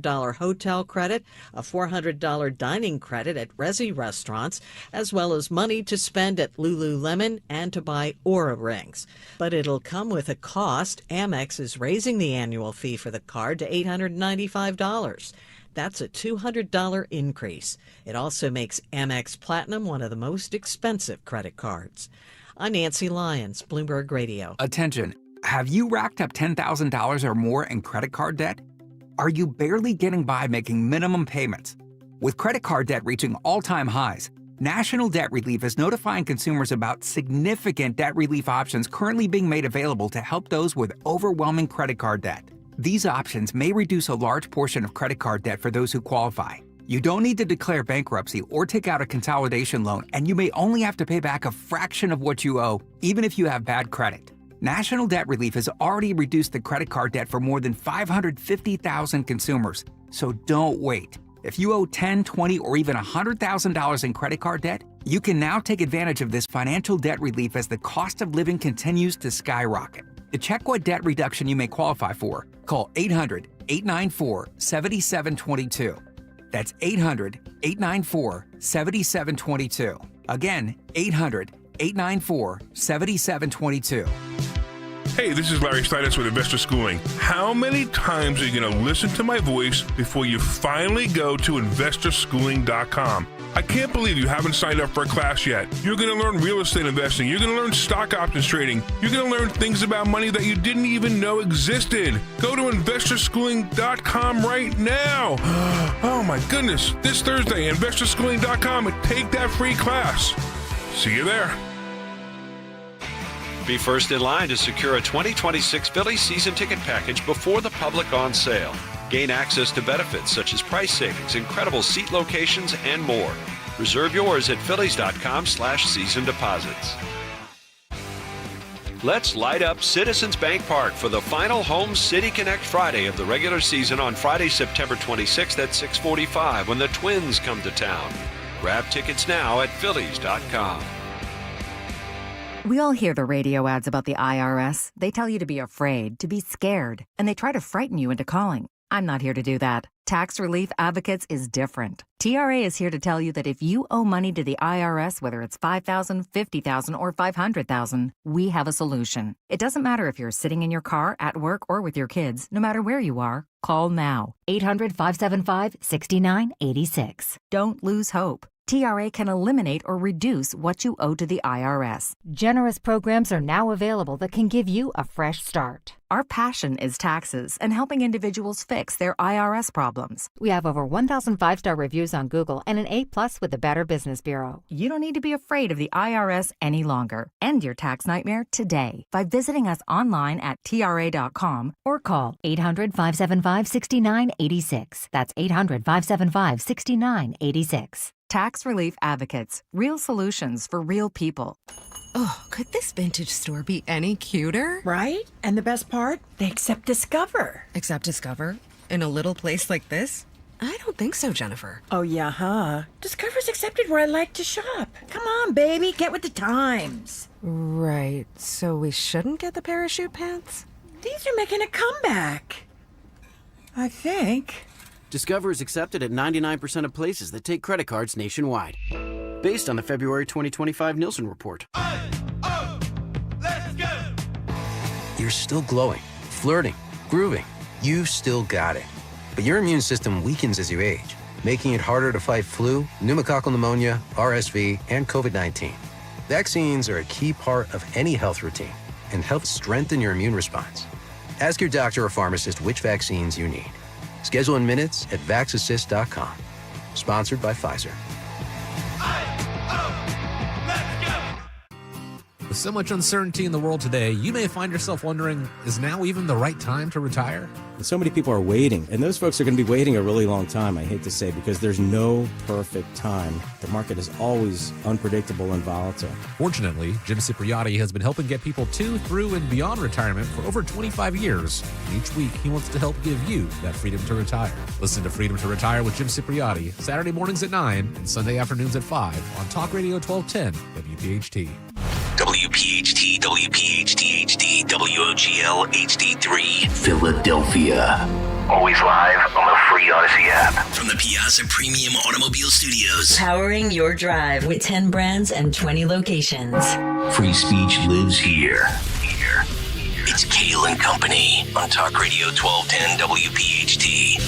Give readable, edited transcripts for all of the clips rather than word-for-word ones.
$500 hotel credit, a $400 dining credit at Resi restaurants, as well as money to spend at Lululemon and to buy Oura rings. But it'll come with a cost. Amex is raising the annual fee for the card to $895. That's a $200 increase. It also makes Amex Platinum one of the most expensive credit cards. I'm Nancy Lyons, Bloomberg Radio. Attention. Have you racked up $10,000 or more in credit card debt? Are you barely getting by making minimum payments? With credit card debt reaching all-time highs, National Debt Relief is notifying consumers about significant debt relief options currently being made available to help those with overwhelming credit card debt. These options may reduce a large portion of credit card debt for those who qualify. You don't need to declare bankruptcy or take out a consolidation loan, and you may only have to pay back a fraction of what you owe, even if you have bad credit. National Debt Relief has already reduced the credit card debt for more than 550,000 consumers, so don't wait. If you owe $10, $20, or even $100,000 in credit card debt, you can now take advantage of this financial debt relief as the cost of living continues to skyrocket. To check what debt reduction you may qualify for, call 800-894-7722. That's 800-894-7722. Again, 800-894-7722. Hey, this is Larry Steinitz with Investor Schooling. How many times are you going to listen to my voice before you finally go to investorschooling.com? I can't believe you haven't signed up for a class yet. You're going to learn real estate investing. You're going to learn stock options trading. You're going to learn things about money that you didn't even know existed. Go to investorschooling.com right now. Oh my goodness. This Thursday, investorschooling.com, and take that free class. See you there. Be first in line to secure a 2026 Phillies season ticket package before the public on sale. Gain access to benefits such as price savings, incredible seat locations, and more. Reserve yours at phillies.com/season deposits. Let's light up Citizens Bank Park for the final Home City Connect Friday of the regular season on Friday, September 26th at 6:45 when the Twins come to town. Grab tickets now at phillies.com. We all hear the radio ads about the IRS. They tell you to be afraid, to be scared, and they try to frighten you into calling. I'm not here to do that. Tax Relief Advocates is different. TRA is here to tell you that if you owe money to the IRS, whether it's $5,000, $50,000, or $500,000, we have a solution. It doesn't matter if you're sitting in your car, at work, or with your kids. No matter where you are, call now. 800-575-6986. Don't lose hope. TRA can eliminate or reduce what you owe to the IRS. Generous programs are now available that can give you a fresh start. Our passion is taxes and helping individuals fix their IRS problems. We have over 1,000 5-star reviews on Google and an A+ with the Better Business Bureau. You don't need to be afraid of the IRS any longer. End your tax nightmare today by visiting us online at TRA.com or call 800-575-6986. That's 800-575-6986. Tax Relief Advocates. Real solutions for real people. Oh, could this vintage store be any cuter? Right? And the best part? They accept Discover. Accept Discover? In a little place like this? I don't think so, Jennifer. Oh, yeah, huh? Discover's accepted where I like to shop. Come on, baby, get with the times. Right, so we shouldn't get the parachute pants? These are making a comeback. I think. Discover is accepted at 99% of places that take credit cards nationwide. Based on the February 2025 Nielsen report. Let's go! You're still glowing, flirting, grooving. You've still got it. But your immune system weakens as you age, making it harder to fight flu, pneumococcal pneumonia, RSV, and COVID-19. Vaccines are a key part of any health routine and help strengthen your immune response. Ask your doctor or pharmacist which vaccines you need. Schedule in minutes at vaxassist.com. Sponsored by Pfizer. With so much uncertainty in the world today, you may find yourself wondering, is now even the right time to retire? So many people are waiting, and those folks are going to be waiting a really long time, I hate to say, because there's no perfect time. The market is always unpredictable and volatile. Fortunately, Jim Cipriotti has been helping get people to, through, and beyond retirement for over 25 years. And each week, he wants to help give you that freedom to retire. Listen to Freedom to Retire with Jim Cipriotti, Saturday mornings at 9 and Sunday afternoons at 5 on Talk Radio 1210 WPHT. WPHT, WPHT HD, WOGL HD3, Philadelphia. Always live on the free Odyssey app. From the Piazza Premium Automobile Studios. Powering your drive with 10 brands and 20 locations. Free speech lives here. It's Kayal and Company on Talk Radio 1210 WPHT.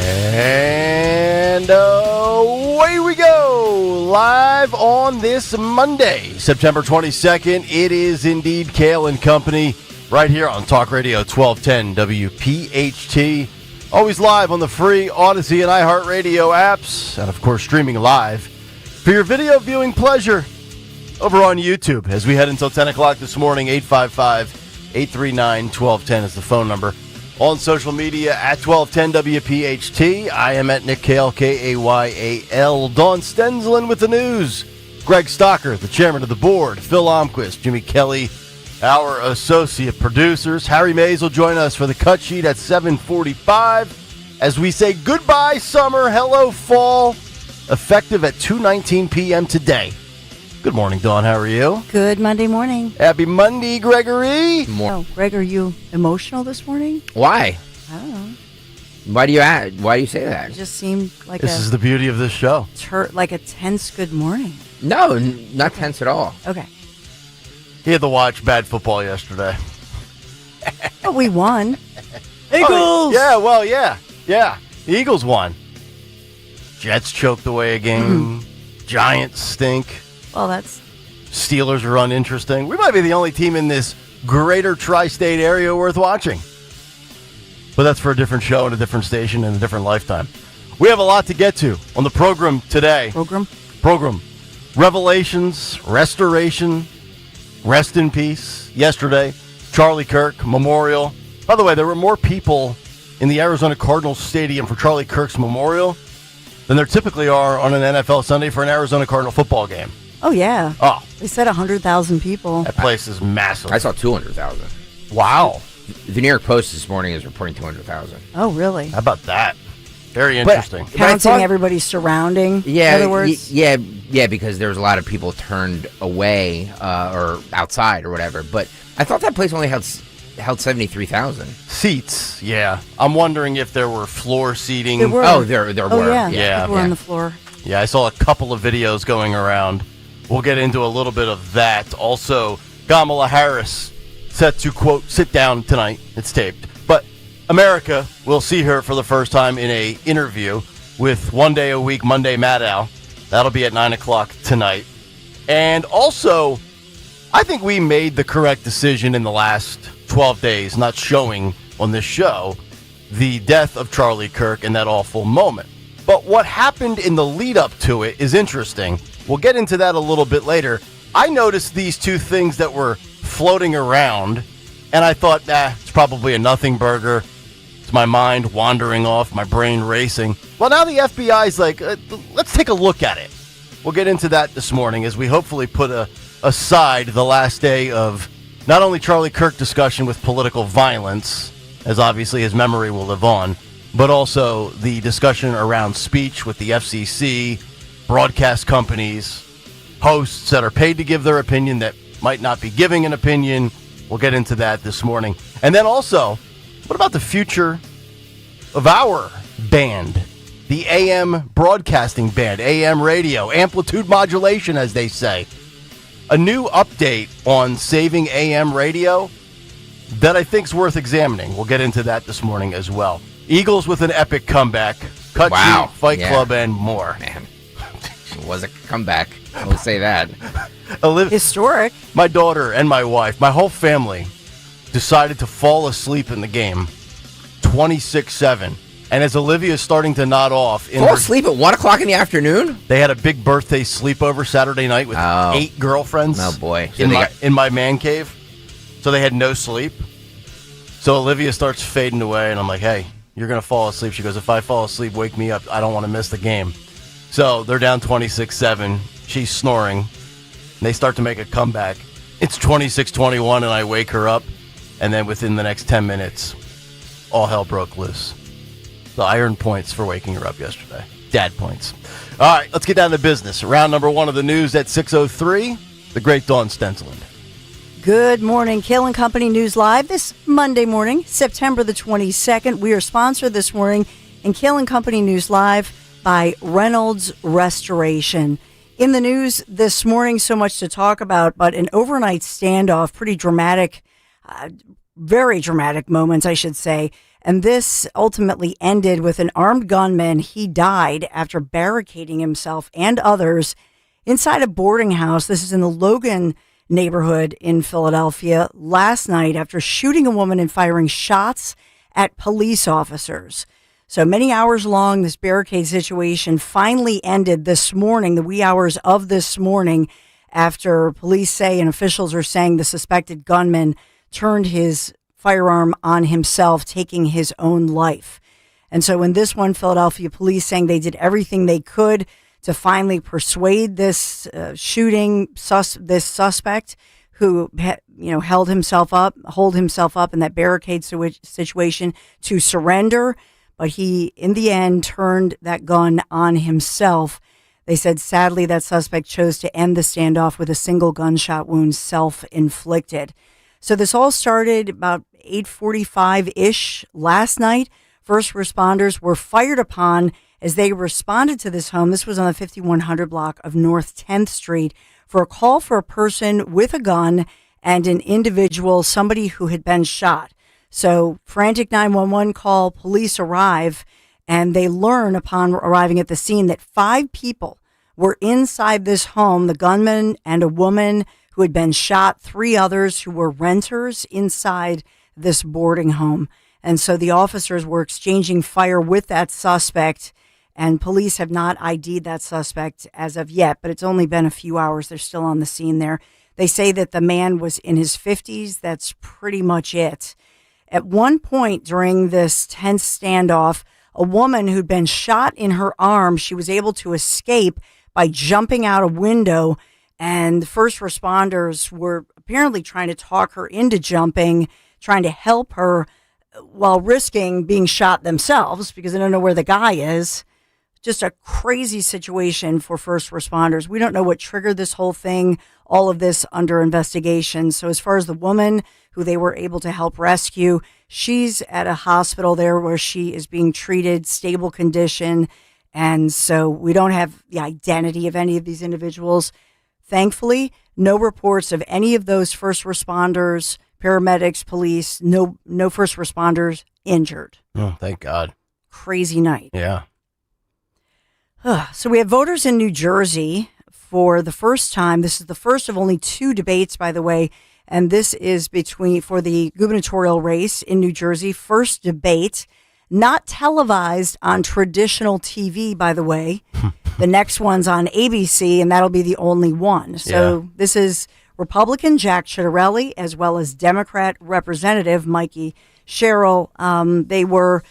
And away we go, live on this Monday, September 22nd. It is indeed Kayal and Company right here on Talk Radio 1210 WPHT. Always live on the free Odyssey and iHeartRadio apps, and of course streaming live for your video viewing pleasure over on YouTube as we head until 10 o'clock this morning. 855-839-1210 is the phone number. On social media at 1210 WPHT. I am at Nick Kayal, Kayal. Dawn Stensland with the news. Greg Stocker, the chairman of the board. Phil Omquist, Jimmy Kelly, our associate producers. Harry Mays will join us for the cut sheet at 7:45 as we say goodbye summer, hello fall, effective at 2:19 p.m. today. Good morning, Dawn. How are you? Good Monday morning. Happy Monday, Gregory. Oh, Greg, are you emotional this morning? Why? I don't know. Why do you say that? It just seemed like this is the beauty of this show. Like a tense good morning. No, not tense at all. Okay. He had to watch bad football yesterday. But we won. Eagles! Yeah. The Eagles won. Jets choked away a game. Giants stink. Well, that's... Steelers are uninteresting. We might be the only team in this greater tri-state area worth watching. But that's for a different show and a different station and a different lifetime. We have a lot to get to on the program today. Program. Revelations, restoration, rest in peace. Yesterday, Charlie Kirk memorial. By the way, there were more people in the Arizona Cardinals stadium for Charlie Kirk's memorial than there typically are on an NFL Sunday for an Arizona Cardinal football game. Oh, yeah. Oh. They said 100,000 people. That place is massive. I saw 200,000. Wow. The New York Post this morning is reporting 200,000. Oh, really? How about that? Very interesting. Counting everybody surrounding, in other words? Yeah, because there was a lot of people turned away or outside or whatever. But I thought that place only held 73,000. Seats, yeah. I'm wondering if there were floor seating. There were. Oh, there were. Yeah. People were on the floor. Yeah, I saw a couple of videos going around. We'll get into a little bit of that. Also, Kamala Harris set to, quote, sit down tonight. It's taped. But America will see her for the first time in a interview with One Day a Week, Monday Maddow. That'll be at 9 o'clock tonight. And also, I think we made the correct decision in the last 12 days, not showing on this show the death of Charlie Kirk and that awful moment. But what happened in the lead up to it is interesting. We'll get into that a little bit later. I noticed these two things that were floating around, and I thought, it's probably a nothing burger. It's my mind wandering off, my brain racing. Well, now the FBI's like, let's take a look at it. We'll get into that this morning as we hopefully put aside the last day of not only Charlie Kirk discussion with political violence, as obviously his memory will live on, but also the discussion around speech with the FCC, broadcast companies, hosts that are paid to give their opinion that might not be giving an opinion. We'll get into that this morning. And then also, what about the future of our band, the AM broadcasting band, AM radio, amplitude modulation, as they say. A new update on saving AM radio that I think is worth examining. We'll get into that this morning as well. Eagles with an epic comeback. Cut sheet, Fight Club, and more. Man, it was a comeback. I'll say that. Historic. My daughter and my wife, my whole family, decided to fall asleep in the game 26-7. And as Olivia's starting to nod off... Fall asleep at 1 o'clock in the afternoon? They had a big birthday sleepover Saturday night with 8 girlfriends. Oh, boy. So in my man cave. So they had no sleep. So Olivia starts fading away, and I'm like, hey, you're going to fall asleep. She goes, if I fall asleep, wake me up. I don't want to miss the game. So they're down 26-7. She's snoring. And they start to make a comeback. It's 26-21, and I wake her up. And then within the next 10 minutes, all hell broke loose. So I earned points for waking her up yesterday. Dad points. All right, let's get down to business. Round number one of the news at 6:03. The great Dawn Stensland. Good morning, Kayal & Company News Live this Monday morning, September the 22nd. We are sponsored this morning in Kayal & Company News Live by Reynolds Restoration. In the news this morning, so much to talk about, but an overnight standoff, pretty dramatic, very dramatic moments, I should say. And this ultimately ended with an armed gunman. He died after barricading himself and others inside a boarding house. This is in the Logan neighborhood in Philadelphia last night after shooting a woman and firing shots at police officers. So many hours long, this barricade situation finally ended this morning, the wee hours of this morning, after police say and officials are saying the suspected gunman turned his firearm on himself, taking his own life. And so in this one, Philadelphia police saying they did everything they could to finally persuade this this suspect who hold himself up in that barricade situation to surrender. But he, in the end, turned that gun on himself. They said, sadly, that suspect chose to end the standoff with a single gunshot wound, self-inflicted. So this all started about 8:45-ish last night. First responders were fired upon as they responded to this home. This was on the 5100 block of North 10th Street for a call for a person with a gun and an individual, somebody who had been shot. So frantic 911 call, police arrive, and they learn upon arriving at the scene that 5 people were inside this home, the gunman and a woman who had been shot, 3 others who were renters inside this boarding home. And so the officers were exchanging fire with that suspect, and police have not ID'd that suspect as of yet, but it's only been a few hours. They're still on the scene there. They say that the man was in his 50s. That's pretty much it. At one point during this tense standoff, a woman who'd been shot in her arm, she was able to escape by jumping out a window, and the first responders were apparently trying to talk her into jumping, trying to help her while risking being shot themselves because they don't know where the guy is. Just a crazy situation for first responders. We don't know what triggered this whole thing, all of this under investigation. So as far as the woman who they were able to help rescue, she's at a hospital there where she is being treated, stable condition. And so we don't have the identity of any of these individuals. Thankfully, no reports of any of those first responders, paramedics, police, no first responders injured. Oh, thank God. Crazy night. Yeah. So we have voters in New Jersey for the first time. This is the first of only 2 debates, by the way, and this is for the gubernatorial race in New Jersey. First debate, not televised on traditional TV, by the way. The next one's on ABC, and that'll be the only one. So This is Republican Jack Ciattarelli as well as Democrat Representative Mikey Sherrill. They were,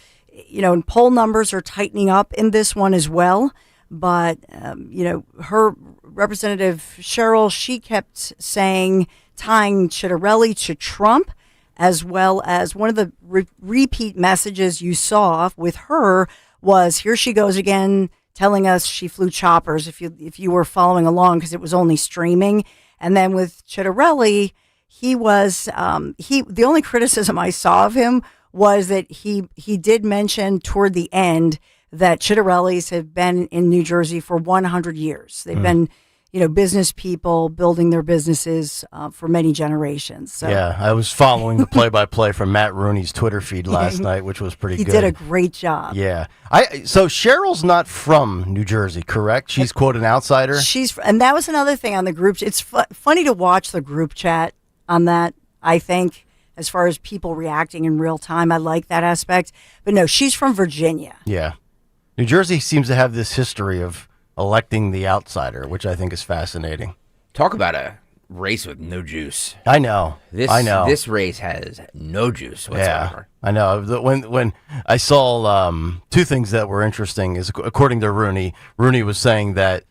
poll numbers are tightening up in this one as well. But, her Representative Sherrill, she kept saying, tying Ciattarelli to Trump, as well as one of the repeat messages you saw with her was, here she goes again, telling us she flew choppers, if you were following along, because it was only streaming. And then with Ciattarelli, he was, the only criticism I saw of him was that he did mention toward the end that Ciattarellis have been in New Jersey for 100 years. They've been, business people building their busineses for many generations. So. Yeah, I was following the play-by-play from Matt Rooney's Twitter feed last night, which was pretty good. He did a great job. Yeah. So Cheryl's not from New Jersey, correct? She's, quote, an outsider? And that was another thing on the group. It's funny to watch the group chat on that, I think, as far as people reacting in real time. I like that aspect. But no, she's from Virginia. Yeah. New Jersey seems to have this history of electing the outsider, which I think is fascinating. Talk about a race with no juice. I know. This race has no juice whatsoever. Yeah, I know. When I saw 2 things that were interesting is, according to Rooney was saying that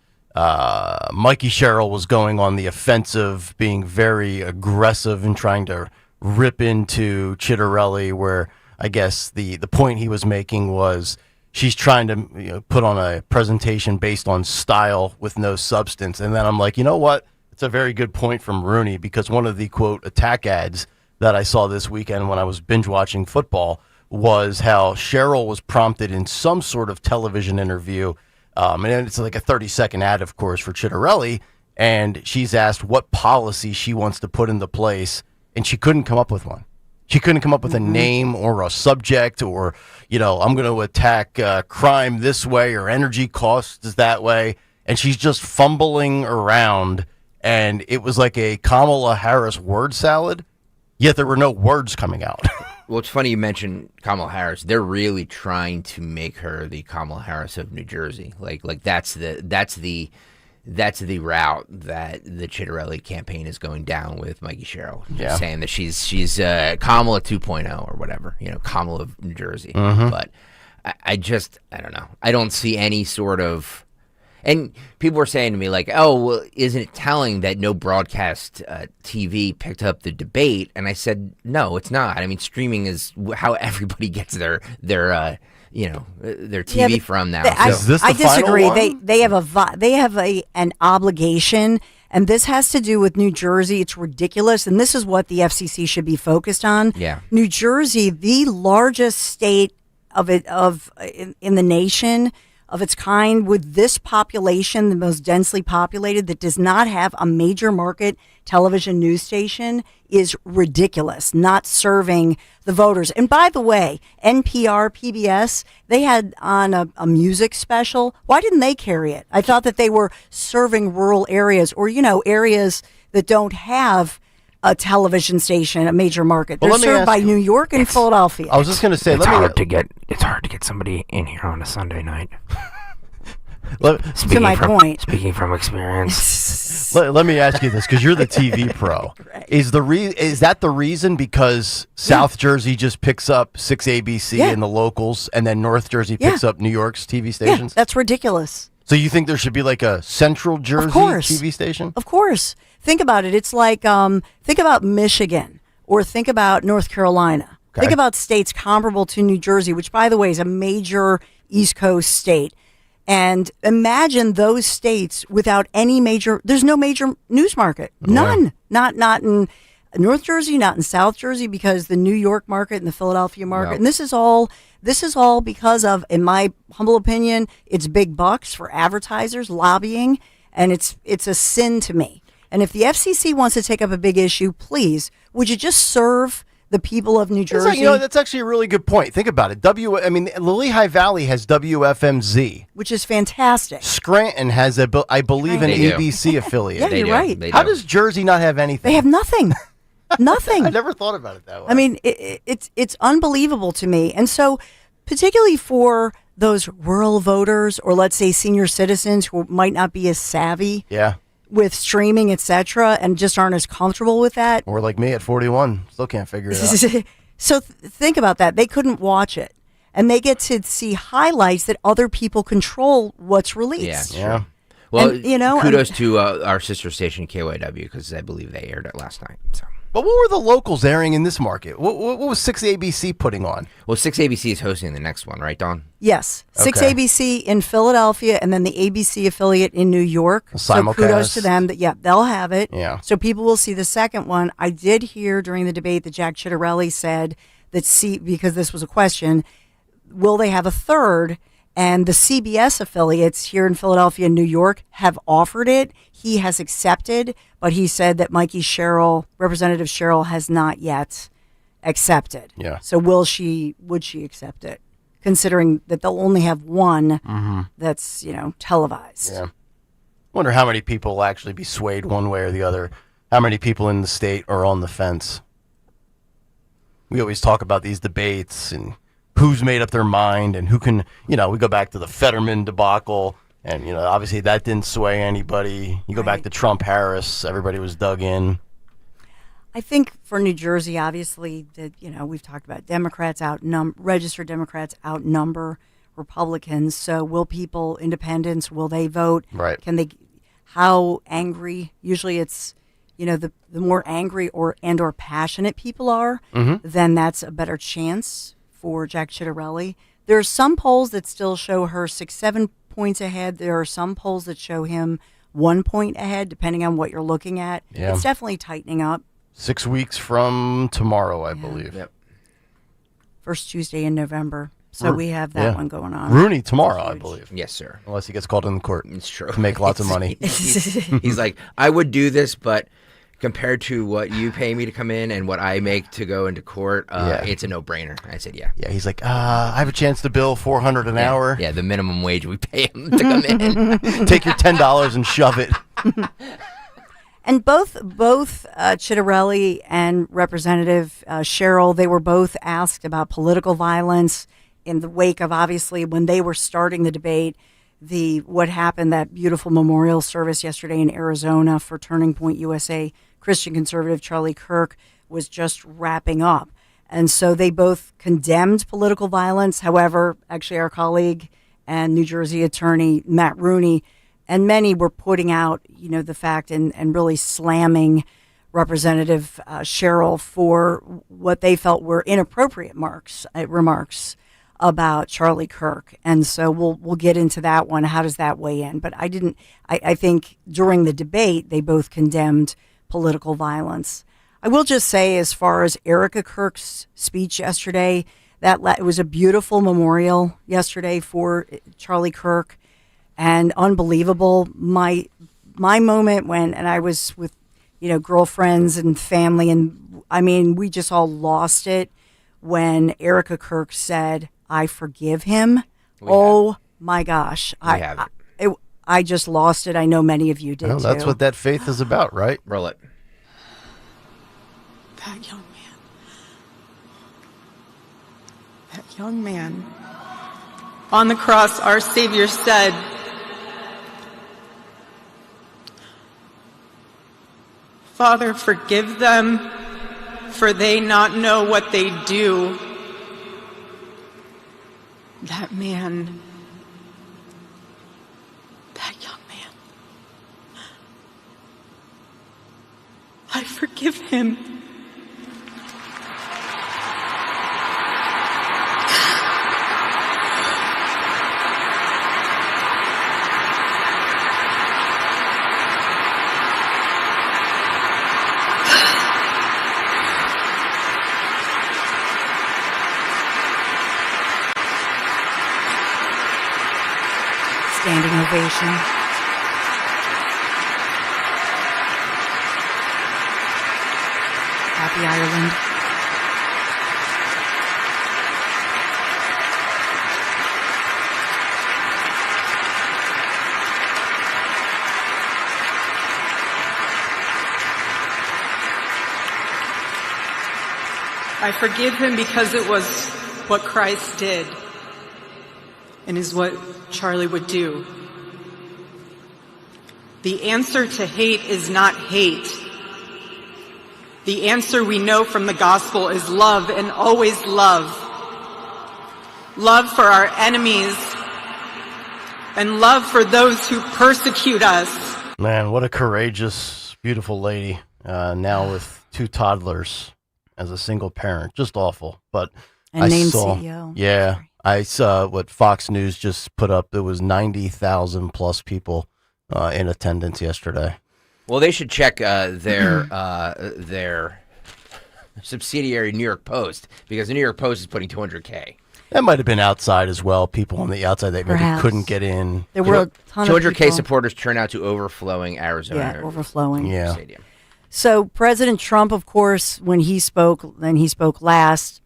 Mikey Sherrill was going on the offensive, being very aggressive and trying to rip into Ciattarelli, where I guess the point he was making was she's trying to put on a presentation based on style with no substance. And then I'm like, you know what? It's a very good point from Rooney, because one of the, quote, attack ads that I saw this weekend when I was binge watching football was how Cheryl was prompted in some sort of television interview. And it's like a 30-second ad, of course, for Chitterelli. And she's asked what policy she wants to put into place, and she couldn't come up with one. She couldn't come up with a name or a subject or, I'm going to attack crime this way or energy costs that way. And she's just fumbling around. And it was like a Kamala Harris word salad, yet there were no words coming out. Well, it's funny you mentioned Kamala Harris. They're really trying to make her the Kamala Harris of New Jersey. Like that's the route that the Chitterelli campaign is going down with Mikey Sherrill. Yeah. Saying that she's Kamala 2.0 or whatever, Kamala of New Jersey. Mhm. But I don't know. I don't see any sort of. And people were saying to me, like, oh, well, isn't it telling that no broadcast TV picked up the debate? And I said, no, it's not. I mean, streaming is how everybody gets their TV from now. I disagree. They have an obligation, and this has to do with New Jersey. It's ridiculous, and this is what the FCC should be focused on. Yeah. New Jersey, the largest state in the nation of its kind, with this population, the most densely populated, that does not have a major market television news station, is ridiculous, not serving the voters. And by the way, NPR, PBS, they had on a music special. Why didn't they carry it? I thought that they were serving rural areas or, areas that don't have a television station, a major market. They're served by New York and Philadelphia. I was just going to say, it's hard to get somebody in here on a Sunday night. To my point. Speaking from experience. Let me ask you this, because you're the TV pro. Right. Is that the reason? Because South Jersey just picks up 6 ABC in the locals, and then North Jersey picks up New York's TV stations? Yeah, that's ridiculous. So you think there should be like a Central Jersey TV station? Of course. Think about it. It's like, think about Michigan or think about North Carolina. Okay. Think about states comparable to New Jersey, which, by the way, is a major East Coast state. And imagine those states without any there's no major news market. None. Yeah. Not in North Jersey, not in South Jersey, because the New York market and the Philadelphia market. Yep. And this is all because of, in my humble opinion, it's big bucks for advertisers, lobbying, and it's a sin to me. And if the FCC wants to take up a big issue, please, would you just serve the people of New Jersey? That's actually a really good point. Think about it. The Lehigh Valley has WFMZ, which is fantastic. Scranton has, I believe, an ABC affiliate. Yeah, you're right. How does Jersey not have anything? They have nothing. Nothing. I never thought about it that way. I mean, it's unbelievable to me. And so, particularly for those rural voters, or let's say senior citizens who might not be as savvy. Yeah. With streaming, etc., and just aren't as comfortable with that. Or like me at 41, still can't figure it out. So think about that. They couldn't watch it, and they get to see highlights that other people control what's released. Yeah. Well, and, kudos to our sister station KYW, because I believe they aired it last night. So. But what were the locals airing in this market? What was 6 ABC putting on? Well, 6 ABC is hosting the next one, right, Dawn? Yes. 6 ABC in Philadelphia, and then the ABC affiliate in New York. Simulcast. So kudos to them. They'll have it. Yeah. So people will see the second one. I did hear during the debate that Jack Chitterelli said that, because this was a question, will they have a third? And the CBS affiliates here in Philadelphia and New York have offered it. He has accepted, but he said that Representative Sherrill, has not yet accepted. Yeah. So would she accept it, considering that they'll only have one that's, televised? Yeah. Wonder how many people will actually be swayed one way or the other. How many people in the state are on the fence? We always talk about these debates and who's made up their mind and who can, we go back to the Fetterman debacle, and, obviously that didn't sway anybody. You go back to Trump-Harris, everybody was dug in. I think for New Jersey, obviously, that, we've talked about registered Democrats outnumber Republicans. So will independents, will they vote? Right. How angry? Usually it's, the more angry or passionate people are, then that's a better chance for Jack Chitterelli. There are some polls that still show her 6-7 points ahead. There are some polls that show him 1 point ahead, depending on what you're looking at. Yeah. It's definitely tightening up. 6 weeks from tomorrow, I believe. Yep. First Tuesday in November. So we have that one going on. Rooney tomorrow, I believe. Yes, sir. Unless he gets called in the court. It's true. To make lots of money. He's like, I would do this, but compared to what you pay me to come in and what I make to go into court, it's a no-brainer. I said, yeah. Yeah, he's like, I have a chance to bill $400 an hour. Yeah, the minimum wage we pay him to come in. Take your $10 and shove it. And both Chittarelli and Representative Sherrill, they were both asked about political violence in the wake of, obviously, when they were starting the debate, what happened, that beautiful memorial service yesterday in Arizona for Turning Point USA Christian conservative Charlie Kirk was just wrapping up. And so they both condemned political violence. However, actually our colleague and New Jersey attorney Matt Rooney and many were putting out, the fact and really slamming Representative Sherrill for what they felt were inappropriate remarks about Charlie Kirk. And so we'll get into that one. How does that weigh in? But I think during the debate, they both condemned political violence. I will just say, as far as Erica Kirk's speech yesterday, it was a beautiful memorial yesterday for Charlie Kirk, and unbelievable. My moment and I was with, girlfriends and family, and I mean, we just all lost it when Erica Kirk said, "I forgive him." My gosh. I just lost it. I know many of you did too. That's what that faith is about, right? Roll it. That young man. On the cross, our Savior said, "Father, forgive them, for they not know what they do." That man, that young man, I forgive him. Standing ovation. Happy Ireland. I forgive him because it was what Christ did and is what Charlie would do. The answer to hate is not hate. The answer we know from the gospel is love, and always love. Love for our enemies and love for those who persecute us. Man, what a courageous, beautiful lady. Now with 2 toddlers as a single parent. Just awful. But and named CEO. Yeah. I saw what Fox News just put up. There was 90,000 plus people in attendance yesterday. Well, they should check their subsidiary New York Post, because the New York Post is putting 200K. That might have been outside as well. People on the outside that maybe Perhaps. couldn't get in. There were a ton 200K of people. supporters turn out to overflowing Arizona. Yeah, overflowing. Yeah. Stadium. So President Trump, of course, when he spoke last,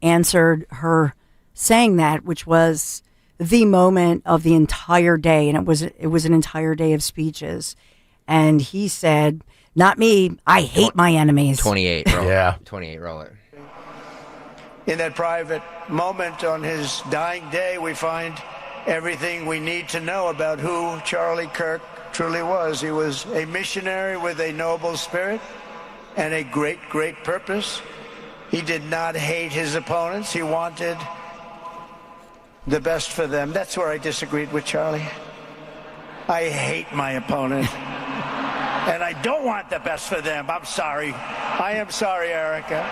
answered her saying that, which was the moment of the entire day, and it was an entire day of speeches. And he said, "Not me. I hate my enemies." 28. Roll Yeah. 28. Roll it. In that private moment on his dying day, we find everything we need to know about who Charlie Kirk truly was. He was a missionary with a noble spirit and a great, great purpose. He did not hate his opponents. He wanted the best for them. That's where I disagreed with Charlie. I hate my opponent. And I don't want the best for them. I'm sorry. I am sorry, Erica.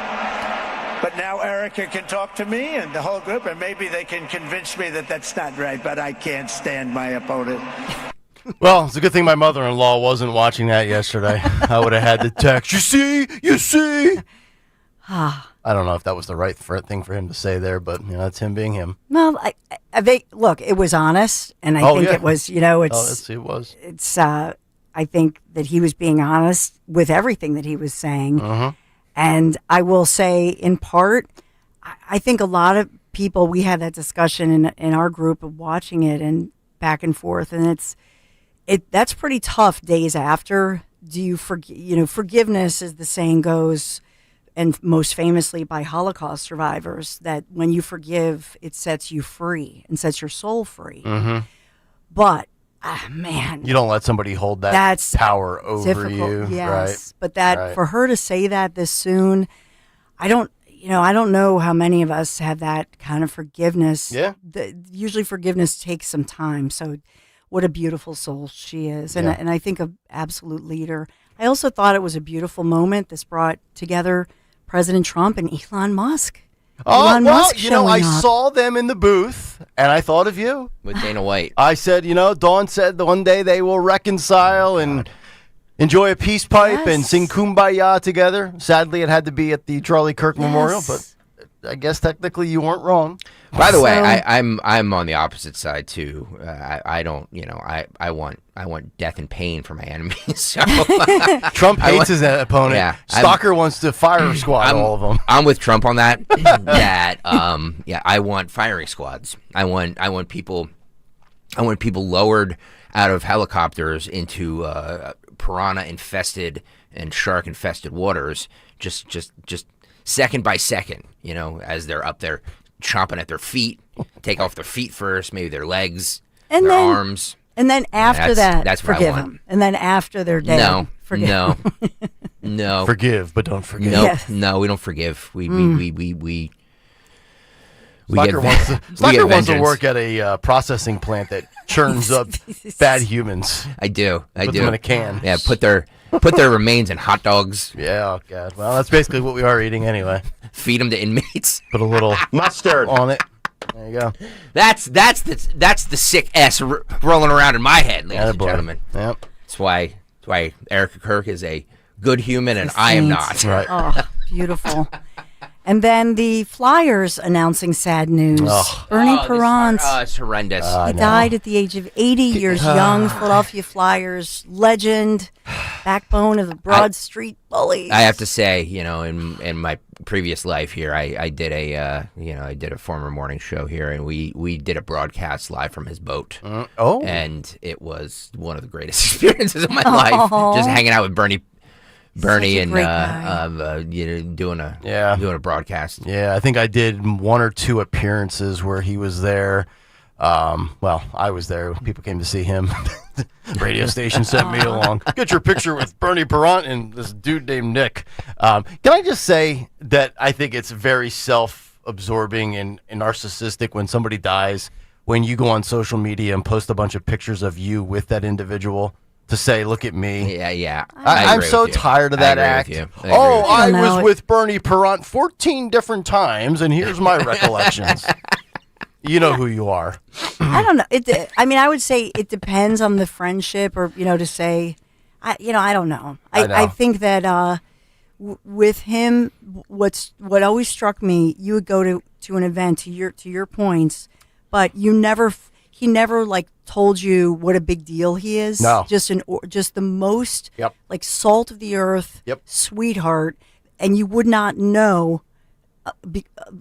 But now Erica can talk to me and the whole group, and maybe they can convince me that that's not right, but I can't stand my opponent. Well, it's a good thing my mother-in-law wasn't watching that yesterday. I would have had to text, you see? I don't know if that was the right thing for him to say there, but that's him being him. Well, look, it was honest, and I think it was, it was. It's, I think that he was being honest with everything that he was saying. Mm-hmm. And I will say, in part, I think a lot of people, we had that discussion in our group of watching it and back and forth, and that's pretty tough days after. Do you forgive? Forgiveness, as the saying goes, and most famously by Holocaust survivors, that when you forgive, it sets you free and sets your soul free. Mm-hmm. But man, you don't let somebody hold that power over difficult. you. Yes, right? But for her to say that this soon, I don't know how many of us have that kind of forgiveness. Yeah. Usually forgiveness takes some time. So what a beautiful soul she is. And I think an absolute leader. I also thought it was a beautiful moment. This brought together President Trump and Elon Musk. I saw them in the booth, and I thought of you. With Dana White. I said, Dawn said that one day they will reconcile and enjoy a peace pipe and sing Kumbaya together. Sadly, it had to be at the Charlie Kirk Memorial, but I guess technically you weren't wrong. By the way, I'm on the opposite side too. I don't, I want death and pain for my enemies. So. Trump hates his opponent. Yeah, Stalker wants to fire squad all of them. I'm with Trump on that. I want firing squads. I want people lowered out of helicopters into piranha infested and shark infested waters. Just second by second, as they're up there chomping at their feet, take off their feet first, maybe their legs, and their arms. And then after that's forgive what I want. them. And then after they're dead, forgive them. No. Forgive, but don't forgive. No, we don't forgive. We Stalker wants to work at a processing plant that churns up bad humans. I do. Put them in a can. Yeah, put their remains in hot dogs. Yeah, oh God. Well, that's basically what we are eating anyway. Feed them to inmates. Put a little mustard on it. There you go. That's the sick S rolling around in my head, ladies and gentlemen. Yep. That's why Erica Kirk is a good human and I am not. Right. Oh, beautiful. And then the Flyers announcing sad news. Bernie Perrant. It's horrendous. He died at the age of 80 years young. Philadelphia Flyers legend, backbone of the Broad Street Bullies. I have to say, in my previous life here, I did a former morning show here, and we did a broadcast live from his boat. And it was one of the greatest experiences of my life, just hanging out with Bernie and doing a broadcast. Yeah, I think I did one or two appearances where he was there. I was there. People came to see him. The radio station sent me along. Get your picture with Bernie Perrant and this dude named Nick. Can I just say that I think it's very self-absorbing and narcissistic when somebody dies, when you go on social media and post a bunch of pictures of you with that individual. To say, look at me. Yeah. I'm so tired of that act. I was with Bernie Perrant 14 different times, and here's my recollections. You know who you are. I don't know. I would say it depends on the friendship, or to say, I don't know. I think that with him, what always struck me, you would go to an event to your points, but he never told you what a big deal he is. No. Just the most salt of the earth, sweetheart, and you would not know.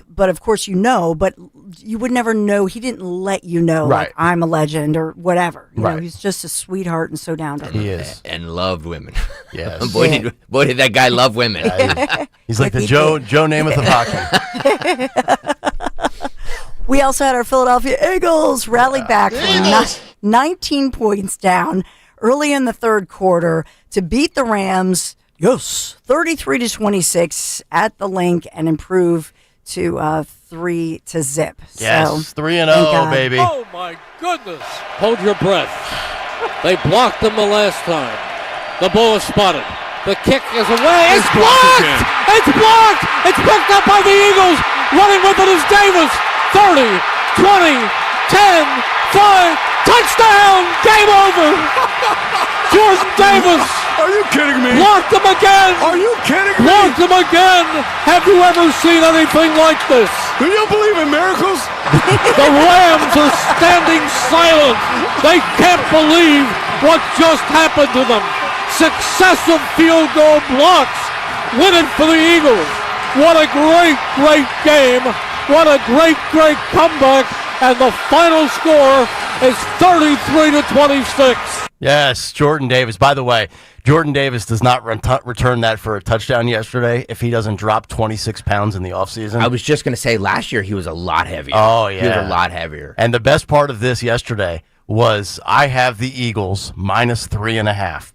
But of course but you would never know. He didn't let you know, like I'm a legend or whatever. You know, he's just a sweetheart and so down to earth. He is, and loved women. Yes, boy did that guy love women. He's like the Joe Namath of hockey. We also had our Philadelphia Eagles rally back from 19 points down early in the third quarter to beat the Rams. Yes, 33-26 at the Link and improve to 3-0. Yes, 3-0, baby. Oh my goodness! Hold your breath. They blocked them the last time. The ball is spotted. The kick is away. It's blocked! It's blocked! It's picked up by the Eagles. Running with it is Davis. 30, 20, 10, 5, Touchdown! Game over! Jordan Davis! Are you kidding me? Blocked him again! Are you kidding me? Blocked him again! Have you ever seen anything like this? Do you believe in miracles? The Rams are standing silent. They can't believe what just happened to them. Successive field goal blocks. Win it for the Eagles. What a great, great game. What a great, great comeback. And the final score is 33-26. Yes, Jordan Davis. By the way, Jordan Davis does not return that for a touchdown yesterday if he doesn't drop 26 pounds in the offseason. I was just going to say, last year he was a lot heavier. Oh, yeah. He was a lot heavier. And the best part of this yesterday was I have the Eagles minus 3.5.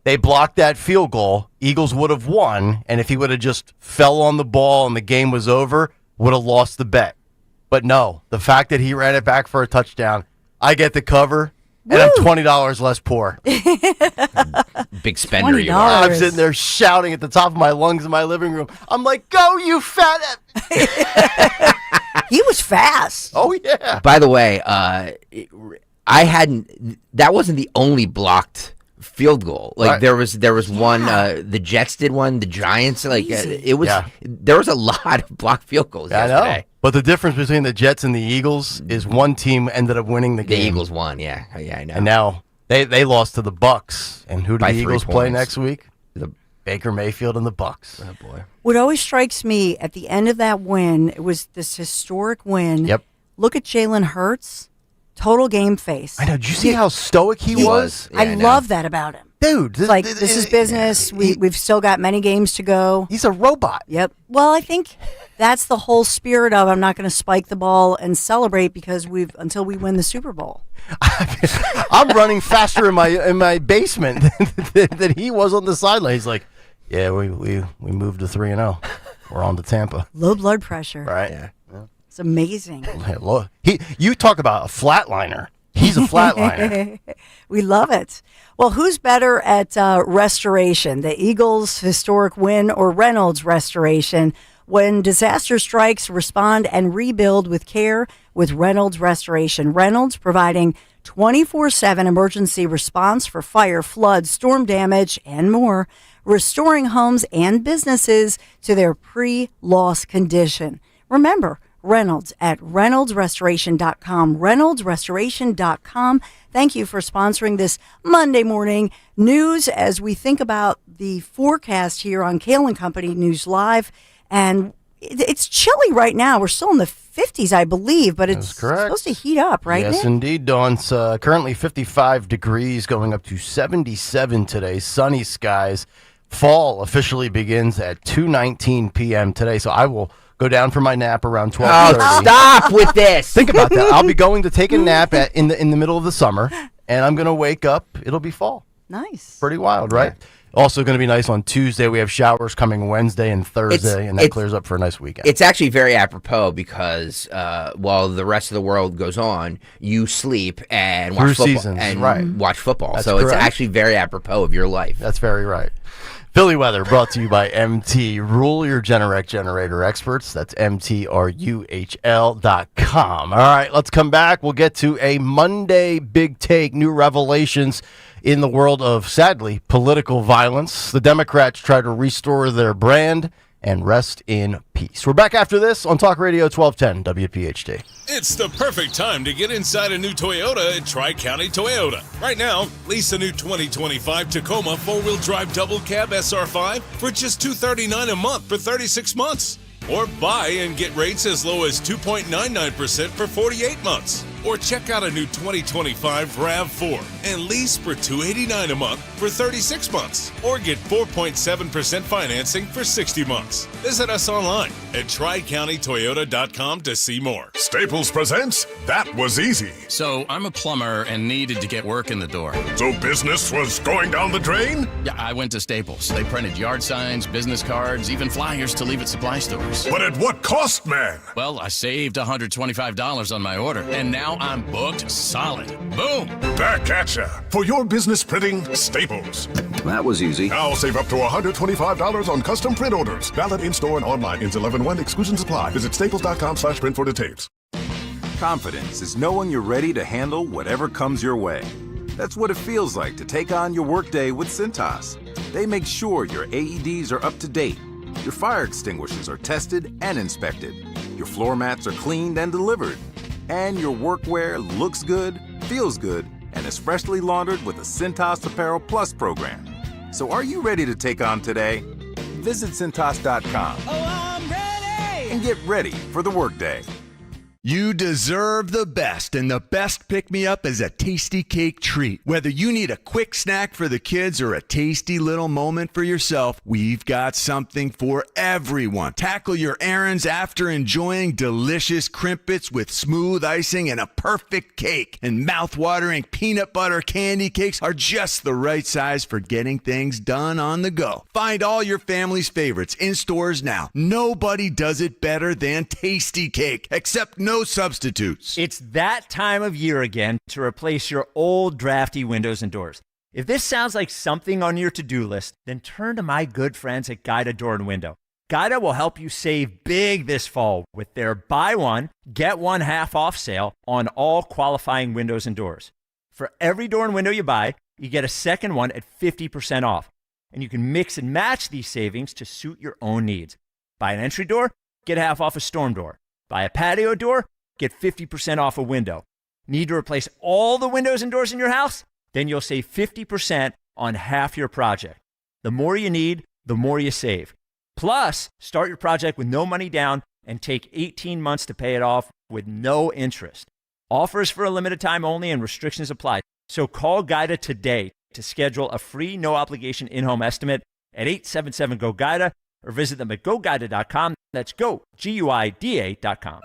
They blocked that field goal. Eagles would have won, and if he would have just fell on the ball and the game was over, would have lost the bet. But no, the fact that he ran it back for a touchdown, I get the cover, and I'm $20 less poor. Big spender you are. I'm sitting there shouting at the top of my lungs in my living room. I'm like, go, you fat... He was fast. Oh, yeah. By the way, that wasn't the only blocked field goal. Like right. there was one, the Jets did one, the Giants, it was, there was a lot of blocked field goals yesterday. I know. But the difference between the Jets and the Eagles is one team ended up winning the game. The Eagles won, yeah, I know. And now they lost to the Bucks. And who do the Eagles play points. next week? The Baker Mayfield and the Bucks. Oh boy. What always strikes me at the end of that win, it was this historic win. Yep. Look at Jalen Hurts, total game face. I know. Did you see how stoic he was? Yeah, I love that about him. Dude, this is business. We've still got many games to go. He's a robot. Yep. Well, I think that's the whole spirit of I'm not going to spike the ball and celebrate because until we win the Super Bowl. I'm running faster in my basement than he was on the sideline. He's like, yeah, we moved to 3-0. We're on to Tampa. Low blood pressure. Right. Yeah. It's amazing. You talk about a flatliner. He's a flatliner. We love it. Well, who's better at restoration, the Eagles' historic win or Reynolds' restoration? When disaster strikes, respond and rebuild with care with Reynolds Restoration. Reynolds providing 24/7 emergency response for fire, flood, storm damage, and more, restoring homes and businesses to their pre-loss condition. Remember, Reynolds at reynoldsrestoration.com. reynoldsrestoration.com. Thank you for sponsoring this Monday morning news as we think about the forecast here on Kayal & Company News Live. And it's chilly right now. We're still in the 50s, I believe, but it's supposed to heat up, right, Yes, Nick? indeed, Dawn. It's currently 55 degrees, going up to 77 today. Sunny skies. Fall officially begins at 2:19 p.m. today, so I will go down for my nap around 12:30. Oh, stop with this. Think about that. I'll be going to take a nap in the middle of the summer, and I'm going to wake up. It'll be fall. Nice. Pretty wild, right? Yeah. Also going to be nice on Tuesday. We have showers coming Wednesday and Thursday, and that clears up for a nice weekend. It's actually very apropos because while the rest of the world goes on, you sleep and watch football. Seasons, right. Watch football. That's so correct. It's actually very apropos of your life. That's very right. Philly weather brought to you by MT. Rule your Generac generator experts. That's MTRUHL.com. All right, let's come back. We'll get to a Monday big take, new revelations in the world of, sadly, political violence. The Democrats try to restore their brand and rest in peace. We're back after this on Talk Radio 1210 WPHT. It's the perfect time to get inside a new Toyota at Tri-County Toyota. Right now, lease a new 2025 Tacoma 4-wheel drive double cab SR5 for just $239 a month for 36 months. Or buy and get rates as low as 2.99% for 48 months. Or check out a new 2025 RAV4 and lease for $289 a month for 36 months. Or get 4.7% financing for 60 months. Visit us online at TriCountyToyota.com to see more. Staples presents That Was Easy. So I'm a plumber and needed to get work in the door. So business was going down the drain? Yeah, I went to Staples. They printed yard signs, business cards, even flyers to leave at supply stores. But at what cost, man? Well, I saved $125 on my order, and now I'm booked solid. Boom! Back at ya. For your business printing, Staples. That was easy. Now save up to $125 on custom print orders. Valid in-store and online. Ends 11/1. Exclusions apply. Visit staples.com/print for details. Confidence is knowing you're ready to handle whatever comes your way. That's what it feels like to take on your workday with Cintas. They make sure your AEDs are up to date, your fire extinguishers are tested and inspected, your floor mats are cleaned and delivered, and your workwear looks good, feels good, and is freshly laundered with a Cintas Apparel Plus program. So are you ready to take on today? Visit Cintas.com and get ready for the workday. You deserve the best, and the best pick-me-up is a tasty cake treat. Whether you need a quick snack for the kids or a tasty little moment for yourself, we've got something for everyone. Tackle your errands after enjoying delicious crimpets with smooth icing and a perfect cake. And mouth-watering peanut butter candy cakes are just the right size for getting things done on the go. Find all your family's favorites in stores now. Nobody does it better than Tasty Cake, except no substitutes. It's that time of year again to replace your old drafty windows and doors. If this sounds like something on your to-do list, then turn to my good friends at Guida Door and Window. Guida will help you save big this fall with their buy one, get one half off sale on all qualifying windows and doors. For every door and window you buy, you get a second one at 50% off. And you can mix and match these savings to suit your own needs. Buy an entry door, get half off a storm door. Buy a patio door, get 50% off a window. Need to replace all the windows and doors in your house? Then you'll save 50% on half your project. The more you need, the more you save. Plus, start your project with no money down and take 18 months to pay it off with no interest. Offers for a limited time only and restrictions apply. So call Guida today to schedule a free no-obligation in-home estimate at 877-GO-GUIDA or visit them at GoGuida.com. That's go, GUIDA.com.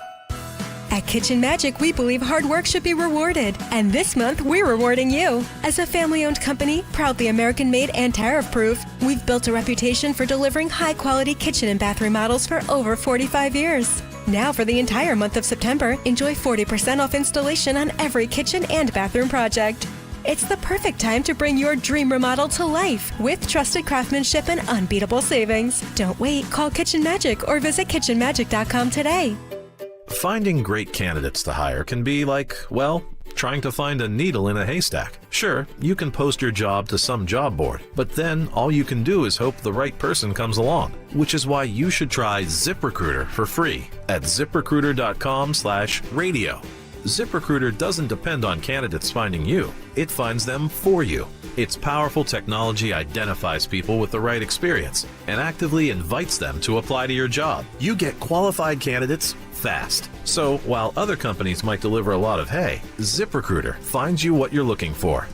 At Kitchen Magic, we believe hard work should be rewarded. And this month, we're rewarding you. As a family-owned company, proudly American-made and tariff-proof, we've built a reputation for delivering high-quality kitchen and bath remodels for over 45 years. Now, for the entire month of September, enjoy 40% off installation on every kitchen and bathroom project. It's the perfect time to bring your dream remodel to life with trusted craftsmanship and unbeatable savings. Don't wait. Call Kitchen Magic or visit kitchenmagic.com today. Finding great candidates to hire can be like, well, trying to find a needle in a haystack. Sure, you can post your job to some job board, but then all you can do is hope the right person comes along, which is why you should try ZipRecruiter for free at ZipRecruiter.com/radio. ZipRecruiter doesn't depend on candidates finding you. It finds them for you. Its powerful technology identifies people with the right experience and actively invites them to apply to your job. You get qualified candidates fast. So while other companies might deliver a lot of hay, ZipRecruiter finds you what you're looking for.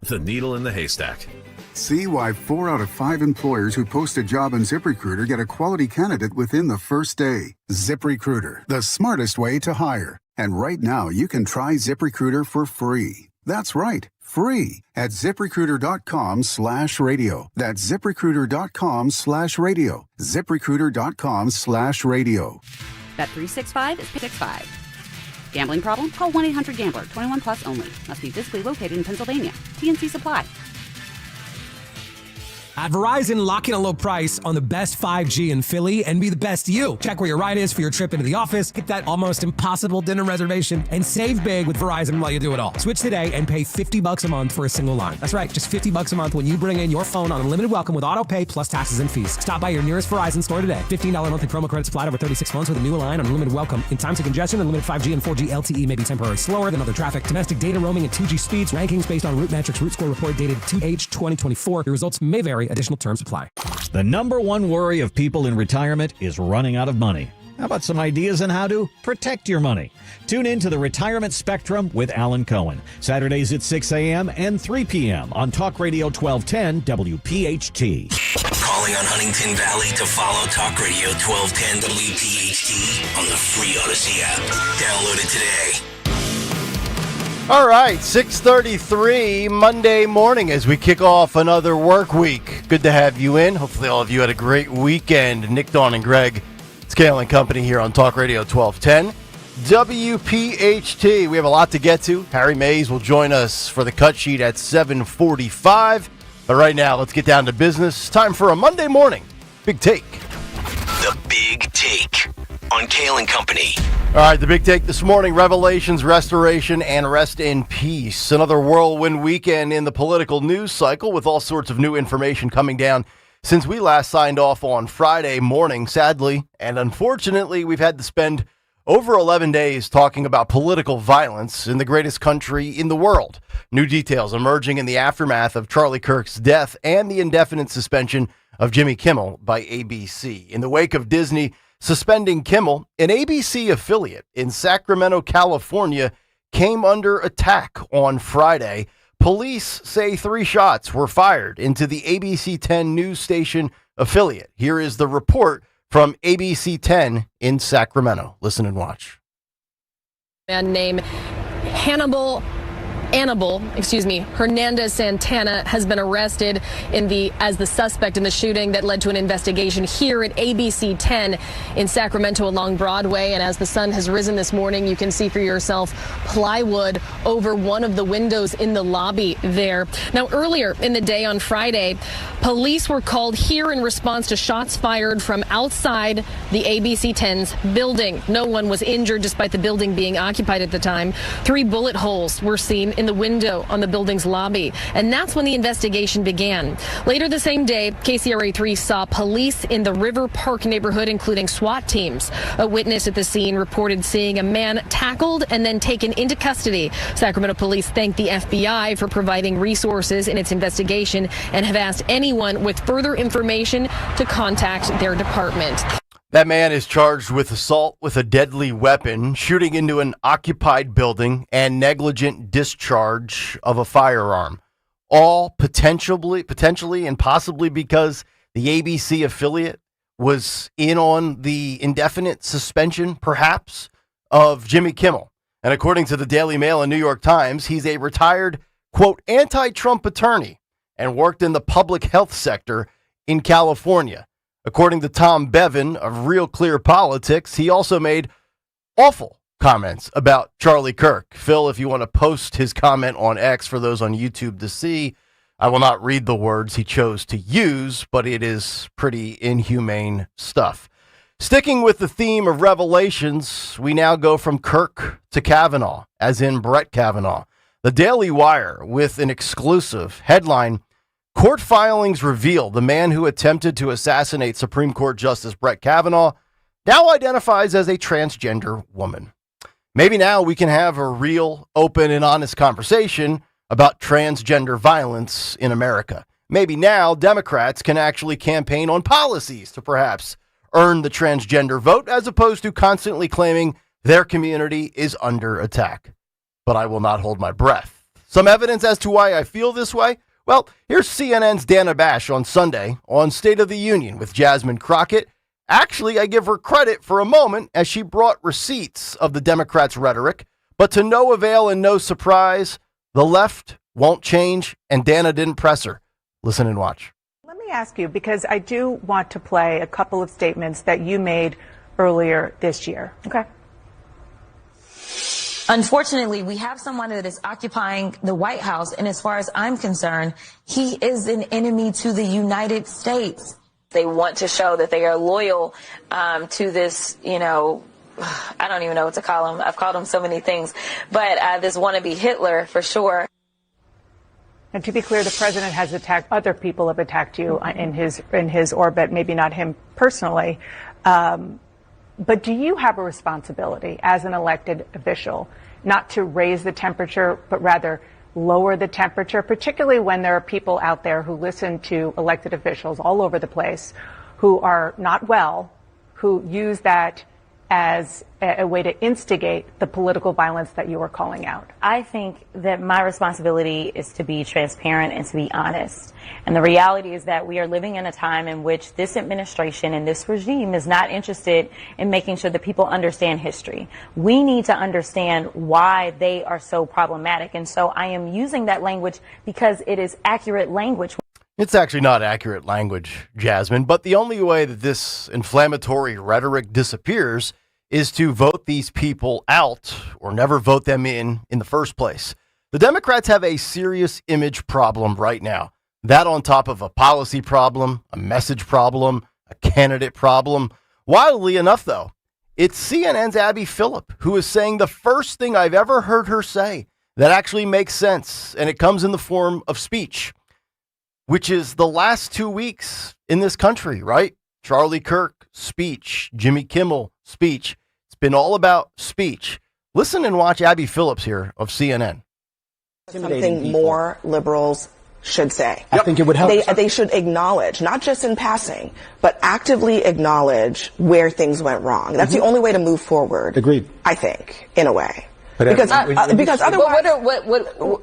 The needle in the haystack. See why 4 out of 5 employers who post a job on ZipRecruiter get a quality candidate within the first day. ZipRecruiter, the smartest way to hire. And right now, you can try ZipRecruiter for free. That's right, free at ZipRecruiter.com/radio. That's ZipRecruiter.com/radio. ZipRecruiter.com/radio. Bet365 is 65. Gambling problem? Call 1-800-GAMBLER. 21 plus only. Must be physically located in Pennsylvania. TNC Supply. At Verizon, lock in a low price on the best 5G in Philly and be the best you. Check where your ride is for your trip into the office, get that almost impossible dinner reservation, and save big with Verizon while you do it all. Switch today and pay $50 a month for a single line. That's right, just $50 a month when you bring in your phone on unlimited welcome with auto pay plus taxes and fees. Stop by your nearest Verizon store today. $15 monthly promo credits applied over 36 months with a new line on unlimited welcome. In times of congestion, unlimited 5G and 4G LTE may be temporarily slower than other traffic. Domestic data roaming and 2G speeds. Rankings based on Root Metrics Root Score report dated 2H2024. Your results may vary. Additional terms apply. The number one worry of people in retirement is running out of money. How about some ideas on how to protect your money? Tune in to the Retirement Spectrum with Alan Cohen. Saturdays at 6 a.m. and 3 p.m. on Talk Radio 1210 WPHT. Calling on Huntington Valley to follow Talk Radio 1210 WPHT on the free Odyssey app. Download it today. All right, 6:33 Monday morning as we kick off another work week. Good to have you in. Hopefully all of you had a great weekend. Nick, Dawn, and Greg, it's Kayal and Company here on Talk Radio 1210. WPHT, we have a lot to get to. Harry Mays will join us for the cut sheet at 7:45. But right now, let's get down to business. Time for a Monday morning Big Take. The Big Take on Kayal and Company. All right, the big take this morning, revelations, restoration, and rest in peace. Another whirlwind weekend in the political news cycle with all sorts of new information coming down since we last signed off on Friday morning, sadly. And unfortunately, we've had to spend over 11 days talking about political violence in the greatest country in the world. New details emerging in the aftermath of Charlie Kirk's death and the indefinite suspension of Jimmy Kimmel by ABC. In the wake of Disney suspending Kimmel, an ABC affiliate in Sacramento, California, came under attack on Friday. Police say 3 shots were fired into the ABC 10 news station affiliate. Here is the report from ABC 10 in Sacramento. Listen and watch. A man named Hernandez Santana has been arrested as the suspect in the shooting that led to an investigation here at ABC 10 in Sacramento along Broadway. And as the sun has risen this morning, you can see for yourself plywood over one of the windows in the lobby there. Now, earlier in the day on Friday, police were called here in response to shots fired from outside the ABC 10's building. No one was injured despite the building being occupied at the time. 3 bullet holes were seen in the window on the building's lobby, and that's when the investigation began. Later the same day, KCRA3 saw police in the River Park neighborhood, including SWAT teams. A witness at the scene reported seeing a man tackled and then taken into custody. Sacramento police thanked the FBI for providing resources in its investigation and have asked anyone with further information to contact their department. That man is charged with assault with a deadly weapon, shooting into an occupied building, and negligent discharge of a firearm. All potentially and possibly because the ABC affiliate was in on the indefinite suspension, perhaps, of Jimmy Kimmel. And according to the Daily Mail and New York Times, he's a retired, quote, anti-Trump attorney and worked in the public health sector in California. According to Tom Bevan of Real Clear Politics, he also made awful comments about Charlie Kirk. Phil, if you want to post his comment on X for those on YouTube to see, I will not read the words he chose to use, but it is pretty inhumane stuff. Sticking with the theme of revelations, we now go from Kirk to Kavanaugh, as in Brett Kavanaugh. The Daily Wire with an exclusive headline: court filings reveal the man who attempted to assassinate Supreme Court Justice Brett Kavanaugh now identifies as a transgender woman. Maybe now we can have a real, open, and honest conversation about transgender violence in America. Maybe now Democrats can actually campaign on policies to perhaps earn the transgender vote, as opposed to constantly claiming their community is under attack. But I will not hold my breath. Some evidence as to why I feel this way? Well, here's CNN's Dana Bash on Sunday on State of the Union with Jasmine Crockett. Actually, I give her credit for a moment as she brought receipts of the Democrats' rhetoric, but to no avail and no surprise, the left won't change, and Dana didn't press her. Listen and watch. Let me ask you, because I do want to play a couple of statements that you made earlier this year. Okay. Unfortunately, we have someone that is occupying the White House, and as far as I'm concerned, he is an enemy to the United States. They want to show that they are loyal to this, I don't even know what to call him. I've called him so many things, but this wannabe Hitler for sure. And to be clear, the president has attacked, other people have attacked you in his orbit, maybe not him personally. But do you have a responsibility as an elected official not to raise the temperature, but rather lower the temperature, particularly when there are people out there who listen to elected officials all over the place who are not well, who use that as a way to instigate the political violence that you are calling out? I think that my responsibility is to be transparent and to be honest. And the reality is that we are living in a time in which this administration and this regime is not interested in making sure that people understand history. We need to understand why they are so problematic. And so I am using that language because it is accurate language. It's actually not accurate language, Jasmine, but the only way that this inflammatory rhetoric disappears is to vote these people out or never vote them in the first place. The Democrats have a serious image problem right now. That on top of a policy problem, a message problem, a candidate problem. Wildly enough, though, It's CNN's Abby Phillip, who is saying the first thing I've ever heard her say that actually makes sense, and it comes in the form of speech, which is the last 2 weeks in this country, right? Charlie Kirk, speech. Jimmy Kimmel, speech. It's been all about speech. Listen and watch Abby Phillips here of CNN. Something more liberals should say. I think it would help. They should acknowledge, not just in passing, but actively acknowledge where things went wrong. That's the only way to move forward. Agreed. I think, in a way. But because otherwise,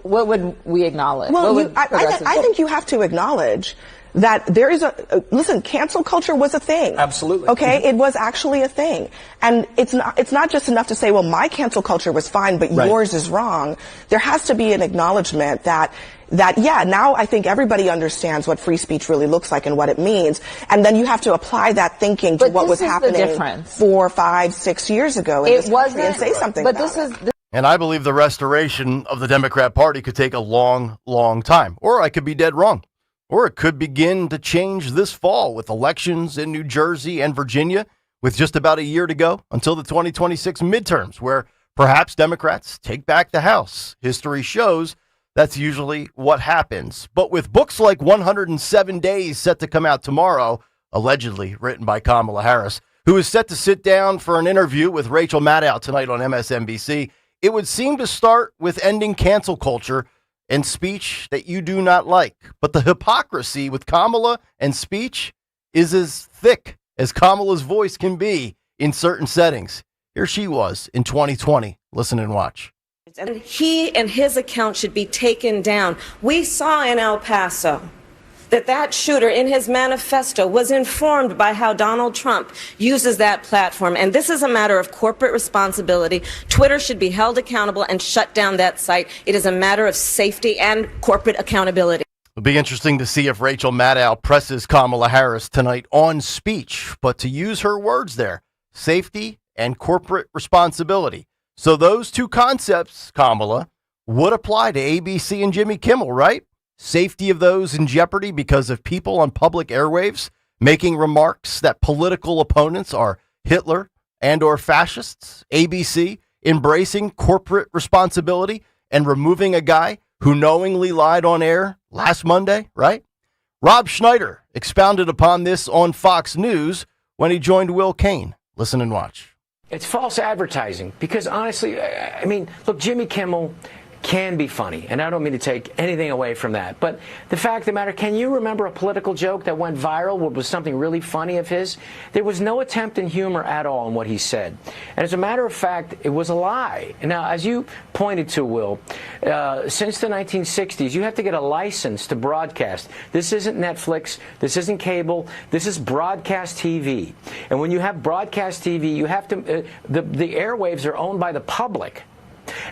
what would we acknowledge? Well, I think you have to acknowledge that there is listen, cancel culture was a thing. Absolutely. Okay? It was actually a thing. And it's not just enough to say, well, my cancel culture was fine, but yours is wrong. There has to be an acknowledgement that now I think everybody understands what free speech really looks like and what it means. And then you have to apply that thinking to what was happening 4, 5, 6 years ago in this country and say something about it. And I believe the restoration of the Democrat Party could take a long, long time. Or I could be dead wrong. Or it could begin to change this fall with elections in New Jersey and Virginia with just about a year to go until the 2026 midterms, where perhaps Democrats take back the House. History shows that's usually what happens. But with books like 107 Days set to come out tomorrow, allegedly written by Kamala Harris, who is set to sit down for an interview with Rachel Maddow tonight on MSNBC, it would seem to start with ending cancel culture and speech that you do not like. But the hypocrisy with Kamala and speech is as thick as Kamala's voice can be in certain settings. Here she was in 2020. Listen and watch. And he and his account should be taken down. We saw in El Paso that shooter in his manifesto was informed by how Donald Trump uses that platform. And this is a matter of corporate responsibility. Twitter should be held accountable and shut down that site. It is a matter of safety and corporate accountability. It'll be interesting to see if Rachel Maddow presses Kamala Harris tonight on speech, but to use her words there, safety and corporate responsibility. So those two concepts, Kamala, would apply to ABC and Jimmy Kimmel, right? Safety of those in jeopardy because of people on public airwaves making remarks that political opponents are Hitler and or fascists. ABC embracing corporate responsibility and removing a guy who knowingly lied on air last Monday, right? Rob Schneider expounded upon this on Fox News when he joined Will Cain. Listen and watch. It's false advertising because honestly, I mean, look, Jimmy Kimmel can be funny, and I don't mean to take anything away from that. But the fact of the matter, can you remember a political joke that went viral, what was something really funny of his? There was no attempt in humor at all in what he said. And as a matter of fact, it was a lie. Now, as you pointed to, Will, since the 1960s, you have to get a license to broadcast. This isn't Netflix. This isn't cable. This is broadcast TV. And when you have broadcast TV, you have to, the airwaves are owned by the public.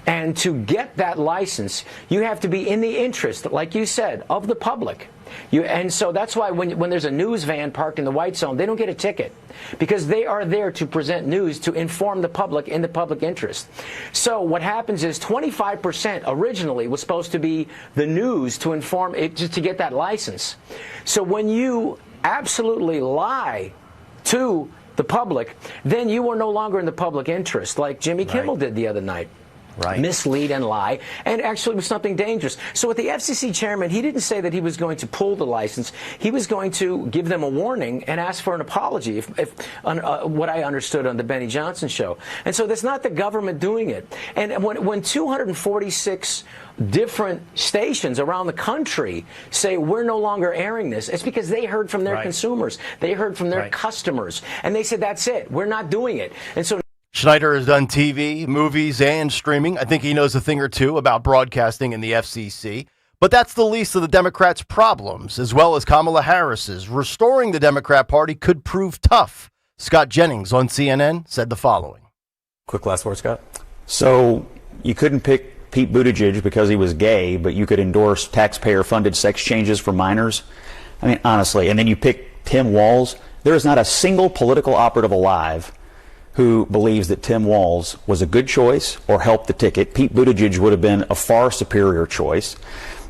And to get that license, you have to be in the interest, like you said, of the public. And so that's why when there's a news van parked in the white zone, they don't get a ticket because they are there to present news to inform the public in the public interest. So what happens is 25% originally was supposed to be the news to inform it, just to get that license. So when you absolutely lie to the public, then you are no longer in the public interest, like Jimmy Kimmel did the other night. Right. Mislead and lie, and actually was something dangerous. So with the FCC chairman, he didn't say that he was going to pull the license. He was going to give them a warning and ask for an apology, if what I understood on the Benny Johnson show. And so that's not the government doing it. And when 246 different stations around the country say we're no longer airing this, it's because they heard from their consumers. They heard from their customers. And they said, that's it. We're not doing it. And so Schneider has done TV, movies, and streaming. I think he knows a thing or two about broadcasting in the FCC. But that's the least of the Democrats' problems, as well as Kamala Harris's. Restoring the Democrat Party could prove tough. Scott Jennings on CNN said the following. Quick last word, Scott. So you couldn't pick Pete Buttigieg because he was gay, but you could endorse taxpayer-funded sex changes for minors? I mean, honestly. And then you pick Tim Walz. There is not a single political operative alive who believes that Tim Walz was a good choice or helped the ticket. Pete Buttigieg would have been a far superior choice.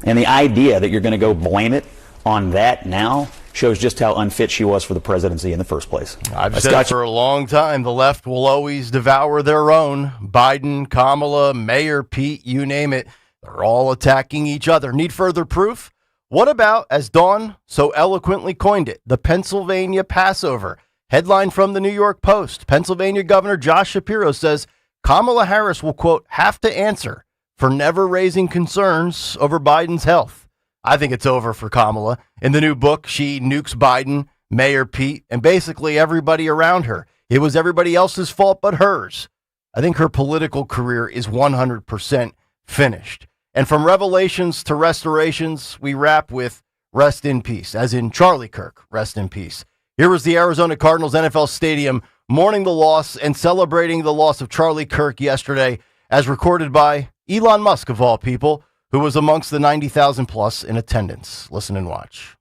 And the idea that you're going to go blame it on that now shows just how unfit she was for the presidency in the first place. I've said for a long time, the left will always devour their own. Biden, Kamala, Mayor Pete, you name it. They're all attacking each other. Need further proof? What about, as Dawn so eloquently coined it, the Pennsylvania Passover? Headline from the New York Post. Pennsylvania Governor Josh Shapiro says Kamala Harris will, quote, have to answer for never raising concerns over Biden's health. I think it's over for Kamala. In the new book, she nukes Biden, Mayor Pete, and basically everybody around her. It was everybody else's fault but hers. I think her political career is 100% finished. And from revelations to restorations, we wrap with rest in peace, as in Charlie Kirk, rest in peace. Here was the Arizona Cardinals NFL Stadium mourning the loss and celebrating the loss of Charlie Kirk yesterday, as recorded by Elon Musk, of all people, who was amongst the 90,000 plus in attendance. Listen and watch.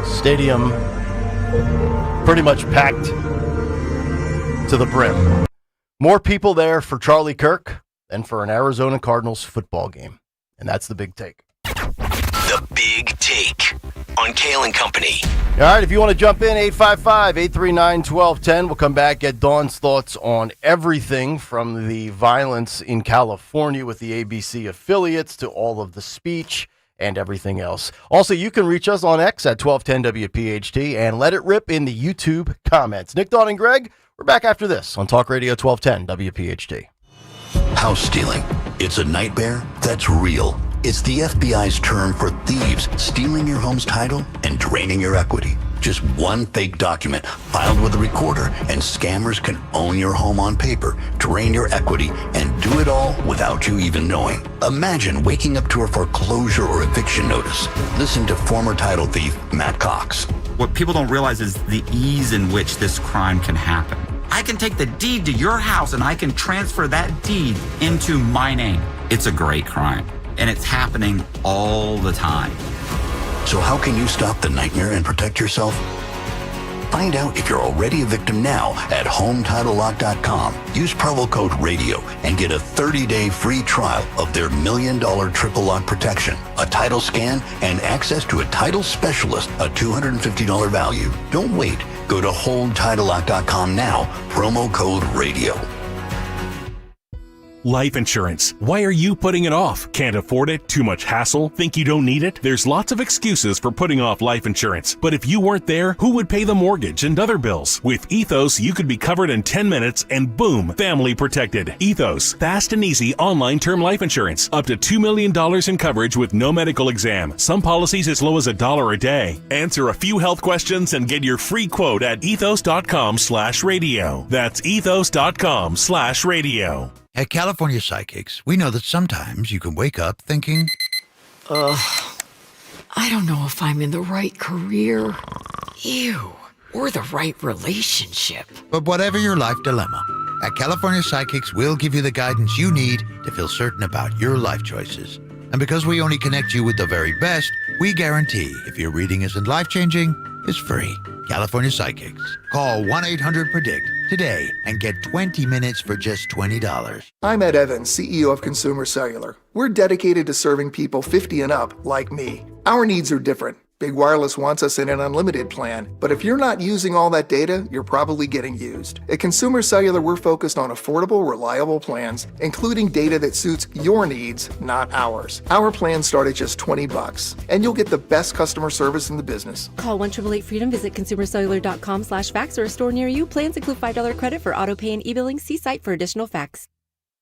Stadium pretty much packed to the brim. More people there for Charlie Kirk than for an Arizona Cardinals football game. And that's the big take. The Big Take on Kayal and Company. All right, if you want to jump in, 855-839-1210. We'll come back, get Dawn's thoughts on everything from the violence in California with the ABC affiliates to all of the speech and everything else. Also, you can reach us on X at 1210 WPHT and let it rip in the YouTube comments. Nick, Dawn, and Greg, we're back after this on Talk Radio 1210 WPHT. House stealing. It's a nightmare that's real. It's the FBI's term for thieves stealing your home's title and draining your equity. Just one fake document filed with a recorder, and scammers can own your home on paper, drain your equity, and do it all without you even knowing. Imagine waking up to a foreclosure or eviction notice. Listen to former title thief Matt Cox. What people don't realize is the ease in which this crime can happen. I can take the deed to your house and I can transfer that deed into my name. It's a great crime, and it's happening all the time. So how can you stop the nightmare and protect yourself? Find out if you're already a victim now at HomeTitleLock.com. Use promo code RADIO and get a 30-day free trial of their $1 million triple lock protection, a title scan, and access to a title specialist, a $250 value. Don't wait. Go to HomeTitleLock.com now, promo code RADIO. Life insurance. Why are you putting it off? Can't afford it? Too much hassle? Think you don't need it? There's lots of excuses for putting off life insurance. But if you weren't there, who would pay the mortgage and other bills? With Ethos, you could be covered in 10 minutes and boom, family protected. Ethos, fast and easy online term life insurance. Up to $2 million in coverage with no medical exam. Some policies as low as $1 a day. Answer a few health questions and get your free quote at ethos.com/radio. That's ethos.com/radio. At California Psychics, we know that sometimes you can wake up thinking, I don't know if I'm in the right career. Or the right relationship. But whatever your life dilemma, at California Psychics, we'll give you the guidance you need to feel certain about your life choices. And because we only connect you with the very best, we guarantee if your reading isn't life-changing, it's free. California Psychics. Call 1-800-PREDICT today and get 20 minutes for just $20. I'm Ed Evans, CEO of Consumer Cellular. We're dedicated to serving people 50 and up, like me. Our needs are different. Big Wireless wants us in an unlimited plan, but if you're not using all that data, you're probably getting used. At Consumer Cellular, we're focused on affordable, reliable plans, including data that suits your needs, not ours. Our plans start at just $20, and you'll get the best customer service in the business. Call 1-888-FREEDOM, visit consumercellular.com/fax or a store near you. Plans include $5 credit for auto pay and e-billing. See site for additional facts.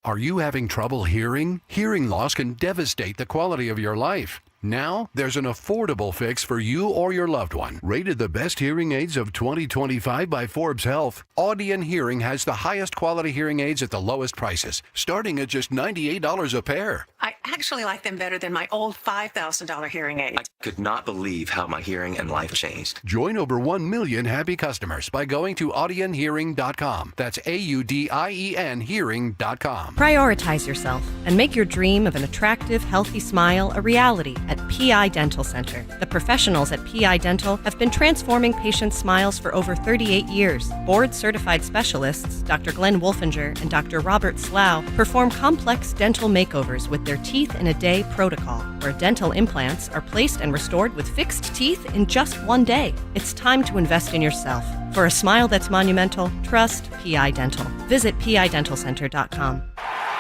Are you having trouble hearing? Hearing loss can devastate the quality of your life. Now, there's an affordable fix for you or your loved one. Rated the best hearing aids of 2025 by Forbes Health, Audion Hearing has the highest quality hearing aids at the lowest prices, starting at just $98 a pair. I actually like them better than my old $5,000 hearing aid. I could not believe how my hearing and life changed. Join over 1 million happy customers by going to audionhearing.com. That's AUDIEN hearing.com. Prioritize yourself and make your dream of an attractive, healthy smile a reality at PI Dental Center. The professionals at PI Dental have been transforming patients' smiles for over 38 years. Board-certified specialists, Dr. Glenn Wolfinger and Dr. Robert Slough, perform complex dental makeovers with their Teeth in a Day protocol, where dental implants are placed and restored with fixed teeth in just one day. It's time to invest in yourself. For a smile that's monumental, trust PI Dental. Visit PIDentalCenter.com.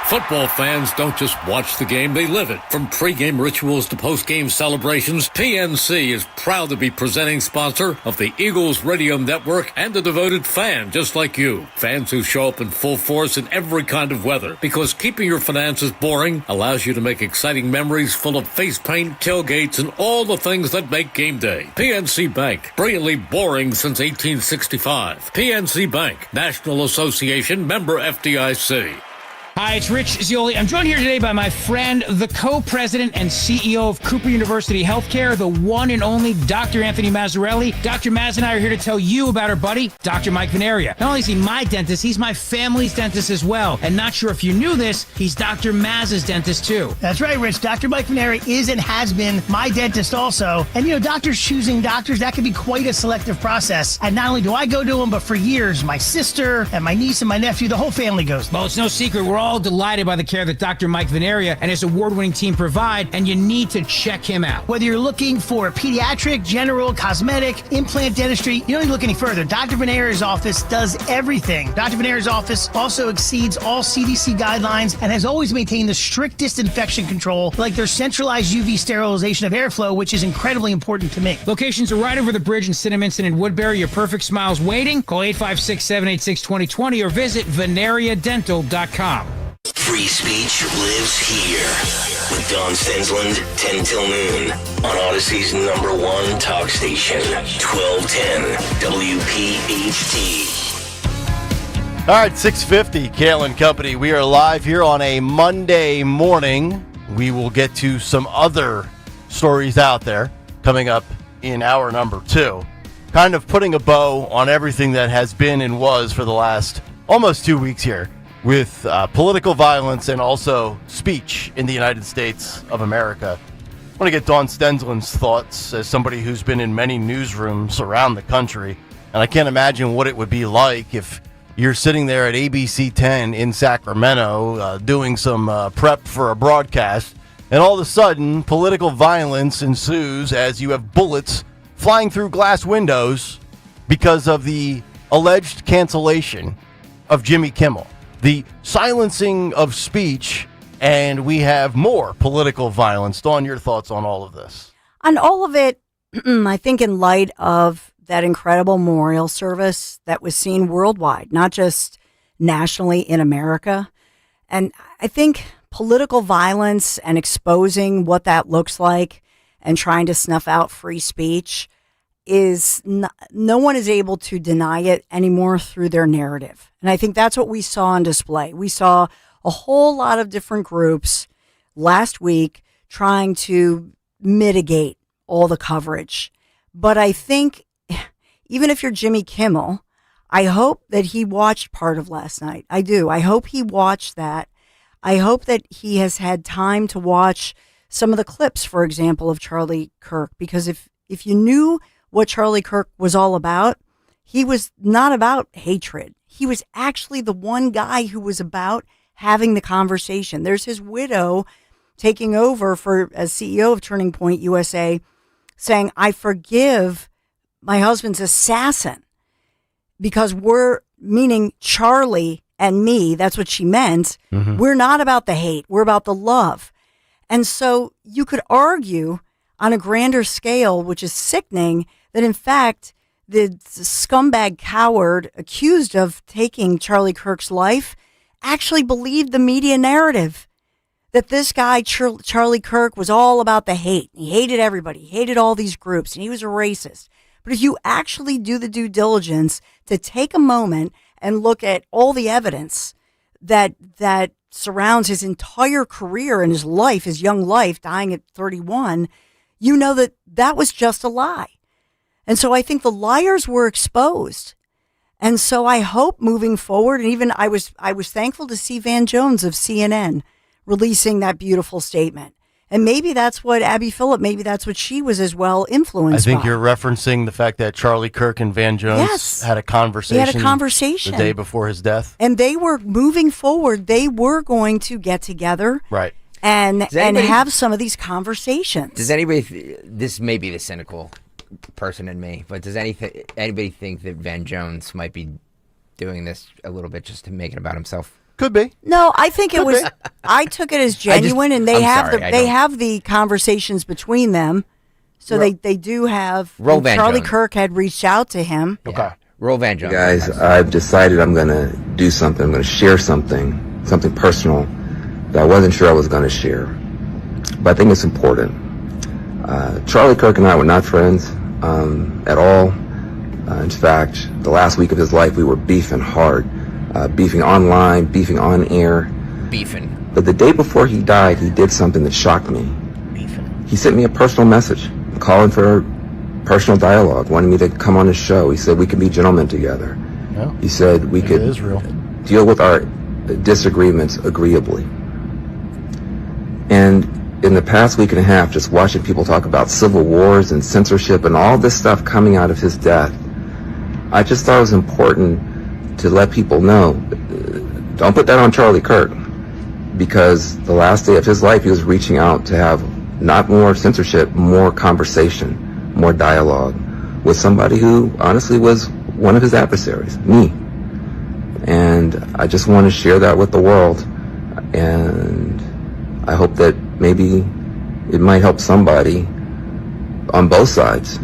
Football fans don't just watch the game, they live it. From pre-game rituals to post-game celebrations, PNC is proud to be presenting sponsor of the Eagles Radio Network and a devoted fan just like you. Fans who show up in full force in every kind of weather, because keeping your finances boring allows you to make exciting memories full of face paint, tailgates, and all the things that make game day. PNC Bank, brilliantly boring since 1865. PNC Bank, National Association, member FDIC. Hi, it's Rich Zioli. I'm joined here today by my friend, the co-president and CEO of Cooper University Healthcare, the one and only Dr. Anthony Mazzarelli. Dr. Maz and I are here to tell you about our buddy, Dr. Mike Venaria. Not only is he my dentist, he's my family's dentist as well. And not sure if you knew this, he's Dr. Maz's dentist too. That's right, Rich. Dr. Mike Venaria is and has been my dentist also. And doctors choosing doctors, that can be quite a selective process. And not only do I go to him, but for years, my sister and my niece and my nephew, the whole family goes. Well, it's no secret. We're all delighted by the care that Dr. Mike Venaria and his award-winning team provide, and you need to check him out. Whether you're looking for pediatric, general, cosmetic, implant dentistry, you don't need to look any further. Dr. Venaria's office does everything. Dr. Venaria's office also exceeds all CDC guidelines and has always maintained the strictest infection control, like their centralized UV sterilization of airflow, which is incredibly important to me. Locations are right over the bridge in Cinnaminson and Woodbury. Your perfect smile's waiting. Call 856-786-2020 or visit venariadental.com. Free speech lives here with Don Stensland, 10 till noon on Odyssey's #1 talk station, 1210 WPHT. All right, 6:50, Kayal and Company. We are live here on a Monday morning. We will get to some other stories out there coming up in hour number 2. Kind of putting a bow on everything that has been and was for the last almost 2 weeks here, with political violence and also speech in the United States of America. I want to get Dawn Stensland's thoughts as somebody who's been in many newsrooms around the country, and I can't imagine what it would be like if you're sitting there at ABC 10 in Sacramento doing some prep for a broadcast, and all of a sudden political violence ensues as you have bullets flying through glass windows because of the alleged cancellation of Jimmy Kimmel. The silencing of speech, and we have more political violence. Dawn, your thoughts on all of this? On all of it, I think in light of that incredible memorial service that was seen worldwide, not just nationally in America. And I think political violence and exposing what that looks like and trying to snuff out free speech is no one is able to deny it anymore through their narrative. And I think that's what we saw on display. We saw a whole lot of different groups last week trying to mitigate all the coverage. But I think even if you're Jimmy Kimmel, I hope that he watched part of last night. I do. I hope he watched that. I hope that he has had time to watch some of the clips, for example, of Charlie Kirk, because if you knew what Charlie Kirk was all about, he was not about hatred. He was actually the one guy who was about having the conversation. There's his widow taking over as CEO of Turning Point USA, saying, I forgive my husband's assassin because meaning Charlie and me, that's what she meant. Mm-hmm. We're not about the hate. We're about the love. And so you could argue on a grander scale, which is sickening, that in fact, the scumbag coward accused of taking Charlie Kirk's life actually believed the media narrative that this guy, Charlie Kirk, was all about the hate. He hated everybody. He hated all these groups, and he was a racist. But if you actually do the due diligence to take a moment and look at all the evidence that surrounds his entire career and his life, his young life, dying at 31, you know that was just a lie. And so I think the liars were exposed. And so I hope moving forward, and even I was thankful to see Van Jones of CNN releasing that beautiful statement And maybe that's what Abby Phillip, maybe that's what she was as well influenced by. I think you're referencing the fact that Charlie Kirk and Van Jones had a conversation. They had a conversation the day before his death. And they were moving forward. They were going to get together. Right. And have some of these conversations. Does anybody, this may be the cynical person in me, but does anybody think that Van Jones might be doing this a little bit just to make it about himself? Could be. No, I think it was. I took it as genuine, and they have the conversations between them. So they do have. Charlie Kirk had reached out to him. Okay. Roll Van Jones. Guys, I've decided I'm going to do something. I'm going to share something personal that I wasn't sure I was going to share, but I think it's important. Charlie Kirk and I were not friends at all. In fact, the last week of his life, we were beefing hard. Beefing online, beefing on air. Beefing. But the day before he died, he did something that shocked me. Beefing. He sent me a personal message, calling for personal dialogue, wanted me to come on his show. He said we could be gentlemen together. Yeah. He said we could deal with our disagreements agreeably. And in the past week and a half, just watching people talk about civil wars and censorship and all this stuff coming out of his death, I just thought it was important to let people know, don't put that on Charlie Kirk, because the last day of his life, he was reaching out to have not more censorship, more conversation, more dialogue with somebody who honestly was one of his adversaries, me. And I just want to share that with the world, and I hope that maybe it might help somebody on both sides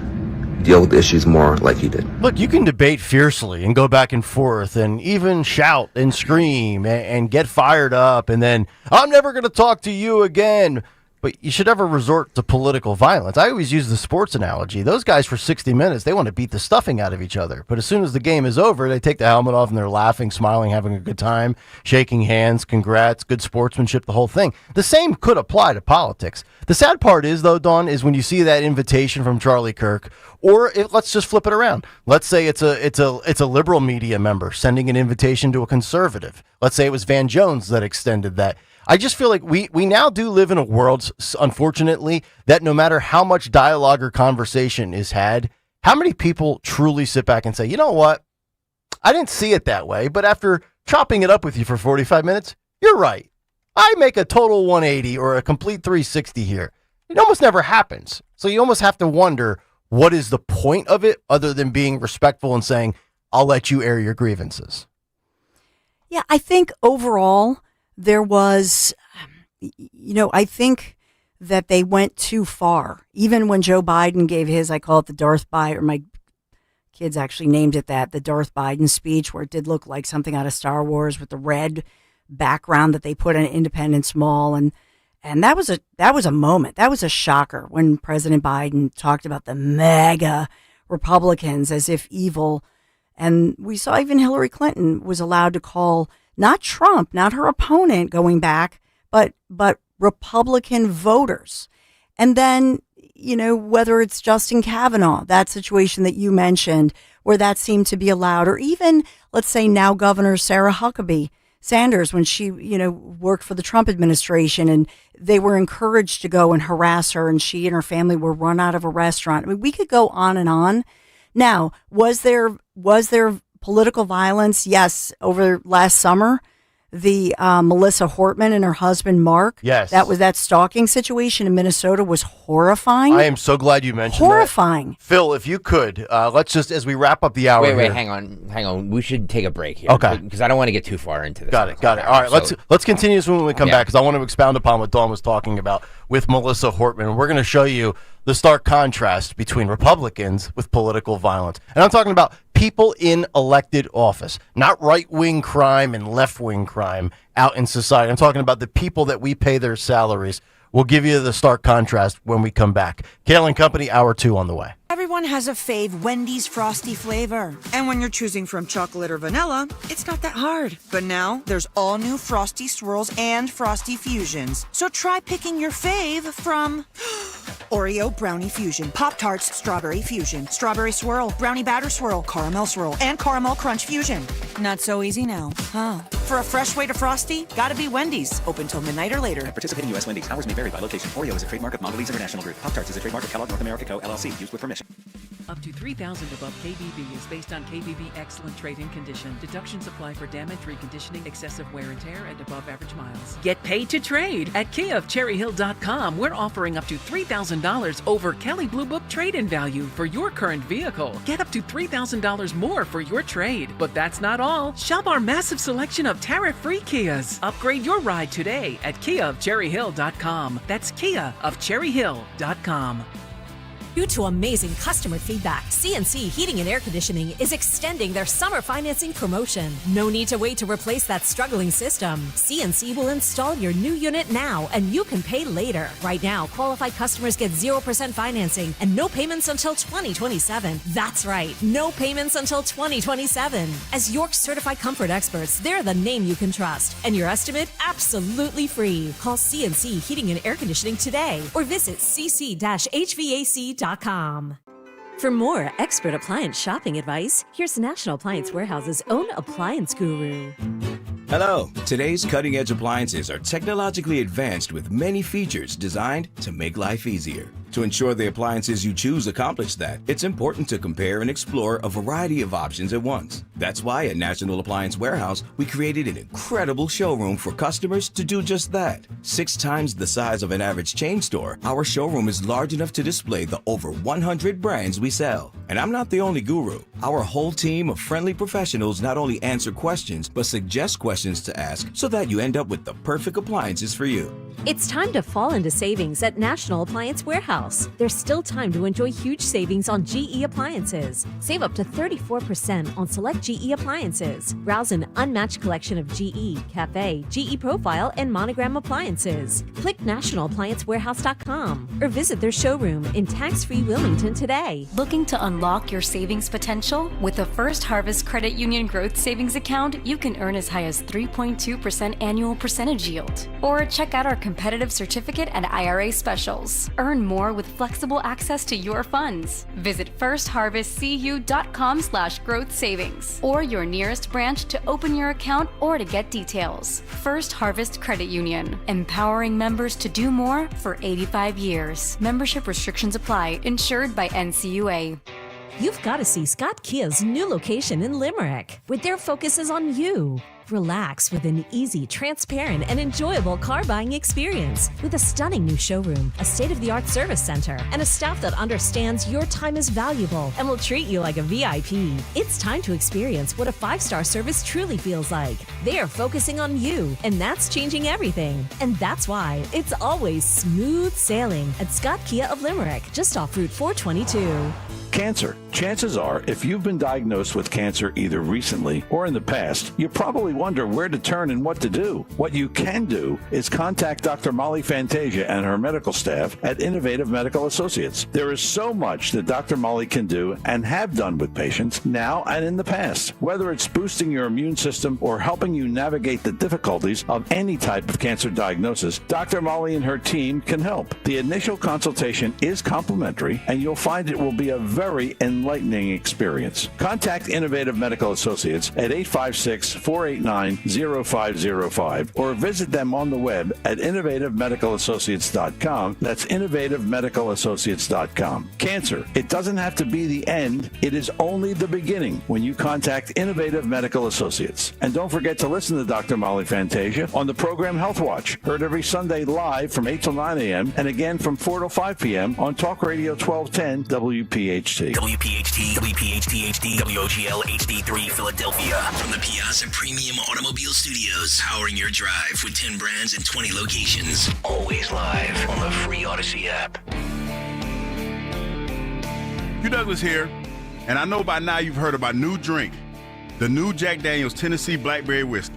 deal with issues more like he did. Look, you can debate fiercely and go back and forth and even shout and scream and get fired up and then, I'm never going to talk to you again. But you should never resort to political violence. I always use the sports analogy. Those guys for 60 minutes, they want to beat the stuffing out of each other. But as soon as the game is over, they take the helmet off and they're laughing, smiling, having a good time, shaking hands, congrats, good sportsmanship, the whole thing. The same could apply to politics. The sad part is, though, Dawn, is when you see that invitation from Charlie Kirk, or let's just flip it around. Let's say it's a liberal media member sending an invitation to a conservative. Let's say it was Van Jones that extended that. I just feel like we now do live in a world, unfortunately, that no matter how much dialogue or conversation is had, how many people truly sit back and say, you know what? I didn't see it that way, but after chopping it up with you for 45 minutes, you're right. I make a total 180 or a complete 360 here. It almost never happens. So you almost have to wonder, what is the point of it other than being respectful and saying, I'll let you air your grievances? Yeah, I think overall, there was, I think that they went too far. Even when Joe Biden gave his, I call it the Darth Biden, or my kids actually named it that, the Darth Biden speech, where it did look like something out of Star Wars with the red background that they put on Independence Mall. And that was a moment. That was a shocker when President Biden talked about the MAGA Republicans as if evil. And we saw even Hillary Clinton was allowed to call not Trump, not her opponent going back, but Republican voters. And then, whether it's Justin Kavanaugh, that situation that you mentioned, where that seemed to be allowed, or even, let's say now Governor Sarah Huckabee Sanders, when she, worked for the Trump administration and they were encouraged to go and harass her and she and her family were run out of a restaurant. I mean, we could go on and on. Now, was there political violence? Yes. Over last summer, the Melissa Hortman and her husband, Mark. Yes. That stalking situation in Minnesota was horrifying. I am so glad you mentioned horrifying. That. Phil, if you could, let's just, as we wrap up the hour Wait, hang on. We should take a break here. Okay. Because I don't want to get too far into this. Got it. All right, let's continue this when we come back, because I want to expound upon what Dawn was talking about with Melissa Hortman. We're going to show you the stark contrast between Republicans with political violence. And I'm talking about people in elected office, not right-wing crime and left-wing crime out in society. I'm talking about the people that we pay their salaries. We'll give you the stark contrast when we come back. Kayal and Company, Hour 2 on the way. Everyone has a fave Wendy's Frosty flavor. And when you're choosing from chocolate or vanilla, it's not that hard. But now, there's all new Frosty Swirls and Frosty Fusions. So try picking your fave from Oreo Brownie Fusion, Pop-Tarts Strawberry Fusion, Strawberry Swirl, Brownie Batter Swirl, Caramel Swirl, and Caramel Crunch Fusion. Not so easy now, huh? For a fresh way to Frosty, gotta be Wendy's. Open till midnight or later. At participating U.S. Wendy's, hours may vary by location. Oreo is a trademark of Mondelez International Group. Pop-Tarts is a trademark of Kellogg North America Co., LLC. Used with permission. Up to $3,000 above KBB is based on KBB excellent trade-in condition. Deductions apply for damage, reconditioning, excessive wear and tear, and above average miles. Get paid to trade. At KiaofCherryHill.com, we're offering up to $3,000 over Kelley Blue Book trade-in value for your current vehicle. Get up to $3,000 more for your trade. But that's not all. Shop our massive selection of tariff-free Kias. Upgrade your ride today at KiaofCherryHill.com. That's KiaofCherryHill.com. Due to amazing customer feedback, CNC Heating and Air Conditioning is extending their summer financing promotion. No need to wait to replace that struggling system. CNC will install your new unit now, and you can pay later. Right now, qualified customers get 0% financing and no payments until 2027. That's right, no payments until 2027. As York's certified comfort experts, they're the name you can trust, and your estimate absolutely free. Call CNC Heating and Air Conditioning today or visit cc-hvac.com. For more expert appliance shopping advice, here's National Appliance Warehouse's own appliance guru. Hello. Today's cutting-edge appliances are technologically advanced with many features designed to make life easier. To ensure the appliances you choose accomplish that, it's important to compare and explore a variety of options at once. That's why at National Appliance Warehouse, we created an incredible showroom for customers to do just that. 6 times the size of an average chain store, our showroom is large enough to display the over 100 brands we sell. And I'm not the only guru. Our whole team of friendly professionals not only answer questions, but suggest questions to ask so that you end up with the perfect appliances for you. It's time to fall into savings at National Appliance Warehouse. There's still time to enjoy huge savings on GE appliances. Save up to 34% on select GE appliances. Browse an unmatched collection of GE, Cafe, GE Profile, and Monogram appliances. Click nationalappliancewarehouse.com or visit their showroom in tax-free Wilmington today. Looking to unlock your savings potential? With the First Harvest Credit Union Growth Savings Account, you can earn as high as 3.2% annual percentage yield. Or check out our competitive certificate and IRA specials. Earn more with flexible access to your funds. Visit firstharvestcu.com/growth savings or your nearest branch to open your account or to get details. First Harvest Credit Union, empowering members to do more for 85 years. Membership restrictions apply. Insured by NCUA. You've got to see Scott Kia's new location in Limerick, where their focus is on you. Relax with an easy, transparent, and enjoyable car buying experience with a stunning new showroom, a state-of-the-art service center, and a staff that understands your time is valuable and will treat you like a VIP. It's time to experience what a 5-star service truly feels like. They are focusing on you, and that's changing everything. And that's why it's always smooth sailing at Scott Kia of Limerick, just off Route 422. Cancer. Chances are, if you've been diagnosed with cancer either recently or in the past, you probably wonder where to turn and what to do. What you can do is contact Dr. Molly Fantasia and her medical staff at Innovative Medical Associates. There is so much that Dr. Molly can do and have done with patients now and in the past. Whether it's boosting your immune system or helping you navigate the difficulties of any type of cancer diagnosis, Dr. Molly and her team can help. The initial consultation is complimentary, and you'll find it will be a very enlightening experience. Contact Innovative Medical Associates at 856-489-0505 or visit them on the web at innovativemedicalassociates.com. That's innovativemedicalassociates.com. Cancer, it doesn't have to be the end. It is only the beginning when you contact Innovative Medical Associates. And don't forget to listen to Dr. Molly Fantasia on the program Health Watch, heard every Sunday live from 8 till 9 a.m. and again from 4 till 5 p.m. on Talk Radio 1210 WPHT. WPHT, WPHT HD, WOGL HD3 Philadelphia. From the Piazza Premium Automobile Studios, powering your drive with 10 brands and 20 locations. Always live on the free Odyssey app. Hugh Douglas here, and I know by now you've heard of our new drink, the new Jack Daniel's Tennessee Blackberry Whiskey.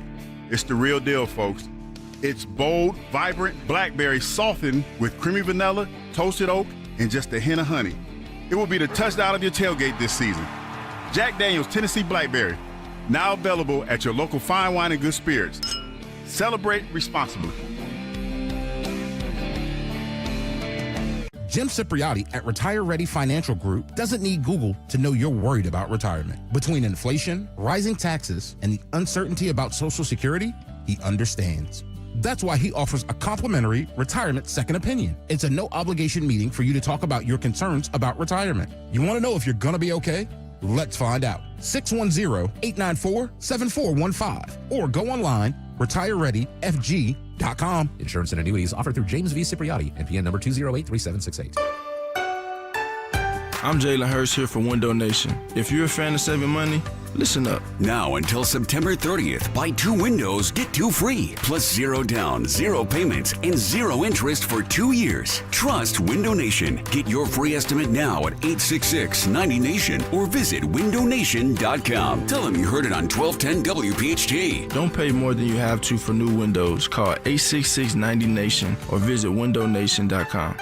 It's the real deal, folks. It's bold, vibrant blackberry softened with creamy vanilla, toasted oak, and just a hint of honey. It will be the touchdown of your tailgate this season. Jack Daniel's Tennessee Blackberry, now available at your local fine wine and good spirits. Celebrate responsibly. Jim Cipriotti at Retire Ready Financial Group doesn't need Google to know you're worried about retirement. Between inflation, rising taxes, and the uncertainty about Social Security, he understands. That's why he offers a complimentary retirement second opinion. It's a no-obligation meeting for you to talk about your concerns about retirement. You want to know if you're going to be okay? Let's find out. 610-894-7415 or go online, retirereadyfg.com. Insurance and annuities offered through James V. Cipriotti, NPN number 2083768. I'm Jalen Hurst here for Window Nation. If you're a fan of saving money, listen up. Now until September 30th, buy 2 windows, get 2 free. Plus 0 down, 0 payments, and 0 interest for 2 years. Trust Window Nation. Get your free estimate now at 866-90-NATION or visit windownation.com. Tell them you heard it on 1210 WPHT. Don't pay more than you have to for new windows. Call 866-90-NATION or visit windownation.com.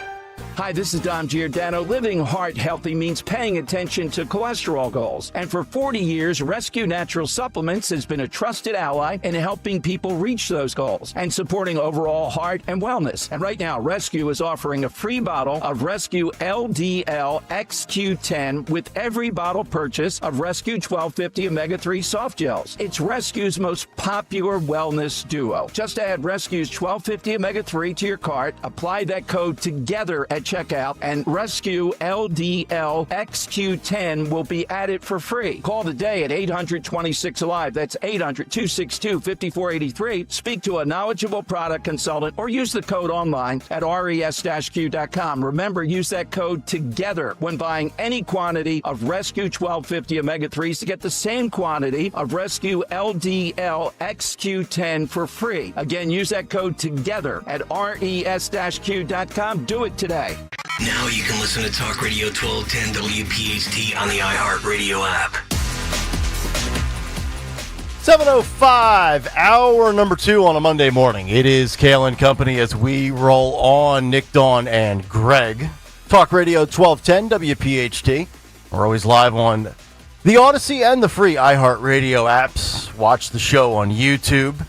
Hi, this is Dom Giordano. Living heart healthy means paying attention to cholesterol goals. And for 40 years, Rescue Natural Supplements has been a trusted ally in helping people reach those goals and supporting overall heart and wellness. And right now, Rescue is offering a free bottle of Rescue LDL XQ10 with every bottle purchase of Rescue 1250 Omega-3 soft gels. It's Rescue's most popular wellness duo. Just add Rescue's 1250 Omega-3 to your cart, apply that code TOGETHER at checkout, and Rescue LDL XQ10 will be added for free. Call today at 800-26-ALIVE. That's 800-262-5483. Speak to a knowledgeable product consultant or use the code online at res-q.com. Remember, use that code TOGETHER when buying any quantity of Rescue 1250 Omega-3s to get the same quantity of Rescue LDL XQ10 for free. Again, use that code TOGETHER at res-q.com. Do it today. Now you can listen to Talk Radio 1210 WPHT on the iHeartRadio app. 7:05, hour number 2 on a Monday morning. It is Kayal and Company as we roll on. Nick, Dawn, and Greg. Talk Radio 1210 WPHT. We're always live on the Odyssey and the free iHeartRadio apps. Watch the show on YouTube.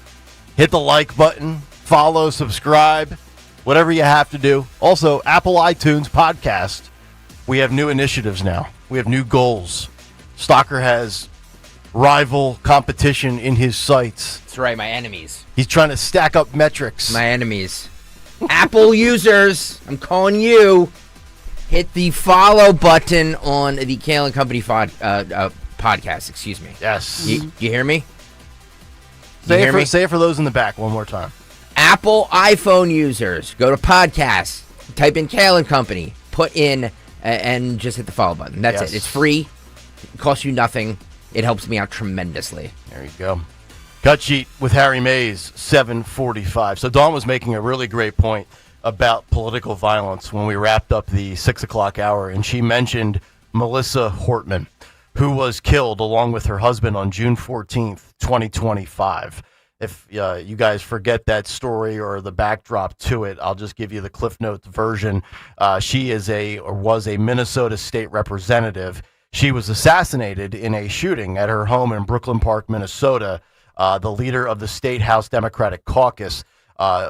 Hit the like button. Follow, subscribe. Whatever you have to do. Also, Apple iTunes podcast. We have new initiatives now. We have new goals. Stalker has rival competition in his sights. That's right, my enemies. He's trying to stack up metrics. My enemies. Apple users, I'm calling you. Hit the follow button on the Kayal and Company podcast. Excuse me. Yes. You hear me? Say it for those in the back one more time. Apple iPhone users, go to podcasts, type in Kayal and Company, put in, and just hit the follow button. That's it. It's free. It costs you nothing. It helps me out tremendously. There you go. Cut sheet with Harry Mays, 7:45. So Dawn was making a really great point about political violence when we wrapped up the 6 o'clock hour, and she mentioned Melissa Hortman, who was killed along with her husband on June 14th, 2025. If you guys forget that story or the backdrop to it, I'll just give you the Cliff Notes version. She was a Minnesota state representative. She was assassinated in a shooting at her home in Brooklyn Park, Minnesota. The leader of the State House Democratic Caucus.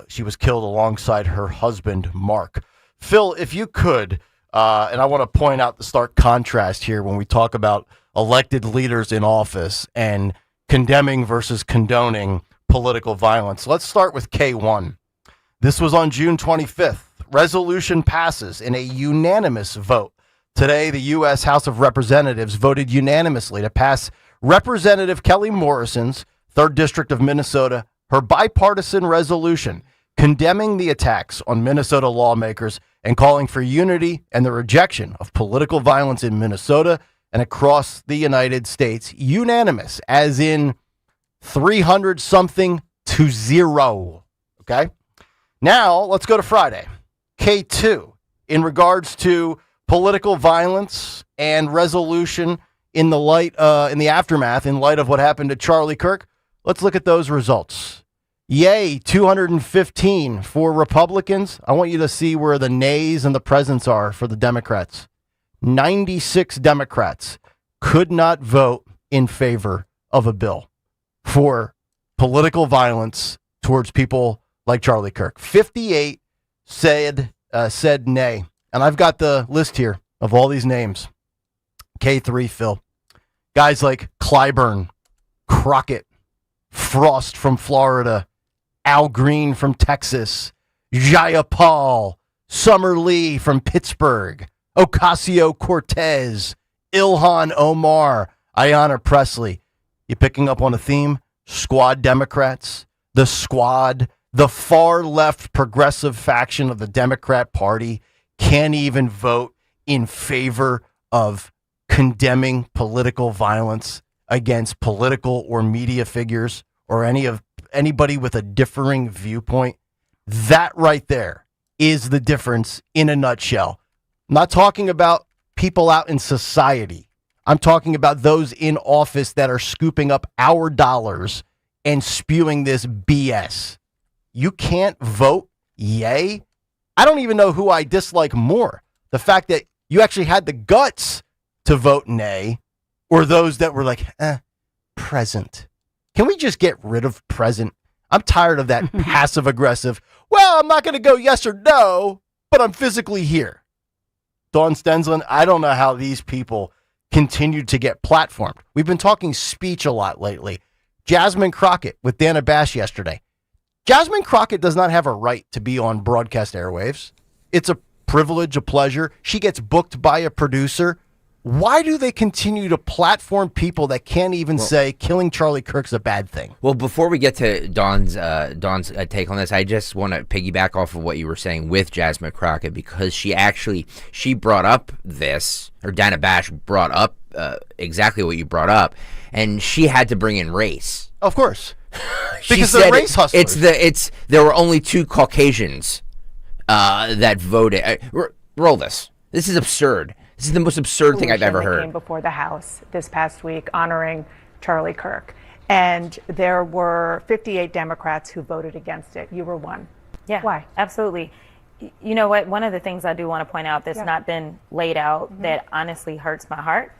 She was killed alongside her husband, Mark. Phil, if you could, and I want to point out the stark contrast here when we talk about elected leaders in office and condemning versus condoning political violence. Let's start with K1. This was on June 25th. Resolution passes in a unanimous vote. Today, the U.S. House of Representatives voted unanimously to pass Representative Kelly Morrison's 3rd District of Minnesota, her bipartisan resolution condemning the attacks on Minnesota lawmakers and calling for unity and the rejection of political violence in Minnesota and across the United States. Unanimous, as in 300-something to 0. Okay? Now, let's go to Friday. K2, in regards to political violence and resolution in the aftermath, in light of what happened to Charlie Kirk, let's look at those results. Yay, 215 for Republicans. I want you to see where the nays and the presents are for the Democrats. 96 Democrats could not vote in favor of a bill for political violence towards people like Charlie Kirk. 58 said nay. And I've got the list here of all these names. K3, Phil. Guys like Clyburn, Crockett, Frost from Florida, Al Green from Texas, Jayapal, Summer Lee from Pittsburgh, Ocasio-Cortez, Ilhan Omar, Ayanna Pressley. You picking up on a theme? Squad Democrats, the Squad, the far left progressive faction of the Democrat Party can't even vote in favor of condemning political violence against political or media figures or anybody with a differing viewpoint. That right there is the difference in a nutshell. I'm not talking about people out in society. I'm talking about those in office that are scooping up our dollars and spewing this BS. You can't vote yay? I don't even know who I dislike more. The fact that you actually had the guts to vote nay, or those that were like, present. Can we just get rid of present? I'm tired of that passive aggressive. Well, I'm not going to go yes or no, but I'm physically here. Dawn Stensland, I don't know how these people continue to get platformed. We've been talking speech a lot lately. Jasmine Crockett with Dana Bash yesterday. Jasmine Crockett does not have a right to be on broadcast airwaves. It's a privilege, a pleasure. She gets booked by a producer. Why do they continue to platform people that can't even say killing Charlie Kirk's a bad thing? Well, before we get to Dawn's take on this, I just want to piggyback off of what you were saying with Jasmine Crockett, because she brought up this, or Dana Bash brought up exactly what you brought up, and she had to bring in race. Of course. Because they're race hustlers. There were only 2 Caucasians that voted. Roll this. This is absurd. This is the most absurd thing I've ever heard. Came before the House this past week honoring Charlie Kirk, and there were 58 Democrats who voted against it. You were one. Yeah. Why? Absolutely. You know what? One of the things I do want to point out that's not been laid out that honestly hurts my heart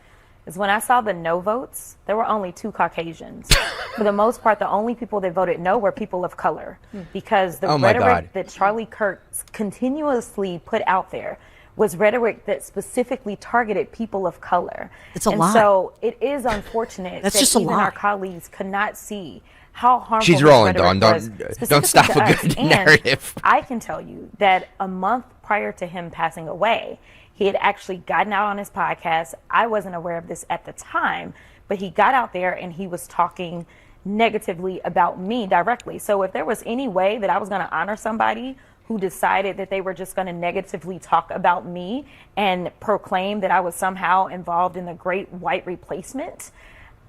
is when I saw the no votes, there were only 2 Caucasians. For the most part, the only people that voted no were people of color, because the rhetoric that Charlie Kirk continuously put out there was rhetoric that specifically targeted people of color. It's a lie. And so it is unfortunate That's that just a even lie. our colleagues could not see how harmful She's this rolling, rhetoric Dawn. was Don't stop specifically a to good us. And narrative. I can tell you that a month prior to him passing away, he had actually gotten out on his podcast. I wasn't aware of this at the time, but he got out there and he was talking negatively about me directly. So if there was any way that I was going to honor somebody who decided that they were just going to negatively talk about me and proclaim that I was somehow involved in the great white replacement,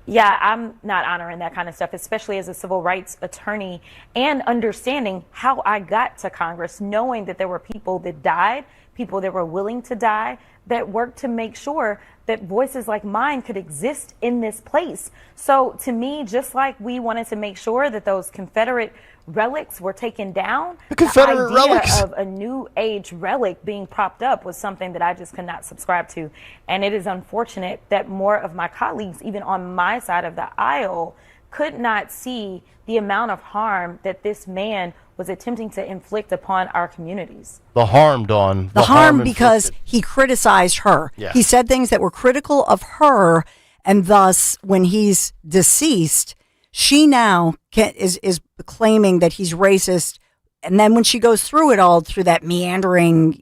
yeah, I'm not honoring that kind of stuff, especially as a civil rights attorney, and understanding how I got to Congress, knowing that there were people that died, people that were willing to die, that worked to make sure that voices like mine could exist in this place. So to me, just like we wanted to make sure that those Confederate relics were taken down, the Confederate idea relics of a new age relic being propped up was something that I just could not subscribe to. And it is unfortunate that more of my colleagues, even on my side of the aisle, could not see the amount of harm that this man was attempting to inflict upon our communities. The harm, Dawn. The harm because he criticized her. Yeah. He said things that were critical of her, and thus, when he's deceased, she now is claiming that he's racist. And then when she goes through it all, through that meandering,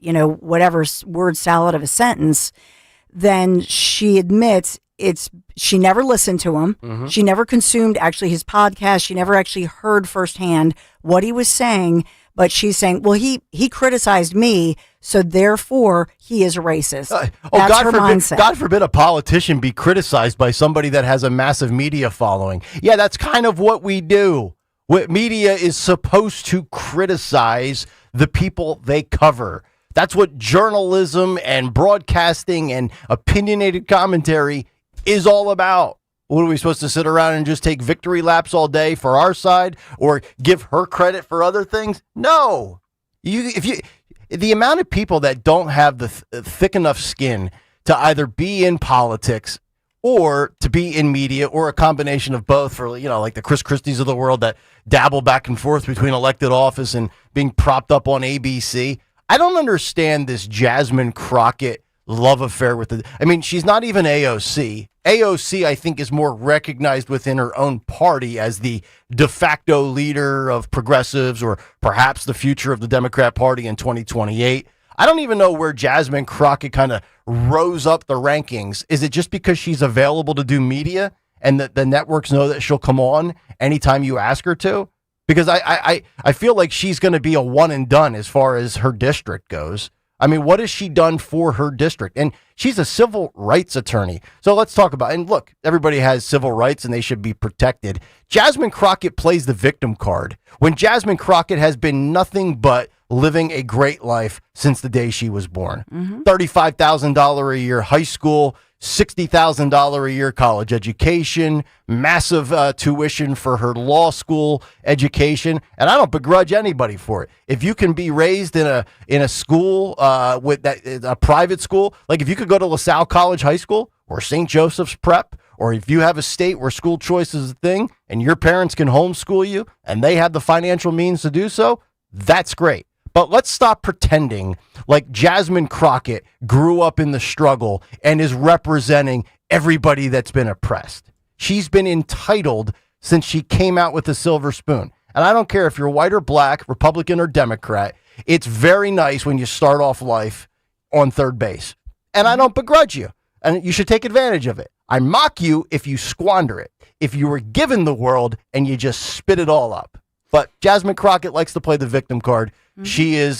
whatever word salad of a sentence, then she admits she never listened to him. Mm-hmm. She never consumed actually his podcast. She never actually heard firsthand what he was saying. But she's saying, well, he criticized me, so therefore he is racist. That's her mindset. God forbid a politician be criticized by somebody that has a massive media following. Yeah, that's kind of what we do. What media is supposed to criticize the people they cover. That's what journalism and broadcasting and opinionated commentary is all about. What are we supposed to sit around and just take victory laps all day for our side, or give her credit for other things? No. The amount of people that don't have the thick enough skin to either be in politics or to be in media, or a combination of both, for like the Chris Christies of the world that dabble back and forth between elected office and being propped up on ABC. I don't understand this Jasmine Crockett love affair with the. I mean, she's not even AOC. AOC, I think, is more recognized within her own party as the de facto leader of progressives, or perhaps the future of the Democrat Party in 2028. I don't even know where Jasmine Crockett kind of rose up the rankings. Is it just because she's available to do media and that the networks know that she'll come on anytime you ask her to? Because I feel like she's going to be a one and done as far as her district goes. I mean, what has she done for her district? And she's a civil rights attorney. So let's talk about, and look, everybody has civil rights and they should be protected. Jasmine Crockett plays the victim card when Jasmine Crockett has been nothing but living a great life since the day she was born. $35,000 a year high school, $60,000 a year college education, massive tuition for her law school education, and I don't begrudge anybody for it. If you can be raised in a school with that, a private school, like if you could go to LaSalle College High School or St. Joseph's Prep, or if you have a state where school choice is a thing and your parents can homeschool you and they have the financial means to do so, that's great. But let's stop pretending like Jasmine Crockett grew up in the struggle and is representing everybody that's been oppressed. She's been entitled since she came out with a silver spoon. And I don't care if you're white or black, Republican or Democrat. It's very nice when you start off life on third base. And I don't begrudge you. And you should take advantage of it. I mock you if you squander it. If you were given the world and you just spit it all up. But Jasmine Crockett likes to play the victim card. She is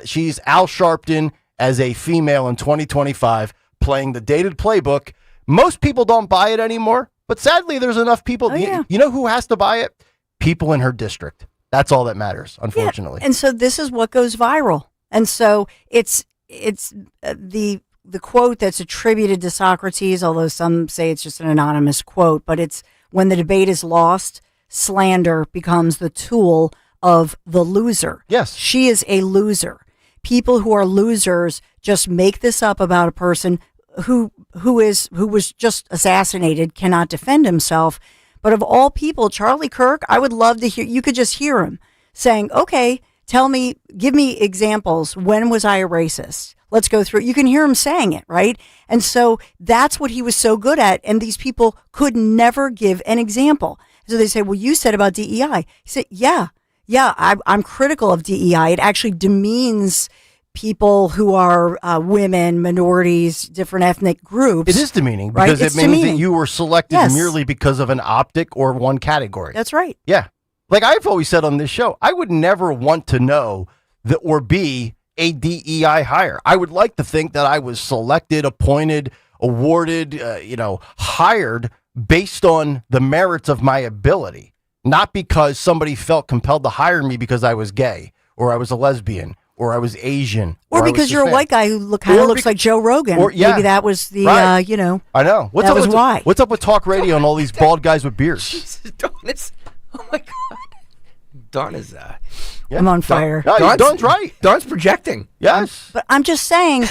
she's Al Sharpton as a female in 2025 playing the dated playbook. Most people don't buy it anymore, but sadly there's enough people. You know who has to buy it? People in her district. That's all that matters, unfortunately. Yeah. And so this is what goes viral. And so it's the quote that's attributed to Socrates, although some say it's just an anonymous quote, but it's when the debate is lost, slander becomes the tool of the loser. Yes. She is a loser. People who are losers just make this up about a person who was just assassinated, cannot defend himself. But of all people, Charlie Kirk, I would love to hear, you could just hear him saying, okay, give me examples. When was I a racist? Let's go through it. You can hear him saying it, right? And so that's what he was so good at. And these people could never give an example. So they say, well, you said about DEI. He said, yeah, I'm critical of DEI. It actually demeans people who are women, minorities, different ethnic groups. It is demeaning because it means that you were selected merely because of an optic or one category. That's right. Yeah. Like I've always said on this show, I would never want to know or be a DEI hire. I would like to think that I was selected, appointed, awarded, hired based on the merits of my ability, not because somebody felt compelled to hire me because I was gay or I was a lesbian or I was Asian. Or because you're a white guy who kind of looks like Joe Rogan. Maybe that was the, right. I know. Why. What's up with talk radio and all these bald guys with beards? Jesus, Dawn is, oh my God. Dawn is, I'm on fire. Dawn's right. Dawn's projecting. Yes. But I'm just saying,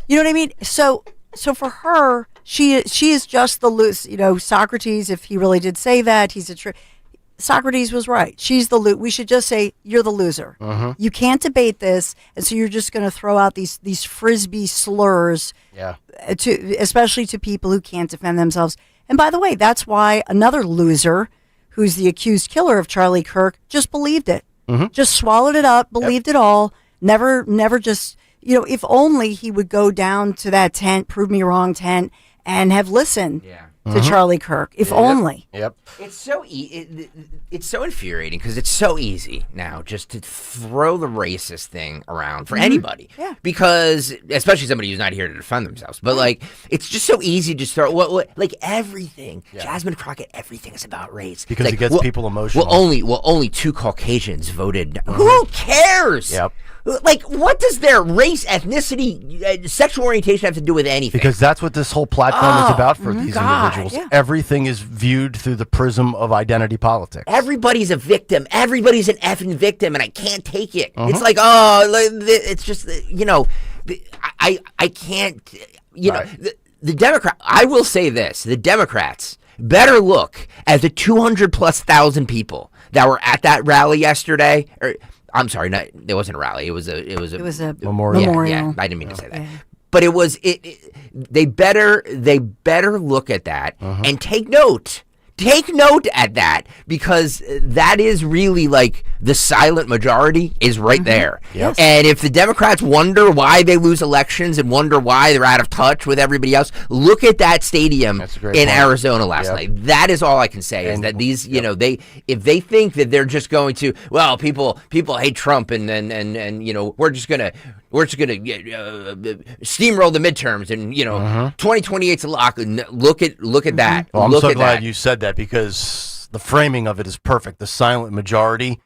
you know what I mean? So for her, she is just the loose, Socrates, if he really did say that, Socrates was right. She's the loser. We should just say you're the loser. You can't debate this, and so you're just going to throw out these frisbee slurs, especially to people who can't defend themselves. And by the way, that's why another loser, who's the accused killer of Charlie Kirk, just believed it, just swallowed it up, believed it all, never just, if only he would go down to that tent, prove me wrong tent, and have listened to Charlie Kirk, if only. Yep. It's so it's so infuriating because it's so easy now just to throw the racist thing around for anybody. Yeah. Because especially somebody who's not here to defend themselves. But it's just so easy to just throw everything. Yeah. Jasmine Crockett, everything is about race. Because it gets people emotional. Only 2 Caucasians voted. Who cares? Yep. What does their race, ethnicity, sexual orientation have to do with anything? Because that's what this whole platform is about for these individuals. Yeah. Everything is viewed through the prism of identity politics. Everybody's a victim. Everybody's an effing victim, and I can't take it. It's it's just, I can't, the Democrat, I will say this, the Democrats better look at the 200,000+ people that were at that rally yesterday, I'm sorry, it wasn't a rally. It was a memorial. Yeah, I didn't mean to say that. But it was they better look at that and take note. Take note at that, because that is really like the silent majority is right there. Yep. And if the Democrats wonder why they lose elections and wonder why they're out of touch with everybody else, look at that stadium in Arizona last night. That is all I can say, is that these, if they think that they're just going to, well, people hate Trump and we're just gonna steamroll the midterms and 2028's a lock. Look at that. Well, I'm look so at glad that. you said that, because the framing of it is perfect. The silent majority.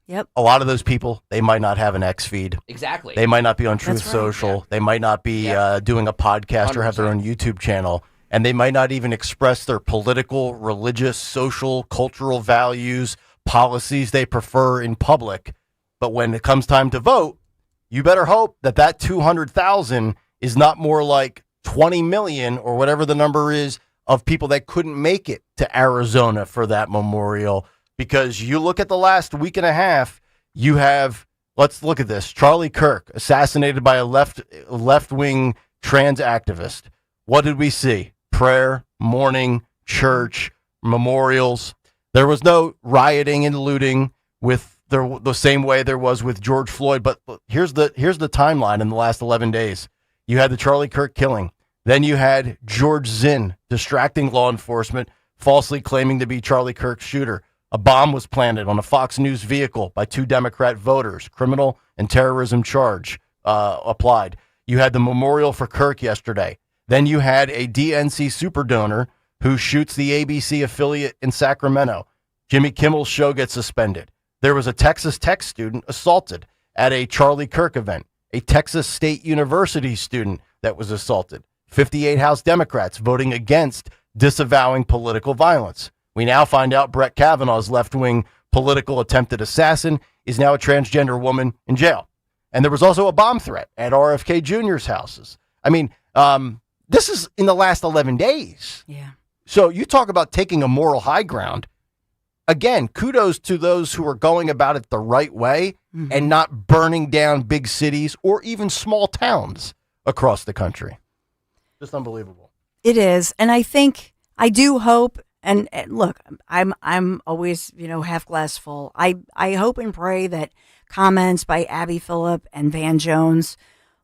Yep. A lot of those people, they might not have an X feed. Exactly. They might not be on Truth That's right. Social. Yeah. They might not be doing a podcast 100%. Or have their own YouTube channel. And they might not even express their political, religious, social, cultural values, policies they prefer in public. But when it comes time to vote, you better hope that 200,000 is not more like 20 million or whatever the number is of people that couldn't make it to Arizona for that memorial. Because you look at the last week and a half, you have, let's look at this, Charlie Kirk, assassinated by a left-wing trans activist. What did we see? Prayer, mourning, church, memorials. There was no rioting and looting with the same way there was with George Floyd. But here's the timeline in the last 11 days. You had the Charlie Kirk killing. Then you had George Zinn distracting law enforcement, falsely claiming to be Charlie Kirk's shooter. A bomb was planted on a Fox News vehicle by 2 Democrat voters. Criminal and terrorism charge applied. You had the memorial for Kirk yesterday. Then you had a DNC super donor who shoots the ABC affiliate in Sacramento. Jimmy Kimmel's show gets suspended. There was a Texas Tech student assaulted at a Charlie Kirk event. A Texas State University student that was assaulted. 58 House Democrats voting against disavowing political violence. We now find out Brett Kavanaugh's left-wing political attempted assassin is now a transgender woman in jail. And there was also a bomb threat at RFK Jr.'s houses. I mean, this is in the last 11 days. Yeah. So you talk about taking a moral high ground. Again, kudos to those who are going about it the right way and not burning down big cities or even small towns across the country. Just unbelievable. It is. And I do hope, and look, I'm always, half glass full. I hope and pray that comments by Abby Phillip and Van Jones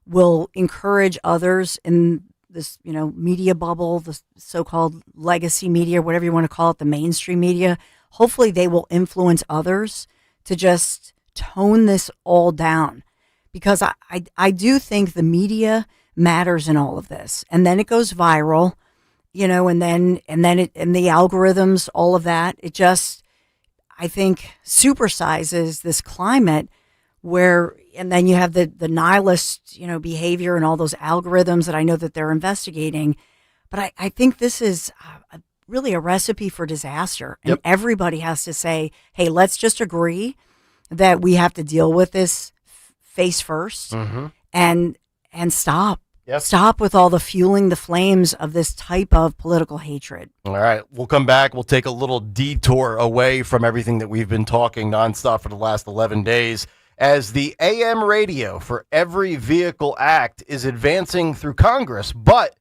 will encourage others in this, media bubble, the so-called legacy media, whatever you want to call it, the mainstream media. Hopefully they will influence others to just tone this all down, because I do think the media matters in all of this. And then it goes viral, and then the algorithms, all of that, it just, I think, supersizes this climate where, and then you have the nihilist, behavior and all those algorithms that I know that they're investigating. But I think this is really a recipe for disaster. And everybody has to say, hey, let's just agree that we have to deal with this face first and stop. Yep. Stop with all the fueling the flames of this type of political hatred. All right. We'll come back. We'll take a little detour away from everything that we've been talking nonstop for the last 11 days as the AM radio for Every Vehicle Act is advancing through Congress, but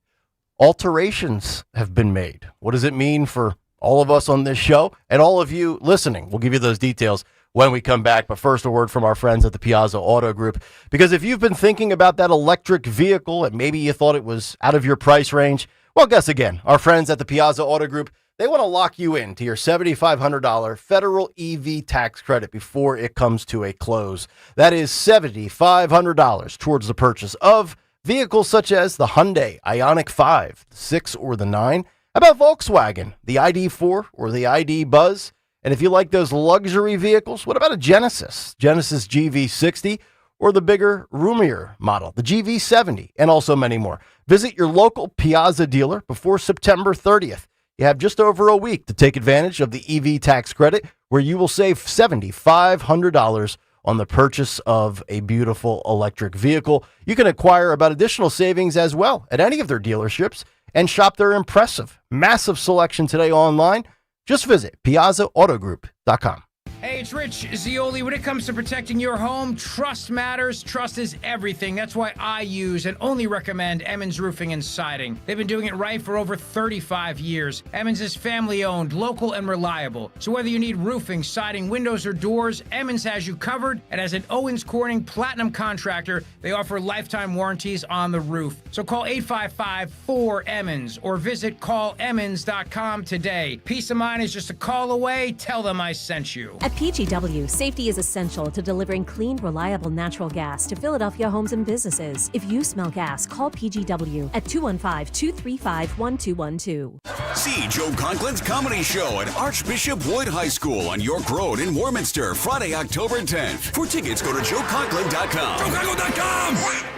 alterations have been made. What does it mean for all of us on this show and all of you listening? We'll give you those details when we come back. But first, a word from our friends at the Piazza Auto Group. Because if you've been thinking about that electric vehicle and maybe you thought it was out of your price range, well, guess again. Our friends at the Piazza Auto Group, they want to lock you in to your $7,500 federal EV tax credit before it comes to a close. That is $7,500 towards the purchase of vehicles such as the Hyundai Ioniq 5, the 6, or the 9. How about Volkswagen, the ID4 or the ID Buzz? And if you like those luxury vehicles, what about a Genesis GV60, or the bigger, roomier model, the GV70, and also many more. Visit your local Piazza dealer before September 30th. You have just over a week to take advantage of the EV tax credit, where you will save $7,500 on the purchase of a beautiful electric vehicle. You can acquire about additional savings as well at any of their dealerships and shop their impressive, massive selection today online. Just visit PiazzaAutoGroup.com. Hey, it's Rich Zioli. When it comes to protecting your home, trust matters. Trust is everything. That's why I use and only recommend Emmons Roofing and Siding. They've been doing it right for over 35 years. Emmons is family-owned, local, and reliable. So whether you need roofing, siding, windows, or doors, Emmons has you covered. And as an Owens Corning Platinum contractor, they offer lifetime warranties on the roof. So call 855-4-EMMONS or visit callemmons.com today. Peace of mind is just a call away. Tell them I sent you. At PGW, safety is essential to delivering clean, reliable natural gas to Philadelphia homes and businesses. If you smell gas, call PGW at 215-235-1212. See Joe Conklin's comedy show at Archbishop Wood High School on York Road in Warminster, Friday, October 10th. For tickets, go to joeconklin.com. joeconklin.com!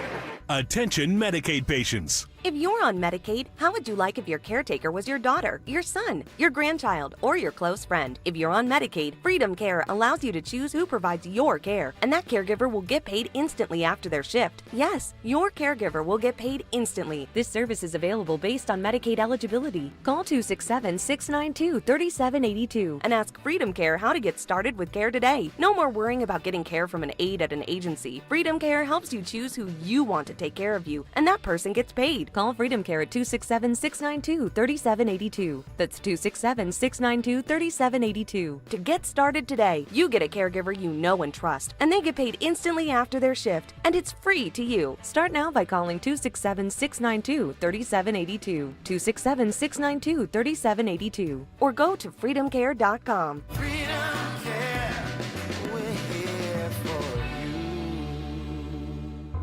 Attention Medicaid patients. If you're on Medicaid, how would you like if your caretaker was your daughter, your son, your grandchild, or your close friend? If you're on Medicaid, Freedom Care allows you to choose who provides your care, and that caregiver will get paid instantly after their shift. Yes, your caregiver will get paid instantly. This service is available based on Medicaid eligibility. Call 267-692-3782 and ask Freedom Care how to get started with care today. No more worrying about getting care from an aide at an agency. Freedom Care helps you choose who you want to take care of you, and that person gets paid. Call Freedom Care at 267-692-3782. That's 267-692-3782. To get started today, you get a caregiver you know and trust, and they get paid instantly after their shift, and it's free to you. Start now by calling 267-692-3782, 267-692-3782, or go to freedomcare.com.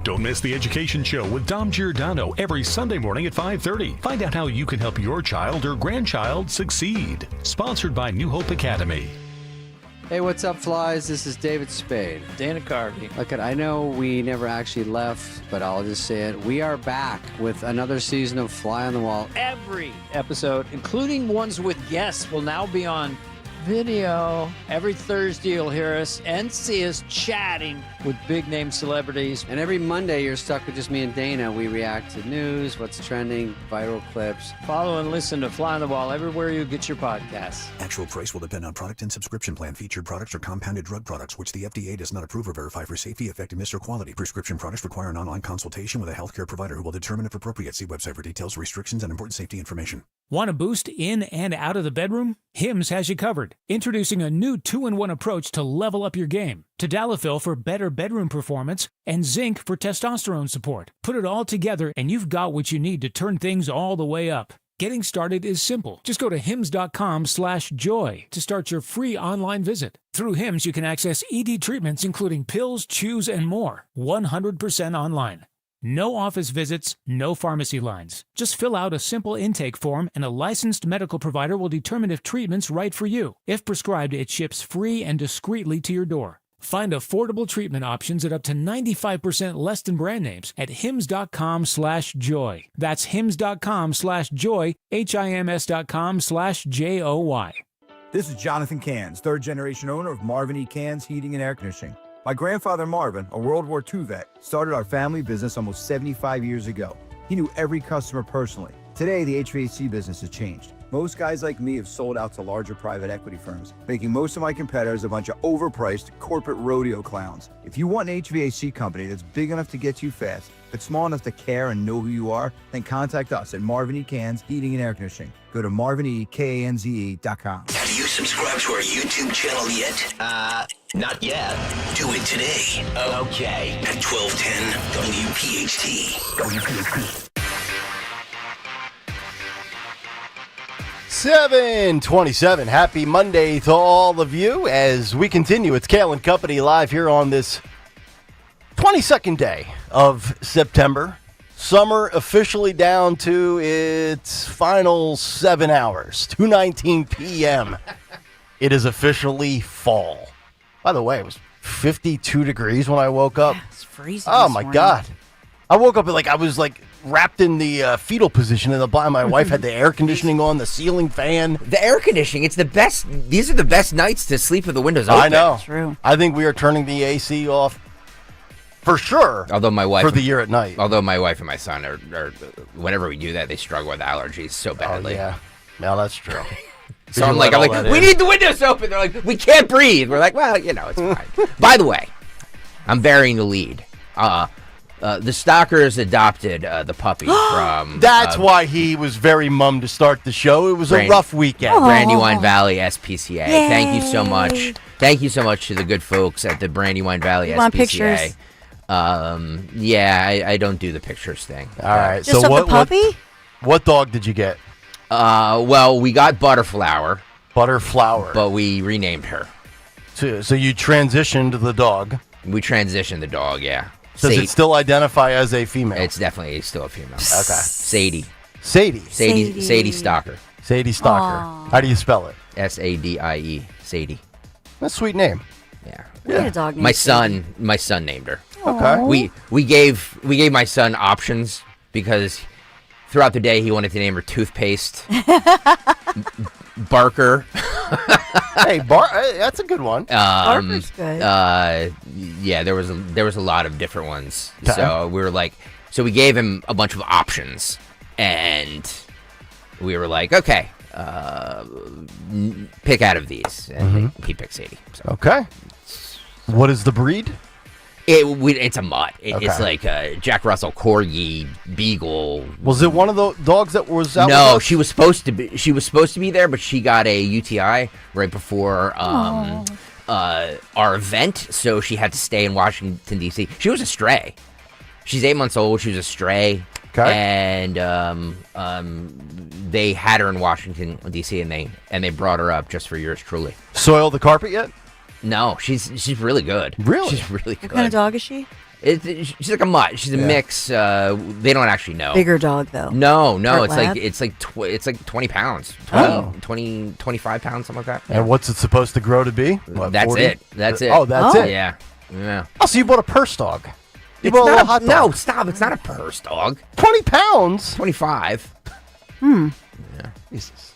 Don't miss the Education Show with Dom Giordano every Sunday morning at 5:30. Find out how you can help your child or grandchild succeed. Sponsored by New Hope Academy. Hey, what's up, flies? This is David Spade. Dana Carvey. Look, I know we never actually left, but I'll just say it. We are back with another season of Fly on the Wall. Every episode, including ones with guests, will now be on video. Every Thursday you'll hear us and see us chatting with big name celebrities. And every Monday you're stuck with just me and Dana. We react to news, what's trending, viral clips. Follow and listen to Fly on the Wall everywhere you get your podcasts. Actual price will depend on product and subscription plan. Featured products are compounded drug products, which the FDA does not approve or verify for safety, effectiveness, or quality. Prescription products require an online consultation with a healthcare provider who will determine if appropriate. See website for details, restrictions, and important safety information. Want a boost in and out of the bedroom? Hims has you covered. Introducing a new 2-in-1 approach to level up your game. Tadalafil for better bedroom performance and zinc for testosterone support. Put it all together and you've got what you need to turn things all the way up. Getting started is simple. Just go to hims.com/joy to start your free online visit. Through Hims, you can access ED treatments including pills, chews, and more. 100% online. No office visits, no pharmacy lines. Just fill out a simple intake form and a licensed medical provider will determine if treatment's right for you. If prescribed, it ships free and discreetly to your door. Find affordable treatment options at up to 95% less than brand names at hims.com/joy. That's hims.com/joy, hims.com/joy. This is Jonathan Cans, third-generation owner of Marvin E. Cans Heating and Air Conditioning. My grandfather Marvin, a World War II vet, started our family business almost 75 years ago. He knew every customer personally. Today, the HVAC business has changed. Most guys like me have sold out to larger private equity firms, making most of my competitors a bunch of overpriced corporate rodeo clowns. If you want an HVAC company that's big enough to get you fast, but small enough to care and know who you are, then contact us at Marvin E. Cans Heating and Air Conditioning. Go to marvinekanze.com. Have you subscribed to our YouTube channel yet? Not yet. Do it today. Okay. At 1210 WPHT. WPHT. 7:27. Happy Monday to all of you as we continue. It's Kayal and Company live here on this 22nd day of September. Summer officially down to its final 7 hours, 2:19 p.m. It is officially fall. By the way, it was 52 degrees when I woke up. It's freezing. Oh, my God. I woke up I was wrapped in the fetal position in the blind. My wife had the air conditioning on, the ceiling fan. The air conditioning, it's the best. These are the best nights to sleep with the windows open. I know. True. I think we are turning the AC off for sure. Although my wife for the year at night. Although my wife and my son are whenever we do that, they struggle with allergies so badly. Oh, yeah. No, that's true. So I'm like, we need the windows open. They're like, we can't breathe. We're like, well, it's fine. By the way, I'm burying the lead. The stalkers adopted the puppy from... That's why he was very mum to start the show. It was a rough weekend. Brandywine Valley SPCA. Yay. Thank you so much. Thank you so much to the good folks at the Brandywine Valley SPCA. Want pictures? I don't do the pictures thing. All right. Just so the puppy? What dog did you get? Well, we got Butterflower. Butterflower. But we renamed her. So you transitioned the dog. We transitioned the dog, yeah. Does it still identify as a female? It's definitely still a female. Okay. Sadie. Sadie Stalker. Sadie Stalker. Aww. How do you spell it? Sadie. Sadie. That's a sweet name. Yeah. We had a dog named My son named her. Okay. We gave my son options because throughout the day he wanted to name her Toothpaste, Barker. Hey, that's a good one. Barker's good. Yeah, there was a lot of different ones. Okay. So we were like, we gave him a bunch of options, and we were like, okay, pick out of these, and he picked Sadie. So. Okay. What is the breed? It's a mutt. It's like a Jack Russell Corgi Beagle. Was it one of the dogs that was out? No, with us? she was supposed to be there, but she got a UTI right before our event, so she had to stay in Washington D.C. She was a stray. She's 8 months old. She was a stray. Okay. And they had her in Washington D.C. and they brought her up just for yours truly. Soiled the carpet yet? No, she's really good. Really? She's really good. What kind of dog is she? She's like a mutt. She's a mix. They don't actually know. Bigger dog though. No, Part it's like 20 pounds. 25 pounds, something like that. And what's it supposed to grow to be? What, That's 40? it. That's it. Oh, that's it. Yeah. Oh, so you bought a purse dog? You It's bought a little not hot a, dog? no, stop. It's not a purse dog. 20 pounds? 25. Hmm. Yeah. Jesus.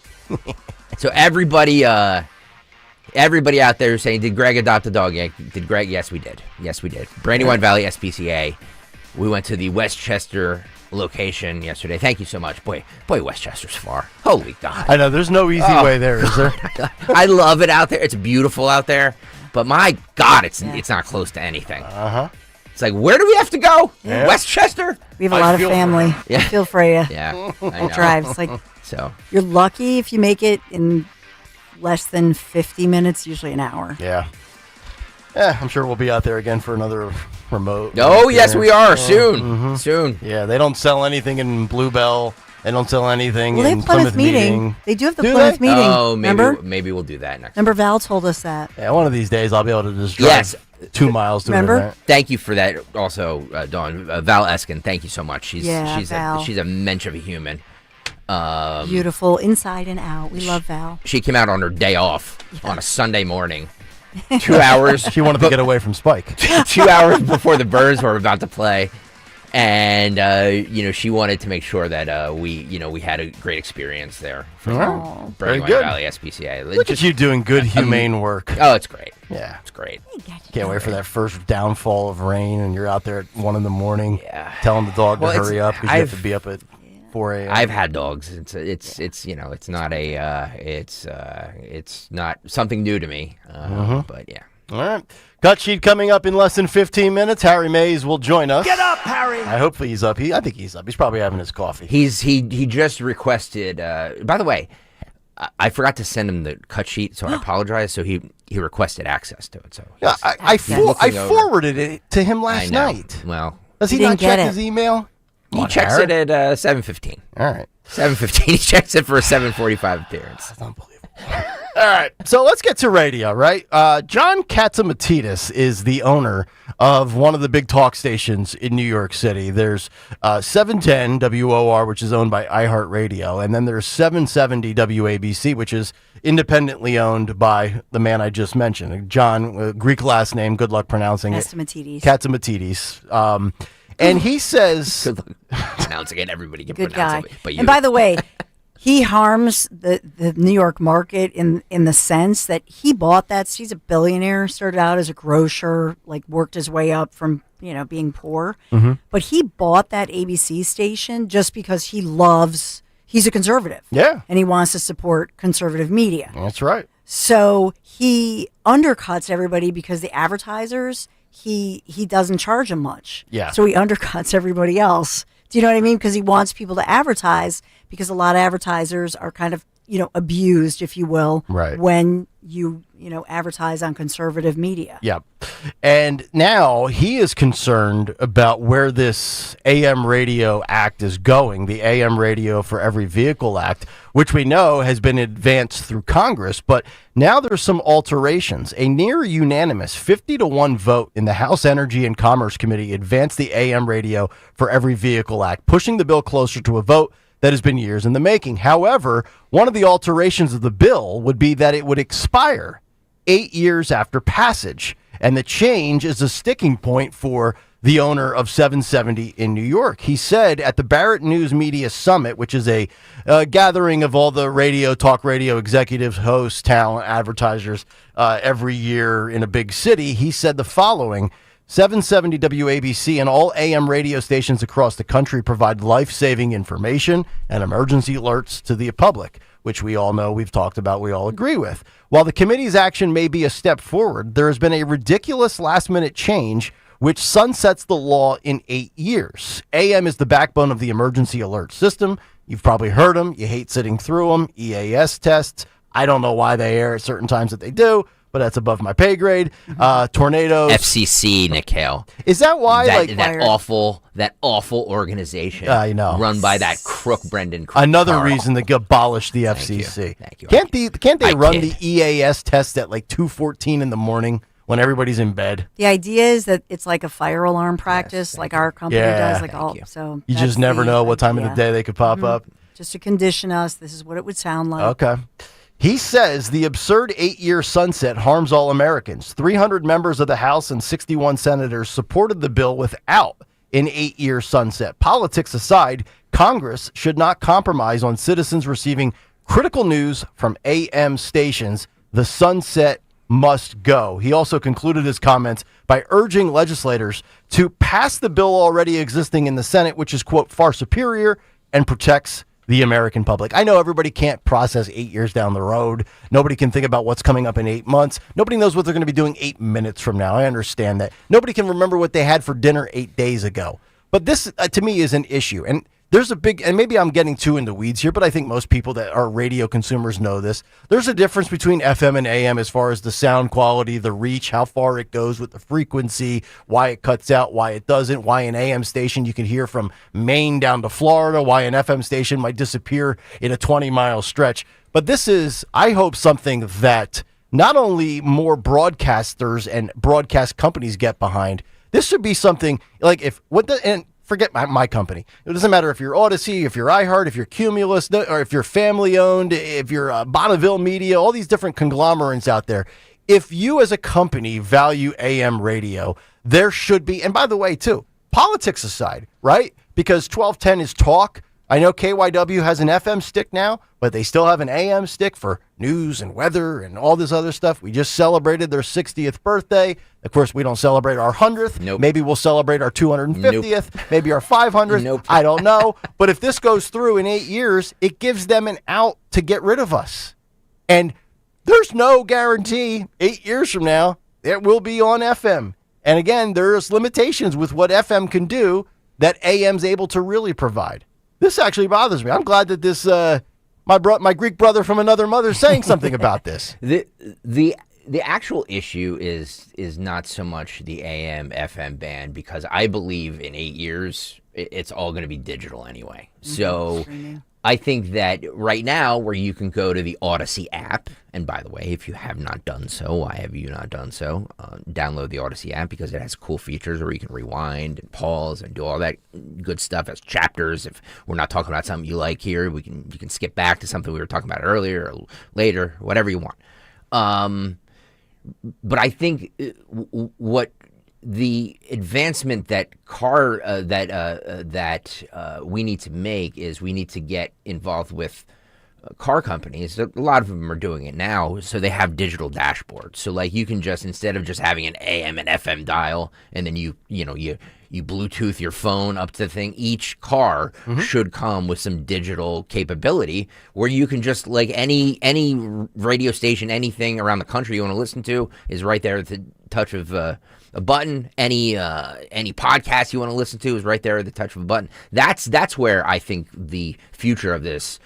So everybody out there is saying, did Greg adopt a dog? Yeah, did Greg? Yes, we did. Brandywine Valley SPCA. We went to the Westchester location yesterday. Thank you so much. Boy, Westchester's far. Holy God. I know, there's no easy way there, is there? I love it out there. It's beautiful out there. But my God, it's not close to anything. Uh-huh. It's like, where do we have to go? Yeah. Westchester? We have a lot of family. Yeah. I feel for you. Yeah. That drives. Like, so you're lucky if you make it in less than 50 minutes, usually an hour. Yeah. I'm sure we'll be out there again for another remote. Oh, yes, we are. Soon. Soon. Yeah, they don't sell anything in Bluebell. They don't sell anything Well, they in have Plymouth Meeting. They do have the Do Plymouth they? Meeting. Oh, remember? Maybe we'll do that next. Remember Val told us that. Yeah, one of these days I'll be able to just drive 2 miles to Remember? an event. Thank you for that also, Dawn. Val Eskin, thank you so much. She's Val. a mensch of a human. Beautiful inside and out. We love Val. She came out on her day off on a Sunday morning. 2 hours. She wanted to get away from Spike. 2 hours before the Birds were about to play. And, she wanted to make sure that we had a great experience there for Very Brandywine good. Valley SPCA. Look at you doing good, humane work. Oh, it's great. Yeah. It's great. Can't wait for that first downfall of rain and you're out there at 1 in the morning telling the dog to hurry up because you have to be up at 4 a.m. I've had dogs. It's not something new to me. But yeah. All right. Cut sheet coming up in less than 15 minutes. Harry Mays will join us. Get up, Harry! I hope he's up. I think he's up. He's probably having his coffee. He just requested. By the way, I forgot to send him the cut sheet, so I apologize. So he requested access to it. So yeah, I forwarded it to him last night. Well, does he not check his email? He checks it at 7:15. All right, 7:15. He checks it for a 7:45 appearance. That's unbelievable. All right, so let's get to radio, right? John Katzimatidis is the owner of one of the big talk stations in New York City. There's 710 WOR, which is owned by iHeartRadio, and then there's 770 WABC, which is independently owned by the man I just mentioned. John, Greek last name, good luck pronouncing it. Katzimatidis. And he says... Good luck pronouncing it. Everybody can Good pronounce guy. it. But you. And by the way... He harms the New York market in the sense that he bought that. He's a billionaire, started out as a grocer, like worked his way up from, being poor. Mm-hmm. But he bought that ABC station just because he loves he's a conservative. Yeah. And he wants to support conservative media. That's right. So he undercuts everybody because the advertisers, he doesn't charge them much. Yeah. So he undercuts everybody else. Do you know what I mean? Because he wants people to advertise, because a lot of advertisers are kind of, abused, if you will, right, when you advertise on conservative media. Yep. And now he is concerned about where this AM Radio Act is going, the AM Radio for Every Vehicle Act, which we know has been advanced through Congress, but now there's some alterations. A near unanimous 50-1 vote in the House Energy and Commerce Committee advanced the AM Radio for Every Vehicle Act, pushing the bill closer to a vote that has been years in the making. However, one of the alterations of the bill would be that it would expire 8 years after passage. And the change is a sticking point for the owner of 770 in New York. He said at the Barrett News Media Summit, which is a gathering of all the talk radio executives, hosts, talent, advertisers every year in a big city, he said the following: 770 WABC and all AM radio stations across the country provide life-saving information and emergency alerts to the public, which we all know, we've talked about, we all agree with. While the committee's action may be a step forward, there has been a ridiculous last-minute change which sunsets the law in 8 years. AM is the backbone of the emergency alert system. You've probably heard them. You hate sitting through them. EAS tests. I don't know why they air at certain times that they do, but that's above my pay grade. Tornadoes. FCC, Kayal. Is that why? That awful organization. I know. Run by that crook Brendan Carl. Another reason to abolish the FCC. Thank you. Can't they run the EAS test at like 2:14 in the morning when everybody's in bed? The idea is that it's like a fire alarm practice, like our company does. So you just never know what time of the day they could pop up. Just to condition us, this is what it would sound like. Okay. He says the absurd 8-year sunset harms all Americans. 300 members of the House and 61 senators supported the bill without an 8-year sunset. Politics aside, Congress should not compromise on citizens receiving critical news from AM stations. The sunset must go. He also concluded his comments by urging legislators to pass the bill already existing in the Senate, which is, quote, far superior and protects the American public. I know everybody can't process 8 years down the road. Nobody can think about what's coming up in 8 months. Nobody knows what they're going to be doing 8 minutes from now. I understand that. Nobody can remember what they had for dinner 8 days ago. But this, to me, is an issue. And there's a big, and maybe I'm getting too in the weeds here, but I think most people that are radio consumers know this. There's a difference between FM and AM as far as the sound quality, the reach, how far it goes with the frequency, why it cuts out, why it doesn't, why an AM station you can hear from Maine down to Florida, why an FM station might disappear in a 20-mile stretch. But this is, I hope, something that not only more broadcasters and broadcast companies get behind. This should be something like forget my company. It doesn't matter if you're Odyssey, if you're iHeart, if you're Cumulus, or if you're family-owned, if you're Bonneville Media, all these different conglomerates out there. If you as a company value AM radio, there should be, and by the way, too, politics aside, right? Because 1210 is talk. I know KYW has an FM stick now, but they still have an AM stick for news and weather and all this other stuff. We just celebrated their 60th birthday. Of course, we don't celebrate our 100th. Nope. Maybe we'll celebrate our 250th. Nope. Maybe our 500th. Nope. I don't know. But if this goes through in 8 years, it gives them an out to get rid of us. And there's no guarantee 8 years from now it will be on FM. And again, there's limitations with what FM can do that AM's able to really provide. This actually bothers me. I'm glad that this my Greek brother from another mother is saying something about this. The actual issue is not so much the AM FM ban, because I believe in 8 years it's all going to be digital anyway. So I think that right now, where you can go to the Odyssey app, and by the way, if you have not done so, why have you not done so? Download the Odyssey app because it has cool features where you can rewind and pause and do all that good stuff as chapters. If we're not talking about something you like here, you can skip back to something we were talking about earlier or later, whatever you want. But I think what the advancement that we need to make is we need to get involved with car companies, a lot of them are doing it now, so they have digital dashboards. So like you can just, instead of just having an AM and FM dial, and then you Bluetooth your phone up to the thing, each car should come with some digital capability where you can just, like, any radio station, anything around the country you want to listen to is right there at the touch of a button. Any podcast you want to listen to is right there at the touch of a button. That's where I think the future of this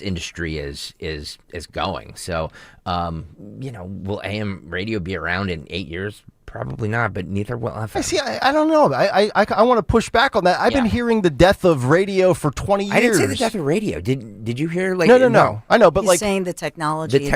industry is going. So, will AM radio be around in 8 years? Probably not, but neither will FM. I don't know. I want to push back on that. I've been hearing the death of radio for 20 years. I didn't say the death of radio. Did you hear? Like, no. I know, but He's like saying the technology.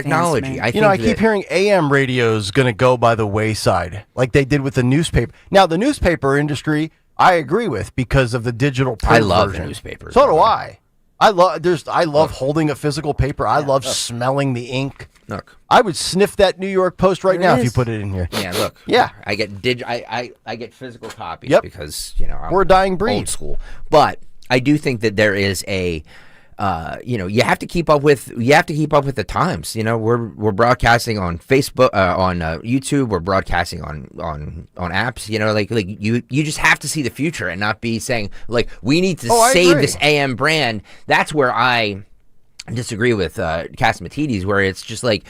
I keep hearing AM radio's going to go by the wayside, like they did with the newspaper. Now, the newspaper industry, I agree with because of the digital print I love version. the newspapers. So do I. I love holding a physical paper. I love smelling the ink. Look, I would sniff that New York Post right now if you put it in here. Yeah, look. Yeah, I get I get physical copies because we're a dying breed, old school. But I do think that there is a you have to keep up with the times. We're broadcasting on Facebook, on YouTube. We're broadcasting on apps. You just have to see the future and not be saying like we need to save this AM brand. That's where I disagree with Cassimatidis, where it's just like,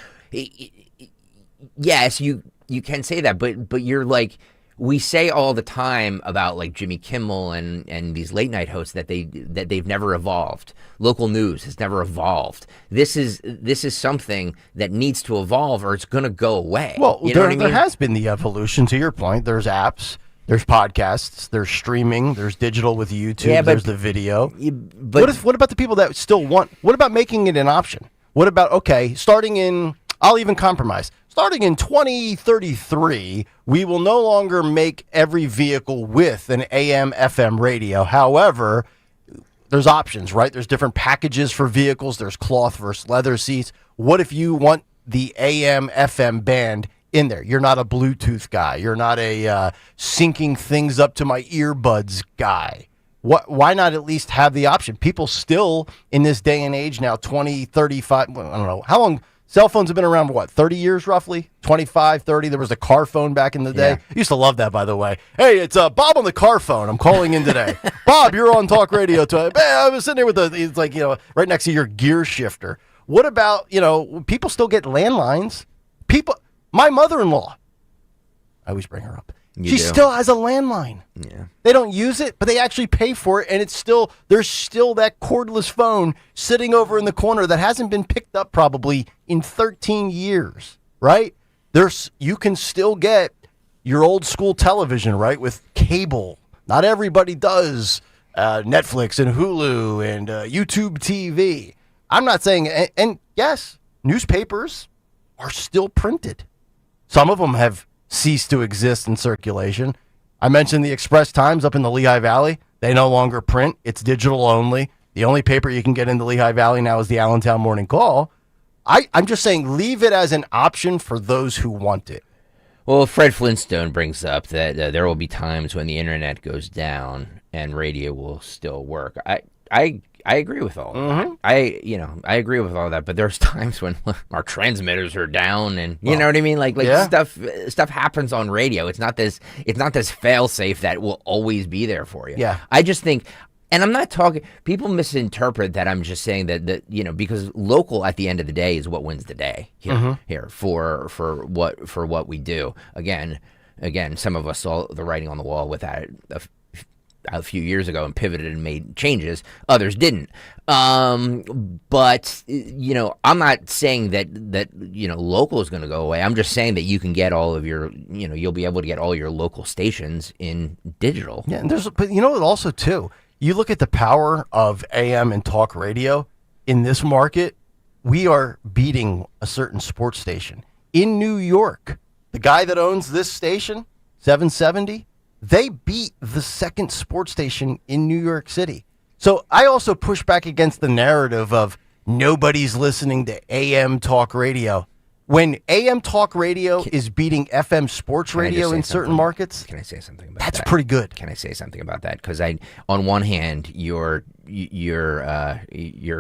yes, you can say that, but you're like, we say all the time about like Jimmy Kimmel and these late night hosts that they've never evolved. Local news has never evolved. This is something that needs to evolve, or it's going to go away. Well, there has been the evolution. To your point, there's apps. There's podcasts, there's streaming, there's digital with YouTube, there's the video. What about the people that still want, what about making it an option? What about, I'll even compromise. Starting in 2033, we will no longer make every vehicle with an AM, FM radio. However, there's options, right? There's different packages for vehicles. There's cloth versus leather seats. What if you want the AM, FM band in there? You're not a Bluetooth guy. You're not a syncing things up to my earbuds guy. Why not at least have the option? People still, in this day and age now, 20, 35, I don't know. How long? Cell phones have been around for 30 years roughly? 25, 30? There was a car phone back in the day. I used to love that, by the way. Hey, it's Bob on the car phone. I'm calling in today. Bob, you're on talk radio today. Man, I was sitting there with it's like, right next to your gear shifter. What about, people still get landlines? My mother-in-law, I always bring her up. She still has a landline. Yeah. They don't use it, but they actually pay for it, and there's still that cordless phone sitting over in the corner that hasn't been picked up probably in 13 years, right? You can still get your old school television, right, with cable. Not everybody does Netflix and Hulu and YouTube TV. I'm not saying, and yes, newspapers are still printed. Some of them have ceased to exist in circulation. I mentioned the Express Times up in the Lehigh Valley. They no longer print. It's digital only. The only paper you can get in the Lehigh Valley now is the Allentown Morning Call. I'm just saying leave it as an option for those who want it. Well, Fred Flintstone brings up that there will be times when the internet goes down and radio will still work. I agree with all that. I agree with all that, but there's times when our transmitters are down, and you know what I mean. Like stuff happens on radio. It's not this fail safe that will always be there for you. Yeah. I just think, and I'm not talking. People misinterpret that I'm just saying that because local at the end of the day is what wins the day here for what we do. Again, some of us saw the writing on the wall with that a few years ago and pivoted and made changes. Others didn't. But I'm not saying that local is going to go away. I'm just saying that you can get all of your, you'll be able to get all your local stations in digital. Yeah, and but also too, you look at the power of AM and talk radio in this market. We are beating a certain sports station in New York. The guy that owns this station, 770. They beat the second sports station in New York City. So I also push back against the narrative of nobody's listening to AM talk radio. when AM talk radio is beating FM sports radio in certain markets, can I say something about that's that? pretty good. Can I say something about that? Because on one hand, you're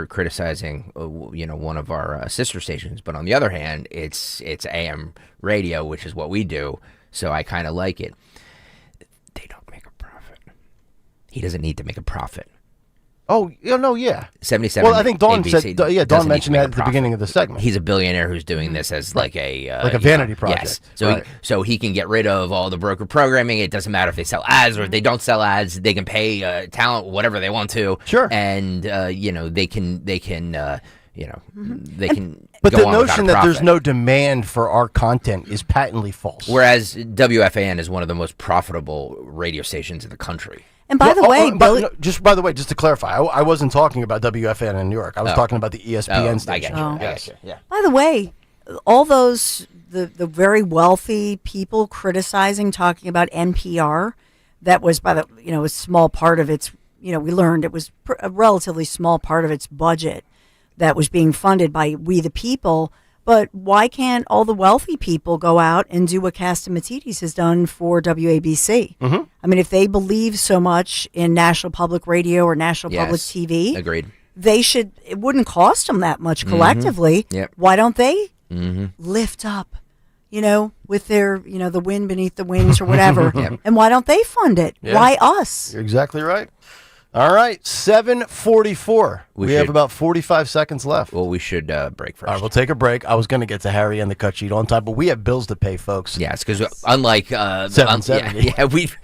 criticizing one of our sister stations, but on the other hand, it's AM radio, which is what we do. So I kind of like it. They don't make a profit. He doesn't need to make a profit. Oh, no, yeah. 77. Well, I think Dawn ABC said, Dawn mentioned that at the beginning of the segment. He's a billionaire who's doing this as like a vanity project. Yes. So he can get rid of all the broker programming. It doesn't matter if they sell ads or if they don't sell ads. They can pay talent whatever they want to. Sure. And they can. But go the on notion without a that there's profit. no demand for our content is patently false. Whereas WFAN is one of the most profitable radio stations in the country. And by the way, just to clarify, I wasn't talking about WFAN in New York. I was talking about the ESPN station. I get you. Yeah. By the way, all those the very wealthy people criticizing, talking about NPR, that was a small part of its. We learned it was a relatively small part of its budget that was being funded by we the people. But why can't all the wealthy people go out and do what Castamatidis has done for WABC? Mm-hmm. I mean, if they believe so much in National Public Radio or National Public TV, agreed. They should. It wouldn't cost them that much collectively. Mm-hmm. Yep. Why don't they lift up? With their, the wind beneath the wings or whatever. Yep. And why don't they fund it? Yeah. Why us? You're exactly right. All right, 7:44. We have about 45 seconds lleft. Well, we should break first. All right, we'll take a break. I was going to get to Harry and the cut sheet on time, but we have bills to pay, folks. Yes, because unlike 770.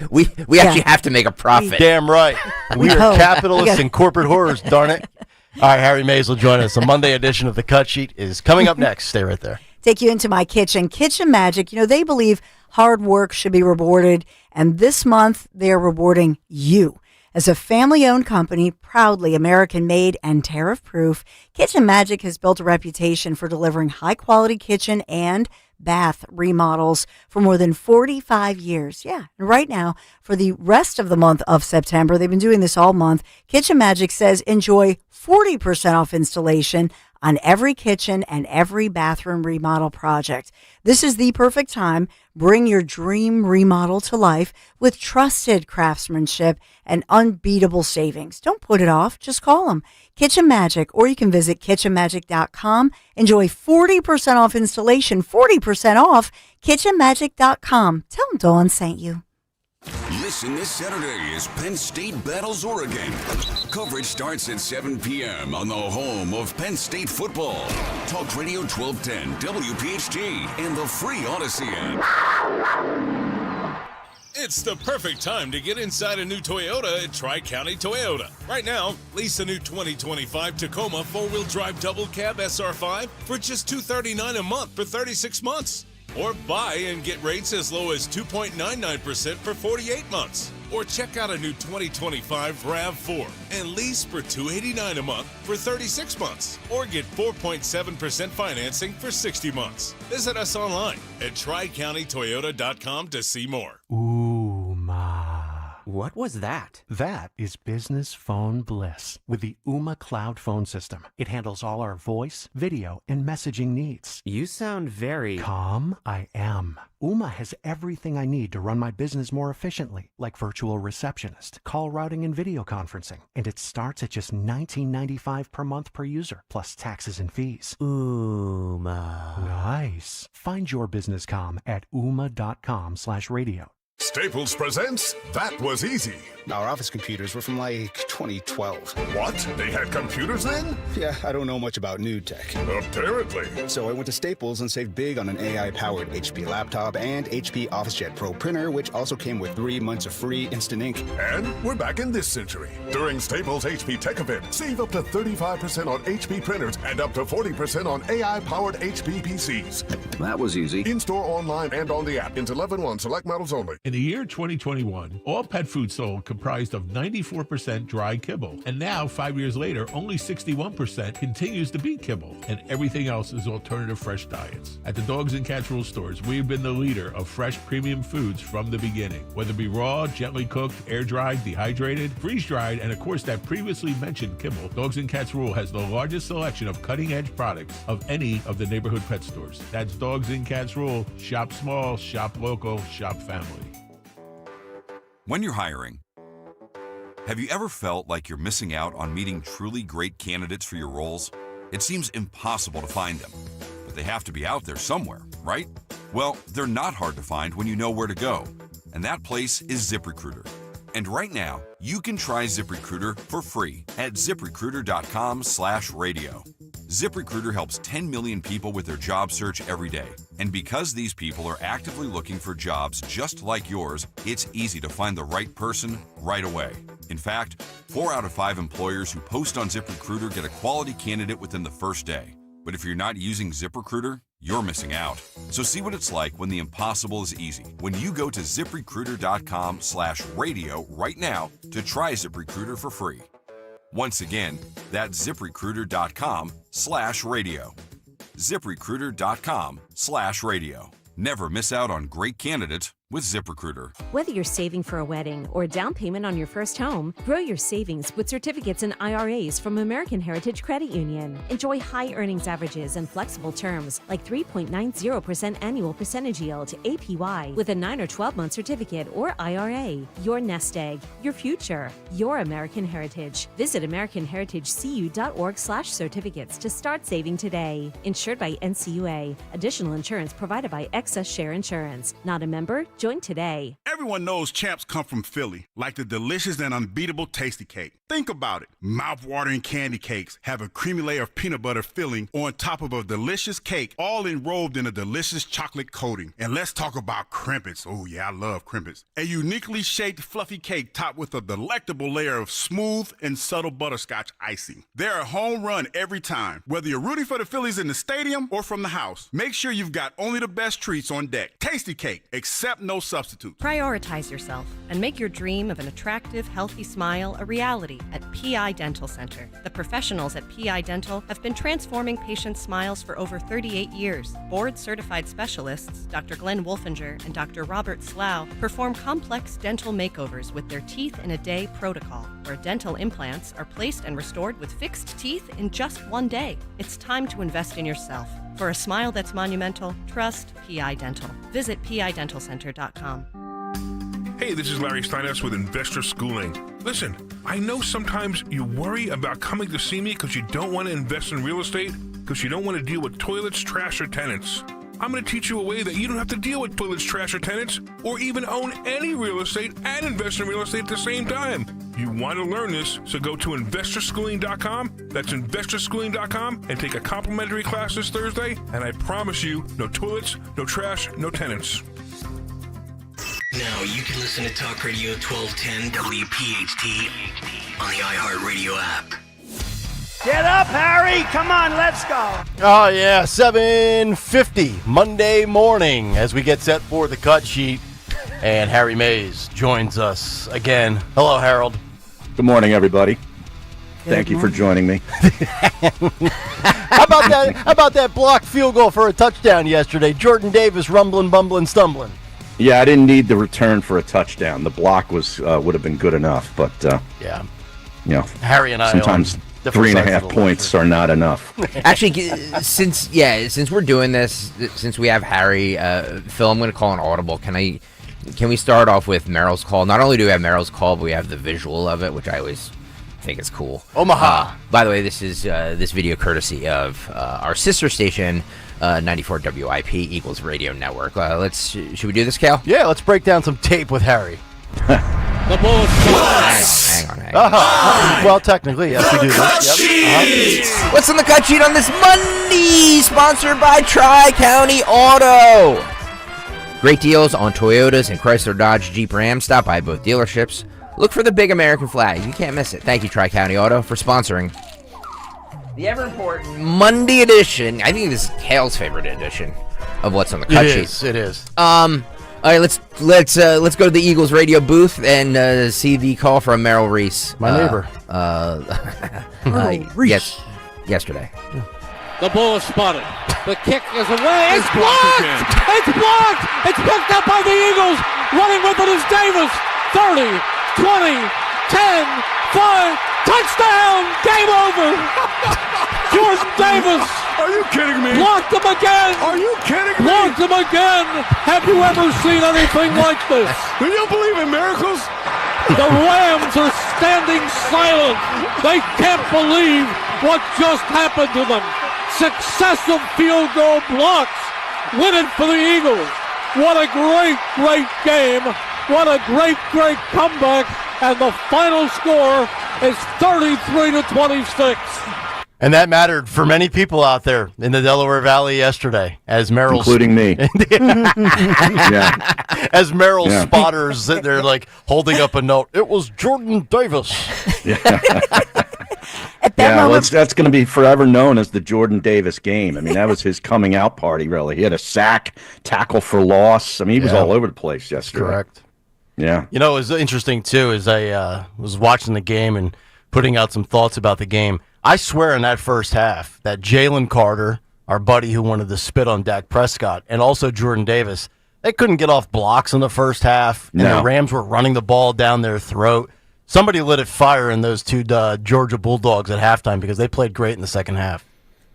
we actually have to make a profit. Damn right. We are capitalists and corporate horrors, darn it. All right, Harry Mays will join us. A Monday edition of the cut sheet is coming up next. Stay right there. Take you into my kitchen. Kitchen Magic, they believe hard work should be rewarded, and this month they're rewarding you. As a family-owned company, proudly American-made and tariff-proof, Kitchen Magic has built a reputation for delivering high-quality kitchen and bath remodels for more than 45 years. Yeah, and right now, for the rest of the month of September, they've been doing this all month, Kitchen Magic says enjoy 40% off installation on every kitchen and every bathroom remodel project. This is the perfect time. Bring your dream remodel to life with trusted craftsmanship and unbeatable savings. Don't put it off. Just call them. Kitchen Magic, or you can visit kitchenmagic.com. Enjoy 40% off installation, 40% off kitchenmagic.com. Tell them Dawn sent you. Listen this Saturday as Penn State battles Oregon. Coverage starts at 7 p.m. on the home of Penn State football. Talk Radio 1210, WPHT, and the free Odyssey app. It's the perfect time to get inside a new Toyota at Tri-County Toyota. Right now, lease a new 2025 Tacoma 4-wheel drive double cab SR5 for just $239 a month for 36 months. Or buy and get rates as low as 2.99% for 48 months. Or check out a new 2025 RAV4 and lease for $289 a month for 36 months. Or get 4.7% financing for 60 months. Visit us online at TriCountyToyota.com to see more. What was that? That is business phone bliss with the Ooma Cloud Phone System. It handles all our voice, video, and messaging needs. You sound very... Calm, I am. Ooma has everything I need to run my business more efficiently, like virtual receptionist, call routing, and video conferencing. And it starts at just $19.95 per month per user, plus taxes and fees. Ooma. Nice. Find your business comm at ooma.com/radio. Staples presents That Was Easy. Our office computers were from like 2012. What? They had computers then? Yeah, I don't know much about new tech. Apparently. So I went to Staples and saved big on an AI-powered HP laptop and HP OfficeJet Pro printer, which also came with 3 months of free instant ink. And we're back in this century. During Staples HP Tech Event, save up to 35% on HP printers and up to 40% on AI-powered HP PCs. That was easy. In-store, online, and on the app. Until 11/1, select models only. In the year 2021, all pet food sold comprised of 94% dry kibble. And now, 5 years later, only 61% continues to be kibble. And everything else is alternative fresh diets. At the Dogs and Cats Rule stores, we've been the leader of fresh premium foods from the beginning. Whether it be raw, gently cooked, air-dried, dehydrated, freeze-dried, and of course that previously mentioned kibble, Dogs and Cats Rule has the largest selection of cutting-edge products of any of the neighborhood pet stores. That's Dogs and Cats Rule. Shop small, shop local, shop family. When you're hiring, have you ever felt like you're missing out on meeting truly great candidates for your roles? It seems impossible to find them, but they have to be out there somewhere, right? Well, they're not hard to find when you know where to go, and that place is ZipRecruiter. And right now, you can try ZipRecruiter for free at ZipRecruiter.com/radio. ZipRecruiter helps 10 million people with their job search every day. And because these people are actively looking for jobs just like yours, it's easy to find the right person right away. In fact, 4 out of 5 employers who post on ZipRecruiter get a quality candidate within the first day. But if you're not using ZipRecruiter, you're missing out. So see what it's like when the impossible is easy. When you go to ZipRecruiter.com/radio right now to try ZipRecruiter for free. Once again, that's ZipRecruiter.com/radio. ZipRecruiter.com/radio. Never miss out on great candidates with ZipRecruiter. Whether you're saving for a wedding or a down payment on your first home, grow your savings with certificates and IRAs from American Heritage Credit Union. Enjoy high earnings averages and flexible terms like 3.90% annual percentage yield APY with a 9 or 12-month certificate or IRA. Your nest egg, your future, your American Heritage. Visit AmericanHeritageCU.org/certificates to start saving today. Insured by NCUA. Additional insurance provided by Excess Share Insurance. Not a member? Join today. Everyone knows champs come from Philly, like the delicious and unbeatable Tasty Cake. Think about it. Mouth-watering candy cakes have a creamy layer of peanut butter filling on top of a delicious cake, all enrobed in a delicious chocolate coating. And let's talk about crimpets. Oh yeah, I love crimpets. A uniquely shaped fluffy cake topped with a delectable layer of smooth and subtle butterscotch icing. They're a home run every time. Whether you're rooting for the Phillies in the stadium or from the house, make sure you've got only the best treats on deck. Tasty Cake, accept no substitute. Prioritize yourself and make your dream of an attractive, healthy smile a reality at PI Dental Center. The professionals at PI Dental have been transforming patients' smiles for over 38 years. Board-certified specialists, Dr. Glenn Wolfinger and Dr. Robert Slough, perform complex dental makeovers with their Teeth in a Day protocol, where dental implants are placed and restored with fixed teeth in just 1 day. It's time to invest in yourself. For a smile that's monumental, trust PI Dental. Visit PIDentalCenter.com. Hey, this is Larry Steinhaus with Investor Schooling. Listen, I know sometimes you worry about coming to see me because you don't want to invest in real estate, because you don't want to deal with toilets, trash, or tenants. I'm going to teach you a way that you don't have to deal with toilets, trash, or tenants, or even own any real estate and invest in real estate at the same time. You want to learn this, so go to investorschooling.com. That's investorschooling.com and take a complimentary class this Thursday. And I promise you, no toilets, no trash, no tenants. Now you can listen to Talk Radio 1210 WPHT on the iHeartRadio app. Get up, Harry! Come on, let's go! Oh, yeah, 7:50 Monday morning as we get set for the cut sheet. And Harry Mays joins us again. Hello, Harold. Good morning, everybody. Thank you for joining me. How about that blocked field goal for a touchdown yesterday? Jordan Davis rumbling, bumbling, stumbling. Yeah, I didn't need the return for a touchdown. The block was would have been good enough, but yeah, you know, Harry and I sometimes 3.5 points are not enough. Actually, since we're doing this, since we have Harry, Phil, I'm going to call an audible. Can we start off with Meryl's call? Not only do we have Meryl's call, but we have the visual of it, which I always think is cool. Omaha. By the way, this is this video courtesy of our sister station, 94 WIP Eagles Radio Network. Should we do this, Kayal? Yeah, let's break down some tape with Harry. The ball. Hang on. Well, technically, yes, we do this. Yep. What's on the cut sheet on this Monday? Sponsored by Tri-County Auto. Great deals on Toyotas and Chrysler, Dodge, Jeep, Ram. Stop by both dealerships. Look for the big American flag. You can't miss it. Thank you, Tri-County Auto, for sponsoring the ever-important Monday edition. I think this is Kayal's favorite edition of What's on the Cut Sheet. It is. All right, let's go to the Eagles radio booth and see the call from Merrill Reese, my neighbor. Yes, yesterday. The ball is spotted. The kick is away. It's blocked! It's blocked! It's picked up by the Eagles. Running with it is Davis. 30, 20, 10, 5. Touchdown! Game over! Jordan Davis! Are you kidding me? Blocked him again! Are you kidding me? Blocked him again! Have you ever seen anything like this? Do you believe in miracles? The Rams are standing silent. They can't believe what just happened to them. Successive field goal blocks win it for the Eagles. What a great game. What a great comeback. And the final score is 33-26. And that mattered for many people out there in the Delaware Valley yesterday, as Merrill's, including me. As Merrill's spotters sitting there like holding up a note. It was Jordan Davis. That's going to be forever known as the Jordan Davis game. I mean, that was his coming out party, really. He had a sack, tackle for loss. I mean, he was all over the place yesterday. Correct. Yeah. You know, it was interesting, too, as I was watching the game and putting out some thoughts about the game. I swear in that first half that Jalen Carter, our buddy who wanted to spit on Dak Prescott, and also Jordan Davis, they couldn't get off blocks in the first half, and the Rams were running the ball down their throat. Somebody lit a fire in those two Georgia Bulldogs at halftime because they played great in the second half.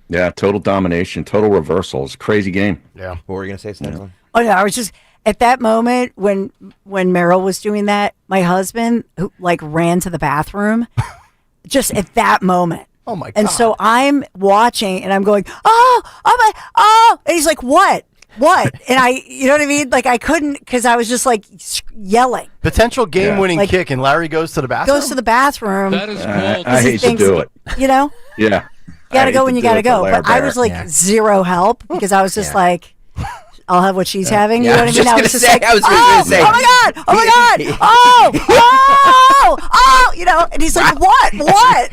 Yeah, total domination, total reversal. It's a crazy game. Yeah. What were you going to say, Stefan? Oh, no, I was just, at that moment when Merrill was doing that, my husband, who ran to the bathroom, just at that moment. Oh, my God. And so I'm watching, and I'm going, oh, and he's like, what? And you know what I mean? I couldn't, because I was just yelling. Potential game-winning kick, and Larry goes to the bathroom? Goes to the bathroom. That is called. I hate to do it. You know? Yeah. You got to go when you got to go. But I was zero help, because I was just I'll have what she's having. You know what I mean? I was just say, oh my God, and he's like, what?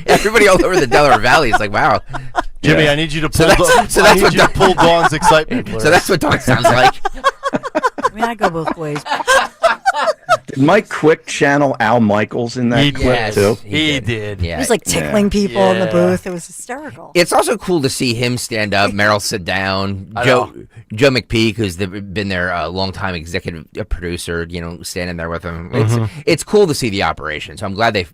Everybody all over the Delaware Valley is like, wow. Jimmy, I need you to pull pull Dawn's excitement. So that's what Dawn sounds like. I mean, I go both ways. Did Mike Quick channel Al Michaels in that clip too? He did. Yeah. He was tickling people in the booth. It was hysterical. It's also cool to see him stand up, Merrill sit down, Joe McPeak, who's been their longtime executive producer, standing there with him. It's cool to see the operation. So I'm glad they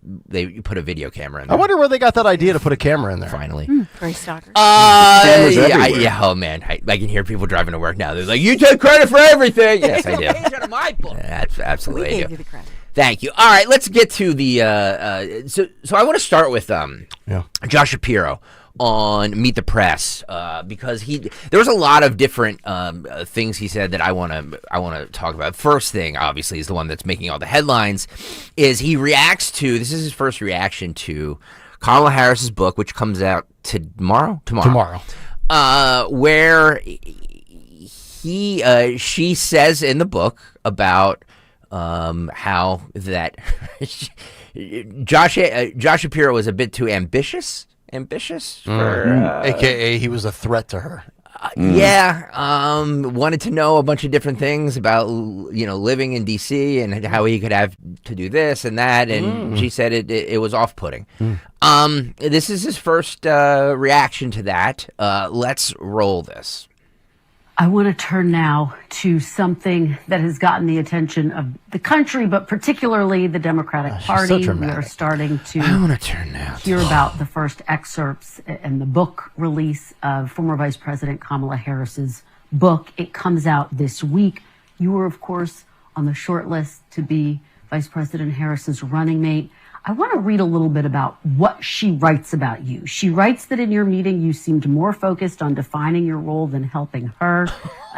put a video camera in there. I wonder where they got that idea to put a camera in there. Finally. Grace Stalker. Oh man, I can hear people driving to work now. They're like, "You take credit for everything." Yes, I do. Page out of my book. Absolutely. We gave you the credit. Thank you. All right, let's get to the. So I want to start with Josh Shapiro on Meet the Press because there was a lot of different things he said that I want to talk about. First thing, obviously, is the one that's making all the headlines. Is he reacts to this is his first reaction to Kamala Harris's book, which comes out tomorrow, where she says in the book about how that Josh Shapiro was a bit too ambitious for AKA he was a threat to her. Wanted to know a bunch of different things about living in DC and how he could have to do this and that, and she said it was off-putting. This is his first reaction to that. Let's roll this. I want to turn now to something that has gotten the attention of the country, but particularly the Democratic Party. So we are starting to hear about the first excerpts and the book release of former Vice President Kamala Harris's book. It comes out this week. You were, of course, on the short list to be Vice President Harris's running mate. I want to read a little bit about what she writes about you. She writes that in your meeting, you seemed more focused on defining your role than helping her,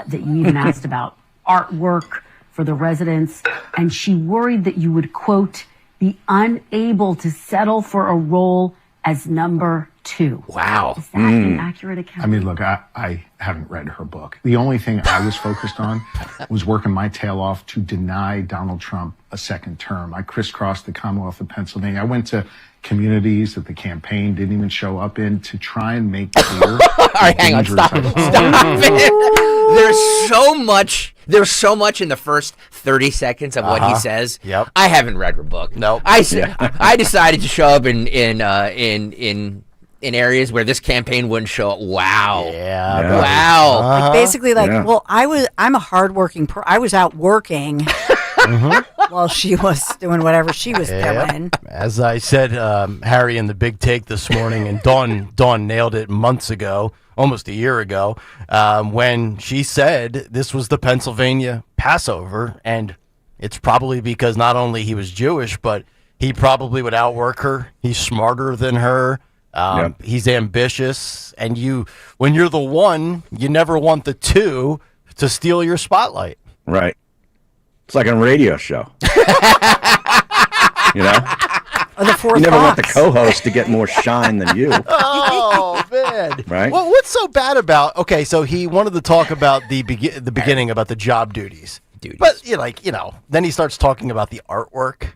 that you even asked about artwork for the residents. And she worried that you would, quote, be unable to settle for a role as number 2. Wow. Is that an accurate account? I mean, look, I haven't read her book. The only thing I was focused on was working my tail off to deny Donald Trump a second term. I crisscrossed the Commonwealth of Pennsylvania. I went to communities that the campaign didn't even show up in to try and make clear. All right, hang on, stop it. There's so much There's so much in the first 30 seconds of what he says. Yep. I haven't read her book. Nope. I decided to show up in areas where this campaign wouldn't show up. Wow. Yeah. Wow. Like basically, well, I'm a hardworking. I was out working while she was doing whatever she was doing. As I said, Harry in the big take this morning, and Dawn nailed it months ago, almost a year ago, when she said this was the Pennsylvania Passover, and it's probably because not only he was Jewish, but he probably would outwork her. He's smarter than her. He's ambitious, and when you're the one, you never want the two to steal your spotlight. Right. It's like a radio show. You know? Or the fourth You never want the box. co-host to get more shine than you. Oh, man. Right? Well, what's so bad about... Okay, so he wanted to talk about the beginning, about the job duties. But, then he starts talking about the artwork.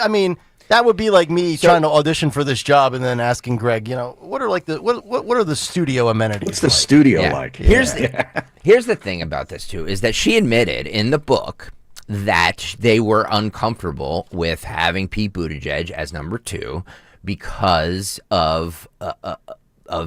I mean... That would be like me trying to audition for this job and then asking Greg, what are what are the studio amenities? What's the studio like? Here's the thing about this too, is that she admitted in the book that they were uncomfortable with having Pete Buttigieg as number 2 because of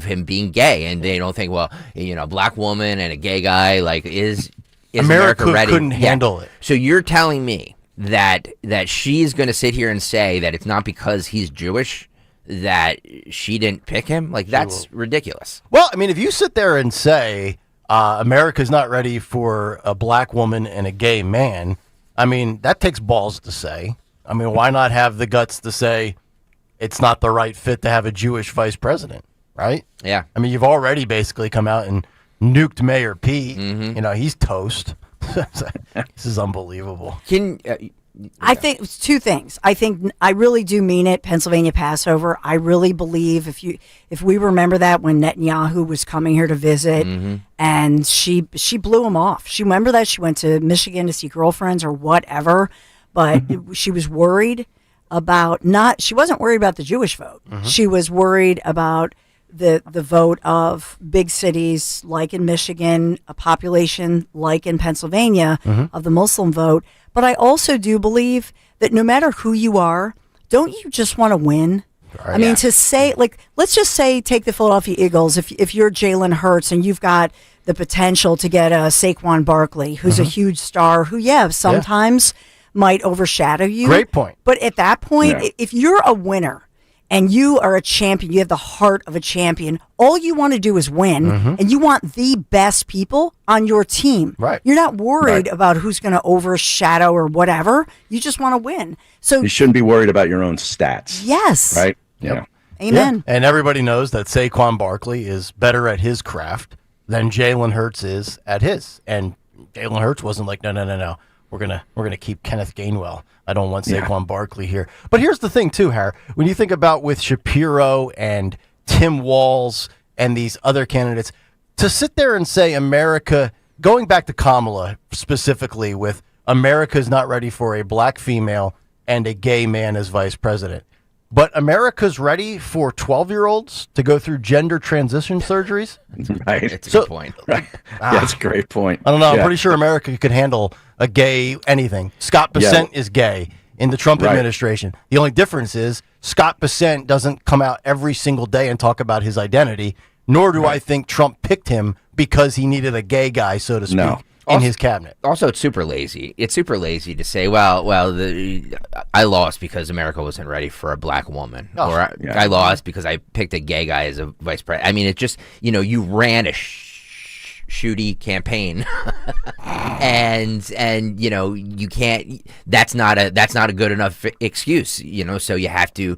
him being gay, and they don't think, well, a black woman and a gay guy, like is America ready? Couldn't handle it. So you're telling me that she's going to sit here and say that it's not because he's Jewish that she didn't pick him? Like, that's ridiculous. Well, I mean, if you sit there and say America's not ready for a black woman and a gay man, I mean, that takes balls to say. I mean, why not have the guts to say it's not the right fit to have a Jewish vice president, right? Yeah. I mean, you've already basically come out and nuked Mayor Pete. He's toast. This is unbelievable. I think it's two things. I really do mean it. Pennsylvania Passover. I really believe if we remember that when Netanyahu was coming here to visit, and she blew him off. She remember that she went to Michigan to see girlfriends or whatever, but she was worried about she wasn't worried about the Jewish vote. She was worried about the vote of big cities like in Michigan, a population like in Pennsylvania of the Muslim vote. But I also do believe that no matter who you are, don't you just want to win? Right. I mean, to say, like, let's just say, take the Philadelphia Eagles. If you're Jalen Hurts and you've got the potential to get a Saquon Barkley, who's a huge star, who, sometimes might overshadow you. Great point. But at that point, if you're a winner, and you are a champion, you have the heart of a champion, all you want to do is win, and you want the best people on your team. Right. You're not worried about who's going to overshadow or whatever. You just want to win. So you shouldn't be worried about your own stats. Yes. Right? Yep. Amen. Yeah. And everybody knows that Saquon Barkley is better at his craft than Jalen Hurts is at his. And Jalen Hurts wasn't like, no. We're gonna keep Kenneth Gainwell. I don't want Saquon Barkley here. But here's the thing too, Harry. When you think about with Shapiro and Tim Walz and these other candidates, to sit there and say America, going back to Kamala specifically with America's not ready for a black female and a gay man as vice president. But America's ready for 12-year-olds to go through gender transition surgeries? Right. It's a good point. Right. That's a great point. I don't know. I'm pretty sure America could handle a gay anything. Scott Bessent is gay in the Trump administration. The only difference is Scott Bessent doesn't come out every single day and talk about his identity, nor do I think Trump picked him because he needed a gay guy, so to speak. In his cabinet. Also, it's super lazy. It's super lazy to say, I lost because America wasn't ready for a black woman. Or I lost because I picked a gay guy as a vice president. I mean, it just, you ran a shooty campaign. and you can't, that's not a good enough excuse, so you have to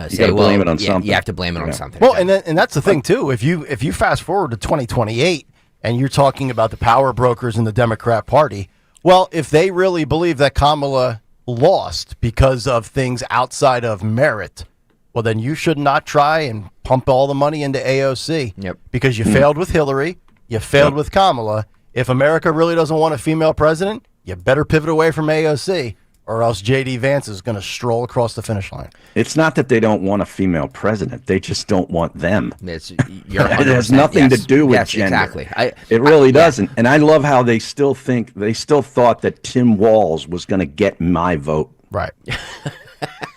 say, blame it on something. You have to blame it on something. Well, and that's the thing, too. If you fast forward to 2028, and you're talking about the power brokers in the Democrat Party. Well, if they really believe that Kamala lost because of things outside of merit, well, then you should not try and pump all the money into AOC. Yep. Because you failed with Hillary, you failed with Kamala. If America really doesn't want a female president, you better pivot away from AOC, or else J.D. Vance is going to stroll across the finish line. It's not that they don't want a female president; they just don't want them. It has nothing to do with gender. Exactly. It really doesn't. And I love how they still thought that Tim Walz was going to get my vote. Right.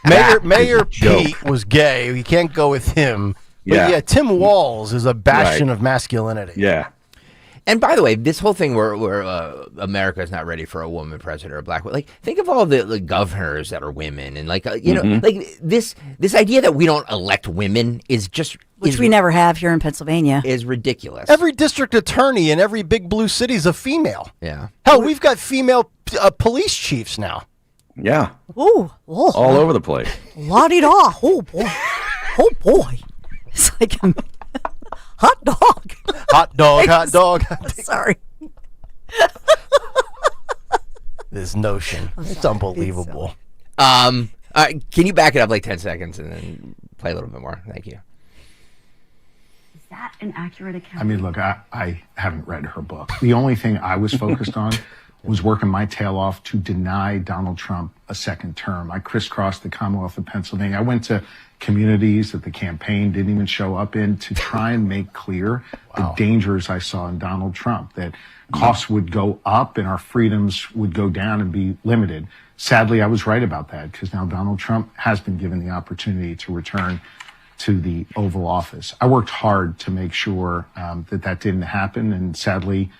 Mayor Pete was gay. You can't go with him. But yeah, Tim Walz is a bastion of masculinity. Yeah. And by the way, this whole thing where America is not ready for a woman president or a black woman, like think of all the governors that are women, and like like this idea that we don't elect women is just we never have here in Pennsylvania is ridiculous. Every district attorney in every big blue city is a female. Yeah. Hell, we've got female police chiefs now. Yeah. Ooh, all over the place. La-di-da. Oh boy. Oh boy. It's like a hot dog. Hot dog, hot dog. Sorry. This notion. It's unbelievable. Can you back it up like 10 seconds and then play a little bit more? Thank you. Is that an accurate account? I mean, look, I haven't read her book. The only thing I was focused on was working my tail off to deny Donald Trump a second term. I crisscrossed the Commonwealth of Pennsylvania. I went to communities that the campaign didn't even show up in to try and make clear the dangers I saw in Donald Trump, that costs would go up and our freedoms would go down and be limited. Sadly, I was right about that, because now Donald Trump has been given the opportunity to return to the Oval Office. I worked hard to make sure that didn't happen, and sadly,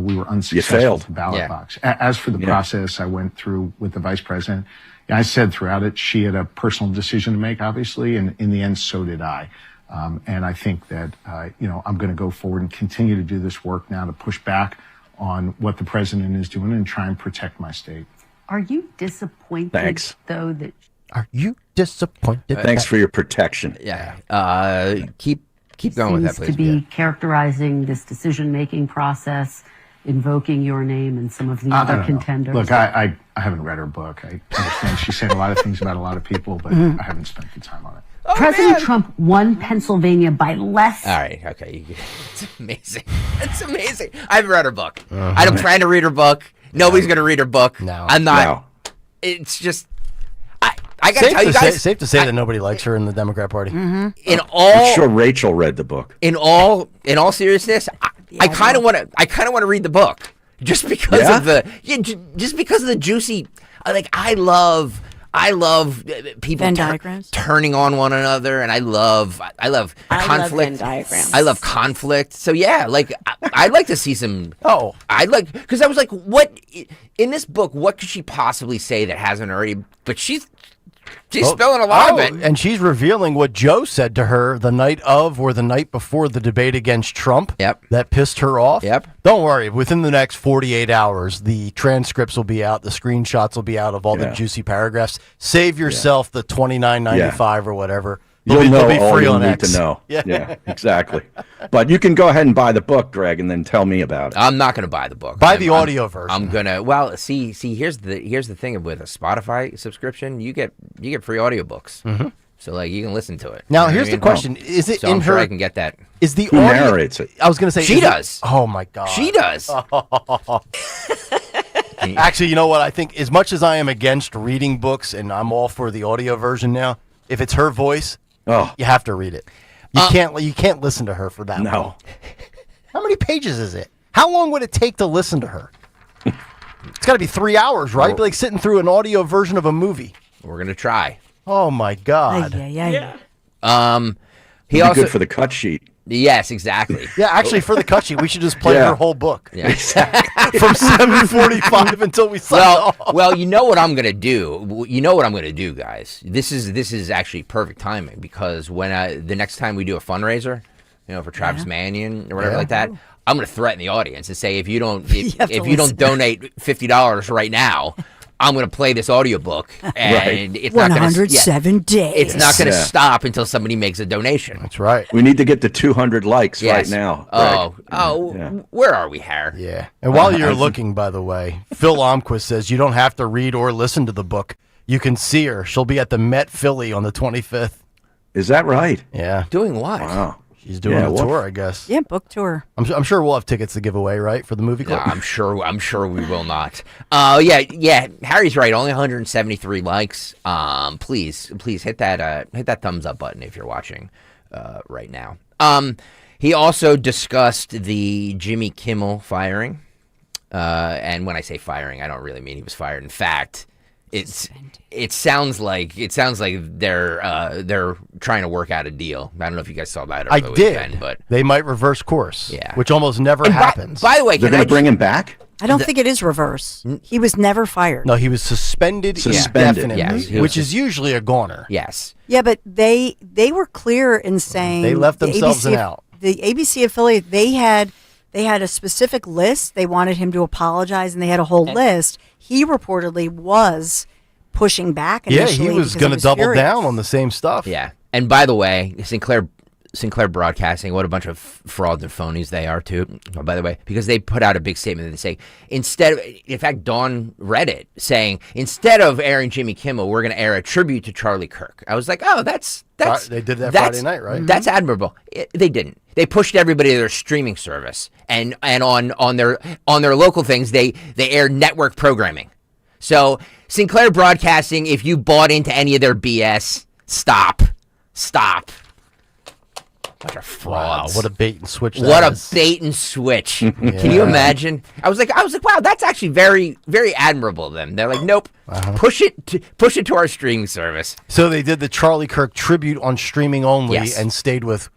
we were unsuccessful with the ballot box. As for the process I went through with the vice president, I said throughout it, she had a personal decision to make, obviously, and in the end, so did I. And I think that, I'm going to go forward and continue to do this work now to push back on what the president is doing and try and protect my state. Are you disappointed, though, that... Are you disappointed? Thanks for your protection. Yeah. Keep going with that, please. To be characterizing this decision-making process, invoking your name and some of the other contenders. Look, I haven't read her book. I understand she's saying a lot of things about a lot of people, but I haven't spent the time on it. President Trump won Pennsylvania by less. All right, okay. It's amazing. It's amazing. I haven't read her book. I'm trying to read her book. Nobody's going to read her book. No. I'm not. No. It's just... I got to tell you guys... Safe to say that nobody likes her in the Democrat Party. In I'm all... sure Rachel read the book. In all seriousness, I kind of want to read the book just because of the juicy. Like I love people Venn diagrams, turning on one another, and I love conflict. Venn diagrams. I love conflict. So yeah, like I'd like to see some. Because I was like, what in this book? What could she possibly say that hasn't already? But she's spilling a lot of it. And she's revealing what Joe said to her the night of or the night before the debate against Trump. Yep. That pissed her off. Yep. Don't worry. Within the next 48 hours, the transcripts will be out. The screenshots will be out of all the juicy paragraphs. Save yourself the $29.95 or whatever. You'll know be all free you on need X. to know. Yeah, exactly. But you can go ahead and buy the book, Greg, and then tell me about it. I'm not going to buy the book. Buy the audio version. I'm gonna. Well, see. Here's the thing with a Spotify subscription. You get free audiobooks. Mm-hmm. So like you can listen to it. Now here's the question: is it so in I'm her? sure I can get that. Is the Who audio? narrates it? I was going to say she does. Oh my god, she does. Actually, you know what? I think as much as I am against reading books, and I'm all for the audio version now, if it's her voice. Oh, you have to read it. You can't listen to her for that long. How many pages is it? How long would it take to listen to her? It's got to be 3 hours, right? Be like sitting through an audio version of a movie. We're gonna try. Oh my god. Yeah. He also good for the cut sheet. Yes, exactly. Yeah, actually, for the cut sheet, we should just play her whole book. Yeah. From 7:45 until we sign off. Well, you know what I'm gonna do. You know what I'm gonna do, guys. This is actually perfect timing because when the next time we do a fundraiser, for Travis Mannion or whatever like that, I'm gonna threaten the audience and say if you don't donate $50 right now, I'm going to play this audiobook, and it's not going to 107 days. It's not going to stop until somebody makes a donation. That's right. We need to get to 200 likes right now. Where are we, Harry? Yeah. And while you're looking, by the way, Phil Omquist says you don't have to read or listen to the book. You can see her. She'll be at the Met Philly on the 25th. Is that right? Yeah. Doing what? Wow. She's doing a tour, I guess. Yeah, book tour. I'm sure we'll have tickets to give away, right, for the movie club? No, I'm sure we will not. Yeah. Harry's right. Only 173 likes. Please hit that thumbs up button if you're watching right now. He also discussed the Jimmy Kimmel firing. And when I say firing, I don't really mean he was fired. In fact, it sounds like they're trying to work out a deal. I don't know if you guys saw that over the weekend, but they might reverse course. Yeah, which almost never happens. By the way, they're going to bring him back. I don't think it is reverse. He was never fired. No, he was suspended indefinitely, which is usually a goner. Yes. Yeah, but they were clear in saying they left themselves out. The ABC affiliate, they had a specific list. They wanted him to apologize, and they had a whole list. He reportedly was pushing back initially. Yeah, he was going to double down on the same stuff. Yeah. And by the way, Sinclair Broadcasting, what a bunch of frauds and phonies they are, too, by the way, because they put out a big statement that they say, in fact, Dawn read it, saying, instead of airing Jimmy Kimmel, we're going to air a tribute to Charlie Kirk. I was like, oh, that's they did that Friday night, right? That's admirable. They didn't. They pushed everybody to their streaming service, and on their local things, they aired network programming. So Sinclair Broadcasting, if you bought into any of their BS, stop. Bunch of frauds. Wow, what a bait and switch! A bait and switch! Yeah. Can you imagine? I was like, wow, that's actually very, very admirable of them. They're like, nope, push it to our streaming service. So they did the Charlie Kirk tribute on streaming only, and stayed with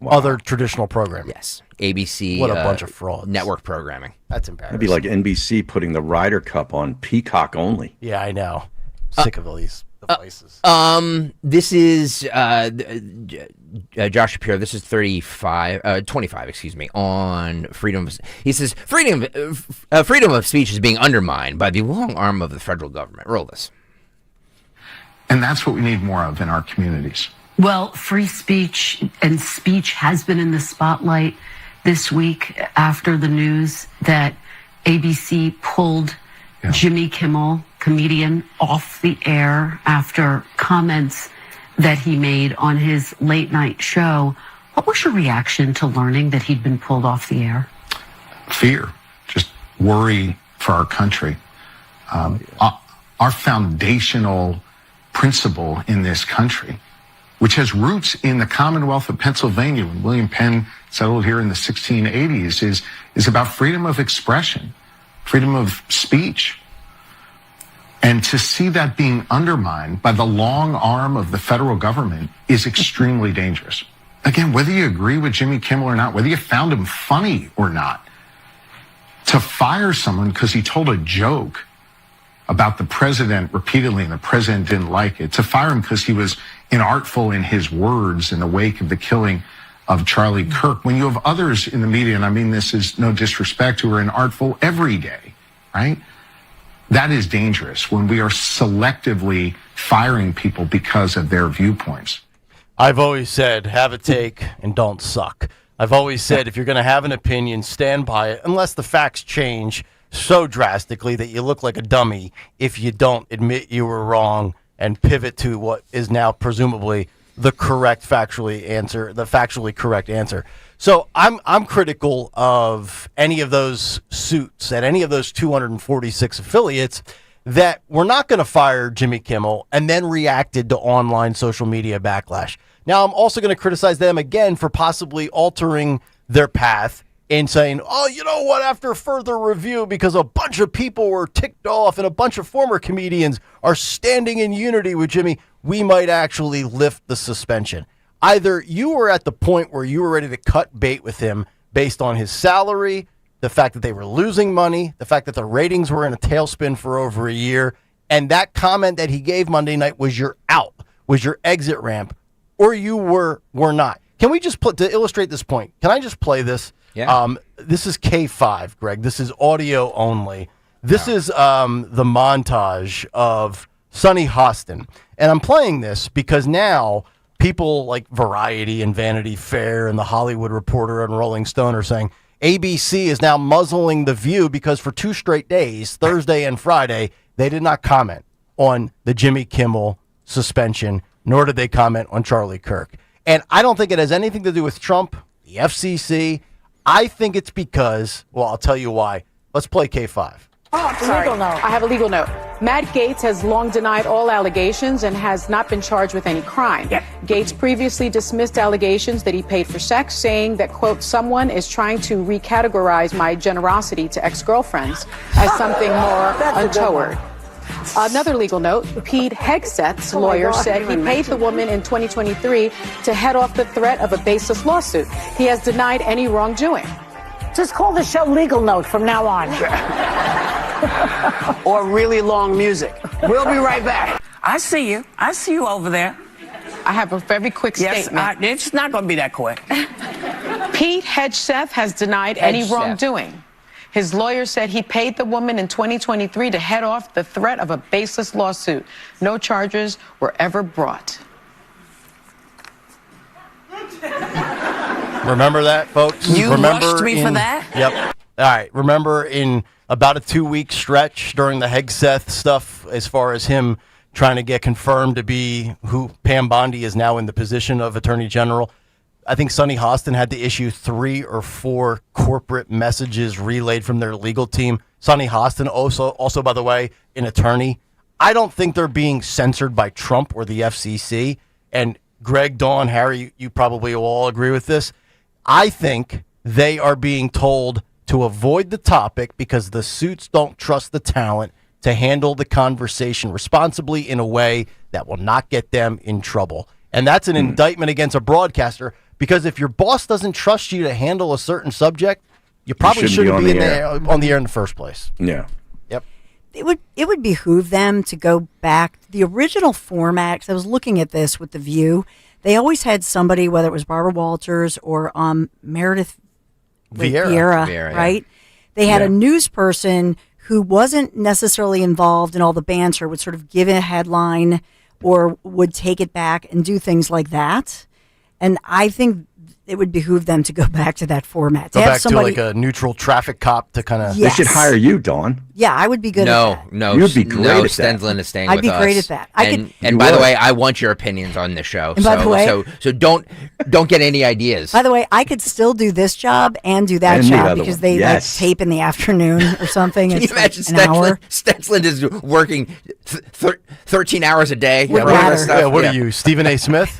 other traditional programming. Yes, ABC. What a bunch of frauds! Network programming. That's embarrassing. It'd be like NBC putting the Ryder Cup on Peacock only. Yeah, I know. Sick of all these devices. This is Josh Shapiro. This is 25, on freedom. He says freedom of speech is being undermined by the long arm of the federal government. Roll this. And that's what we need more of in our communities. Well, free speech and speech has been in the spotlight this week after the news that ABC pulled Jimmy Kimmel, comedian, off the air after comments that he made on his late night show. What was your reaction to learning that he'd been pulled off the air? Fear, just worry for our country. Our foundational principle in this country, which has roots in the Commonwealth of Pennsylvania when William Penn settled here in the 1680s, is about freedom of expression, freedom of speech. And to see that being undermined by the long arm of the federal government is extremely dangerous. Again, whether you agree with Jimmy Kimmel or not, whether you found him funny or not, to fire someone because he told a joke about the president repeatedly and the president didn't like it, to fire him because he was inartful in his words in the wake of the killing of Charlie Kirk, when you have others in the media, and I mean this is no disrespect, who are inartful every day, right? That is dangerous when we are selectively firing people because of their viewpoints. I've always said, have a take and don't suck. I've always said, if you're going to have an opinion, stand by it, unless the facts change so drastically that you look like a dummy if you don't admit you were wrong and pivot to what is now presumably the factually correct answer. So I'm critical of any of those suits at any of those 246 affiliates that were not going to fire Jimmy Kimmel and then reacted to online social media backlash. Now I'm also going to criticize them again for possibly altering their path and saying, oh, you know what, after further review, because a bunch of people were ticked off and a bunch of former comedians are standing in unity with Jimmy, we might actually lift the suspension. Either you were at the point where you were ready to cut bait with him based on his salary, the fact that they were losing money, the fact that the ratings were in a tailspin for over a year, and that comment that he gave Monday night was your out, was your exit ramp, or you were not. Can we just to illustrate this point, can I just play this? Yeah. This is K5, Greg. This is audio only. This is the montage of Sonny Hostin. And I'm playing this because now people like Variety and Vanity Fair and The Hollywood Reporter and Rolling Stone are saying ABC is now muzzling The View because for 2 straight days, Thursday and Friday, they did not comment on the Jimmy Kimmel suspension, nor did they comment on Charlie Kirk. And I don't think it has anything to do with Trump, the FCC. I think it's because, well, I'll tell you why. Let's play K5. Oh, sorry. Legal note. I have a legal note. Matt Gaetz has long denied all allegations and has not been charged with any crime. Yep. Gaetz previously dismissed allegations that he paid for sex, saying that, quote, someone is trying to recategorize my generosity to ex-girlfriends as something more untoward. Another legal note, Pete Hegseth's lawyer said he paid the woman in 2023 to head off the threat of a baseless lawsuit. He has denied any wrongdoing. Just call the show Legal Note from now on. Or really long music. We'll be right back. I see you. I see you over there. I have a very quick statement. It's not going to be that quick. Pete Hegseth has denied any wrongdoing. His lawyer said he paid the woman in 2023 to head off the threat of a baseless lawsuit. No charges were ever brought. Remember that, folks? You remember rushed me for that? Yep. All right. Remember in about a 2-week stretch during the Hegseth stuff, as far as him trying to get confirmed to be who Pam Bondi is now in the position of Attorney General, I think Sonny Hostin had to issue 3 or 4 corporate messages relayed from their legal team. Sonny Hostin, also, by the way, an attorney. I don't think they're being censored by Trump or the FCC. And Greg, Dawn, Harry, you probably will all agree with this. I think they are being told to avoid the topic because the suits don't trust the talent to handle the conversation responsibly in a way that will not get them in trouble. And that's an indictment against a broadcaster, because if your boss doesn't trust you to handle a certain subject, you probably shouldn't be on the air in the first place. Yeah. Yep. It would behoove them to go back to the original format. 'Cause I was looking at this with The View. They always had somebody, whether it was Barbara Walters or Meredith Vieira, right? They had a news person who wasn't necessarily involved in all the banter, would sort of give a headline or would take it back and do things like that. And I think it would behoove them to go back to that format. Go back to like a neutral traffic cop to kind of... Yes. They should hire you, Dawn. Yeah, I would be good at that. No, you'd be great at that. Stensland is staying with us. I'd be great at that. And by the way, I want your opinions on this show. And by the way, so don't get any ideas. By the way, I could still do this job and do that job because they like tape in the afternoon or something. Can you imagine Stensland is working 13 hours a day? What are you, Stephen A. Smith?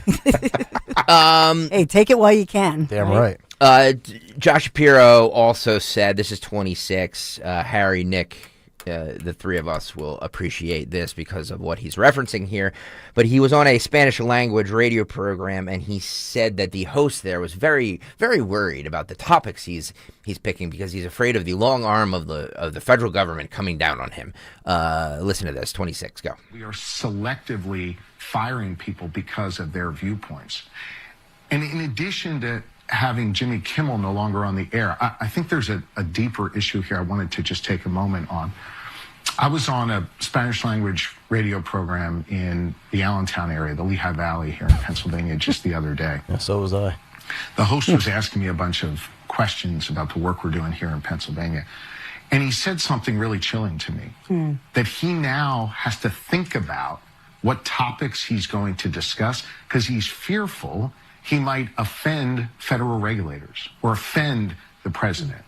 Hey, take it while you can. Damn right. Josh Shapiro also said, this is 26, Harry, Nick, the three of us will appreciate this because of what he's referencing here, but he was on a Spanish language radio program and he said that the host there was very, very worried about the topics he's picking because he's afraid of the long arm of the federal government coming down on him. Listen to this, 26, go. We are selectively firing people because of their viewpoints. And in addition to having Jimmy Kimmel no longer on the air, I think there's a deeper issue here I wanted to just take a moment on. I was on a Spanish language radio program in the Allentown area, the Lehigh Valley here in Pennsylvania, just the other day. Yeah, so was I. The host was asking me a bunch of questions about the work we're doing here in Pennsylvania. And he said something really chilling to me, that he now has to think about what topics he's going to discuss because he's fearful he might offend federal regulators or offend the president.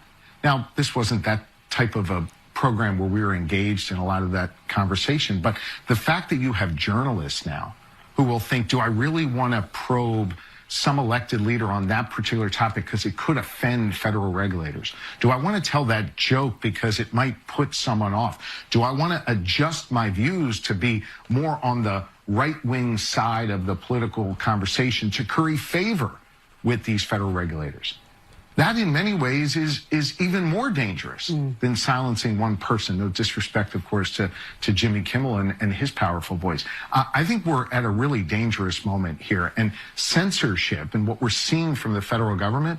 Now, this wasn't that type of a program where we were engaged in a lot of that conversation, but the fact that you have journalists now who will think, do I really want to probe some elected leader on that particular topic because it could offend federal regulators? Do I want to tell that joke because it might put someone off? Do I want to adjust my views to be more on the right-wing side of the political conversation to curry favor with these federal regulators? That in many ways is even more dangerous than silencing one person. No disrespect, of course, to Jimmy Kimmel and his powerful voice. I think we're at a really dangerous moment here. And censorship and what we're seeing from the federal government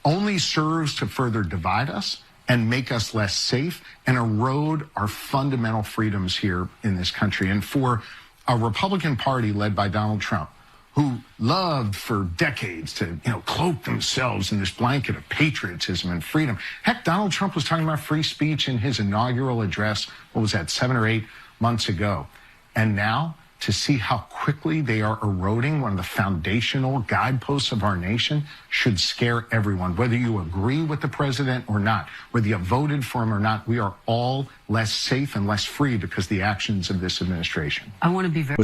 only serves to further divide us and make us less safe and erode our fundamental freedoms here in this country. And for a Republican Party led by Donald Trump, who loved for decades to, cloak themselves in this blanket of patriotism and freedom. Heck, Donald Trump was talking about free speech in his inaugural address, 7 or 8 months ago. And now to see how quickly they are eroding one of the foundational guideposts of our nation should scare everyone. Whether you agree with the president or not, whether you voted for him or not, we are all less safe and less free because of the actions of this administration. I want to be very...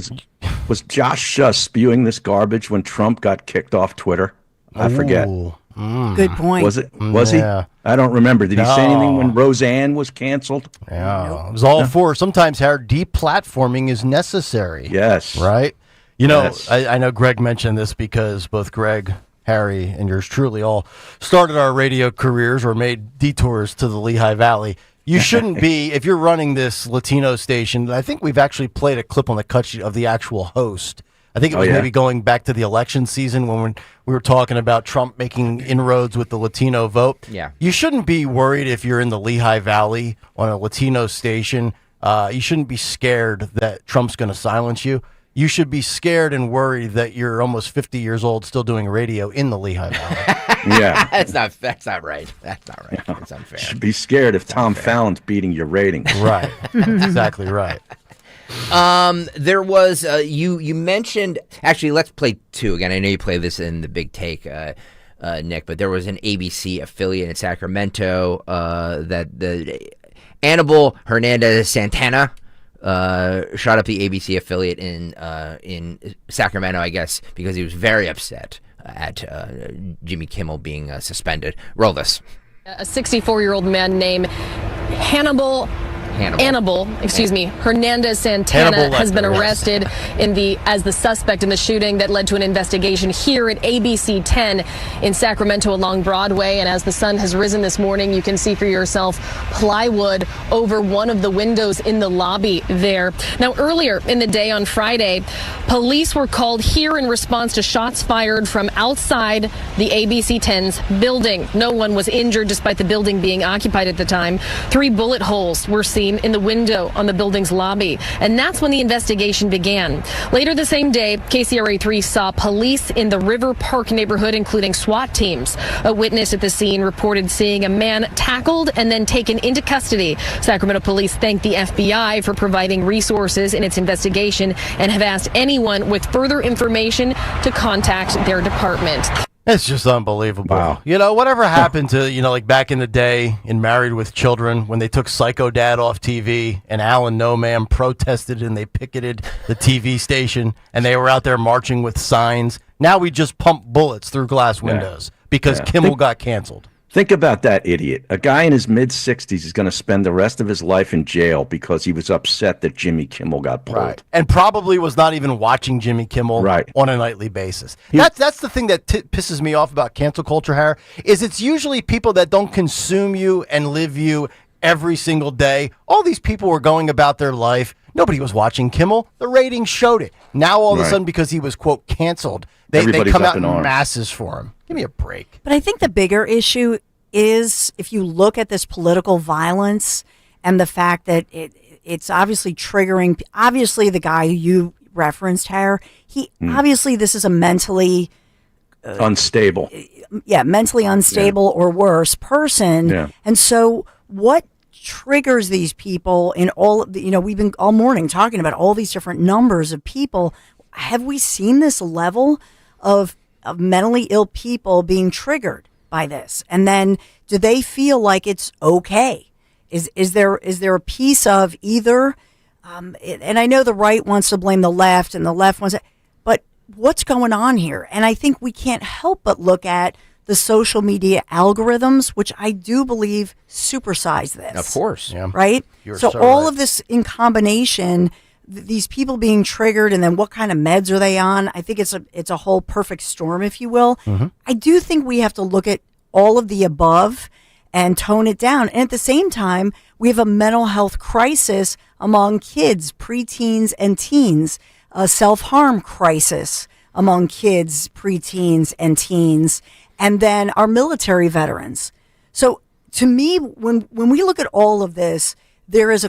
Was Josh spewing this garbage when Trump got kicked off Twitter? I forget. Good point. Was it? Was he? I don't remember. Did he say anything when Roseanne was canceled? Yeah, it was all for. Sometimes, Harry, deplatforming is necessary. Yes. Right? You know, Yes. I know Greg mentioned this because both Greg, Harry, and yours truly all started our radio careers or made detours to the Lehigh Valley. You shouldn't be, if you're running this Latino station, I think we've actually played a clip on the cut sheet of the actual host. I think it was maybe going back to the election season when we were talking about Trump making inroads with the Latino vote. Yeah. You shouldn't be worried if you're in the Lehigh Valley on a Latino station. You shouldn't be scared that Trump's going to silence you. You should be scared and worried that you're almost 50 years old still doing radio in the Lehigh Valley. Yeah. That's not right. That's not right. That's unfair. Should be scared if Tom Fallon's beating your ratings. Right. That's exactly right. There was you mentioned, actually, let's play two again. I know you play this in the big take, Nick, but there was an ABC affiliate in Sacramento that the Anibal Hernandez Santana shot up the ABC affiliate in Sacramento, I guess, because he was very upset at Jimmy Kimmel being suspended. Roll this. A 64-year-old man named Hannibal, Hernandez Santana has been arrested as the suspect in the shooting that led to an investigation here at ABC 10 in Sacramento along Broadway. And as the sun has risen this morning, you can see for yourself plywood over one of the windows in the lobby there. Now, earlier in the day on Friday, police were called here in response to shots fired from outside the ABC 10's building. No one was injured despite the building being occupied at the time. 3 bullet holes were seen in the window on the building's lobby. And that's when the investigation began. Later the same day, KCRA3 saw police in the River Park neighborhood, including SWAT teams. A witness at the scene reported seeing a man tackled and then taken into custody. Sacramento police thanked the FBI for providing resources in its investigation and have asked anyone with further information to contact their department. It's just unbelievable. Wow. You know, whatever happened to, like back in the day in Married with Children when they took Psycho Dad off TV and Alan No Man protested and they picketed the TV station and they were out there marching with signs. Now we just pump bullets through glass windows because Kimmel got canceled. Think about that idiot. A guy in his mid-60s is going to spend the rest of his life in jail because he was upset that Jimmy Kimmel got pulled. Right. And probably was not even watching Jimmy Kimmel on a nightly basis. That's the thing that pisses me off about cancel culture, Harry, is it's usually people that don't consume you and live you every single day. All these people were going about their life. Nobody was watching Kimmel. The ratings showed it. Now all of a sudden, because he was, quote, canceled, they come out in masses for him. Give me a break. But I think the bigger issue is if you look at this political violence and the fact that it's obviously triggering, obviously the guy you referenced, Harry, obviously this is a mentally unstable. Mentally unstable or worse person. Yeah. And so what triggers these people in all, we've been all morning talking about all these different numbers of people. Have we seen this level of mentally ill people being triggered by this? And then do they feel like it's okay? Is there a piece of either, and I know the right wants to blame the left and the left wants to, but what's going on here? And I think we can't help but look at the social media algorithms, which I do believe supersize this. Of course. Yeah. Right? You're so so all right. of this in combination, these people being triggered, and then what kind of meds are they on? I think it's a whole perfect storm, if you will. Mm-hmm. I do think we have to look at all of the above and tone it down. And at the same time, we have a mental health crisis among kids, preteens, and teens, a self-harm crisis among kids, preteens, and teens, and then our military veterans. So to me, when we look at all of this, there is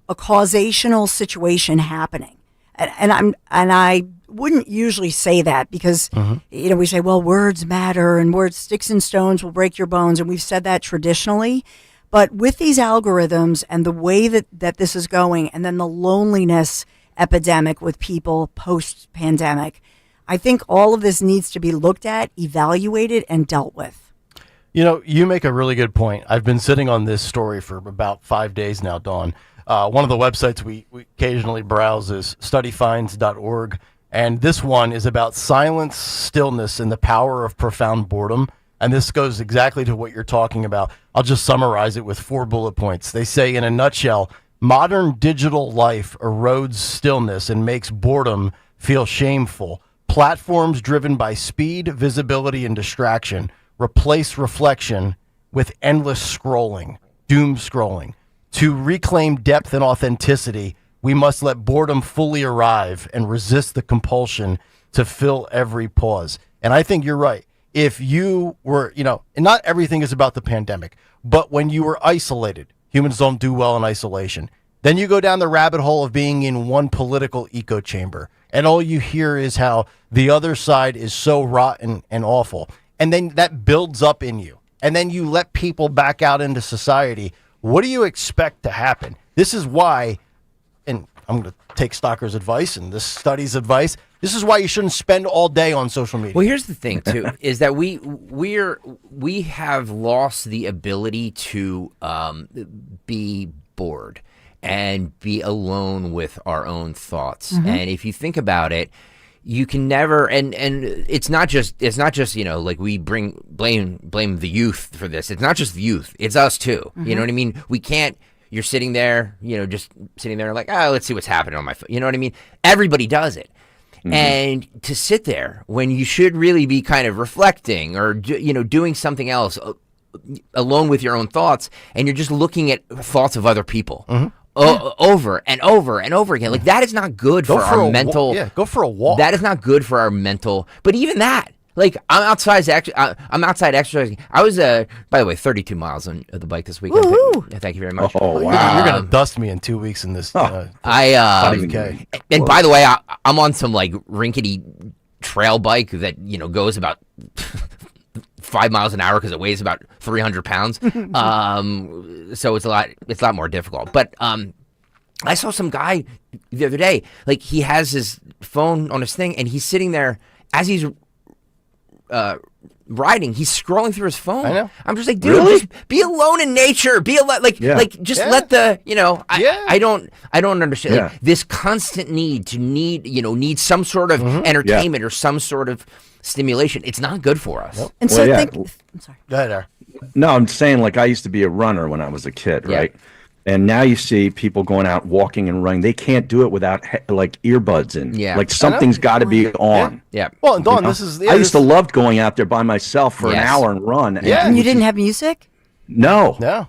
a causational situation happening. And I wouldn't usually say that because, we say, well, words matter and words, sticks and stones will break your bones. And we've said that traditionally. But with these algorithms and the way that this is going, and then the loneliness epidemic with people post-pandemic. I think all of this needs to be looked at, evaluated, and dealt with. You know, you make a really good point. I've been sitting on this story for about 5 days now, Dawn. One of the websites we occasionally browse is studyfinds.org, and this one is about silence, stillness, and the power of profound boredom. And this goes exactly to what you're talking about. I'll just summarize it with 4 bullet points. They say, in a nutshell, modern digital life erodes stillness and makes boredom feel shameful. Platforms driven by speed, visibility, and distraction replace reflection with endless scrolling, doom scrolling. To reclaim depth and authenticity, we must let boredom fully arrive and resist the compulsion to fill every pause. And I think you're right. If you were, and not everything is about the pandemic, but when you were isolated, humans don't do well in isolation. Then you go down the rabbit hole of being in one political echo chamber, and all you hear is how the other side is so rotten and awful. And then that builds up in you. And then you let people back out into society. What do you expect to happen? This is why, and I'm going to take Stocker's advice and this study's advice, this is why you shouldn't spend all day on social media. Well, here's the thing, too, is that we have lost the ability to be bored and be alone with our own thoughts. Mm-hmm. And if you think about it, you can never, and it's not just like we blame the youth for this. It's not just the youth, it's us too. Mm-hmm. You know what I mean? We can't. You're sitting there, just sitting there like, let's see what's happening on my phone. You know what I mean? Everybody does it. Mm-hmm. And to sit there when you should really be kind of reflecting or doing something else alone with your own thoughts, and you're just looking at thoughts of other people. Mm-hmm. Over and over and over again. Like, that is not good for our mental. Go for a walk. That is not good for our mental. But even that, like, I'm outside exercising. I was, by the way, 32 miles on the bike this weekend. Thank you very much. Oh, wow. You're going to dust me in 2 weeks in this. And Whoa. By the way, I'm on some, like, rinkety trail bike that, goes about 5 miles an hour because it weighs about 300 pounds. So it's a lot more difficult. But I saw some guy the other day, like, he has his phone on his thing and he's sitting there as he's riding. He's scrolling through his phone. I know. I'm just like, dude, just be alone in nature. Be alone. Let the, I don't understand. Yeah. Like, this constant need some sort of entertainment or some sort of stimulation. It's not good for us. Yep. And so I'm sorry. Go ahead, Aaron. No, I'm saying, like, I used to be a runner when I was a kid, right? And now you see people going out walking and running. They can't do it without like earbuds in. Yeah. Like, something's got to be on. Yeah. Well, and Dawn, I used to love going out there by myself for an hour and run. Yeah. And you didn't have music? No.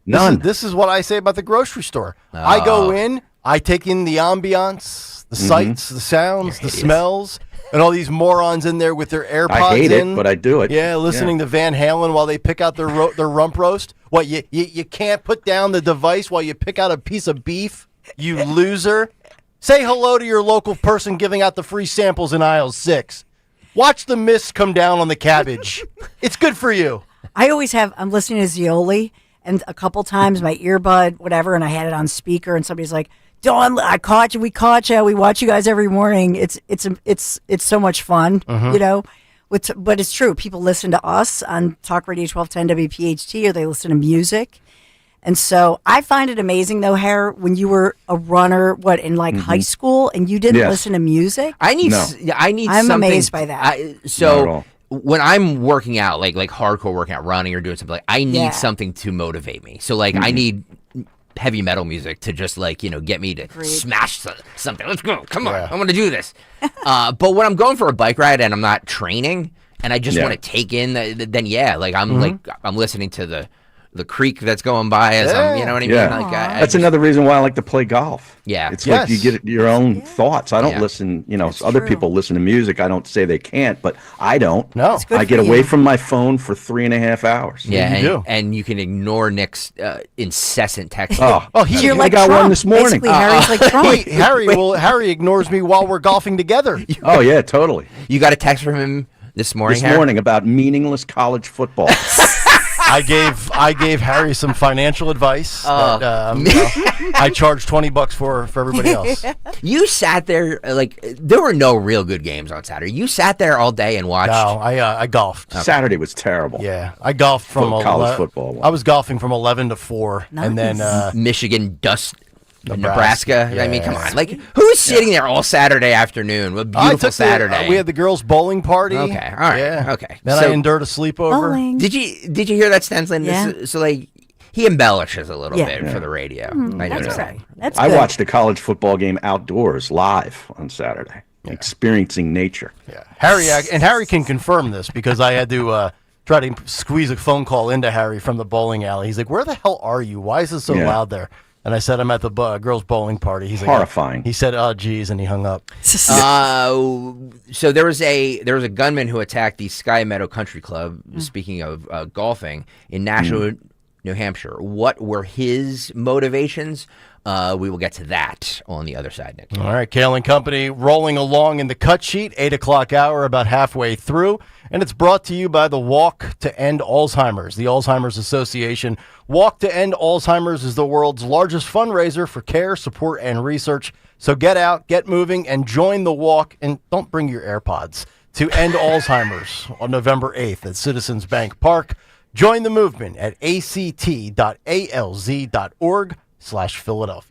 None. This is what I say about the grocery store. I go in, I take in the ambiance, the sights, the sounds, the smells. And all these morons in there with their AirPods I hate it, but I do it. Yeah, listening to Van Halen while they pick out their rump roast. What, you can't put down the device while you pick out a piece of beef? You loser. Say hello to your local person giving out the free samples in aisle 6. Watch the mist come down on the cabbage. It's good for you. I'm listening to Zioli, and a couple times my earbud, whatever, and I had it on speaker, and somebody's like, Dawn, I caught you. We caught you. We watch you guys every morning. It's so much fun, But it's true. People listen to us on Talk Radio 1210 WPHT, or they listen to music. And so I find it amazing, though, Harry, when you were a runner, in high school, and you didn't listen to music. I'm amazed by that. When I'm working out, like hardcore working out, running or doing something, like, I need something to motivate me. So, like, I need heavy metal music to just, like, get me to smash something. Let's go. Come on. I'm going to do this. But when I'm going for a bike ride and I'm not training and I just want to take in, I'm listening to the creek that's going by as I'm, you know what I mean? Like, that's another reason why I like to play golf. Yeah. It's like you get your own thoughts. I don't listen, other people listen to music. I don't say they can't, but I don't. No. I get away from my phone for 3.5 hours. Yeah, and you can ignore Nick's incessant text. You're like I got Trump. one this morning. Basically, Harry's like Trump. Harry ignores me while we're golfing together. Oh, yeah, totally. You got a text from him this morning, This morning about meaningless college football. I gave Harry some financial advice. I charged $20 for everybody else. You sat there there were no real good games on Saturday. You sat there all day and watched. No, I golfed. Okay. Saturday was terrible. Yeah, I golfed from college football. I was golfing from 11 to 4, and then Michigan dust. Nebraska. I mean, come on. Who's sitting there all Saturday afternoon? A beautiful Saturday. We had the girls' bowling party. Okay, all right. Yeah. Okay. Then I endured a sleepover. Bowling. Did you hear that, Stensland? Yeah. He embellishes a little bit for the radio. I know That's that. right. That's I good. watched a college football game outdoors live on Saturday, experiencing nature. Yeah, Harry can confirm this because I had to try to squeeze a phone call into Harry from the bowling alley. He's like, "Where the hell are you? Why is it so loud there?" And I said, "I'm at the girls' bowling party." He's like, horrifying. He said, "Oh, geez," and he hung up. So there was a gunman who attacked the Sky Meadow Country Club. Speaking of golfing in Nashua, New Hampshire. What were his motivations? We will get to that on the other side, Nick. All right, Kayal and Company rolling along in the cut sheet, 8 o'clock hour, about halfway through. And it's brought to you by the Walk to End Alzheimer's, the Alzheimer's Association. Walk to End Alzheimer's is the world's largest fundraiser for care, support, and research. So get out, get moving, and join the walk. And don't bring your AirPods to end Alzheimer's on November 8th at Citizens Bank Park. Join the movement at act.alz.org/Philadelphia.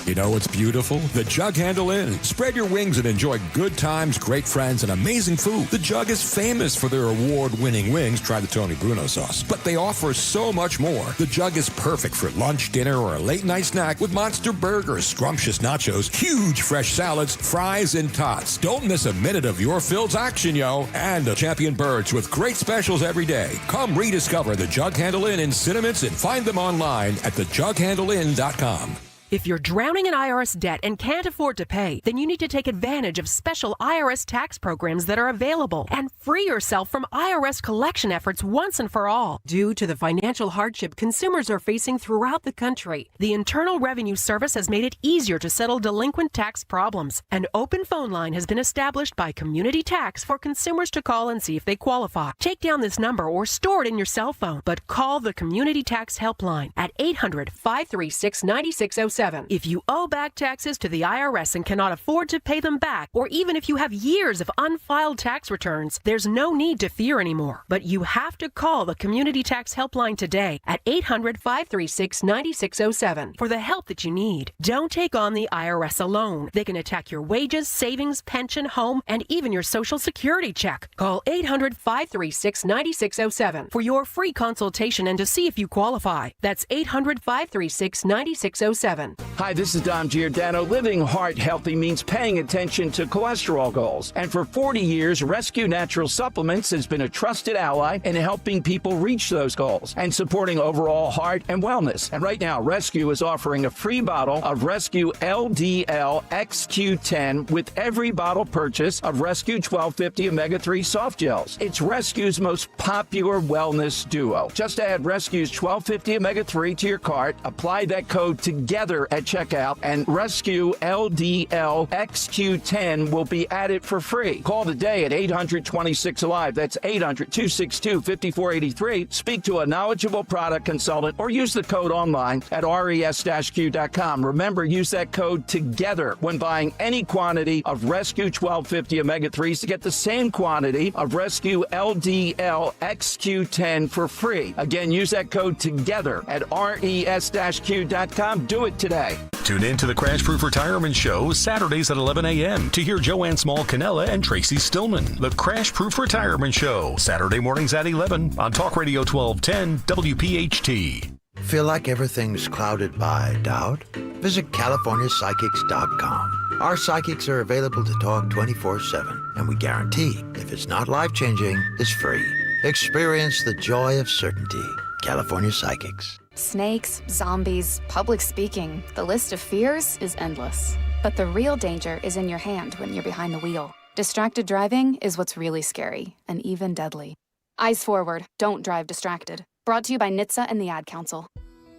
You know what's beautiful? The Jug Handle Inn. Spread your wings and enjoy good times, great friends, and amazing food. The Jug is famous for their award-winning wings. Try the Tony Bruno sauce. But they offer so much more. The Jug is perfect for lunch, dinner, or a late-night snack with monster burgers, scrumptious nachos, huge fresh salads, fries, and tots. Don't miss a minute of your Phil's action, yo. And a Champion Birds with great specials every day. Come rediscover the Jug Handle Inn in Cinnamons and find them online at thejughandleinn.com. If you're drowning in IRS debt and can't afford to pay, then you need to take advantage of special IRS tax programs that are available and free yourself from IRS collection efforts once and for all. Due to the financial hardship consumers are facing throughout the country, the Internal Revenue Service has made it easier to settle delinquent tax problems. An open phone line has been established by Community Tax for consumers to call and see if they qualify. Take down this number or store it in your cell phone, but call the Community Tax Helpline at 800-536-9607. If you owe back taxes to the IRS and cannot afford to pay them back, or even if you have years of unfiled tax returns, there's no need to fear anymore. But you have to call the Community Tax Helpline today at 800-536-9607 for the help that you need. Don't take on the IRS alone. They can attack your wages, savings, pension, home, and even your Social Security check. Call 800-536-9607 for your free consultation and to see if you qualify. That's 800-536-9607. Hi, this is Dom Giordano. Living heart healthy means paying attention to cholesterol goals. And for 40 years, Rescue Natural Supplements has been a trusted ally in helping people reach those goals and supporting overall heart and wellness. And right now, Rescue is offering a free bottle of Rescue LDL XQ10 with every bottle purchase of Rescue 1250 Omega-3 soft gels. It's Rescue's most popular wellness duo. Just add Rescue's 1250 Omega-3 to your cart, apply that code together at checkout, and Rescue LDL XQ10 will be added for free. Call today at 800-26-ALIVE. That's 800-262-5483. Speak to a knowledgeable product consultant or use the code online at res-q.com. Remember, use that code together when buying any quantity of Rescue 1250 Omega-3s to get the same quantity of Rescue LDL XQ10 for free. Again, use that code together at res-q.com. Do it today. Tune in to the Crash Proof Retirement Show Saturdays at 11 a.m. to hear Joanne Small-Canella and Tracy Stillman. The Crash Proof Retirement Show, Saturday mornings at 11 on Talk Radio 1210 WPHT. Feel like everything's clouded by doubt? Visit CaliforniaPsychics.com. Our psychics are available to talk 24/7, and we guarantee if it's not life-changing, it's free. Experience the joy of certainty. California Psychics. Snakes, zombies, public speaking. The list of fears is endless. But the real danger is in your hand when you're behind the wheel. Distracted driving is what's really scary and even deadly. Eyes forward, don't drive distracted. Brought to you by NHTSA and the Ad Council.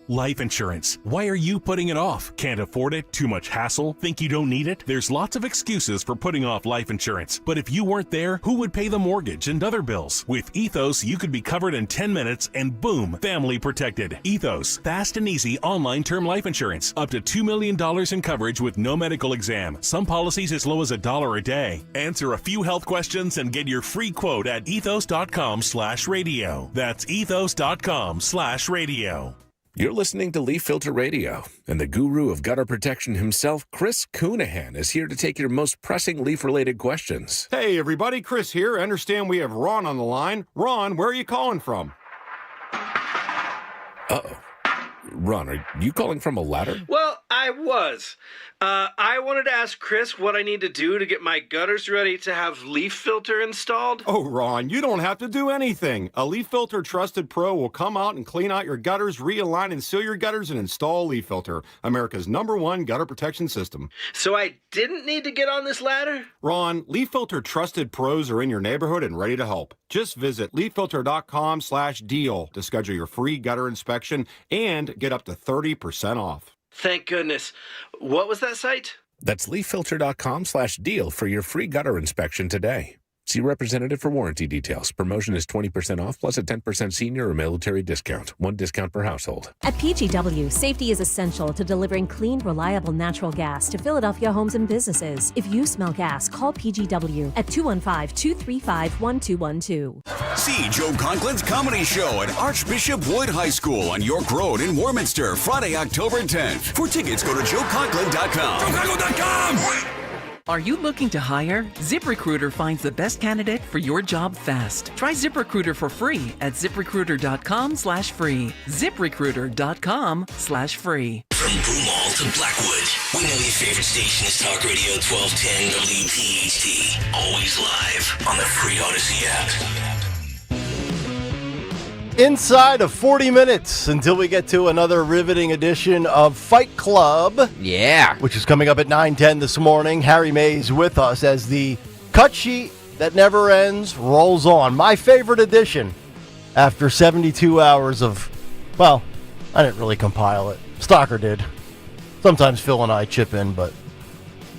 Life insurance. Why are you putting it off? Can't afford it? Too much hassle? Think you don't need it? There's lots of excuses for putting off life insurance. But if you weren't there, who would pay the mortgage and other bills? With Ethos, you could be covered in 10 minutes and boom, family protected. Ethos, fast and easy online term life insurance. Up to $2 million in coverage with no medical exam. Some policies as low as $1 a day. Answer a few health questions and get your free quote at ethos.com/radio. That's ethos.com/radio. You're listening to Leaf Filter Radio, and the guru of gutter protection himself, Chris Coonahan, is here to take your most pressing leaf-related questions. Hey, everybody, Chris here. I understand we have Ron on the line. Ron, where are you calling from? Uh-oh. Ron, are you calling from a ladder? Well, I was. I wanted to ask Chris what I need to do to get my gutters ready to have leaf filter installed. Oh, Ron, you don't have to do anything. A Leaf Filter Trusted Pro will come out and clean out your gutters, realign and seal your gutters, and install Leaf Filter, America's #1 gutter protection system. So I didn't need to get on this ladder? Ron, Leaf Filter Trusted Pros are in your neighborhood and ready to help. Just visit leaffilter.com/deal to schedule your free gutter inspection and get up to 30% off. Thank goodness. What was that site? That's leaffilter.com/deal for your free gutter inspection today. See representative for warranty details. Promotion is 20% off plus a 10% senior or military discount. One discount per household. At PGW, safety is essential to delivering clean, reliable natural gas to Philadelphia homes and businesses. If you smell gas, call PGW at 215-235-1212. See Joe Conklin's comedy show at Archbishop Wood High School on York Road in Warminster, Friday, October 10th. For tickets, go to joeconklin.com. joeconklin.com! Are you looking to hire? ZipRecruiter finds the best candidate for your job fast. Try ZipRecruiter for free at ziprecruiter.com/free. ZipRecruiter.com/free. From Broomall to Blackwood, we know your favorite station is Talk Radio 1210 WPHT. Always live on the free Odyssey app. Inside of 40 minutes until we get to another riveting edition of Fight Club. Yeah. Which is coming up at 9:10 this morning. Harry Mays with us as the cut sheet that never ends rolls on. My favorite edition after 72 hours of, well, I didn't really compile it. Stocker did. Sometimes Phil and I chip in, but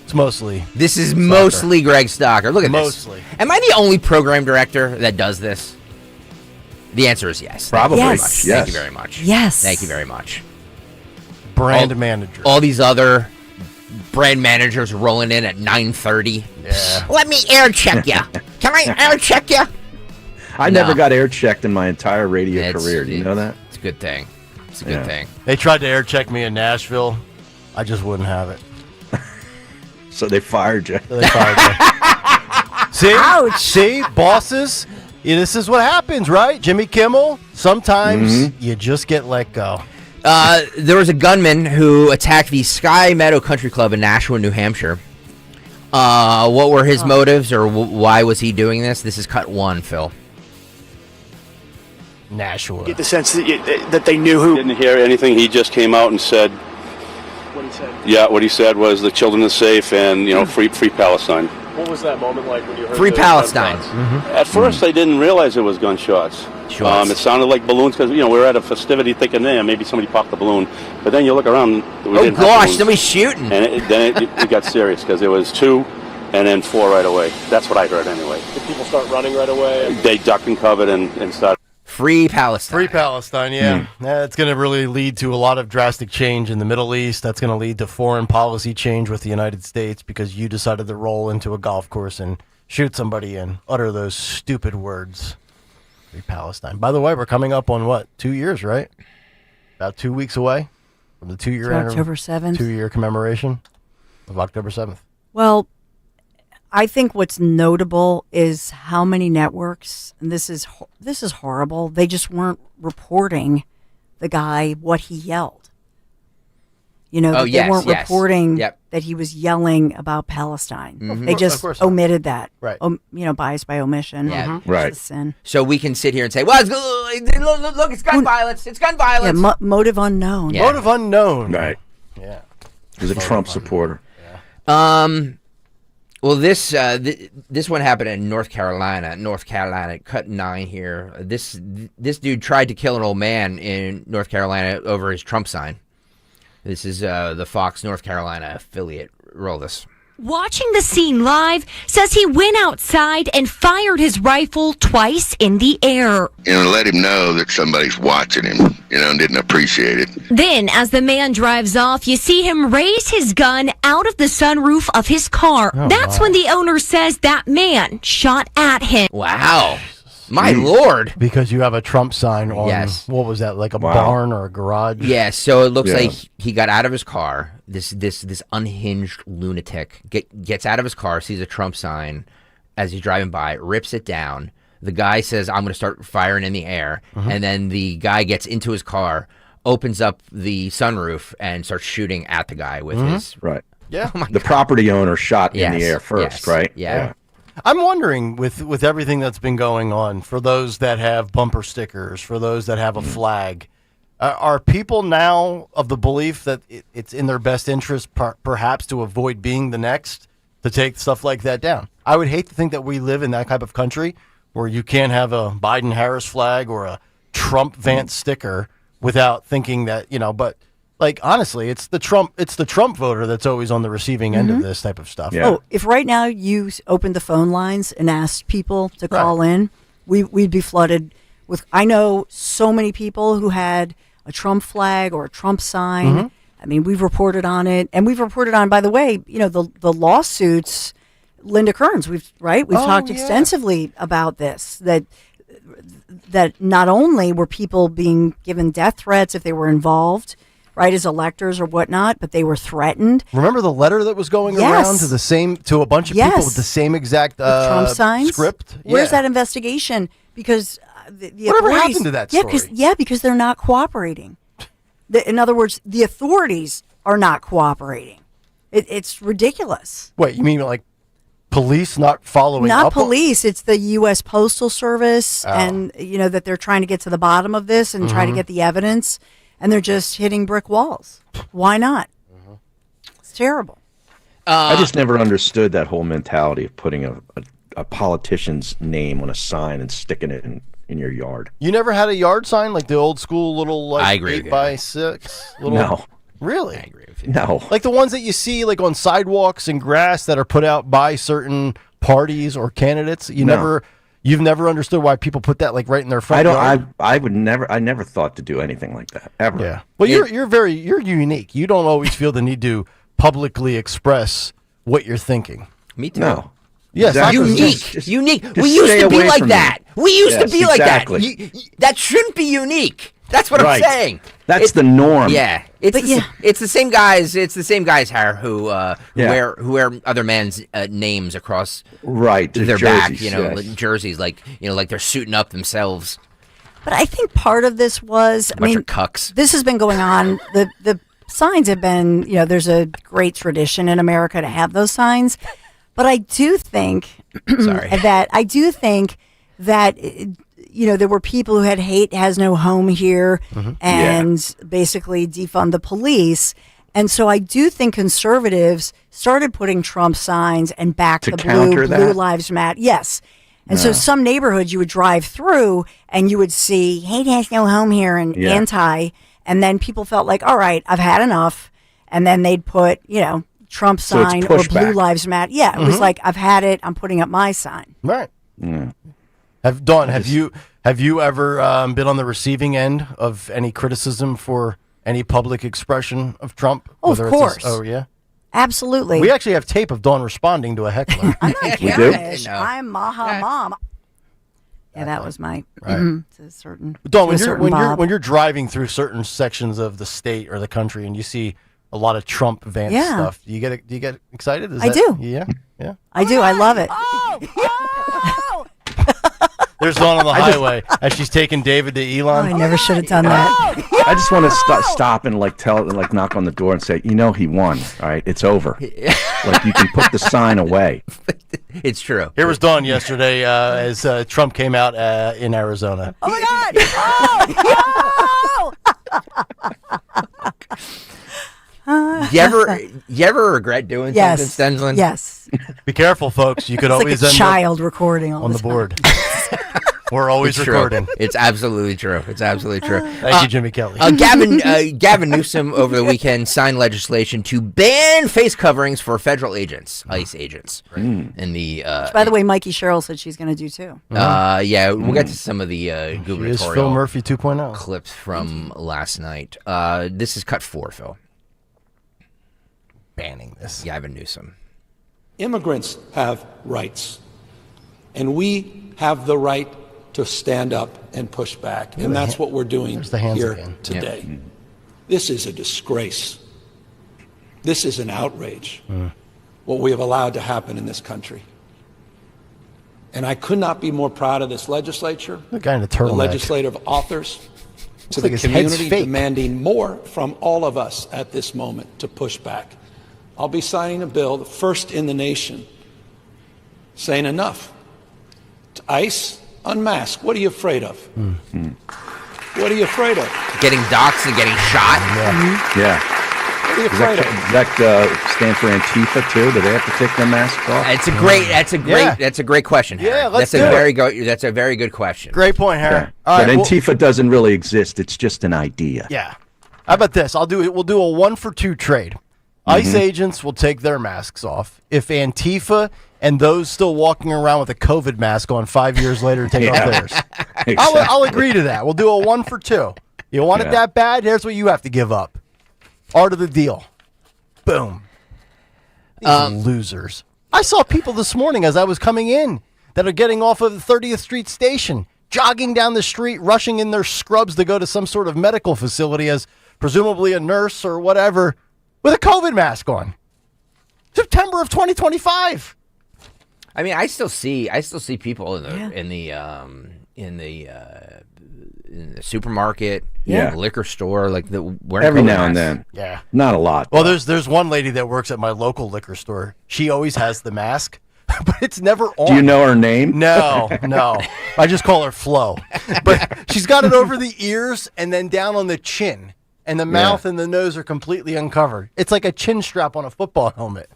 it's mostly This is Stocker. mostly Greg Stocker. Look at Mostly. this. Am I the only program director that does this? The answer is yes. Probably. Yes. Yes. Thank you very much. Yes. Thank you very much. Brand manager. All these other brand managers rolling in at 9:30. Yeah. Let me air check you. Can I air check you? I never got air checked in my entire radio career. Do you know that? It's a good thing. It's a good thing. They tried to air check me in Nashville. I just wouldn't have it. So they fired you. See? Ouch. See? Bosses? Yeah, this is what happens, right? Jimmy Kimmel, sometimes you just get let go. There was a gunman who attacked the Sky Meadow Country Club in Nashua, New Hampshire. What were his motives, or why was he doing this? This is cut one, Phil. Nashua. Get the sense that they knew who. Didn't hear anything. He just came out and said. What he said. Yeah, what he said was the children are safe and free Palestine. What was that moment like when you heard Free the Palestine. gunshots? At first, I didn't realize it was gunshots. It sounded like balloons because we were at a festivity thinking, maybe somebody popped the balloon. But then you look around. Oh gosh, somebody's shooting! And then it got serious because there was 2, and then 4 right away. That's what I heard anyway. Did people start running right away? They ducked and covered and started. Free Palestine. Free Palestine, yeah. That's going to really lead to a lot of drastic change in the Middle East. That's going to lead to foreign policy change with the United States because you decided to roll into a golf course and shoot somebody and utter those stupid words. Free Palestine. By the way, we're coming up on 2 years, right? About 2 weeks away from the 2-year October 7th. 2-year commemoration of October 7th. Well, I think what's notable is how many networks, and this is horrible, they just weren't reporting the guy what he yelled. They weren't reporting that he was yelling about Palestine. Mhm. They just omitted that. Right. Bias by omission. Yeah. Right. It's a sin. So we can sit here and say, well, look, it's gun violence. It's gun violence. Yeah, motive unknown. Yeah. Motive unknown. Right. Yeah. He was a Trump supporter. Well, this one happened in North Carolina. Cut 9 here. This dude tried to kill an old man in North Carolina over his Trump sign. This is the Fox North Carolina affiliate. Roll this. Watching the scene live, says he went outside and fired his rifle twice in the air. Let him know that somebody's watching him, and didn't appreciate it. Then, as the man drives off, you see him raise his gun out of the sunroof of his car. That's when the owner says that man shot at him. Wow. My Lord. Because you have a Trump sign on, Yes. what was that, like a barn or a garage? Yeah, so it looks like he got out of his car. This unhinged lunatic gets out of his car, sees a Trump sign as he's driving by, rips it down. The guy says, I'm going to start firing in the air. And then the guy gets into his car, opens up the sunroof, and starts shooting at the guy with his... Right. Yeah. The property owner shot in the air first, right? Yeah. I'm wondering, with everything that's been going on, for those that have bumper stickers, for those that have a flag, are people now of the belief that it's in their best interest, perhaps, to avoid being the next, to take stuff like that down? I would hate to think that we live in that type of country where you can't have a Biden-Harris flag or a Trump-Vance sticker without thinking that, but... Like, honestly, it's the Trump voter that's always on the receiving end of this type of stuff. Yeah. Oh, if right now you opened the phone lines and asked people to call in, we'd be flooded with. I know so many people who had a Trump flag or a Trump sign. I mean, we've reported on it, and we've reported on. By the way, the lawsuits. Linda Kearns, we've talked extensively about this. That not only were people being given death threats if they were involved. Right, as electors or whatnot, but they were threatened. Remember the letter that was going around to a bunch of people with the same exact Trump signs script? Where's that investigation? Because the whatever happened to that story? Because they're not cooperating. In other words, the authorities are not cooperating. It's ridiculous. Wait, you mean like police not following up? Not police. It's the U.S. Postal Service, and that they're trying to get to the bottom of this and try to get the evidence. And they're just hitting brick walls. Why not? It's terrible. I just never understood that whole mentality of putting a politician's name on a sign and sticking it in your yard. You never had a yard sign, like the old school little 8x6? No. Really? I agree with you. No. Like the ones that you see like on sidewalks and grass that are put out by certain parties or candidates? You've never understood why people put that like right in their front yard? I never thought to do anything like that ever. Yeah. Well, you're unique. You don't always feel the need to publicly express what you're thinking. Me too. No. Yes. Unique. Unique. We used to be like that. We used to be like that. That shouldn't be unique. That's what I'm saying. That's the norm. Yeah. It's the same guys. It's the same guys here who wear other men's names across their jerseys, back. Jerseys, like they're suiting up themselves. But I think part of this was, bunch of cucks. This has been going on. The signs have been, there's a great tradition in America to have those signs. But I do think that there were people who had hate has no home here and basically defund the police. And so I do think conservatives started putting Trump signs and back the blue lives matter. Yes. And so some neighborhoods you would drive through and you would see hate has no home here and anti. And then people felt like, all right, I've had enough. And then they'd put, Trump sign or blue lives matter. Yeah. It was like, I've had it. I'm putting up my sign. Right. Yeah. Have you ever been on the receiving end of any criticism for any public expression of Trump? Oh, of course. Absolutely. We actually have tape of Dawn responding to a heckler. I'm not Jewish. I'm Maha Mom. Yeah, that was my to a certain. Dawn, when you're driving through certain sections of the state or the country and you see a lot of Trump Vance stuff, do you get excited? I do. Yeah. I do. I love it. There's Dawn on the highway as she's taking David to Elon. I never should have done that. I just want to stop and knock on the door and say, he won. All right, it's over. Like you can put the sign away. It's true. Here was Dawn yesterday as Trump came out in Arizona. Oh my God! You ever regret doing something, Stenslin? Yes. Be careful, folks. You could It's always like a end child recording on the board. We're always It's true. recording. It's absolutely true. It's absolutely true. Thank you, Jimmy Kelly. Gavin Newsom over the weekend signed legislation to ban face coverings for federal agents, ICE agents. In the By the way, Mikey Sherrill said she's going to do too. yeah, we'll get to some of the Is Phil gubernatorial Murphy 2.0 clips from last night. This is cut 4, Phil. Banning this. Gavin Newsom. Immigrants have rights, and we have the right to stand up and push back, and that's what we're doing here today. Yep. This is a disgrace. This is an outrage, what we have allowed to happen in this country. And I could not be more proud of this legislature, The guy in the the turtleneck. legislative authors, to like the his head's community fake. demanding more from all of us at this moment to push back. I'll be signing a bill, the first in the nation, saying enough. To ICE, unmask. What are you afraid of? What are you afraid of? Getting doxxed and getting shot? What Yeah. are you afraid of? That stand for Antifa too? Do they have to take their masks off? That's a great question, Harry. Yeah, let's that's do a very it. good that's a very good question. Great point, Harry. Yeah. All But right, Antifa doesn't really exist. It's just an idea. Yeah. How about this? We'll do a 1-for-2 trade. ICE agents will take their masks off. If Antifa and those still walking around with a COVID mask on 5 years later take off theirs. Exactly. I'll agree to that. We'll do a 1-for-2. You want it that bad? Here's what you have to give up. Art of the deal. Boom. These losers. I saw people this morning as I was coming in that are getting off of the 30th Street station, jogging down the street, rushing in their scrubs to go to some sort of medical facility as presumably a nurse or whatever with a COVID mask on. September of 2025. I mean, I still see people in the supermarket, the liquor store, like wearing Every COVID now and masks. then. Yeah. Not a lot. Well, there's one lady that works at my local liquor store. She always has the mask, but it's never on. Do you know her name? No. I just call her Flo. But she's got it over the ears and then down on the chin. And the mouth and the nose are completely uncovered. It's like a chin strap on a football helmet.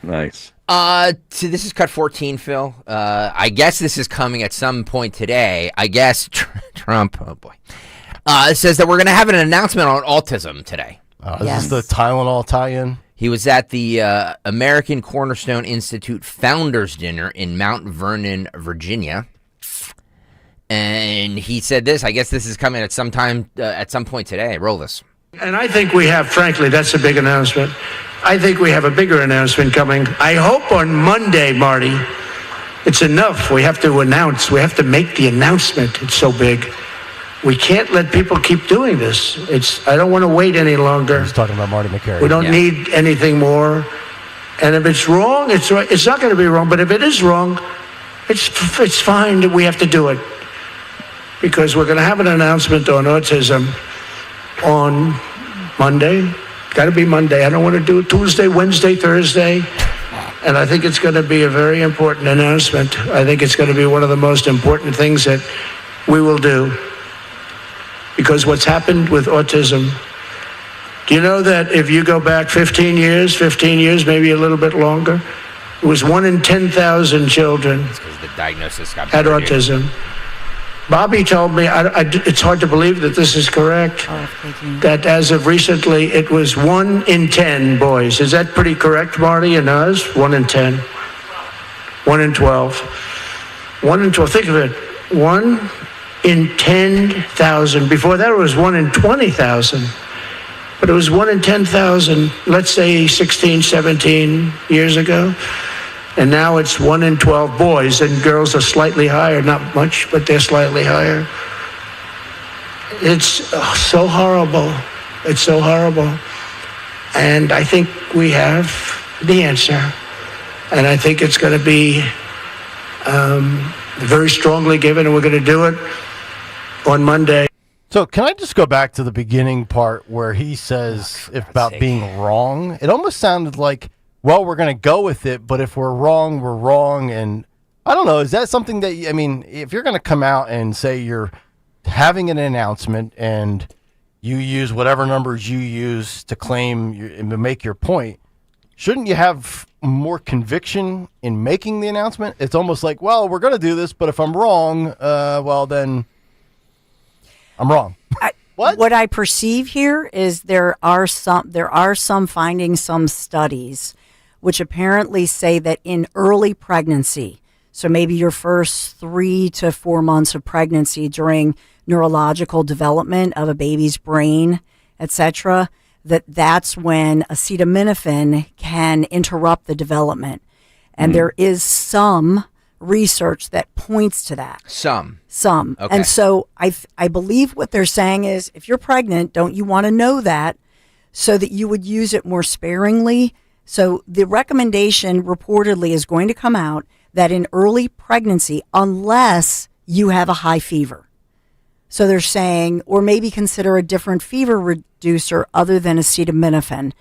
Nice. So this is cut 14, Phil. I guess this is coming at some point today. I guess Trump, oh boy, says that we're going to have an announcement on autism today. Is this the Tylenol tie-in? He was at the American Cornerstone Institute Founders Dinner in Mount Vernon, Virginia. And he said this. I guess this is coming at some point today. Roll this. And I think we have, frankly, that's a big announcement. I think we have a bigger announcement coming. I hope on Monday, Marty. It's enough. We have to announce. We have to make the announcement. It's so big. We can't let people keep doing this. I don't want to wait any longer. He's talking about Marty McCary. We don't need anything more. And if it's wrong, it's right. It's not going to be wrong. But if it is wrong, it's fine that we have to do it. Because we're going to have an announcement on autism on Monday. Got to be Monday. I don't want to do it Tuesday, Wednesday, Thursday. And I think it's going to be a very important announcement. I think it's going to be one of the most important things that we will do. Because what's happened with autism, do you know that if you go back 15 years, maybe a little bit longer, it was 1 in 10,000 children The diagnosis got had better, dude. autism. Bobby told me, it's hard to believe that this is correct, that as of recently, it was 1 in 10 boys. Is that pretty correct, Marty and Oz? 1 in 10. 1 in 12. 1 in 12. Think of it. 1 in 10,000. Before that, it was 1 in 20,000. But it was 1 in 10,000, let's say 16, 17 years ago. And now it's 1 in 12 boys, and girls are slightly higher, not much, but they're slightly higher. It's so horrible. It's so horrible. And I think we have the answer. And I think it's going to be very strongly given, and we're going to do it on Monday. So can I just go back to the beginning part where he says about being wrong? It almost sounded like, well, we're going to go with it, but if we're wrong, we're wrong. And I don't know, is that something that, I mean, if you're going to come out and say you're having an announcement and you use whatever numbers you use to claim and make your point, shouldn't you have more conviction in making the announcement? It's almost like, well, we're going to do this, but if I'm wrong, well, then I'm wrong. What I perceive here is there are some findings, some studies, which apparently say that in early pregnancy, so maybe your first 3 to 4 months of pregnancy during neurological development of a baby's brain, etc., that's when acetaminophen can interrupt the development. And there is some research that points to that. Some. Okay. And so I believe what they're saying is, if you're pregnant, don't you want to know that so that you would use it more sparingly? So the recommendation reportedly is going to come out that in early pregnancy, unless you have a high fever. So they're saying, or maybe consider a different fever reducer other than acetaminophen,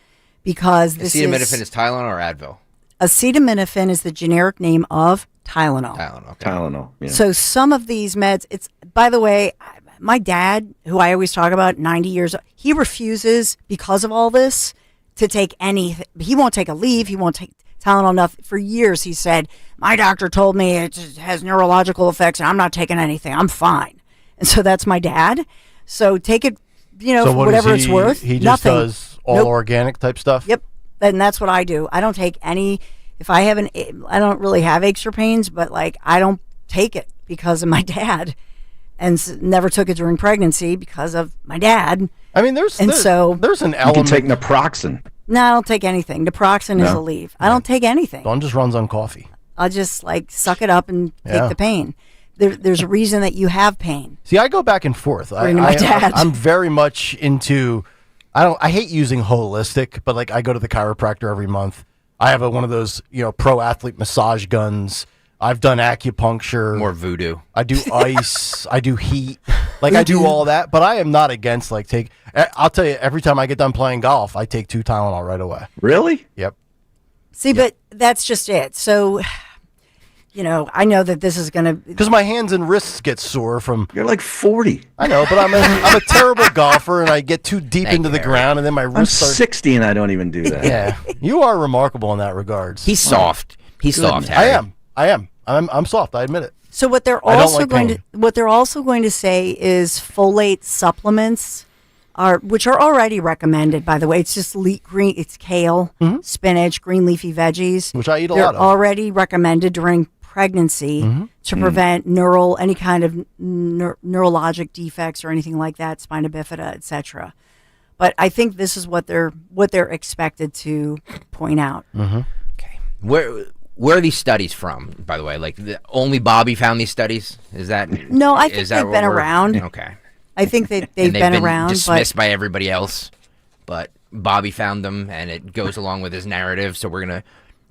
because acetaminophen is Tylenol or Advil? Acetaminophen is the generic name of Tylenol. Tylenol. Yeah. So some of these meds, by the way, my dad, who I always talk about, 90 years old, he refuses, because of all this, to take anything. He won't take a leave. He won't take Tylenol. Nothing. For years, he said, my doctor told me it has neurological effects and I'm not taking anything. I'm fine. And so that's my dad. So take it, So for whatever it's worth. He just does all organic type stuff? Yep. And that's what I do. I don't take any. If I I don't really have aches or pains, but I don't take it because of my dad, and never took it during pregnancy because of my dad. I mean, there's an element. You can take naproxen. No, I don't take anything. Naproxen is a leave. I don't take anything. Dawn just runs on coffee. I'll just suck it up and take the pain. There's a reason that you have pain. See, I go back and forth. My dad. I'm very much into. I hate using holistic, but I go to the chiropractor every month. I have one of those, pro athlete massage guns. I've done acupuncture. More voodoo. I do ice. I do heat. I do all that, but I am not against I'll tell you, every time I get done playing golf, I take 2 Tylenol right away. Really? Yep. See, but that's just it. So, I know that this is going to... Because my hands and wrists get sore from... You're like 40. I know, but I'm a terrible golfer, and I get too deep into the ground, and then my wrists I'm 60 and I don't even do that. Yeah. You are remarkable in that regards. He's soft. He's soft, Harry. I am. I'm soft. I admit it. So what they're also going to say is folate supplements which are already recommended, by the way. It's just green. It's kale, spinach, green leafy veggies, which I eat a They're lot of. already recommended during pregnancy to prevent any kind of neurologic defects or anything like that, spina bifida, etc. But I think this is what they're expected to point out. Okay, where are these studies from? By the way, only Bobby found these studies. Is that no? I think they've been around. Okay, I think that they've been around, dismissed by everybody else, but Bobby found them, and it goes along with his narrative. So we're gonna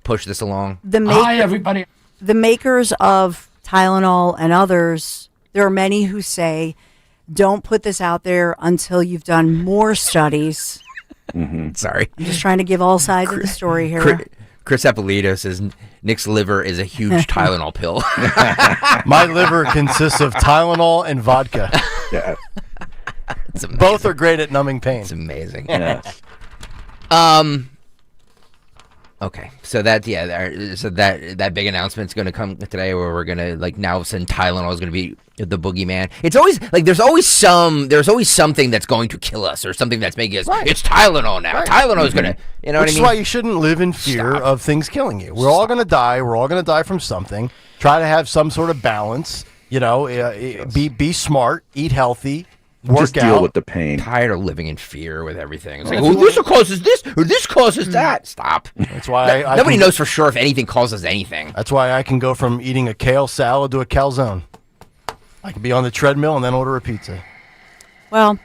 push this along. Hi, everybody. The makers of Tylenol and others, there are many who say, don't put this out there until you've done more studies. Sorry. I'm just trying to give all sides of the story here. Chris Eppolito says Nick's liver is a huge Tylenol pill. My liver consists of Tylenol and vodka. Yeah. Both are great at numbing pain. It's amazing. Yes. Okay, so that big announcement's going to come today, where we're going to now send Tylenol is going to be the boogeyman. It's always there's always something that's going to kill us, or something that's making us. Right. It's Tylenol now. Right. Tylenol is going to, what I mean. Which is why you shouldn't live in fear of things killing you. We're all going to die. We're all going to die from something. Try to have some sort of balance. Be smart. Eat healthy. Just deal with the pain. Tired of living in fear with everything. It's this causes this, or this causes that. Stop. That's why nobody knows for sure if anything causes anything. That's why I can go from eating a kale salad to a calzone. I can be on the treadmill and then order a pizza. Well,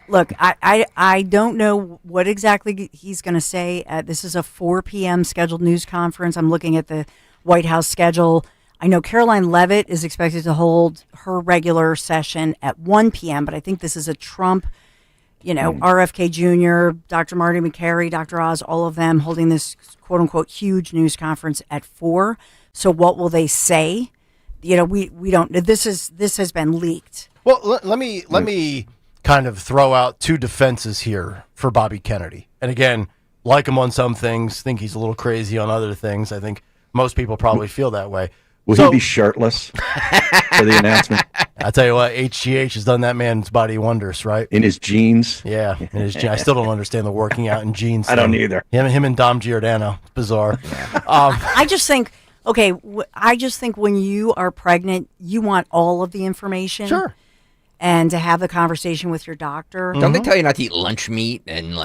look, I don't know what exactly he's going to say. This is a 4 p.m. scheduled news conference. I'm looking at the White House schedule. I know Caroline Leavitt is expected to hold her regular session at 1 p.m., but I think this is a Trump, RFK Jr., Dr. Marty McCary, Dr. Oz, all of them holding this quote-unquote huge news conference at 4. So what will they say? We don't know. This has been leaked. Well, let me kind of throw out 2 defenses here for Bobby Kennedy. And again, like him on some things, think he's a little crazy on other things. I think most people probably feel that way. Will he be shirtless for the announcement? I tell you what, HGH has done that man's body wonders, right? In his jeans? Yeah, in his jeans. I still don't understand the working out in jeans I don't thing. either. Him and Dom Giordano. It's bizarre. I just think, I just think when you are pregnant, you want all of the information. Sure. And to have the conversation with your doctor. Don't they tell you not to eat lunch meat and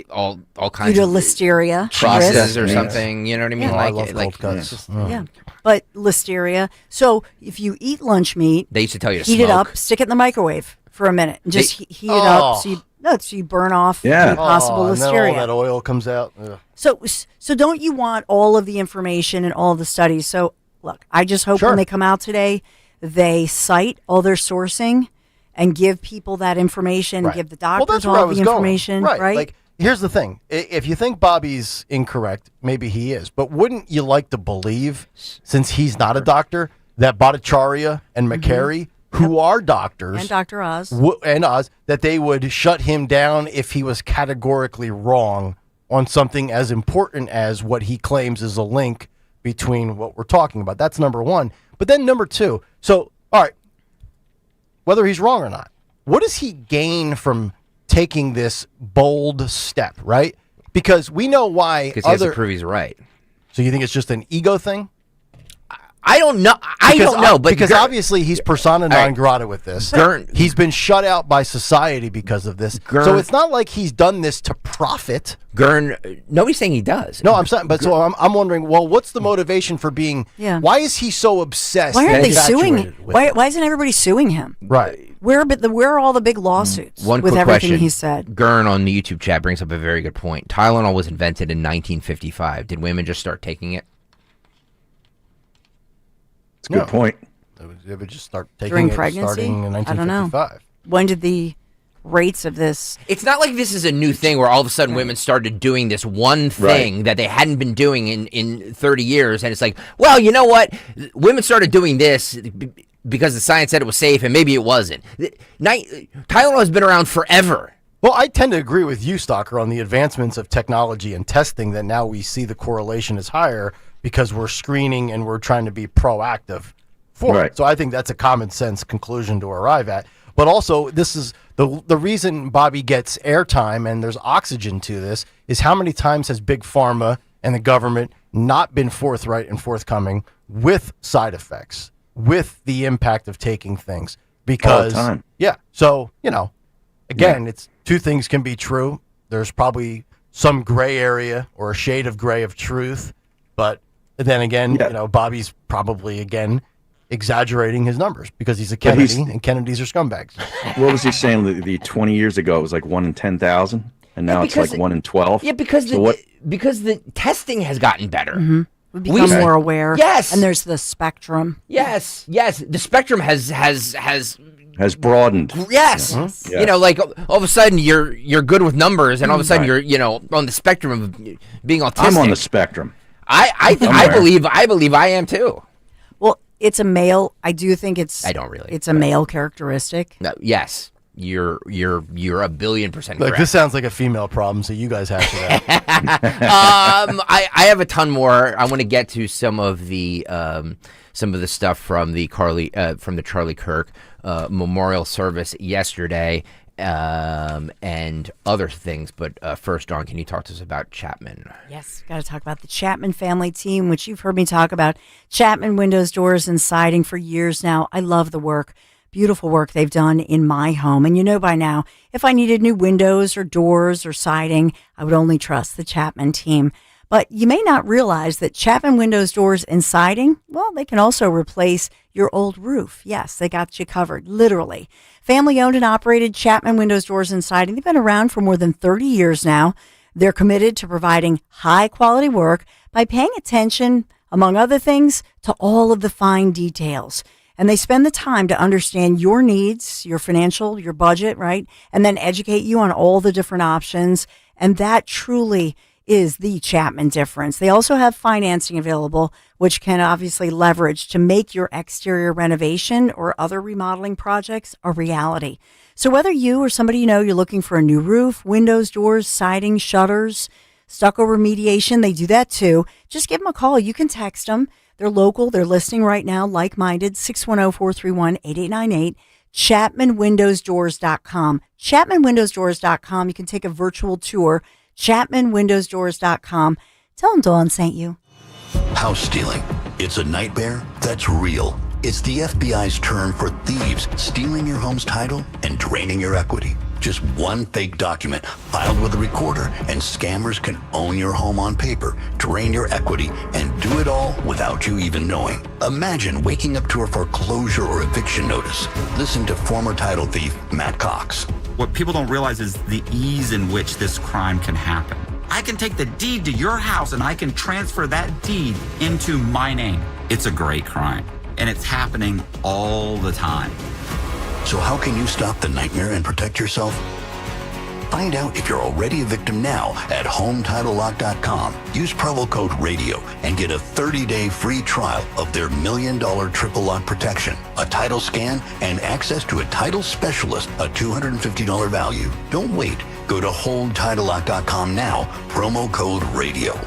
all kinds due of to listeria processes or something? You know what I mean? Yeah. I love cold cuts. Yeah. But listeria. So if you eat lunch meat, they used to tell you to heat it smoke. up, stick it in the microwave for a minute, and just heat it up so you burn off any possible and then listeria. all that oil comes out. Ugh. So don't you want all of the information and all the studies? So look, I just hope when they come out today, they cite all their sourcing and give people that information, and give the doctors all the information, right? Like, here's the thing. If you think Bobby's incorrect, maybe he is. But wouldn't you like to believe, since he's not a doctor, that Bhattacharya and McCary, who are doctors, and Dr. Oz, that they would shut him down if he was categorically wrong on something as important as what he claims is a link between what we're talking about? That's number one. But then number two, so, all right, whether he's wrong or not, what does he gain from taking this bold step, right? Because we know why. Because he has to prove he's right. So you think it's just an ego thing? I don't know. I don't know. But because obviously he's persona non grata with this. He's been shut out by society because of this. So it's not like he's done this to profit. Nobody's saying he does. No, I'm saying, but so I'm wondering. Well, what's the motivation for being? Yeah. Why is he so obsessed? Why aren't they suing? Why isn't everybody suing him? Right. Where are all the big lawsuits One with quick everything question. he said? Gurn on the YouTube chat brings up a very good point. Tylenol was invented in 1955. Did women just start taking it? It's a good point. They would just start taking During it pregnancy? starting in I don't know. 1955. When did the rates of this? It's not like this is a new thing where all of a sudden women started doing this one thing that they hadn't been doing in 30 years. And it's like, well, you know what? Women started doing this because the science said it was safe, and maybe it wasn't. Tylenol has been around forever. Well, I tend to agree with you, Stalker, on the advancements of technology and testing, that now we see the correlation is higher because we're screening and we're trying to be proactive for it. So I think that's a common sense conclusion to arrive at. But also, this is the reason Bobby gets airtime and there's oxygen to this is how many times has Big Pharma and the government not been forthright and forthcoming with side effects, with the impact of taking things. Because, all the time. Yeah. So, again, it's two things can be true. There's probably some gray area or a shade of gray of truth. But then again, Bobby's probably, exaggerating his numbers because he's a Kennedy, and Kennedys are scumbags. What was he saying? The 20 years ago, it was like 1 in 10,000, and now it's like 1 in 12. Yeah, because the testing has gotten better. Mm-hmm. We become more aware. Yes, and there's the spectrum. Yes, the spectrum has broadened. Yes. Yeah. Like all of a sudden you're good with numbers, and all of a sudden you're on the spectrum of being autistic. I'm on the spectrum. I believe I am too. Well, it's a male. I do think it's. I don't really. It's a male characteristic. No, yes, you're a 1,000,000,000% Look, correct. this sounds like a female problem, so you guys have to. I have a ton more. I want to get to some of the stuff from the Charlie Kirk memorial service yesterday. And other things, but first, Dawn, can you talk to us about Chapman? Yes, got to talk about the Chapman family team, which you've heard me talk about. Chapman windows, doors, and siding for years now. I love the work, beautiful work they've done in my home. And by now, if I needed new windows or doors or siding, I would only trust the Chapman team. But you may not realize that Chapman windows, doors, and siding, well, they can also replace your old roof. Yes, they got you covered, literally. Family owned and operated Chapman windows, doors, and siding. They've been around for more than 30 years now. They're committed to providing high quality work by paying attention, among other things, to all of the fine details. And they spend the time to understand your needs, your financial, your budget, right? And then educate you on all the different options. And that truly is the Chapman difference. They also have financing available, which can obviously leverage to make your exterior renovation or other remodeling projects a reality. So whether you or somebody you're looking for a new roof, windows, doors, siding, shutters, stucco remediation, they do that too. Just give them a call. You can text them. They're local. They're listening right now, like-minded, 610-431-8898. ChapmanWindowsDoors.com. ChapmanWindowsDoors.com. You can take a virtual tour. ChapmanWindowsDoors.com. Tell them Dawn sent you. House stealing. It's a nightmare that's real. It's the FBI's term for thieves stealing your home's title and draining your equity. Just one fake document filed with a recorder, and scammers can own your home on paper, drain your equity, and do it all without you even knowing. Imagine waking up to a foreclosure or eviction notice. Listen to former title thief Matt Cox. What people don't realize is the ease in which this crime can happen. I can take the deed to your house and I can transfer that deed into my name. It's a great crime, and it's happening all the time. So how can you stop the nightmare and protect yourself? Find out if you're already a victim now at HomeTitleLock.com. Use promo code RADIO and get a 30-day free trial of their $1 million triple lock protection, a title scan, and access to a title specialist, a $250 value. Don't wait. Go to HoldTitleLock.com now, promo code RADIO.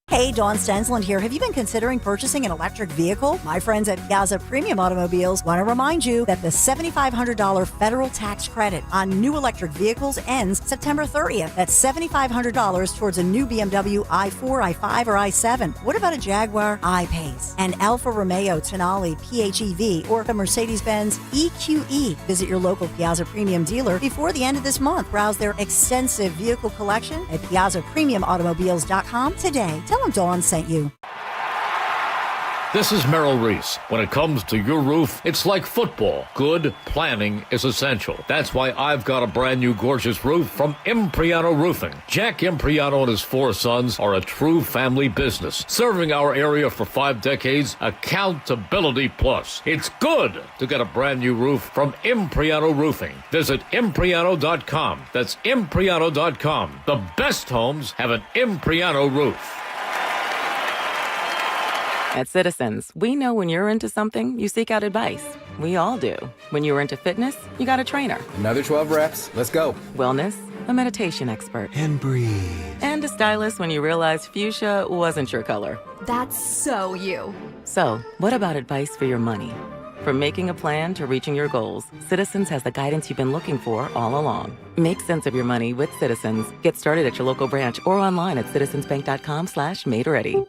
Hey, Dawn Stensland here. Have you been considering purchasing an electric vehicle? My friends at Piazza Premium Automobiles want to remind you that the $7,500 federal tax credit on new electric vehicles ends September 30th. That's $7,500 towards a new BMW i4, i5, or i7. What about a Jaguar I-Pace, an Alfa Romeo Tonale PHEV, or a Mercedes-Benz EQE? Visit your local Piazza Premium dealer before the end of this month. Browse their extensive vehicle collection at PiazzaPremiumAutomobiles.com today. Tell them Dawn sent you. This is Merrill Reese. When it comes to your roof, it's like football. Good planning is essential. That's why I've got a brand new gorgeous roof from Impriano Roofing. Jack Impriano and his 4 sons are a true family business, serving our area for 5 decades. Accountability plus. It's good to get a brand new roof from Impriano Roofing. Visit Impriano.com. That's Impriano.com. The best homes have an Impriano roof. At Citizens, we know when you're into something, you seek out advice. We all do. When you're into fitness, you got a trainer. Another 12 reps. Let's go. Wellness, a meditation expert. And breathe. And a stylist when you realized fuchsia wasn't your color. That's so you. So, what about advice for your money? From making a plan to reaching your goals, Citizens has the guidance you've been looking for all along. Make sense of your money with Citizens. Get started at your local branch or online at citizensbank.com/made-ready.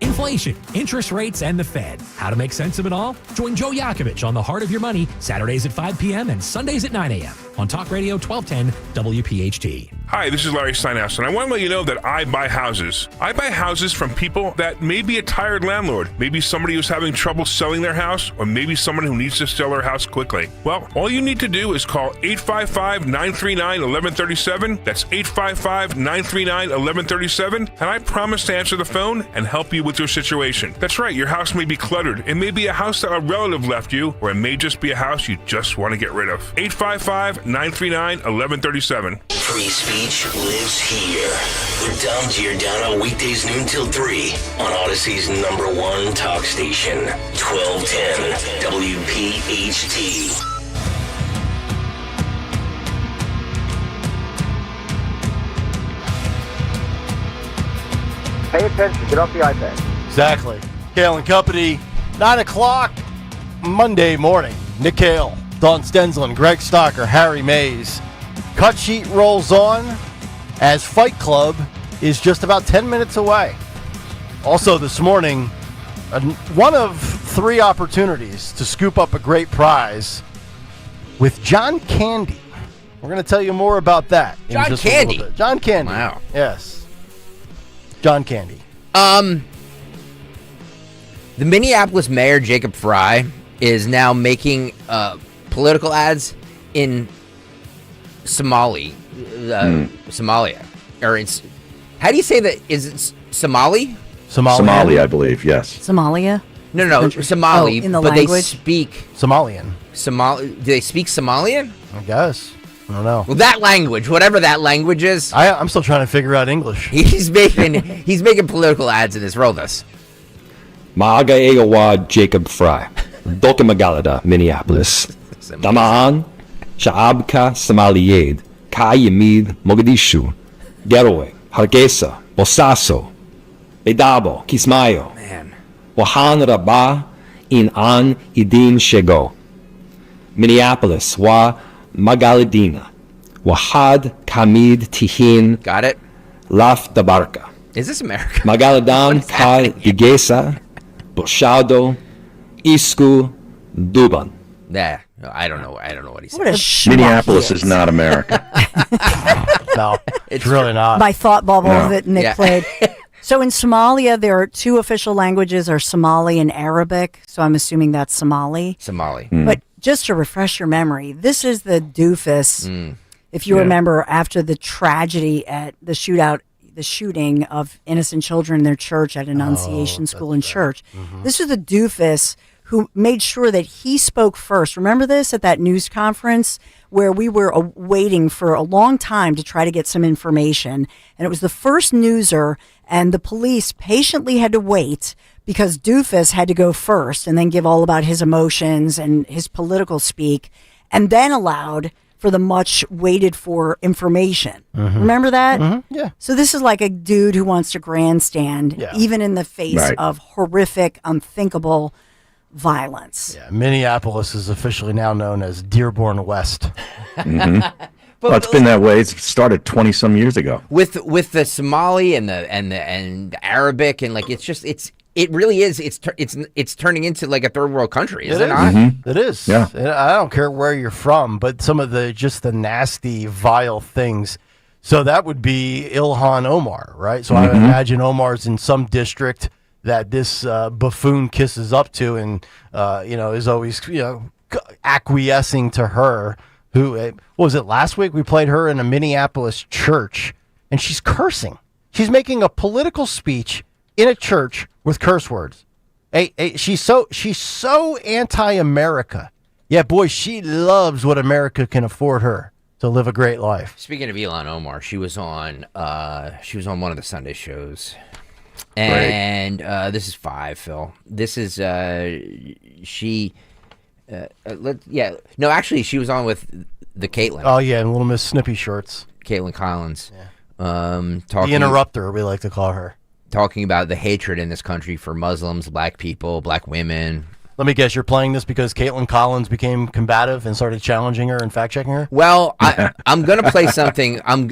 Inflation, interest rates, and the Fed. How to make sense of it all? Join Joe Yakovich on The Heart of Your Money, Saturdays at 5 p.m. and Sundays at 9 a.m. on Talk Radio 1210 WPHT. Hi, this is Larry Steinhaus, and I want to let you know that I buy houses. I buy houses from people that may be a tired landlord, maybe somebody who's having trouble selling their house, or maybe someone who needs to sell their house quickly. Well, all you need to do is call 855-939-1137. That's 855-939-1137, and I promise to answer the phone and help you with your situation. That's right, your house may be cluttered. It may be a house that a relative left you, or it may just be a house you just want to get rid of. 855-939-1137. Free speech lives here. With Dom Giordano, weekdays noon till 3 on Odyssey's #1 talk station, 1210 WPHT. Pay attention. Get off the iPad. Exactly. Kayal and Company, 9 o'clock Monday morning. Nick Kayal, Dawn Stensland, Greg Stocker, Harry Mays. Cut sheet rolls on as Fight Club is just about 10 minutes away. Also this morning, one of 3 opportunities to scoop up a great prize with John Candy. We're going to tell you more about that in John just Candy? a little bit. John Candy. Wow. Yes. John Candy. The Minneapolis mayor, Jacob Fry, is now making political ads in Somalia. Or it's, how do you say that? Is it Somali? Somali, I believe, yes. Somalia? No, Somali. in the but language? they speak Somalian. Do they speak Somalian? I guess. I don't know. Well, that language, whatever that language is. I'm still trying to figure out English. He's making political ads in this. Roll this. Maaga Egawa Jacob Fry. Doke Magalada, Minneapolis. Damaan, Sha'abka Somaliyed, Ka Yamid, Mogadishu. Geroe, Hargeisa, Bosaso, Bedabo, Kismayo. Man. Wahan Rabah in An Idin Shego. Minneapolis, Wa Magaladina. Wahad Kamid Tihin. Got it? Laf Dabarka. Is this America? Magaladam Ka Digesa, Boshado, Isku, Duban. Yeah, I don't know what he said. What a schmuck Minneapolis he is not America. No, it's really not. My thought bubble No. that Nick Yeah. played. So in Somalia, there are two official languages are Somali and Arabic. So I'm assuming that's Somali. Somali. But just to refresh your memory, this is the doofus. If you remember, after the tragedy at the shooting of innocent children in their church at Annunciation School and Church. This is the doofus who made sure that he spoke first. Remember this at that news conference where we were waiting for a long time to try to get some information. And it was the first newser, and the police patiently had to wait because doofus had to go first and then give all about his emotions and his political speak, and then allowed for the much waited for information. Remember that? Yeah. So this is like a dude who wants to grandstand, even in the face of horrific, unthinkable violence. Yeah, Minneapolis is officially now known as Dearborn West. Well, it's been that way. It started 20 some years ago. With the Somali and the Arabic and like it really is. It's turning into like a third world country, is it not? It is. Yeah. I don't care where you're from, but some of the nasty, vile things. So that would be Ilhan Omar, right? So I would imagine Omar's in some district that this buffoon kisses up to, and is always acquiescing to her. Who what was it last week? We played her in a Minneapolis church, and she's cursing. She's making a political speech in a church with curse words. She's so anti-America. Yeah, boy, she loves what America can afford her to live a great life. Speaking of Ilhan Omar, she was on one of the Sunday shows. And this is 5, Phil. This is she actually she was on with the Caitlin. Oh yeah, and Little Miss Snippy shorts. Caitlin Collins. Yeah. Talking, the interrupter, we like to call her. Talking about the hatred in this country for Muslims, black people, black women. Let me guess, you're playing this because Caitlin Collins became combative and started challenging her and fact-checking her? Well, I'm going to play something. I'm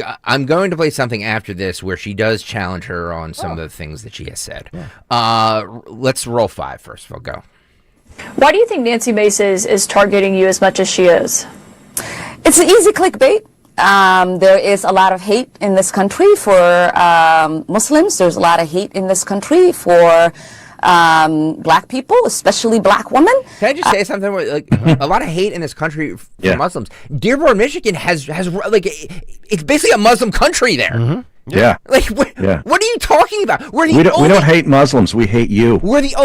going to play something after this where she does challenge her on some of the things that she has said. Yeah. Let's roll 5 first. We'll go. Why do you think Nancy Mace is targeting you as much as she is? It's an easy clickbait. There is a lot of hate in this country for Muslims. There's a lot of hate in this country for black people, especially black women. Can I just say something? Like a lot of hate in this country for Muslims. Dearborn, Michigan has like it's basically a Muslim country there. Yeah. Like what are you talking about? We don't hate Muslims. We hate you. We're the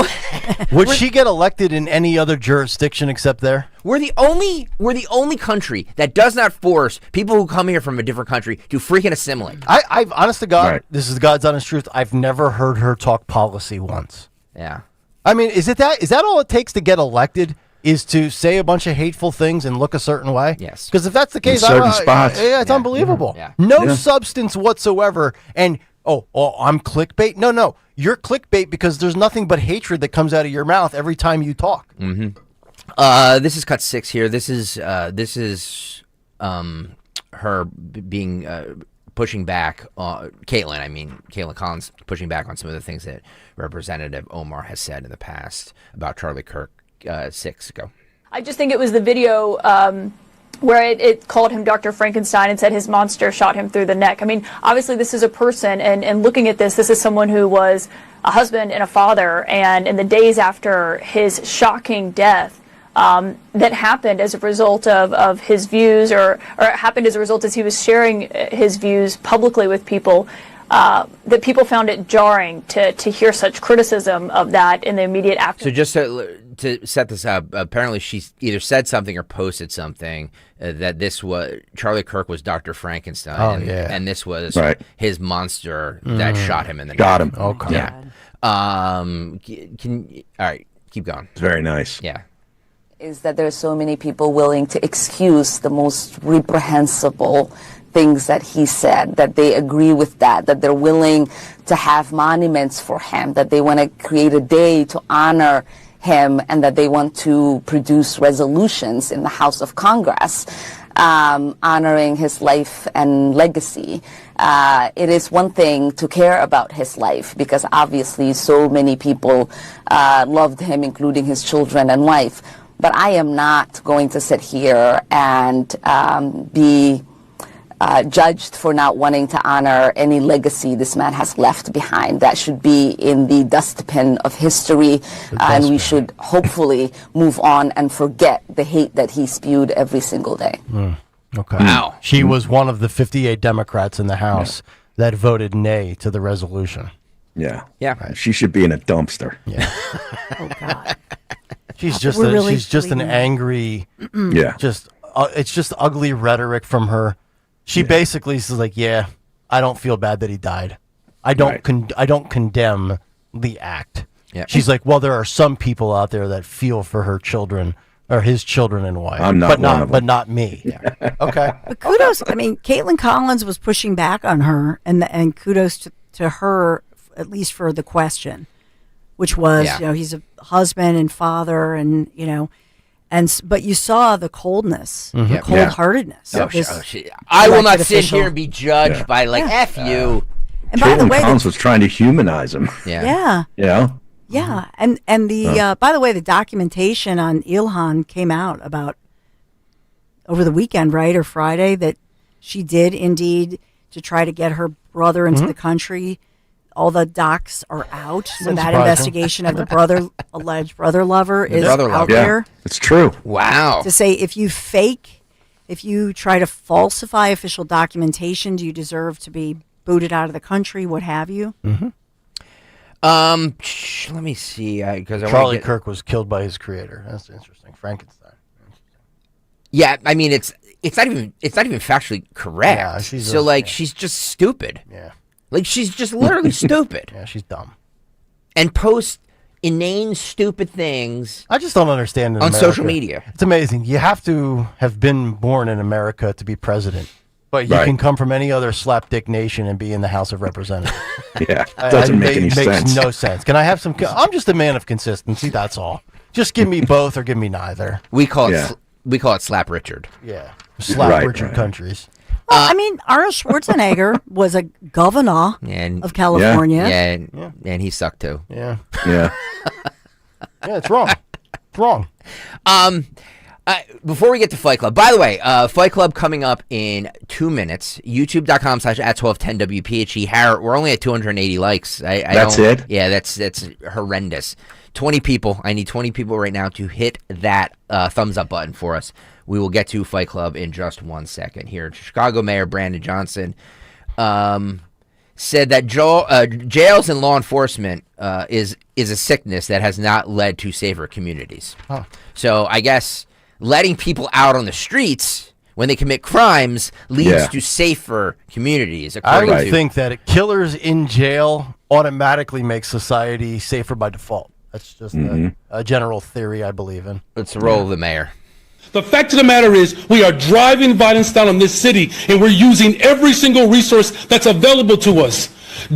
Would she get elected in any other jurisdiction except there? We're the only country that does not force people who come here from a different country to freaking assimilate. I've honest to God, this is God's honest truth. I've never heard her talk policy once. Yeah. I mean, is that all it takes to get elected? Is to say a bunch of hateful things and look a certain way? Yes. Because if that's the case, in certain spots. it's unbelievable. Yeah. No substance whatsoever. And I'm clickbait. No, you're clickbait because there's nothing but hatred that comes out of your mouth every time you talk. This is cut 6 here. This is her being pushing back. Caitlin Collins pushing back on some of the things that Representative Omar has said in the past about Charlie Kirk. 6 ago. I just think it was the video where it called him Dr. Frankenstein and said his monster shot him through the neck. I mean, obviously this is a person, and looking at this is someone who was a husband and a father, and in the days after his shocking death, that happened as a result of his views, or it happened as a result as he was sharing his views publicly with people, that people found it jarring to hear such criticism of that in the immediate aftermath. So just to set this up, apparently she either said something or posted something that this was Charlie Kirk was Dr. Frankenstein, and this was his monster that shot him in the neck. Got him. Okay. Yeah. All right, keep going. It's very nice. Yeah. Is that there are so many people willing to excuse the most reprehensible things that he said, that they agree with that they're willing to have monuments for him, that they want to create a day to honor him, and that they want to produce resolutions in the House of Congress honoring his life and legacy. It is one thing to care about his life, because obviously so many people loved him, including his children and wife. But I am not going to sit here and be judged for not wanting to honor any legacy this man has left behind. That should be in the dustbin of history, and we should hopefully move on and forget the hate that he spewed every single day. Okay. Wow. She was one of the 58 Democrats in the House that voted nay to the resolution. Yeah. Yeah. Right. She should be in a dumpster. Yeah. Oh God. She's just she's just an angry. Yeah. Just it's just ugly rhetoric from her. She basically says like, "Yeah, I don't feel bad that he died. I don't I don't condemn the act." Yeah. She's like, "Well, there are some people out there that feel for her children or his children and wife, I'm not but one not of them. but not me." Yeah. Okay. But kudos. I mean, Caitlin Collins was pushing back on her, and kudos to her, at least for the question, which was, he's a husband and father, and but you saw the coldness, the cold-heartedness. I will not sit here and be judged by F you. And by the way, Collins was trying to humanize him. Yeah. And the by the way, the documentation on Ilhan came out about over the weekend, right, or Friday, that she did indeed to try to get her brother into the country. All the docs are out, so that investigation of the alleged brother lover is out there. It's true. Wow. To say if you try to falsify official documentation, do you deserve to be booted out of the country? What have you? Let me see. Because Charlie Kirk was killed by his creator. That's interesting. Frankenstein. Yeah, I mean it's not even factually correct. Yeah, she's just stupid. Yeah. Like, she's just literally stupid. Yeah, she's dumb. And post inane, stupid things. I just don't understand on social media. It's amazing. You have to have been born in America to be president. But you can come from any other slapdick nation and be in the House of Representatives. Yeah, doesn't make any sense. Makes no sense. Can I have some... I'm just a man of consistency, that's all. Just give me both or give me neither. We call it Slap Richard. Yeah. Slap Richard countries. Well, I mean, Arnold Schwarzenegger was a governor of California. And he sucked too. Yeah. Yeah. Yeah, it's wrong. It's wrong. Before we get to Fight Club, by the way, Fight Club coming up in 2 minutes. YouTube.com/@1210 WPHT. Harrod, we're only at 280 likes. That's it? Yeah, that's horrendous. 20 people. I need 20 people right now to hit that thumbs up button for us. We will get to Fight Club in just 1 second. Here, Chicago Mayor Brandon Johnson said that jails and law enforcement is a sickness that has not led to safer communities. Huh. So I guess letting people out on the streets when they commit crimes leads to safer communities. I would think that killers in jail automatically make society safer by default. That's just a general theory I believe in. It's the role of the mayor. The fact of the matter is we are driving violence down on this city, and we're using every single resource that's available to us.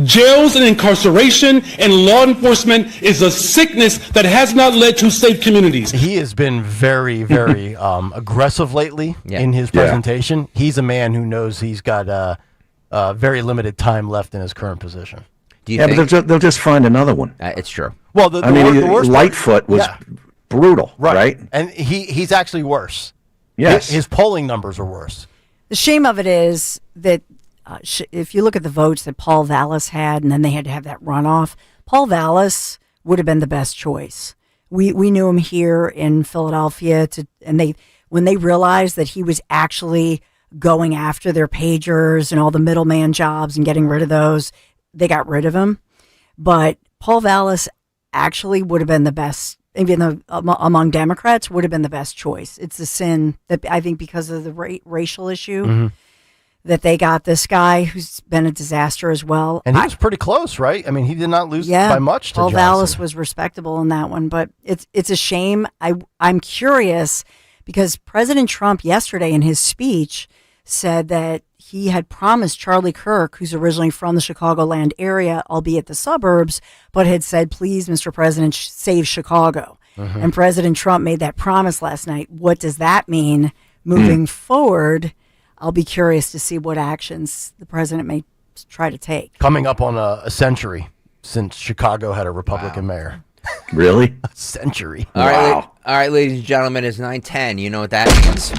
Jails and incarceration and law enforcement is a sickness that has not led to safe communities. He has been very, very aggressive lately in his presentation. He's a man who knows he's got very limited time left in his current position. Do you think? But they'll just find another one. It's true. Well, the worst Lightfoot was brutal, right? And he's actually worse. Yes. His polling numbers are worse. The shame of it is that if you look at the votes that Paul Vallis had, and then they had to have that runoff, Paul Vallis would have been the best choice. We knew him here in Philadelphia, when they realized that he was actually going after their pagers and all the middleman jobs and getting rid of those, they got rid of him. But Paul Vallis actually would have been the best, even though among Democrats, would have been the best choice. It's a sin that I think because of the racial issue that they got this guy who's been a disaster as well. And he was pretty close, right? I mean, he did not lose by much to Paul Johnson. Vallis was respectable in that one, but it's a shame. I'm curious because President Trump yesterday in his speech said that he had promised Charlie Kirk, who's originally from the Chicagoland area, albeit the suburbs, but had said, please, Mr. President, save Chicago. Mhm. And President Trump made that promise last night. What does that mean moving forward? I'll be curious to see what actions the president may try to take. Coming up on a century since Chicago had a Republican mayor. Really? A century. All right, ladies and gentlemen, it's 9:10. You know what that means.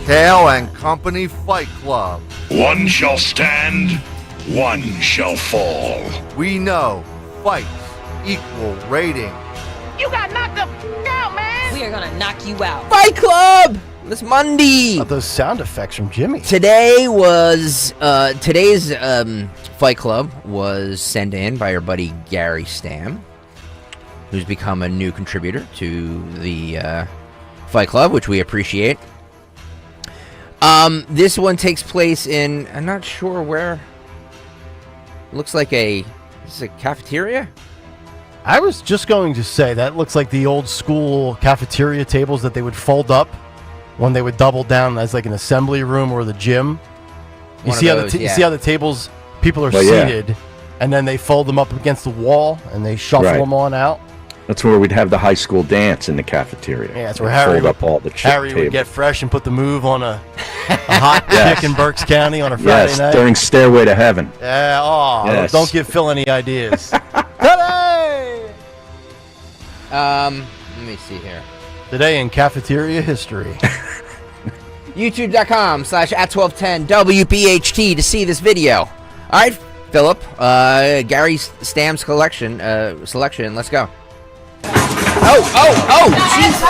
Kayal and Company Fight Club. One shall stand, one shall fall. We know fights equal rating. You got knocked the out, man. We are gonna knock you out. Fight Club this Monday. Those sound effects from Jimmy. Today's Fight Club was sent in by our buddy Gary Stam, who's become a new contributor to the Fight Club, which we appreciate. This one takes place in, I'm not sure where. Looks like is this a cafeteria? I was just going to say that looks like the old school cafeteria tables that they would fold up when they would double down as like an assembly room or the gym. You see how the tables, people are seated, and then they fold them up against the wall and they shuffle them on out. That's where we'd have the high school dance in the cafeteria. Yeah, that's where Harry fold up all the Harry would get fresh and put the move on a hot chick in Berks County on a Friday night. During Stairway to Heaven. Yeah, don't give Phil any ideas. Let me see here. Today in cafeteria history. YouTube.com/@1210 WPHT to see this video. All right, Philip. Gary Stam's selection. Let's go. Oh! Jeez.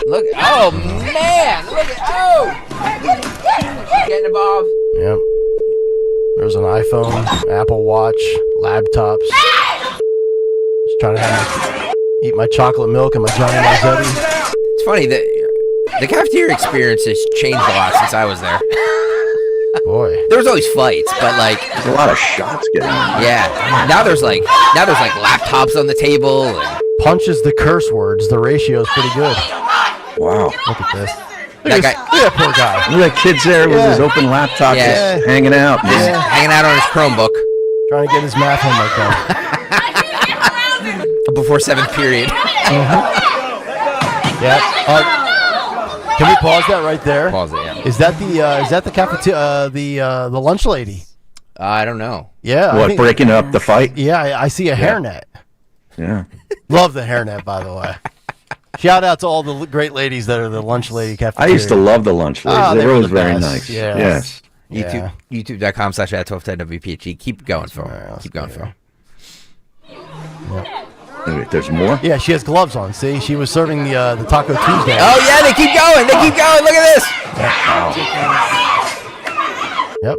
Look! Oh man! Look at getting involved. Yep. There's an iPhone, Apple Watch, laptops. Just trying to eat my chocolate milk and my Johnny Marzetti. It's funny that the cafeteria experience has changed a lot since I was there. Boy, there was always fights, but like a lot of shots getting. Yeah, now there's like laptops on the table. And punches the curse words. The ratio is pretty good. Wow, look at this. That guy, look at that poor guy. Look at that kid's there with his open laptop, just hanging out, hanging out on his Chromebook, trying to get his math homework done before 7th period. Yeah. Can we pause that right there? Pause it. Yeah. Is that the cafeteria? The lunch lady? I don't know. Yeah. What, breaking up the fight? Yeah, I see a hairnet. Yeah. Love the hairnet, by the way. Shout out to all the great ladies that are the lunch lady cafeteria. I used to love the lunch ladies. They were always very best. nice. Yeah. Yes. YouTube.com/@1210 WPHT. Keep going, Phil. Keep going, Phil. Yeah. Wait, there's more? Yeah, she has gloves on. See, she was serving the Taco Tuesday. Oh yeah, they keep going. Look at this. Yep.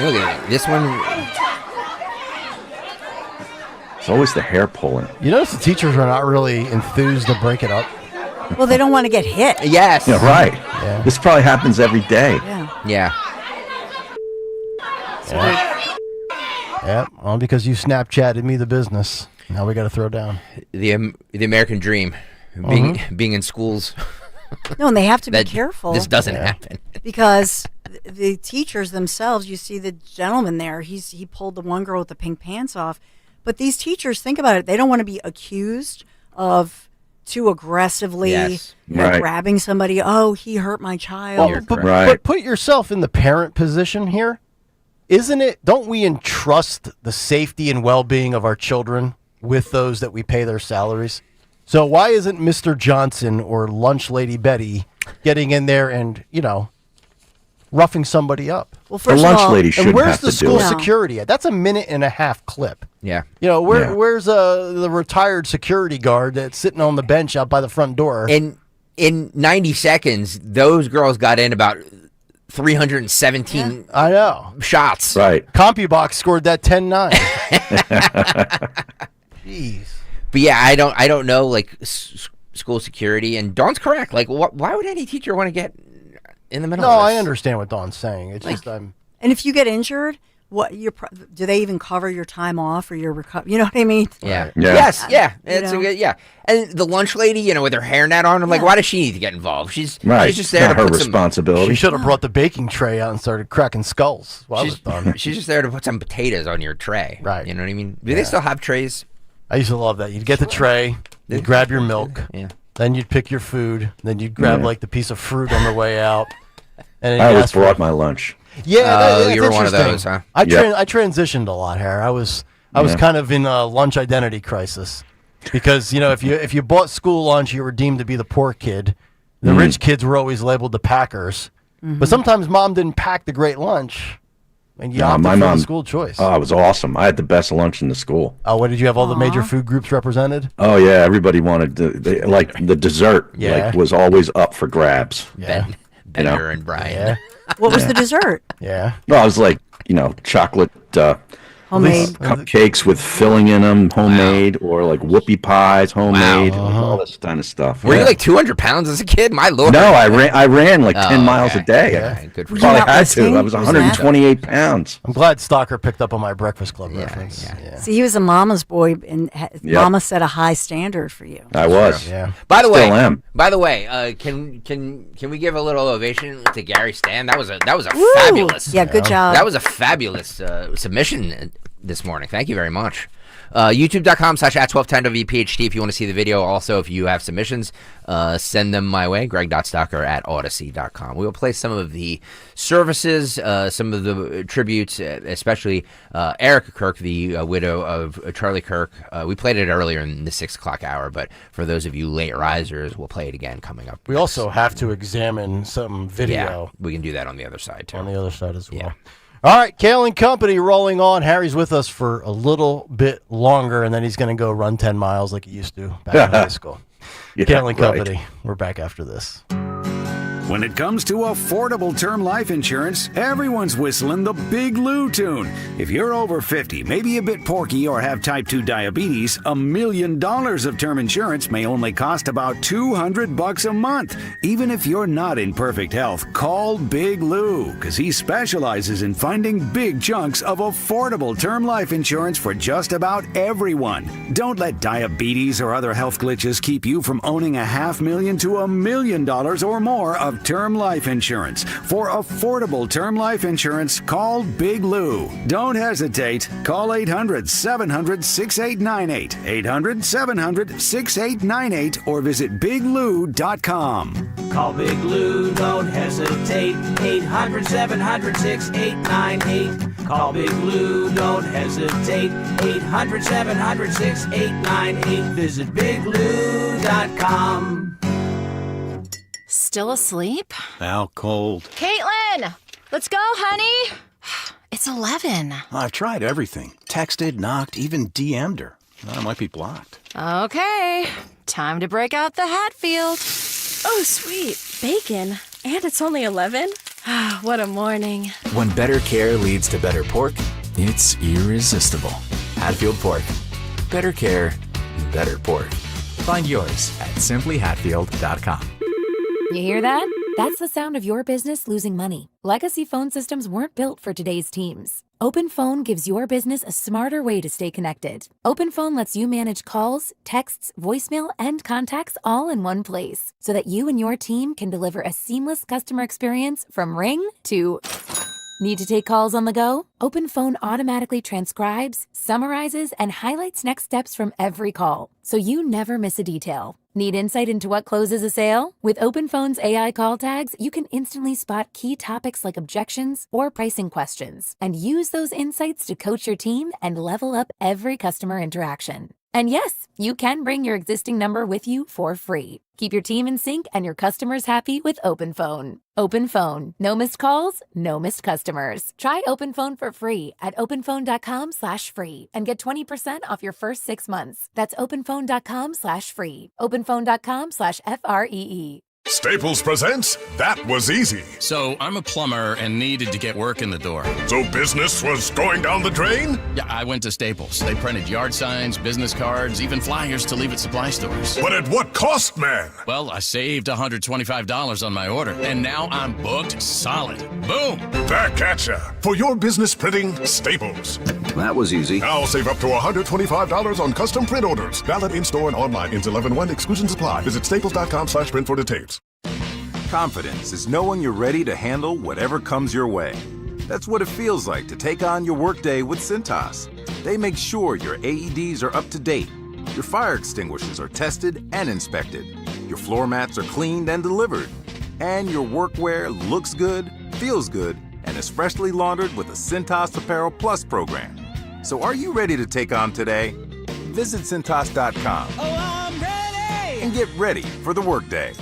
Look at this one. It's always the hair pulling. You notice the teachers are not really enthused to break it up. Well, they don't want to get hit. Yes. Yeah, right. Yeah. This probably happens every day. Yeah. Yeah. Well, because you Snapchatted me the business. Now we got to throw down. The American dream, being in schools. No, and they have to be careful. This doesn't happen. Because the teachers themselves, you see the gentleman there, he pulled the one girl with the pink pants off. But these teachers, think about it, they don't want to be accused of too aggressively grabbing somebody. Oh, he hurt my child. But put yourself in the parent position here. Isn't it? Don't we entrust the safety and well-being of our children with those that we pay their salaries? So why isn't Mr. Johnson or Lunch Lady Betty getting in there and, roughing somebody up? Well, first the lunch of all, lady shouldn't and where's have the to school do it. security at? That's a 1.5-minute clip. Yeah. Where's the retired security guard that's sitting on the bench out by the front door? In 90 seconds, those girls got in about 317 I know. shots. Right. CompuBox scored that 10-9. Jeez. But yeah, I don't know like school security, and Dawn's correct. Like, why would any teacher want to get in the middle? No, of this? I understand what Dawn's saying. It's just And if you get injured, do they even cover your time off or your recovery? You know what I mean? Yeah. Yes. Yeah. It's know? yeah. And the lunch lady, with her hairnet on, I'm like, why does she need to get involved? She's just there Not to her put responsibility. She should have brought the baking tray out and started cracking skulls while it was done. She's just there to put some potatoes on your tray. Right. You know what I mean? Do they still have trays? I used to love that. You'd get the tray, you'd grab your milk, then you'd pick your food, then you'd grab like the piece of fruit on the way out. And then I always brought my lunch. Yeah, that's you were one of those, interesting. huh? I transitioned a lot, Harry. I was kind of in a lunch identity crisis because if you bought school lunch, you were deemed to be the poor kid. The rich kids were always labeled the packers, but sometimes mom didn't pack the great lunch, and you opted for the school choice. Oh, it was awesome. I had the best lunch in the school. Oh, what did you have? All the major food groups represented? Oh yeah, everybody wanted the dessert. Was always up for grabs. Yeah. Bender and Brian. Yeah. What was the dessert? Yeah. No, I was like, chocolate homemade cupcakes with filling in them, homemade, or like whoopie pies, homemade, all this kind of stuff. Were you like 200 pounds as a kid? My lord. No, I ran like 10 miles a day. Yeah, good for you. Probably had to. I was 128 pounds. I'm glad Stalker picked up on my Breakfast Club reference. Yeah. See, he was a mama's boy, and mama set a high standard for you. I was. Yeah. Still am. By the way, can we give a little ovation to Gary Stan? That was a fabulous. Yeah, good job. That was a fabulous submission this morning. Thank you very much. YouTube.com/@1210WPHT if you want to see the video. Also, if you have submissions, send them my way, greg.stocker@odyssey.com. We will play some of the services, some of the tributes, especially Erica Kirk, the widow of Charlie Kirk. We played it earlier in the 6 o'clock hour, but for those of you late risers, we'll play it again coming up. We also have to examine some video. Yeah, we can do that on the other side, too. On the other side as well. Yeah. All right, Kayal and Company rolling on. Harry's with us for a little bit longer, and then he's going to go run 10 miles like he used to back in high school. Kayal and Company, we're back after this. When it comes to affordable term life insurance, everyone's whistling the Big Lou tune. If you're over 50, maybe a bit porky, or have type 2 diabetes, $1 million of term insurance may only cost about $200 a month. Even if you're not in perfect health, call Big Lou, because he specializes in finding big chunks of affordable term life insurance for just about everyone. Don't let diabetes or other health glitches keep you from owning $500,000 to $1 million or more of term life insurance. For affordable term life insurance, call Big Lou. Don't hesitate. Call 800-700-6898, 800-700-6898, or visit biglou.com. Call Big Lou, don't hesitate, 800-700-6898. Call Big Lou, don't hesitate, 800-700-6898. Visit biglou.com. Still asleep? How cold. Caitlin! Let's go, honey! It's 11. I've tried everything. Texted, knocked, even DM'd her. I might be blocked. Okay, time to break out the Hatfield. Oh, sweet. Bacon. And it's only 11? What a morning. When better care leads to better pork, it's irresistible. Hatfield Pork. Better care, better pork. Find yours at simplyhatfield.com. You hear that? That's the sound of your business losing money. Legacy phone systems weren't built for today's teams. OpenPhone gives your business a smarter way to stay connected. OpenPhone lets you manage calls, texts, voicemail, and contacts all in one place so that you and your team can deliver a seamless customer experience from ring to... Need to take calls on the go? OpenPhone automatically transcribes, summarizes, and highlights next steps from every call, so you never miss a detail. Need insight into what closes a sale? With OpenPhone's AI call tags, you can instantly spot key topics like objections or pricing questions, and use those insights to coach your team and level up every customer interaction. And yes, you can bring your existing number with you for free. Keep your team in sync and your customers happy with OpenPhone. OpenPhone. No missed calls, no missed customers. Try OpenPhone for free at openphone.com/free and get 20% off your first 6 months. That's openphone.com/free. Openphone.com/FREE. Staples presents That Was Easy. So, I'm a plumber and needed to get work in the door. So business was going down the drain? Yeah, I went to Staples. They printed yard signs, business cards, even flyers to leave at supply stores. But at what cost, man? Well, I saved $125 on my order, and now I'm booked solid. Boom! Back at ya. For your business printing, Staples. That was easy. Now save up to $125 on custom print orders. Valid in-store and online. Ends 11/1. Exclusions apply. Visit staples.com/print for details. Confidence is knowing you're ready to handle whatever comes your way. That's what it feels like to take on your workday with Cintas. They make sure your AEDs are up to date, your fire extinguishers are tested and inspected, your floor mats are cleaned and delivered, and your workwear looks good, feels good, and is freshly laundered with the Cintas Apparel Plus program. So are you ready to take on today? Visit Cintas.com. I'm ready! And get ready for the workday.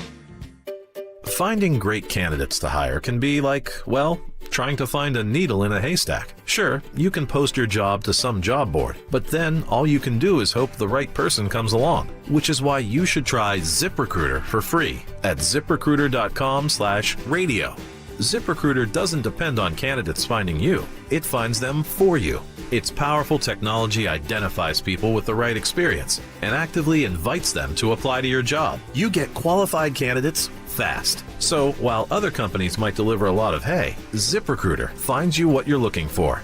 Finding great candidates to hire can be like, well, trying to find a needle in a haystack. Sure, you can post your job to some job board, but then all you can do is hope the right person comes along, which is why you should try ZipRecruiter for free at ZipRecruiter.com/radio. ZipRecruiter doesn't depend on candidates finding you. It finds them for you. Its powerful technology identifies people with the right experience and actively invites them to apply to your job. You get qualified candidates fast. So while other companies might deliver a lot of hay, ZipRecruiter finds you what you're looking for.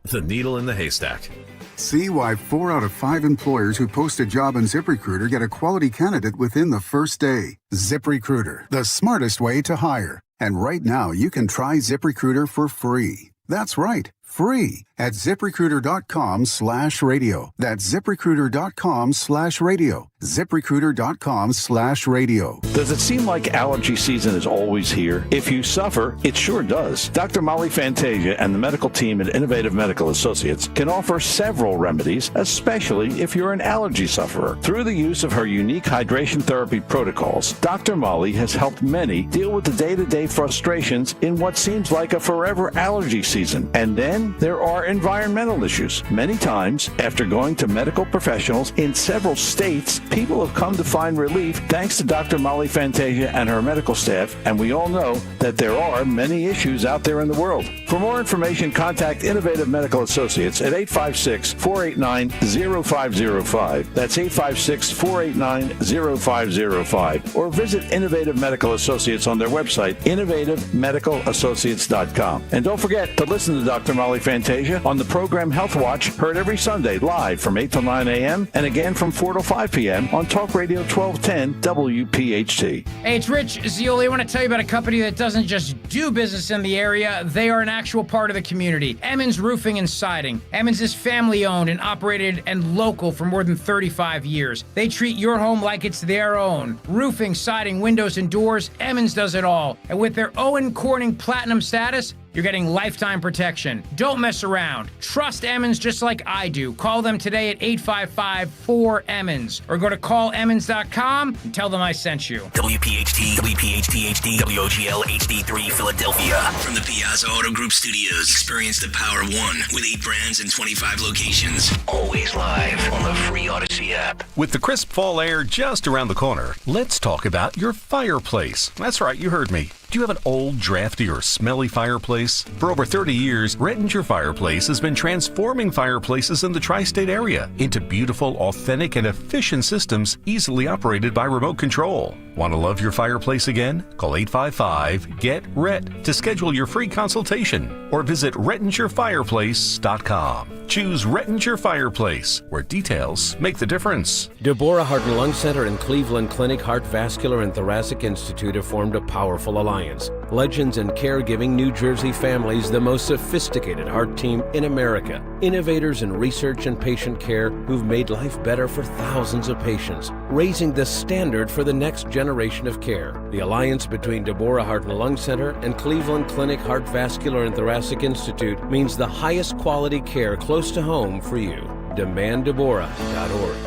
The needle in the haystack. See why 4 out of 5 employers who post a job on ZipRecruiter get a quality candidate within the first day. ZipRecruiter, the smartest way to hire. And right now, you can try ZipRecruiter for free. That's right, free at ZipRecruiter.com/radio. That's ZipRecruiter.com/radio. ZipRecruiter.com/radio. Does it seem like allergy season is always here? If you suffer, it sure does. Dr. Molly Fantasia and the medical team at Innovative Medical Associates can offer several remedies, especially if you're an allergy sufferer. Through the use of her unique hydration therapy protocols, Dr. Molly has helped many deal with the day-to-day frustrations in what seems like a forever allergy season. And then there are environmental issues. Many times, after going to medical professionals in several states, people have come to find relief thanks to Dr. Molly Fantasia and her medical staff, and we all know that there are many issues out there in the world. For more information, contact Innovative Medical Associates at 856-489-0505. That's 856-489-0505. Or visit Innovative Medical Associates on their website, innovativemedicalassociates.com. And don't forget to listen to Dr. Molly Fantasia on the program Health Watch, heard every Sunday live from 8 till 9 a.m. and again from 4 till 5 p.m. on Talk Radio 1210 WPHT. Hey, it's Rich Zioli. I want to tell you about a company that doesn't just do business in the area. They are an actual part of the community. Emmons Roofing and Siding. Emmons is family-owned and operated and local for more than 35 years. They treat your home like it's their own. Roofing, siding, windows, and doors, Emmons does it all. And with their Owen Corning Platinum status, you're getting lifetime protection. Don't mess around. Trust Emmons just like I do. Call them today at 855-4-EMMONS or go to callemmons.com and tell them I sent you. WPHT, WPHT-HD, WOGL HD3 Philadelphia. From the Piazza Auto Group Studios, experience the power of one with 8 brands and 25 locations. Always live on the free Odyssey app. With the crisp fall air just around the corner, let's talk about your fireplace. That's right, you heard me. Do you have an old, drafty, or smelly fireplace? For over 30 years, Rettinger Fireplace has been transforming fireplaces in the tri-state area into beautiful, authentic, and efficient systems easily operated by remote control. Want to love your fireplace again? Call 855-GET-RET to schedule your free consultation or visit RettingerFireplace.com. Choose Rettinger Fireplace, where details make the difference. Deborah Heart and Lung Center and Cleveland Clinic Heart Vascular and Thoracic Institute have formed a powerful alliance. Legends in Caregiving New Jersey Families, the most sophisticated heart team in America. Innovators in research and patient care who've made life better for thousands of patients, raising the standard for the next generation of care. The alliance between Deborah Heart and Lung Center and Cleveland Clinic Heart Vascular and Thoracic Institute means the highest quality care close to home for you. DemandDeborah.org.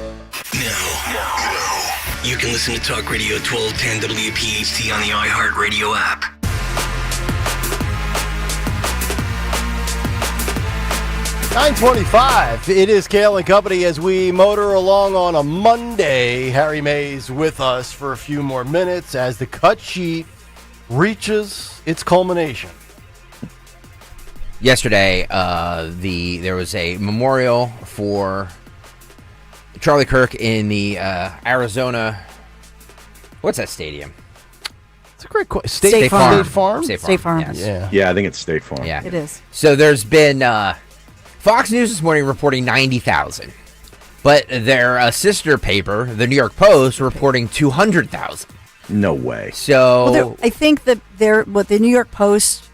Now, you can listen to Talk Radio 1210 WPHT on the iHeartRadio app. 9:25. It is Kayal and Company as we motor along on a Monday. Harry Mays with us for a few more minutes as the cut sheet reaches its culmination. Yesterday, there was a memorial for Charlie Kirk in the Arizona. What's that stadium? It's a great question. State Farm. State Farm. Yes. Yeah, I think it's State Farm. Yeah, It is. So there's been Fox News this morning reporting 90,000, but their sister paper, the New York Post, reporting 200,000. No way. So Well, I think that what the New York Post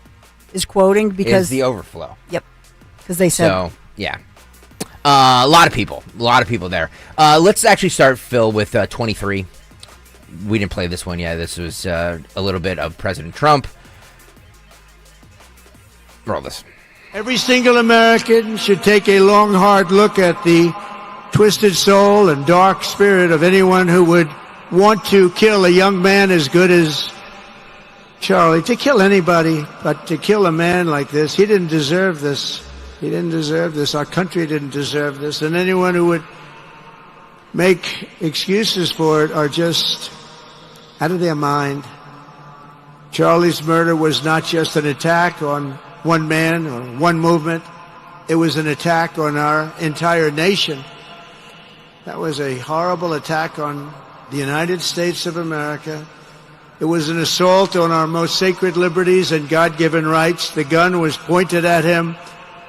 is quoting because is the overflow. Yep. Because they said. So yeah, a lot of people there. Let's actually start, Phil, with 23. We didn't play this one yet. This was a little bit of President Trump. Roll this. Every single American should take a long, hard look at the twisted soul and dark spirit of anyone who would want to kill a young man as good as Charlie. To kill anybody, but to kill a man like this, he didn't deserve this. He didn't deserve this. Our country didn't deserve this. And anyone who would make excuses for it are just out of their mind. Charlie's murder was not just an attack on one man or one movement. It was an attack on our entire nation. That was a horrible attack on the United States of America. It was an assault on our most sacred liberties and God-given rights. The gun was pointed at him,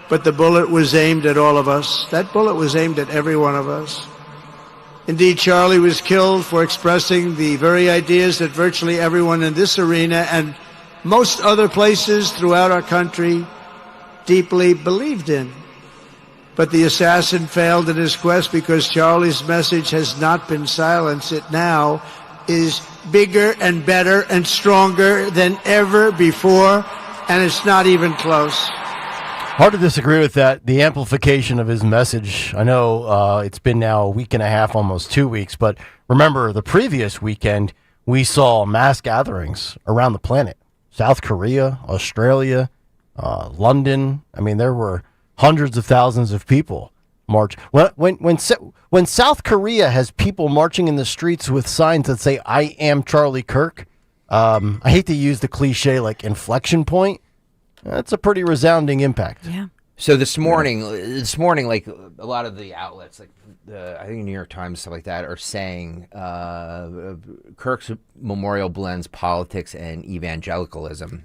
but the bullet was aimed at all of us. That bullet was aimed at every one of us. Indeed, Charlie was killed for expressing the very ideas that virtually everyone in this arena and most other places throughout our country deeply believed in. But the assassin failed in his quest because Charlie's message has not been silenced. It now is bigger and better and stronger than ever before, and it's not even close. Hard to disagree with that. The amplification of his message. I know it's been now a week and a half, almost 2 weeks, but remember the previous weekend, we saw mass gatherings around the planet. South Korea, Australia, London. I mean, there were hundreds of thousands of people march. When South Korea has people marching in the streets with signs that say, "I am Charlie Kirk," I hate to use the cliche like inflection point. That's a pretty resounding impact. Yeah. So this morning, like a lot of the outlets, like I think New York Times, stuff like that, are saying Kirk's memorial blends politics and evangelicalism,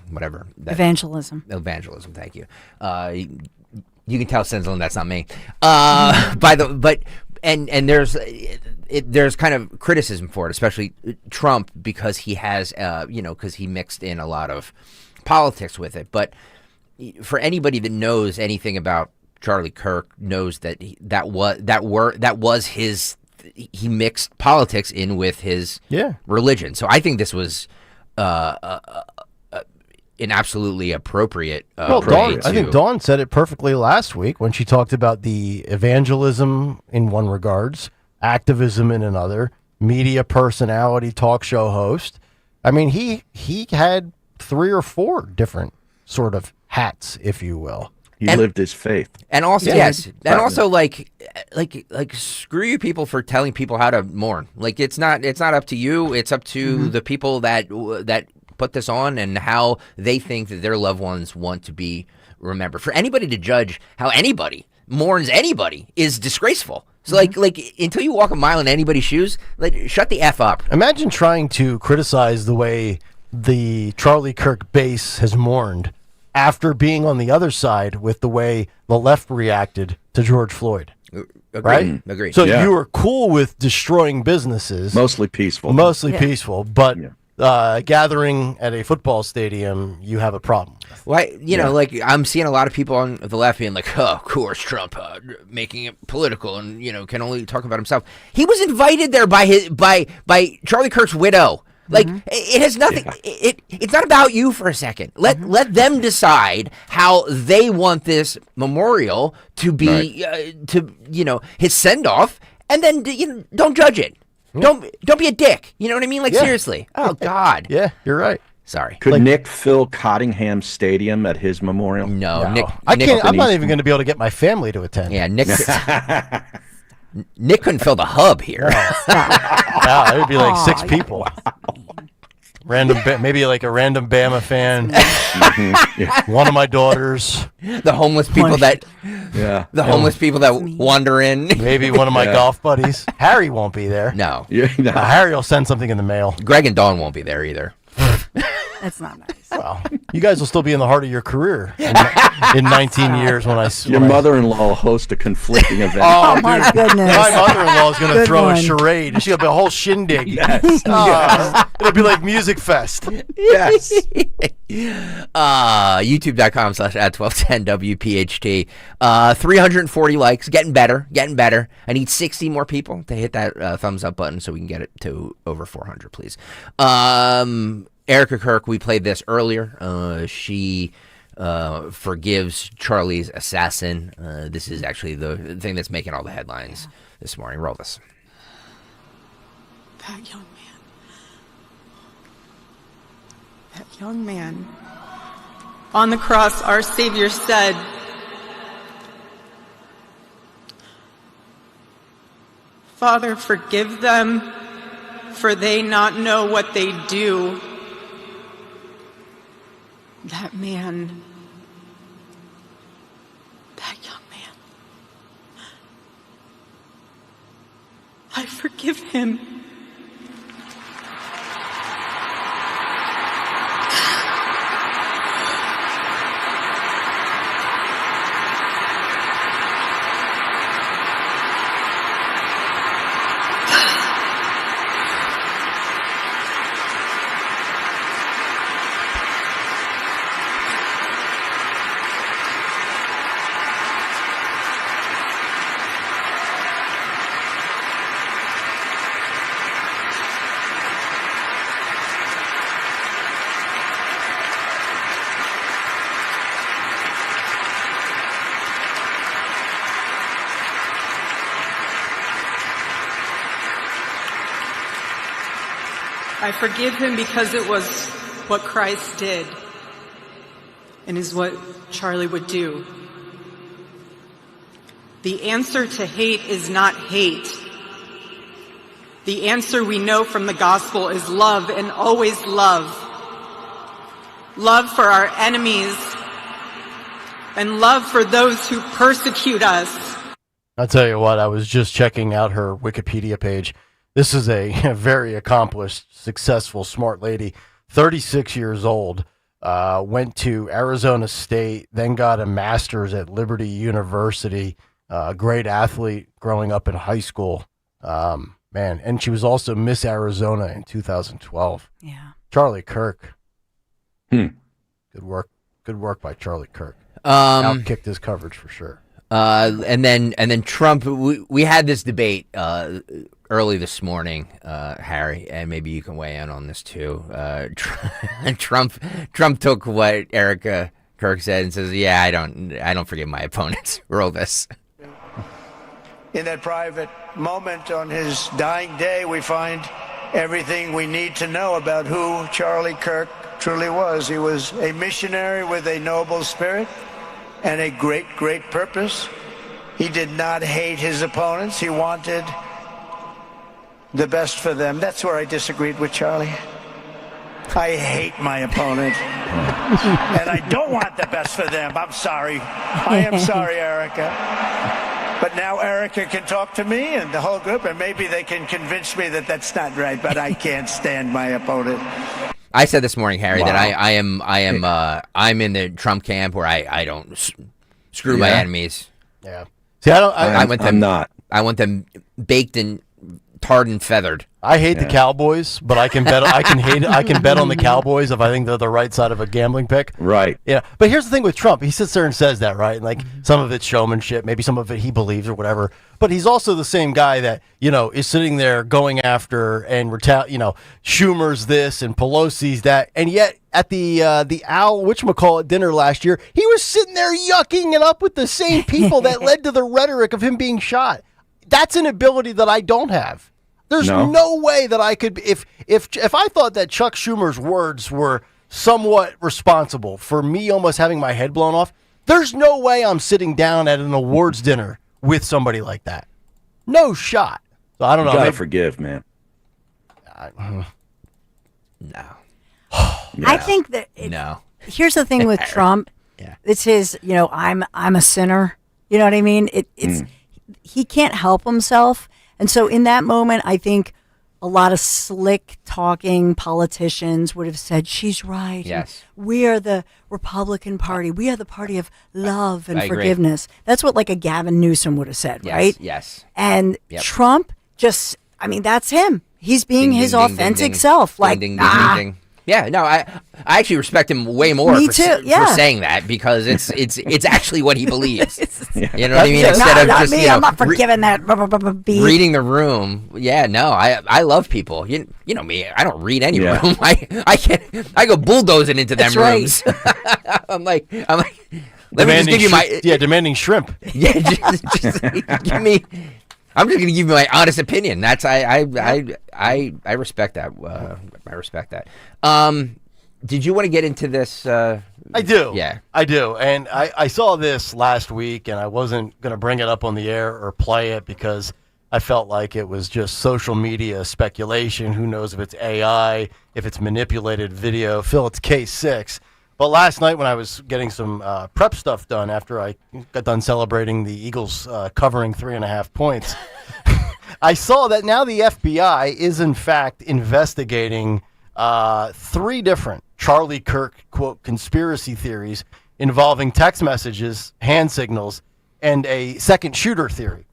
whatever. Evangelism. Evangelism. Thank you. You can tell Sensland that's not me. There's kind of criticism for it, especially Trump, because he has, because he mixed in a lot of politics with it. But for anybody that knows anything about Charlie Kirk, knows that he mixed politics in with his religion. So I think this was an absolutely appropriate. I think Dawn said it perfectly last week when she talked about the evangelism in one regards, activism in another, media personality, talk show host. I mean, he had 3 or 4 different sort of hats, if you will. He lived his faith. And also, like screw you people for telling people how to mourn. Like, it's not up to you. It's up to the people that put this on and how they think that their loved ones want to be remembered. For anybody to judge how anybody mourns anybody is disgraceful. So like until you walk a mile in anybody's shoes, shut the F up. Imagine trying to criticize the way the Charlie Kirk base has mourned after being on the other side with the way the left reacted to George Floyd. Agreed. Right? Agreed. So you were cool with destroying businesses. Mostly peaceful. Peaceful, but gathering at a football stadium, you have a problem. Well, like I'm seeing a lot of people on the left being like, "Oh, of course, Trump making it political and can only talk about himself." He was invited there by Charlie Kirk's widow. Like it has nothing. Yeah. It's not about you for a second. Let them decide how they want this memorial to be his send off, and then don't judge it. Don't be a dick. You know what I mean? Like seriously. Oh God. Yeah, you're right. Sorry. Could Nick fill Cottingham Stadium at his memorial? No. Nick. I can't. I'm not even going to be able to get my family to attend. Yeah, Nick. Nick couldn't fill the hub here. Wow, it would be like 6 people. Random, maybe like a random Bama fan. One of my daughters. The homeless people that. Yeah. The homeless people that wander in. Maybe one of my golf buddies. Harry won't be there. No. Harry will send something in the mail. Greg and Dawn won't be there either. That's not nice. Well, you guys will still be in the heart of your career in 19 years when I. Your mother-in-law will host a conflicting event. Oh, my goodness. My mother-in-law is going to throw one. a charade. She'll be a whole shindig. Yes. It'll be like Music Fest. Yes. YouTube.com/@1210 WPHT. 340 likes. Getting better. I need 60 more people to hit that thumbs up button so we can get it to over 400, please. Erica Kirk, we played this earlier. She forgives Charlie's assassin. This is actually the thing that's making all the headlines this morning. Roll this. That young man. On the cross, our Savior said, "Father, forgive them, for they not know what they do." That man, that young man, I forgive him. I forgive him because it was what Christ did and is what Charlie would do. The answer to hate is not hate. The answer we know from the gospel is love, and always love. Love for our enemies and love for those who persecute us. I'll tell you what, I was just checking out her Wikipedia page. This is a very accomplished, successful, smart lady, 36 years old, went to Arizona State, then got a master's at Liberty University, great athlete growing up in high school. And she was also Miss Arizona in 2012. Yeah. Charlie Kirk. Good work by Charlie Kirk. Outkicked his coverage for sure. And then Trump. We had this debate early this morning, Harry, and maybe you can weigh in on this too. Trump took what Erica Kirk said and says, "Yeah, I don't forgive my opponents." Roll this. In that private moment on his dying day, we find everything we need to know about who Charlie Kirk truly was. He was a missionary with a noble spirit and a great, great purpose. He did not hate his opponents. He wanted the best for them. That's where I disagreed with Charlie. I hate my opponent. And I don't want the best for them. I'm sorry. I am sorry, Erica. But now Erica can talk to me and the whole group, and maybe they can convince me that that's not right, but I can't stand my opponent. I said this morning, Harry, that I'm in the Trump camp where I don't screw my enemies. Yeah. See, I want them baked and tarred and feathered. I hate the Cowboys, but I can bet I can bet on the Cowboys if I think they're the right side of a gambling pick. Right. Yeah. But here's the thing with Trump. He sits there and says that, right? And like some of it's showmanship, maybe some of it he believes or whatever. But he's also the same guy that, is sitting there going after and Schumer's this and Pelosi's that. And yet at the Al whatchamacallit dinner last year, he was sitting there yucking it up with the same people that led to the rhetoric of him being shot. That's an ability that I don't have. There's no way that I could, if I thought that Chuck Schumer's words were, somewhat responsible for me almost having my head blown off. There's no way I'm sitting down at an awards dinner with somebody like that. No shot. So I don't know. You gotta forgive, man. No. I think that here's the thing with Trump. It's his, I'm a sinner. You know what I mean? He can't help himself. And so in that moment, I think a lot of slick talking politicians would have said, she's right. Yes. We are the Republican Party. We are the party of love and I agree. forgiveness. That's what like a Gavin Newsom would have said, right? Yes. And Trump that's him. He's being his authentic self. Like, ding, ding, ding, ding. Yeah, no, I actually respect him way more Me for too, yeah. saying that because it's actually what he believes. You know what I That's mean? it. Instead of Not just me. I'm not forgiving that beat. reading the room. Yeah, no, I love people. You know me. I don't read any room. I go bulldozing into them rooms. I'm like. Let me just give you my demanding shrimp. Yeah, just give me. I'm just going to give you my honest opinion. That's I respect that. I respect that. Did you want to get into this? I do. Yeah, I do. And I saw this last week, and I wasn't going to bring it up on the air or play it because I felt like it was just social media speculation. Who knows if it's AI, if it's manipulated video. Phil, it's case 6. But last night when I was getting some prep stuff done after I got done celebrating the Eagles covering 3.5 points, I saw that now the FBI is in fact investigating 3 different Charlie Kirk, quote, conspiracy theories involving text messages, hand signals, and a second shooter theory.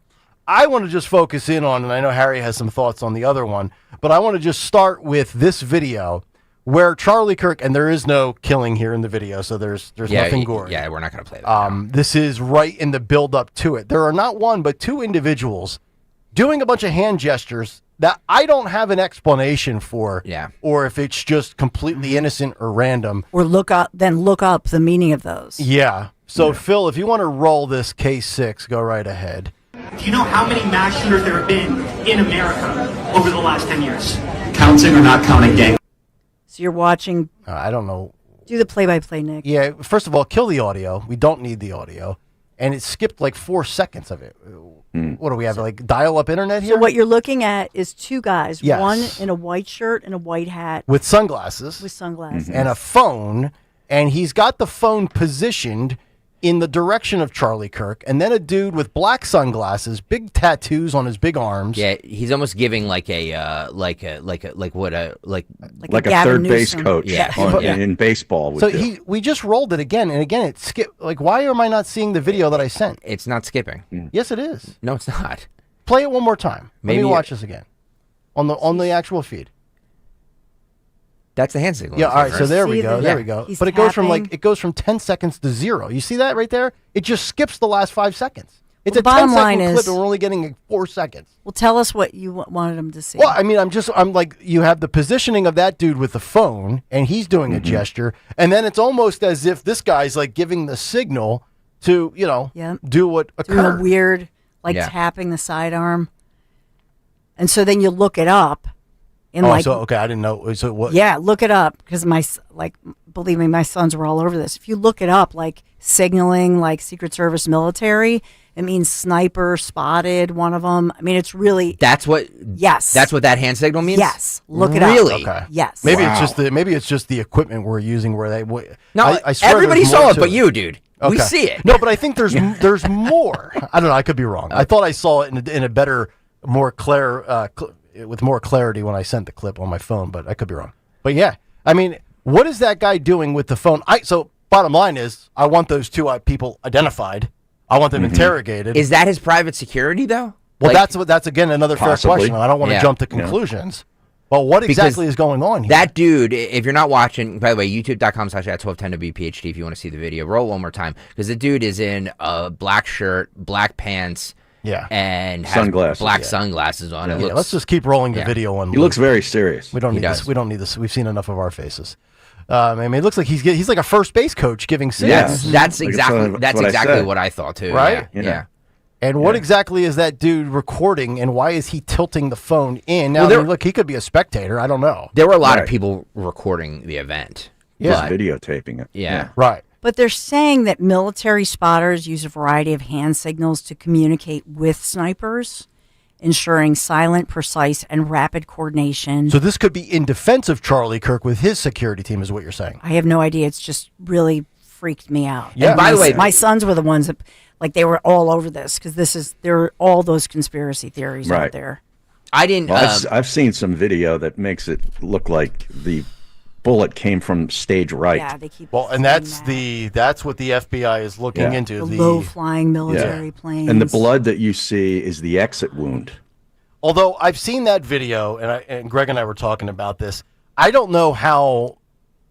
I want to just focus in on, and I know Harry has some thoughts on the other one, but I want to just start with this video where Charlie Kirk, and there is no killing here in the video, so there's nothing gory. Yeah, we're not going to play that. This is right in the build-up to it. There are not one, but 2 individuals doing a bunch of hand gestures that I don't have an explanation for, or if it's just completely innocent or random. Or look up the meaning of those. Yeah. So, Phil, if you want to roll this case 6, go right ahead. Do you know how many mass shooters there have been in America over the last 10 years? Counting or not counting gang? So you're watching. I don't know. Do the play-by-play, Nick. Yeah, first of all, kill the audio. We don't need the audio. And it skipped like 4 seconds of it. What do we have, like dial-up internet here? So what you're looking at is 2 guys, Yes. one in a white shirt and a white hat. With sunglasses. And a phone. And he's got the phone positioned in the direction of Charlie Kirk. And then a dude with black sunglasses, big tattoos on his big arms. Yeah, he's almost giving like a third base coach Yeah. in baseball would So do. we just rolled it again, and again it skipped. Like, why am I not seeing the video that I sent? It's not skipping. Yes, it is. No, it's not. Play it one more time. Let Maybe me watch this again on the actual feed. That's the hand signal. Yeah, all right. So there we go. There we go. He's But it goes from tapping. 10 seconds to 0. You see that right there? It just skips the last 5 seconds. It's the a bottom 10-second line clip, is- and we're only getting 4 seconds. Well, tell us what you wanted him to see. Well, I mean, I'm like, you have the positioning of that dude with the phone, and he's doing a gesture, and then it's almost as if this guy's like giving the signal to, do what Doing occurred. a weird, tapping the sidearm. And so then you look it up. Okay, I didn't know. So what? Yeah, look it up because believe me, my sons were all over this. If you look it up, like signaling, like Secret Service military, it means sniper spotted. One of them. I mean, it's really. That's what. Yes. That's what that hand signal means. Yes. Look it up. Really? Okay. Yes. Maybe it's just the equipment we're using where they. No, I swear everybody there's more saw it, to but you, dude. We Okay. see it. No, but I think there's more. I don't know. I could be wrong. I thought I saw it in a better, more clear. With more clarity when I sent the clip on my phone, but I could be wrong. But yeah, I mean, what is that guy doing with the phone? So bottom line is, I want those 2 people identified. I want them interrogated. Is that his private security though? Well, that's again another fair Possibly. question. I don't want to jump to conclusions. But what exactly is going on here? That dude, if you're not watching, by the way, youtube.com/@1210WPHT if you want to see the video. Roll one more time because the dude is in a black shirt, black pants. Yeah, and has sunglasses, black sunglasses on. It looks, let's just keep rolling the video on. He looks very serious. We don't need this. We don't need this. We've seen enough of our faces. I mean, it looks like he's like a first base coach giving signals. Yes, that's exactly what I thought too. Right? Yeah. And what exactly is that dude recording, and why is he tilting the phone in? Now, look, he could be a spectator. I don't know. There were a lot of people recording the event just videotaping it. Yeah. Right. But they're saying that military spotters use a variety of hand signals to communicate with snipers, ensuring silent, precise, and rapid coordination. So this could be in defense of Charlie Kirk with his security team, is what you're saying. I have no idea. It's just really freaked me out. Yeah. And by the way, my sons were the ones that, like, they were all over this because there are all those conspiracy theories out there. I didn't. Well, I've seen some video that makes it look like the bullet came from stage right. Yeah, they keep. Well, and that's what the FBI is looking into. The low-flying military planes. And the blood that you see is the exit wound. Although I've seen that video, and Greg and I were talking about this, I don't know how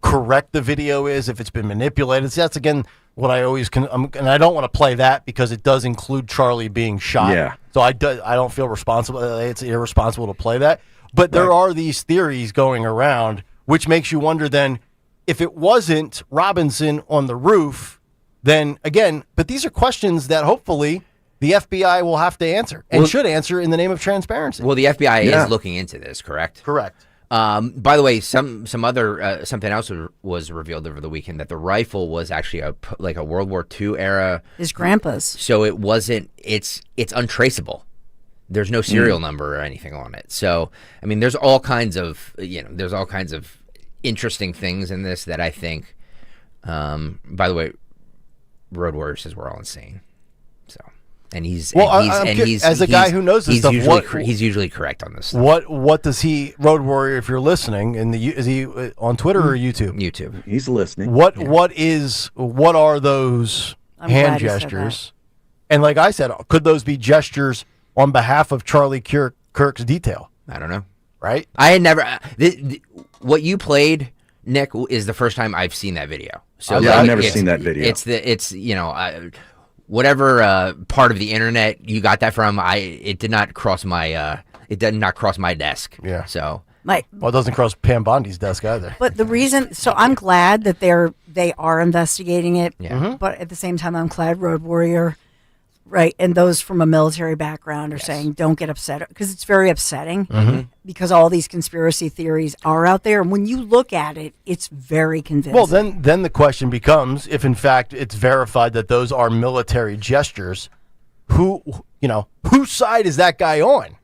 correct the video is, if it's been manipulated. So that's, again, what I always and I don't want to play that because it does include Charlie being shot. Yeah. So I don't feel responsible. It's irresponsible to play that. But there are these theories going around, which makes you wonder then, if it wasn't Robinson on the roof, then again, but these are questions that hopefully the FBI will have to answer and should answer in the name of transparency. Well, the FBI is looking into this, correct? Correct. By the way, some other something else was revealed over the weekend, that the rifle was actually a World War II era. His grandpa's. So it wasn't. It's untraceable. There's no serial number or anything on it. So I mean, there's all kinds of interesting things in this that I think. By the way, Road Warrior says we're all insane. So. And he's as a guy who knows this stuff, he's usually correct on this stuff. What does he, Road Warrior, if you're listening, is he on Twitter or YouTube? YouTube. He's listening. What are those hand gestures? And like I said, could those be gestures on behalf of Charlie Kirk's detail? I don't know. Right? I had never. What you played, Nick, is the first time I've seen that video. So I've never seen that video. Whatever part of the internet you got that from, it did not cross my desk. Yeah. So it doesn't cross Pam Bondi's desk either. But the reason, so I'm glad that they are investigating it. Yeah. Mm-hmm. But at the same time, I'm glad Road Warrior, right, and those from a military background are saying don't get upset, because it's very upsetting because all these conspiracy theories are out there, and when you look at it, it's very convincing. Well, then the question becomes, if in fact it's verified that those are military gestures, whose side is that guy on?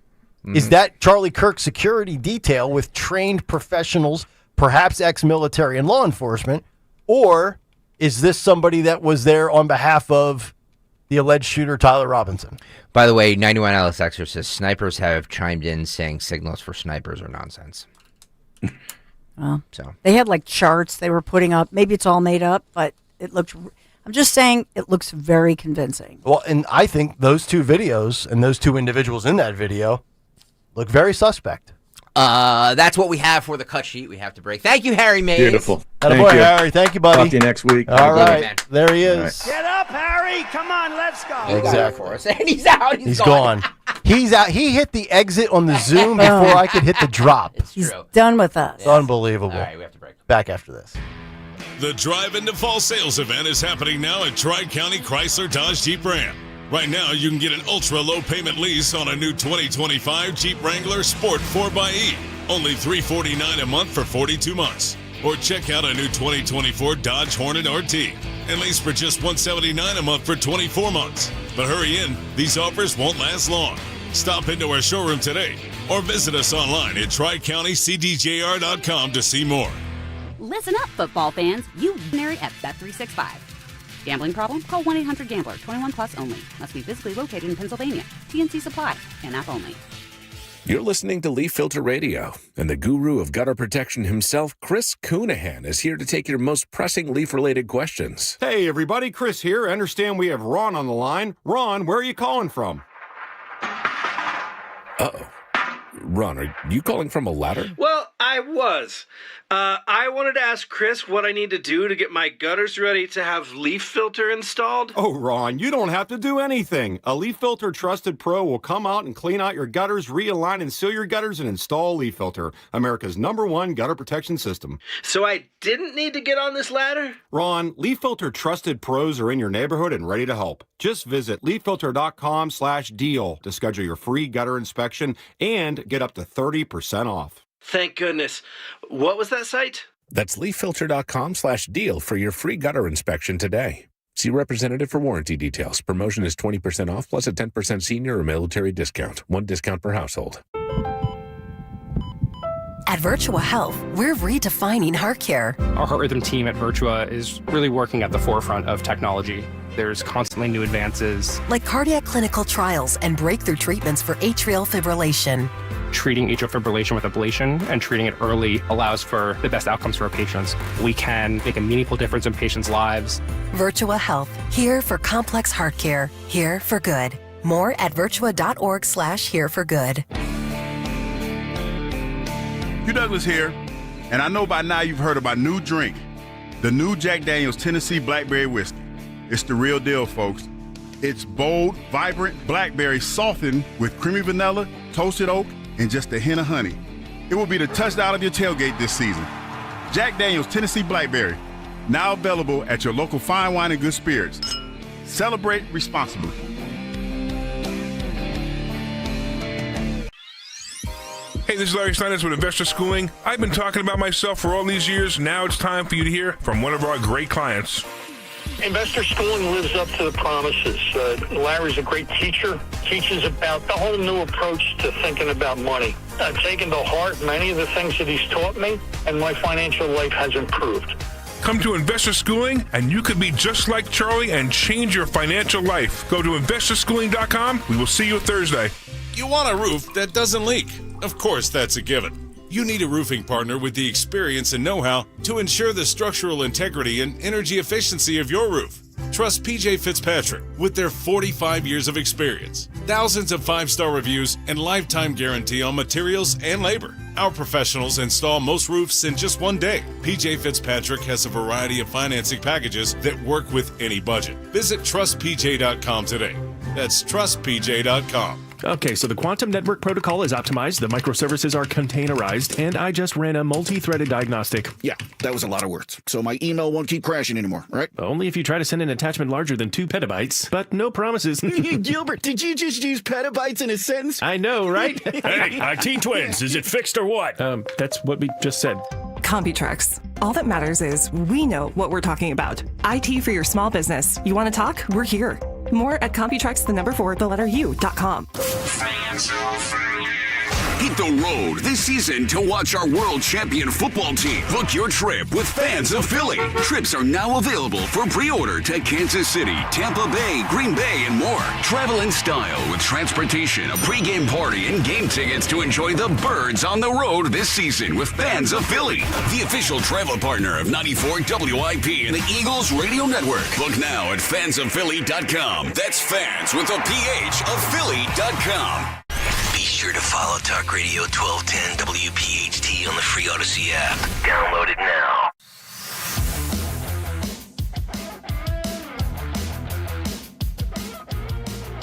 Is that Charlie Kirk's security detail with trained professionals, perhaps ex-military and law enforcement, or is this somebody that was there on behalf of the alleged shooter, Tyler Robinson? By the way, 91 Alex Exer says snipers have chimed in saying signals for snipers are nonsense. Well, they had like charts they were putting up. Maybe it's all made up, but it looked. I'm just saying it looks very convincing. Well, and I think those two videos and those two individuals in that video look very suspect. That's what we have for the cut sheet. We have to break. Thank you, Harry Mays. Beautiful. Thank you, Harry. Thank you, buddy. Talk to you next week. All right. There he is. Right. Get up, Harry. Come on, let's go. Exactly. For us. And he's out. He's gone. He's out. He hit the exit on the Zoom before I could hit the drop. He's done with us. It's unbelievable. All right, we have to break. Back after this. The Drive Into Fall sales event is happening now at Tri-County Chrysler Dodge Jeep Ram. Right now, you can get an ultra-low payment lease on a new 2025 Jeep Wrangler Sport 4xe. Only $349 a month for 42 months. Or check out a new 2024 Dodge Hornet RT and lease for just $179 a month for 24 months. But hurry in, these offers won't last long. Stop into our showroom today or visit us online at TriCountyCDJR.com to see more. Listen up, football fans. You at Bet365. Gambling problem? Call 1-800-GAMBLER. 21 plus only. Must be physically located in Pennsylvania. TNC Supply. And app only. You're listening to Leaf Filter Radio, and the guru of gutter protection himself, Chris Coonahan, is here to take your most pressing leaf-related questions. Hey, everybody. Chris here. I understand we have Ron on the line. Ron, where are you calling from? Uh-oh. Ron, are you calling from a ladder? Well, I was. I wanted to ask Chris what I need to do to get my gutters ready to have Leaf Filter installed. Oh, Ron, you don't have to do anything. A Leaf Filter Trusted Pro will come out and clean out your gutters, realign and seal your gutters, and install Leaf Filter, America's #1 gutter protection system. So I didn't need to get on this ladder? Ron, Leaf Filter Trusted Pros are in your neighborhood and ready to help. Just visit leaffilter.com/deal to schedule your free gutter inspection and get up to 30% off. Thank goodness. What was that site? That's leaffilter.com/deal for your free gutter inspection today. See representative for warranty details. Promotion is 20% off plus a 10% senior or military discount. One discount per household. At Virtua Health, we're redefining heart care. Our heart rhythm team at Virtua is really working at the forefront of technology. There's constantly new advances. Like cardiac clinical trials and breakthrough treatments for atrial fibrillation. Treating atrial fibrillation with ablation and treating it early allows for the best outcomes for our patients. We can make a meaningful difference in patients' lives. Virtua Health, here for complex heart care, here for good. More at virtua.org/here for good. Hugh Douglas here, and I know by now you've heard of my new drink, the new Jack Daniel's Tennessee Blackberry Whiskey. It's the real deal, folks. It's bold, vibrant blackberry softened with creamy vanilla, toasted oak, and just a hint of honey. It will be the touchdown of your tailgate this season. Jack Daniel's Tennessee Blackberry, now available at your local fine wine and good spirits. Celebrate responsibly. Hey, this is Larry Steinitz with Investor Schooling. I've been talking about myself for all these years. Now it's time for you to hear from one of our great clients. Investor Schooling lives up to the promises. Larry's a great teacher, teaches about the whole new approach to thinking about money. I've taken to heart many of the things that he's taught me, and my financial life has improved. Come to Investor Schooling, and you could be just like Charlie and change your financial life. Go to investorschooling.com. We will see you Thursday. You want a roof that doesn't leak. Of course, that's a given. You need a roofing partner with the experience and know-how to ensure the structural integrity and energy efficiency of your roof. Trust PJ Fitzpatrick with their 45 years of experience, thousands of 5-star reviews, and lifetime guarantee on materials and labor. Our professionals install most roofs in just one day. PJ Fitzpatrick has a variety of financing packages that work with any budget. Visit trustpj.com today. That's trustpj.com. Okay, so the quantum network protocol is optimized, the microservices are containerized, and I just ran a multi-threaded diagnostic. Yeah, that was a lot of words. So my email won't keep crashing anymore, right? Only if you try to send an attachment larger than 2 petabytes, but no promises. Gilbert, did you just use petabytes in a sentence? I know, right? Hey, IT Twins, is it fixed or what? That's what we just said. CompuTrex. All that matters is we know what we're talking about. IT for your small business. You want to talk? We're here. More at CompuTrex.com. Hit the road this season to watch our world champion football team. Book your trip with Fans of Philly. Trips are now available for pre-order to Kansas City, Tampa Bay, Green Bay, and more. Travel in style with transportation, a pregame party, and game tickets to enjoy the Birds on the road this season with Fans of Philly, the official travel partner of 94 WIP and the Eagles Radio Network. Book now at fansofphilly.com. That's fans with a PH of Philly.com. Be sure to follow Talk Radio 1210 WPHT on the free Odyssey app. Download it now.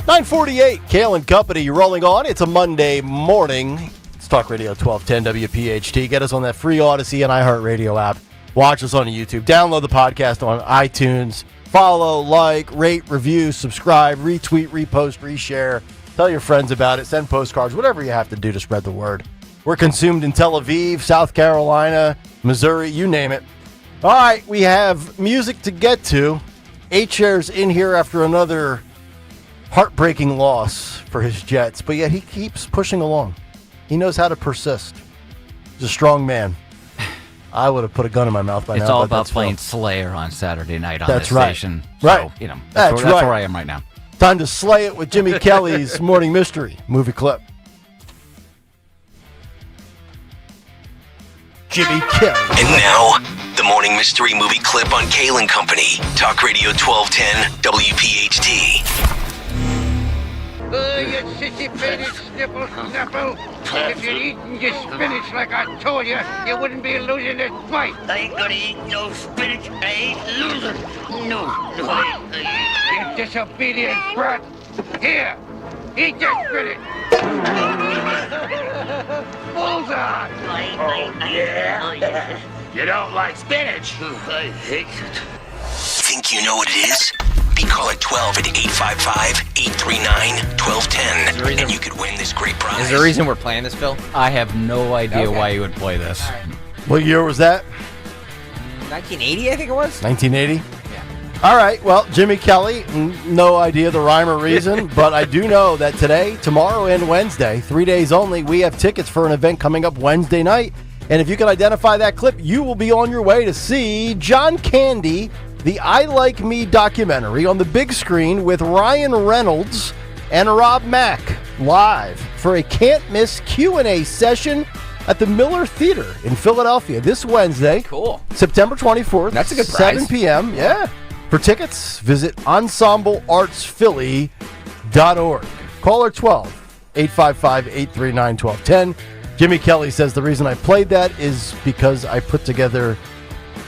$9:48, Kayal and Company rolling on. It's a Monday morning. It's Talk Radio 1210 WPHT. Get us on that free Odyssey and iHeartRadio app. Watch us on YouTube. Download the podcast on iTunes. Follow, like, rate, review, subscribe, retweet, repost, reshare. Tell your friends about it. Send postcards. Whatever you have to do to spread the word. We're consumed in Tel Aviv, South Carolina, Missouri, you name it. All right, we have music to get to. A-Chair's in here after another heartbreaking loss for his Jets, but yet he keeps pushing along. He knows how to persist. He's a strong man. I would have put a gun in my mouth by now. It's all about playing Slayer on Saturday night on this right. station. Right. So, that's where I am right now. Time to slay it with Jimmy Kelly's Morning Mystery movie clip. Jimmy Kelly. And now, the Morning Mystery movie clip on Kayal and Company. Talk Radio 1210 WPHT. You sissy-pated snipple. If you'd eaten your spinach like I told you, you wouldn't be losing this fight. I ain't gonna eat no spinach. I ain't losing. No. You disobedient brat. Here, eat your spinach. Bullseye. Oh, yeah. You don't like spinach? I hate it. Think you know what it is? Be caller 12 at 855-839-1210, and you could win this great prize. Is there a reason we're playing this, Phil? I have no idea why you would play this. What year was that? 1980, I think it was. 1980? Yeah. All right, well, Jimmy Kelly, no idea the rhyme or reason, but I do know that today, tomorrow, and Wednesday, 3 days only, we have tickets for an event coming up Wednesday night. And if you can identify that clip, you will be on your way to see John Candy, the I Like Me documentary on the big screen with Ryan Reynolds and Rob Mack live for a can't-miss Q&A session at the Miller Theater in Philadelphia this Wednesday. Cool. September 24th. That's a good price. 7 p.m. Yeah. For tickets, visit ensembleartsphilly.org. Caller 12-855-839-1210. Jimmy Kelly says the reason I played that is because I put together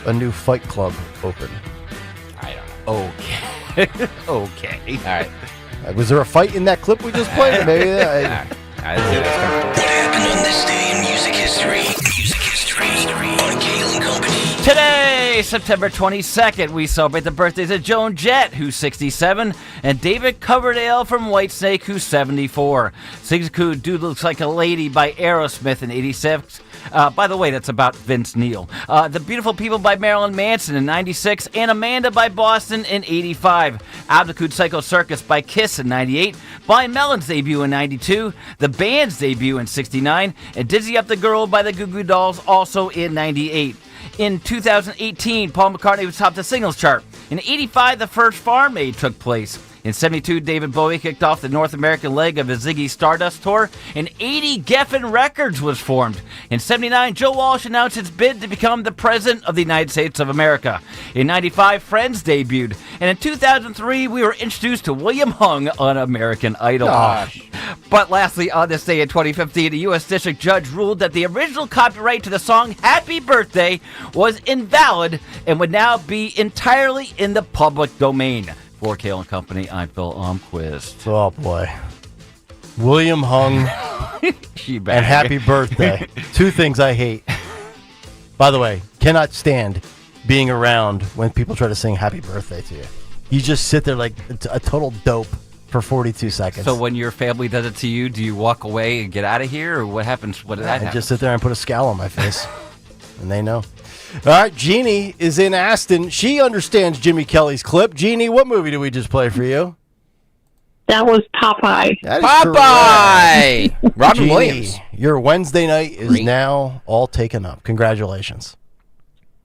a new Fight Club open. I don't know. Okay. Okay. All right. Was there a fight in that clip we just played? Maybe. What happened on this day in music history? Music history on Kayal and Company. Today, September 22nd, we celebrate the birthdays of Joan Jett, who's 67, and David Coverdale from Whitesnake, who's 74. Sings Dude Looks Like a Lady by Aerosmith in 86. By the way, that's about Vince Neil. The Beautiful People by Marilyn Manson in 96, and Amanda by Boston in 85. Altitude Psycho Circus by Kiss in 98. Blind Melon's debut in 92. The Band's debut in 69. And Dizzy Up the Girl by the Goo Goo Dolls also in 98. In 2018, Paul McCartney was topped the singles chart. In 85, the first Farm Aid took place. In 72, David Bowie kicked off the North American leg of his Ziggy Stardust tour, and 80 Geffen Records was formed. In 79, Joe Walsh announced his bid to become the President of the United States of America. In 95, Friends debuted. And in 2003, we were introduced to William Hung on American Idol. Gosh. But lastly, on this day in 2015, a U.S. district judge ruled that the original copyright to the song Happy Birthday was invalid and would now be entirely in the public domain. For Kayal and Company, I'm Phil Almquist. Oh, boy. William Hung and Happy Birthday. Two things I hate. By the way, cannot stand being around when people try to sing Happy Birthday to you. You just sit there like a total dope for 42 seconds. So when your family does it to you, do you walk away and get out of here? Or what happens? What did that happen? I just sit there and put a scowl on my face. And they know. All right, Jeannie is in Aston. She understands Jimmy Kelly's clip. Jeannie, what movie did we just play for you? That was Popeye. That is Popeye! Robin Jeannie, Williams. Your Wednesday night is now all taken up. Congratulations.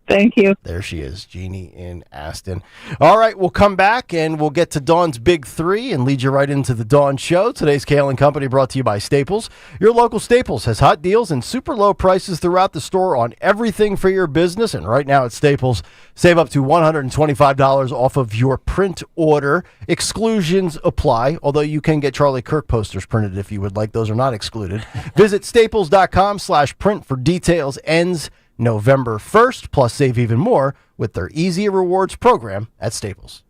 Thank you. There she is, Jeannie in Aston. All right, we'll come back and we'll get to Dawn's Big Three and lead you right into the Dawn Show. Today's Kayal and Company brought to you by Staples. Your local Staples has hot deals and super low prices throughout the store on everything for your business. And right now at Staples, save up to $125 off of your print order. Exclusions apply, although you can get Charlie Kirk posters printed if you would like. Those are not excluded. Visit staples.com/print for details. Ends November 1st, plus save even more with their Easy Rewards program at Staples.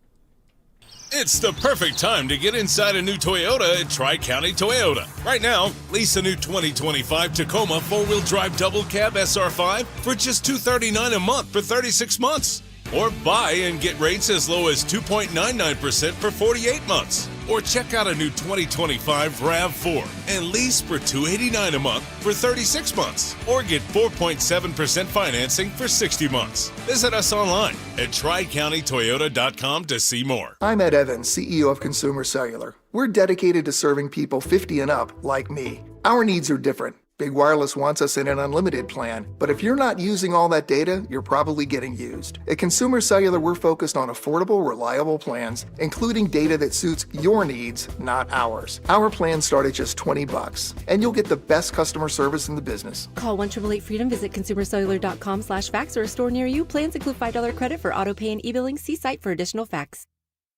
It's the perfect time to get inside a new Toyota at Tri-County Toyota. Right now, lease a new 2025 Tacoma 4-wheel drive double cab SR5 for just $239 a month for 36 months. Or buy and get rates as low as 2.99% for 48 months. Or check out a new 2025 RAV4 and lease for $289 a month for 36 months. Or get 4.7% financing for 60 months. Visit us online at TriCountyToyota.com to see more. I'm Ed Evans, CEO of Consumer Cellular. We're dedicated to serving people 50 and up like me. Our needs are different. Big Wireless wants us in an unlimited plan, but if you're not using all that data, you're probably getting used. At Consumer Cellular, we're focused on affordable, reliable plans, including data that suits your needs, not ours. Our plans start at just $20, and you'll get the best customer service in the business. Call 1-888-FREEDOM, visit consumercellular.com/facts or a store near you. Plans include $5 credit for auto pay and e-billing. See site for additional facts.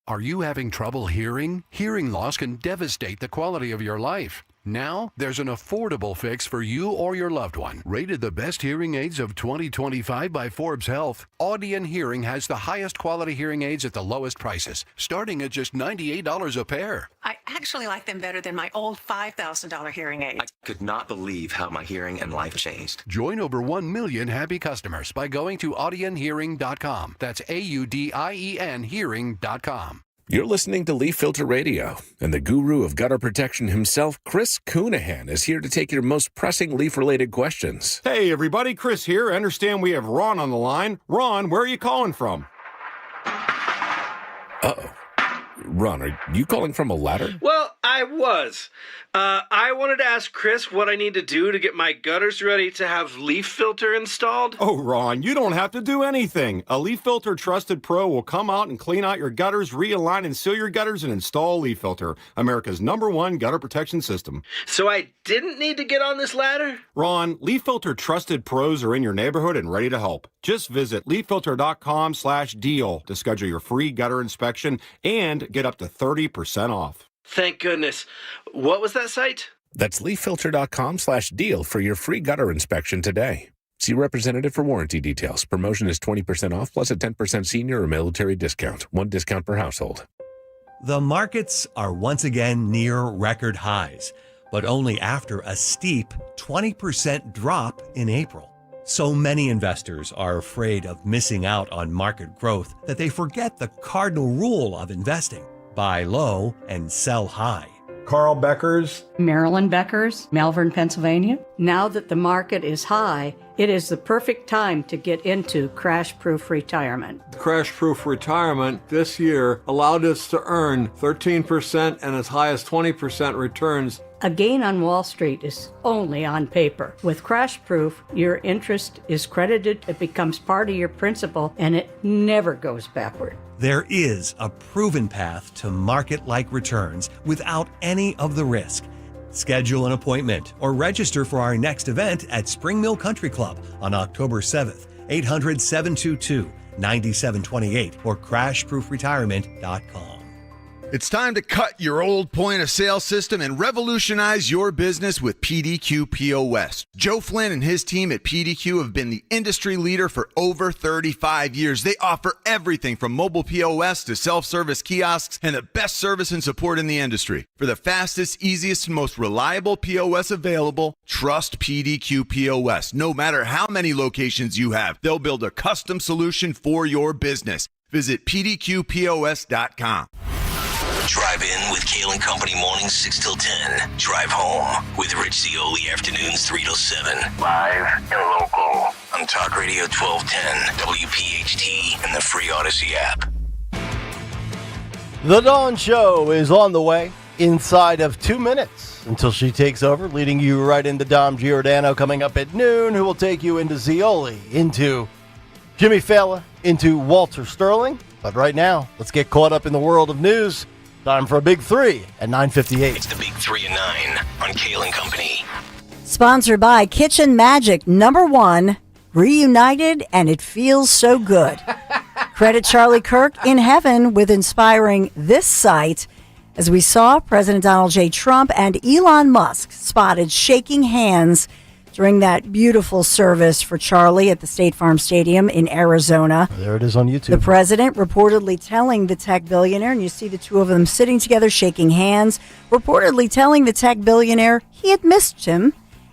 Are you having trouble hearing? Hearing loss can devastate the quality of your life. Now, there's an affordable fix for you or your loved one. Rated the best hearing aids of 2025 by Forbes Health, Audion Hearing has the highest quality hearing aids at the lowest prices, starting at just $98 a pair. I actually like them better than my old $5,000 hearing aid. I could not believe how my hearing and life changed. Join over 1 million happy customers by going to audionhearing.com. That's AUDIEN hearing.com. You're listening to Leaf Filter Radio, and the guru of gutter protection himself, Chris Coonahan, is here to take your most pressing leaf-related questions. Hey, everybody, Chris here. I understand we have Ron on the line. Ron, where are you calling from? Uh-oh. Ron, are you calling from a ladder? Well, I was. I wanted to ask Chris what I need to do to get my gutters ready to have leaf filter installed. Oh, Ron, you don't have to do anything. A Leaf Filter Trusted Pro will come out and clean out your gutters, realign and seal your gutters, and install Leaf Filter, America's #1 gutter protection system. So I didn't need to get on this ladder? Ron, Leaf Filter Trusted Pros are in your neighborhood and ready to help. Just visit leaffilter.com/deal to schedule your free gutter inspection and get up to 30% off. Thank goodness. What was that site? That's leaffilter.com/deal for your free gutter inspection today. See representative for warranty details. Promotion is 20% off plus a 10% senior or military discount. One discount per household. The markets are once again near record highs, but only after a steep 20% drop in April. So many investors are afraid of missing out on market growth that they forget the cardinal rule of investing: buy low and sell high. Carl Becker's, Marilyn Becker's, Malvern, Pennsylvania. Now that the market is high, it is the perfect time to get into crash-proof retirement. Crash-proof retirement this year allowed us to earn 13% and as high as 20% returns. A gain on Wall Street is only on paper. With crash-proof, your interest is credited, it becomes part of your principal, and it never goes backward. There is a proven path to market-like returns without any of the risk. Schedule an appointment or register for our next event at Spring Mill Country Club on October 7th, 800-722-9728 or crashproofretirement.com. It's time to cut your old point of sale system and revolutionize your business with PDQ POS. Joe Flynn and his team at PDQ have been the industry leader for over 35 years. They offer everything from mobile POS to self-service kiosks and the best service and support in the industry. For the fastest, easiest, and most reliable POS available, trust PDQ POS. No matter how many locations you have, they'll build a custom solution for your business. Visit pdqpos.com. Drive in with Kayal and Company mornings 6 till 10. Drive home with Rich Zioli afternoons 3 till 7. Live and local on Talk Radio 1210, WPHT, and the free Odyssey app. The Dawn Show is on the way inside of 2 minutes until she takes over, leading you right into Dom Giordano coming up at noon, who will take you into Zioli, into Jimmy Fallon, into Walter Sterling. But right now, let's get caught up in the world of news. Time for a Big 3 at 9:58. It's the Big 3 at 9 on Kayal and Company. Sponsored by Kitchen Magic #1, reunited and it feels so good. Credit Charlie Kirk in heaven with inspiring this site as we saw President Donald J. Trump and Elon Musk spotted shaking hands during that beautiful service for Charlie at the State Farm Stadium in Arizona. There it is on YouTube. The president reportedly telling the tech billionaire, and you see the two of them sitting together shaking hands, reportedly telling the tech billionaire he had missed him,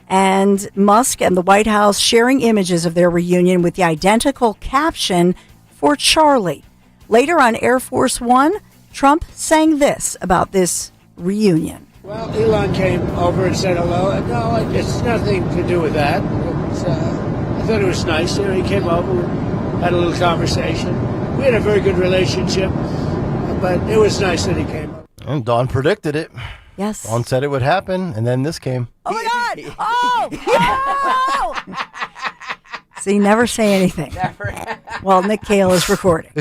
and Musk and the White House sharing images of their reunion with the identical caption for Charlie. Later on Air Force One, Trump sang this about this reunion. Well, Elon came over and said hello. No, it's nothing to do with that. I thought it was nice. He came over, had a little conversation. We had a very good relationship, but it was nice that he came over. And Dawn predicted it. Yes. Dawn said it would happen, and then this came. Oh, my God! Oh! See, never say anything. Never. Well, Nick Kayal is recording.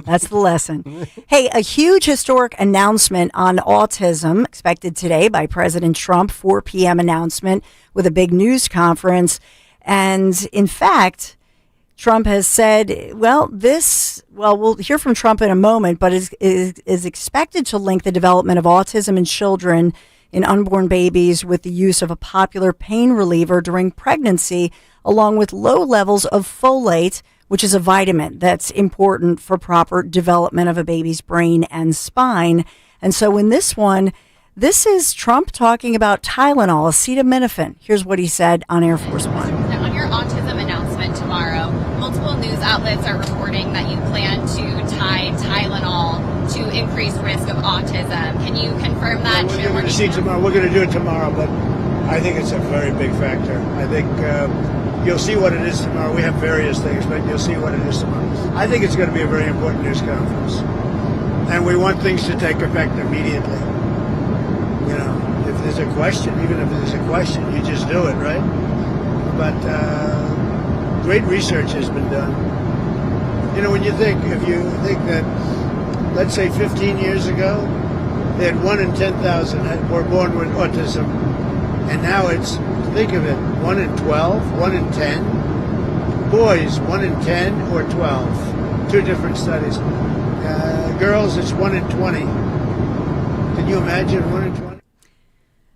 That's the lesson. Hey, a huge historic announcement on autism expected today by President Trump, 4 p.m. announcement with a big news conference. And in fact, Trump has said, we'll hear from Trump in a moment, but is expected to link the development of autism in children, in unborn babies, with the use of a popular pain reliever during pregnancy, along with low levels of folate, which is a vitamin that's important for proper development of a baby's brain and spine. And so in this one, this is Trump talking about Tylenol, acetaminophen. Here's what he said on Air Force One. Now, on your autism announcement tomorrow, multiple news outlets are reporting that you plan to tie Tylenol to increase increased risk of autism. Can you confirm that? We're going to see tomorrow. We're going to do it tomorrow, but I think it's a very big factor. I think you'll see what it is tomorrow. We have various things, but you'll see what it is tomorrow. I think it's going to be a very important news conference, and we want things to take effect immediately. You know, if there's a question, even if there's a question, you just do it, right? But great research has been done. You know, if you think that, let's say 15 years ago, they had 1 in 10,000 were born with autism, and now it's, think of it, 1 in 12, 1 in 10. Boys, 1 in 10 or 12. 2 different studies. Girls, it's 1 in 20. Can you imagine 1 in 20?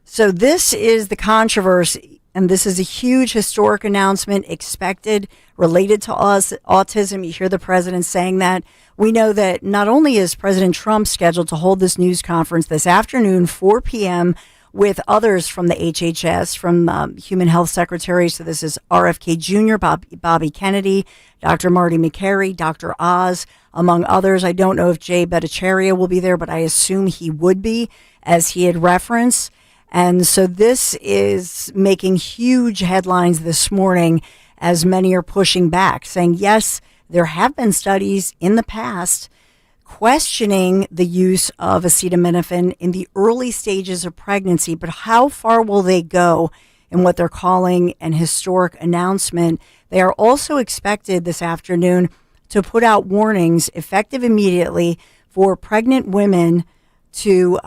So this is the controversy, and this is a huge historic announcement expected related to autism. You hear the president saying that. We know that not only is President Trump scheduled to hold this news conference this afternoon, 4 p.m., with others from the HHS, from Human Health Secretary. So this is RFK Jr., Bobby Kennedy, Dr. Marty McCary, Dr. Oz, among others. I don't know if Jay Bhattacharya will be there, but I assume he would be, as he had referenced. And so this is making huge headlines this morning, as many are pushing back, saying, yes, there have been studies in the past questioning the use of acetaminophen in the early stages of pregnancy, but how far will they go in what they're calling an historic announcement? They are also expected this afternoon to put out warnings effective immediately for pregnant women to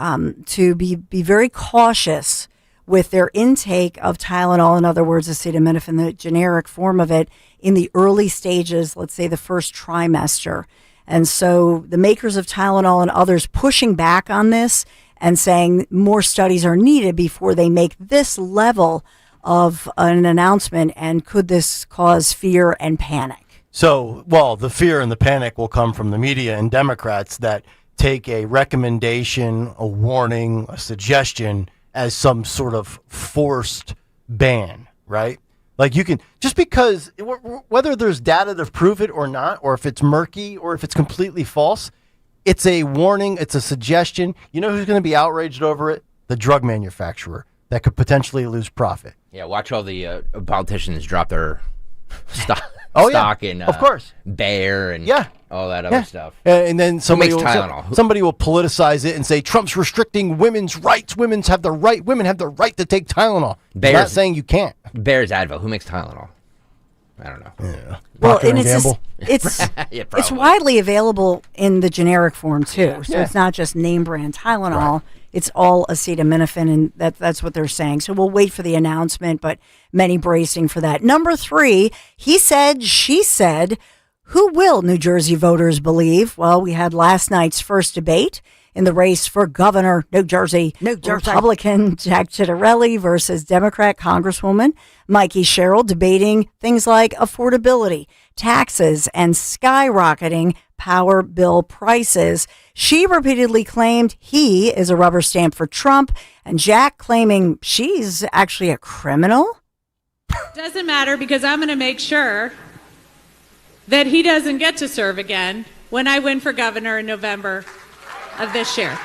be very cautious with their intake of Tylenol, in other words, acetaminophen, the generic form of it, in the early stages, let's say the first trimester. And so the makers of Tylenol and others pushing back on this and saying more studies are needed before they make this level of an announcement. And could this cause fear and panic? So, well, the fear and the panic will come from the media and Democrats that take a recommendation, a warning, a suggestion as some sort of forced ban, right? Like you can, just because, whether there's data to prove it or not, or if it's murky or if it's completely false, it's a warning, it's a suggestion. You know who's going to be outraged over it? The drug manufacturer that could potentially lose profit. Yeah, watch all the politicians drop their stock in, of course, Bayer and all that other stuff. And then somebody will Tylenol? it and say Trump's restricting women's rights. Women have the right to take Tylenol. I'm not saying you can't. Bayer's Advil. Who makes Tylenol? I don't know. Yeah. Well, and it's widely available in the generic form too. So it's not just name brand Tylenol. Right. It's all acetaminophen, and that's what they're saying. So we'll wait for the announcement, but many bracing for that. Number 3, he said, she said. Who will New Jersey voters believe? Well, we had last night's first debate in the race for governor, New Jersey. Republican Jack Ciattarelli versus Democrat Congresswoman Mikey Sherrill, debating things like affordability, taxes, and skyrocketing power bill prices. She repeatedly claimed he is a rubber stamp for Trump, and Jack claiming she's actually a criminal. Doesn't matter, because I'm going to make sure that he doesn't get to serve again when I win for governor in November of this year.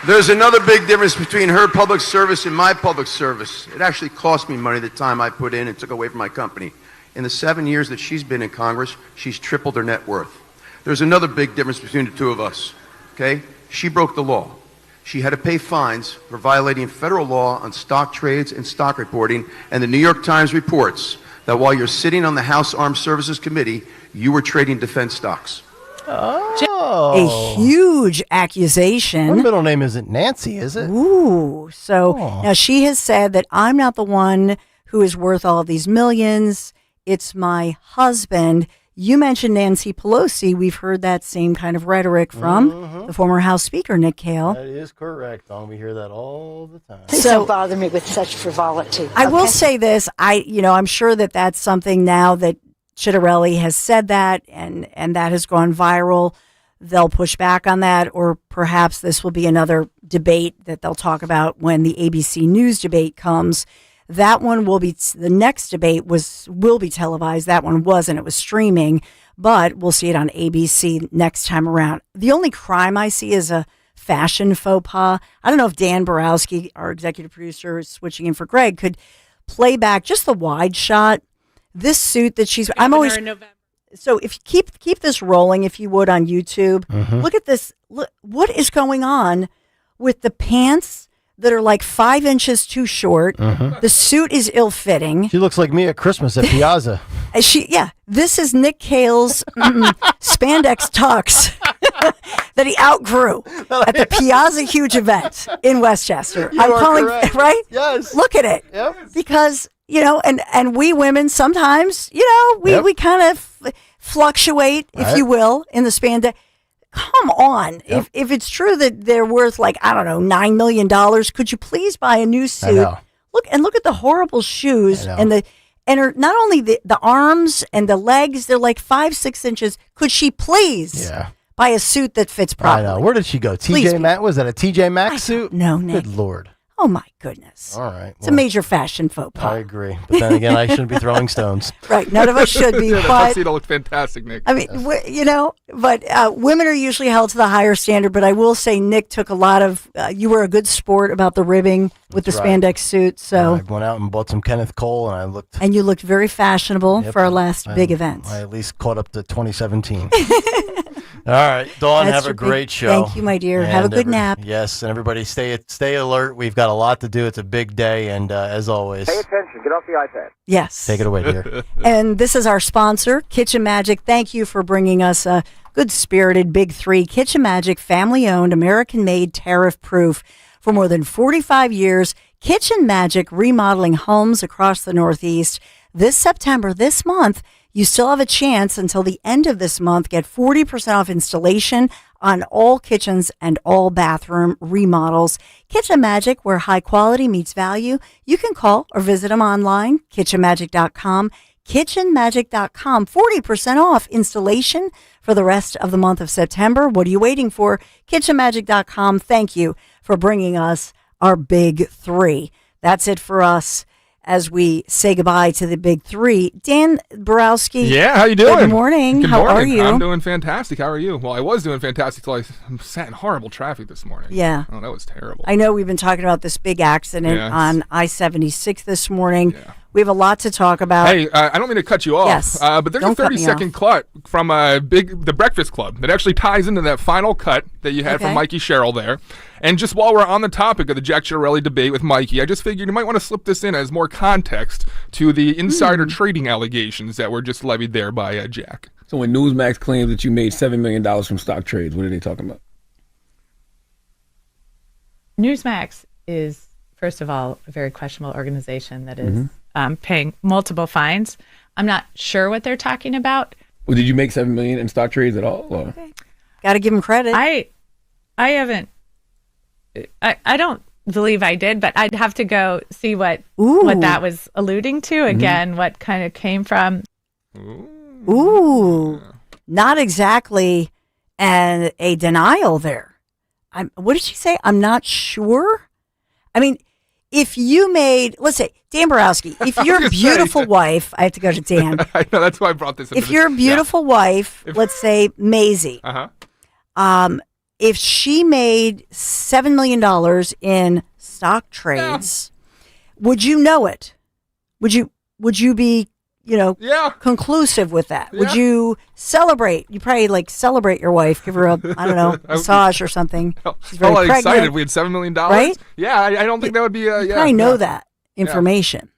There's another big difference between her public service and my public service. It actually cost me money the time I put in and took away from my company. In the 7 years that she's been in Congress, she's tripled her net worth. There's another big difference between the two of us, okay? She broke the law. She had to pay fines for violating federal law on stock trades and stock reporting, and the New York Times reports that while you're sitting on the House Armed Services Committee, you were trading defense stocks. Oh. A huge accusation. Her middle name isn't Nancy, is it? Ooh. So now she has said that I'm not the one who is worth all of these millions. It's my husband. You mentioned Nancy Pelosi. We've heard that same kind of rhetoric from the former House Speaker, Nick Kayal. That is correct. We hear that all the time. Please don't bother me with such frivolity. I will say this. I'm sure that that's something now that Ciattarelli has said that, and that has gone viral. They'll push back on that, or perhaps this will be another debate that they'll talk about when the ABC News debate comes. That one will be, the next debate will be televised. That one wasn't. It was streaming. but we'll see it on ABC next time around. The only crime I see is a fashion faux pas. I don't know if Dan Borowski, our executive producer, is switching in for Greg, could play back just the wide shot. This suit that she's, I'm always, so if you keep this rolling, if you would, on YouTube, look at this. Look, what is going on with the pants that are like 5 inches too short? The suit is ill-fitting. She looks like me at Christmas at Piazza. This is Nick Kayal's spandex tux that he outgrew at the Piazza Huge event in Westchester. I'm calling, correct. Right? Yes. Look at it. Yep. Because, and we women sometimes, we kind of fluctuate, if you will, in the spandex. Come on. Yep. If it's true that they're worth $9 million, could you please buy a new suit? I know. Look at the horrible shoes and not only the arms and the legs, they're like 5-6 inches. Could she please buy a suit that fits properly? I know. Where did she go? TJ Maxx? Was that a TJ Maxx suit? No, Nick. Good Lord. Oh, my goodness. All right. It's a major fashion faux pas. I agree. But then again, I shouldn't be throwing stones. Right. None of us should be. The but tuxedo looked fantastic, Nick. I mean, but women are usually held to the higher standard. But I will say Nick took a lot of, you were a good sport about the ribbing with the spandex suit. So I went out and bought some Kenneth Cole, and you looked very fashionable for our last big event. I at least caught up to 2017. All right, Dawn, have a great show. Thank you, my dear. Have a good nap. Yes, and everybody stay alert. We've got a lot to do. It's a big day, and as always, pay attention. Get off the iPad. Yes. Take it away, dear. And this is our sponsor, Kitchen Magic. Thank you for bringing us a good-spirited Big Three. Kitchen Magic, family-owned, American-made, tariff-proof. For more than 45 years, Kitchen Magic remodeling homes across the Northeast. This September, this month, you still have a chance until the end of this month. Get 40% off installation on all kitchens and all bathroom remodels. Kitchen Magic, where high quality meets value. You can call or visit them online, kitchenmagic.com. kitchenmagic.com, 40% off installation for the rest of the month of September. What are you waiting for? kitchenmagic.com. Thank you for bringing us our Big Three. That's it for us as we say goodbye to the Big Three. Dan Borowski. Yeah, how you doing? Good morning. How are you? I'm doing fantastic. How are you? Well, I was doing fantastic till I sat in horrible traffic this morning. Yeah. Oh, that was terrible. I know we've been talking about this big accident on I-76 this morning. Yeah. We have a lot to talk about. Hey, I don't mean to cut you off, yes. But there's a 30-second cut from the Breakfast Club that actually ties into that final cut that you had from Mikey Sherrill there. And just while we're on the topic of the Jack Chiarelli debate with Mikey, I just figured you might want to slip this in as more context to the insider trading allegations that were just levied there by Jack. So when Newsmax claims that you made $7 million from stock trades, what are they talking about? Newsmax is, first of all, a very questionable organization that is paying multiple fines. I'm not sure what they're talking about. Well, did you make $7 million in stock trades at all? Okay. Got to give them credit. I haven't. I don't believe I did, but I'd have to go see what that was alluding to. Again, what kind of came from. Ooh, not exactly a denial there. What did she say? I'm not sure. I mean, if you made, let's say, Dan Borowski, if your beautiful wife, I have to go to Dan. I know, that's why I brought this up. If your beautiful wife, let's say Maisie, if she made $7 million in stock trades, would you know it? Would you be, conclusive with that? Would you celebrate? You probably celebrate your wife, give her a, I don't know, massage or something. She's very pregnant. Excited. We had $7 million. Right? Yeah, I don't think that would be you probably know that information.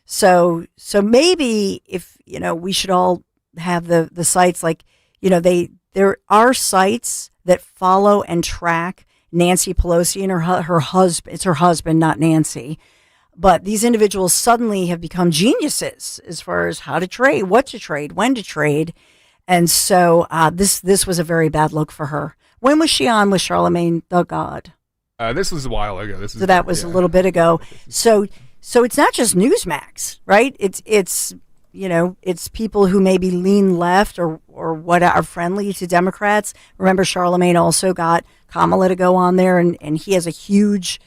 So maybe if, we should all have the sites there are sites that follow and track Nancy Pelosi and her husband. It's her husband, not Nancy. But these individuals suddenly have become geniuses as far as how to trade, what to trade, when to trade. And so this was a very bad look for her. When was she on with Charlemagne the God? This was a while ago. So that was a little bit ago. So it's not just Newsmax, right? It's people who maybe lean left or what are friendly to Democrats. Remember, Charlemagne also got Kamala to go on there, and he has a huge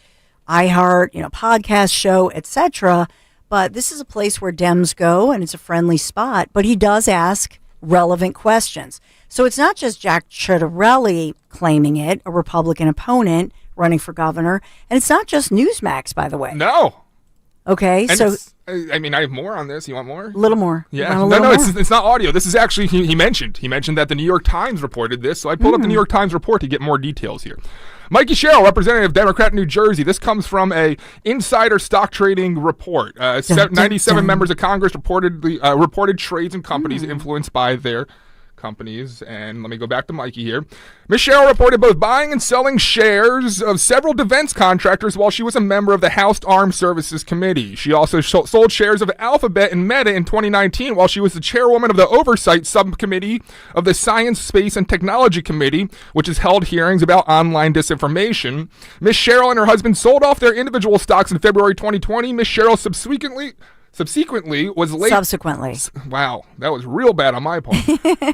iHeart, podcast show, etc. But this is a place where Dems go, and it's a friendly spot. But he does ask relevant questions. So it's not just Jack Ciattarelli claiming it, a Republican opponent running for governor, and it's not just Newsmax, by the way. No. Okay, And so I mean, I have more on this. You want more? a little more. Yeah. You want a No, little more? it's not audio. This is actually, he mentioned that the New York Times reported this, so I pulled up the New York Times report to get more details here. Mikey Sherrill, representative Democrat, New Jersey. This comes from a insider stock trading report. 97 members of Congress reported trades and companies influenced by their companies. And let me go back to Mikey here. Ms. Sherrill reported both buying and selling shares of several defense contractors while she was a member of the House Armed Services Committee. She also sold shares of Alphabet and Meta in 2019 while she was the chairwoman of the Oversight Subcommittee of the Science, Space, and Technology Committee, which has held hearings about online disinformation. Ms. Sherrill and her husband sold off their individual stocks in February 2020. Ms. Sherrill subsequently was late. Subsequently. Wow, that was real bad on my part.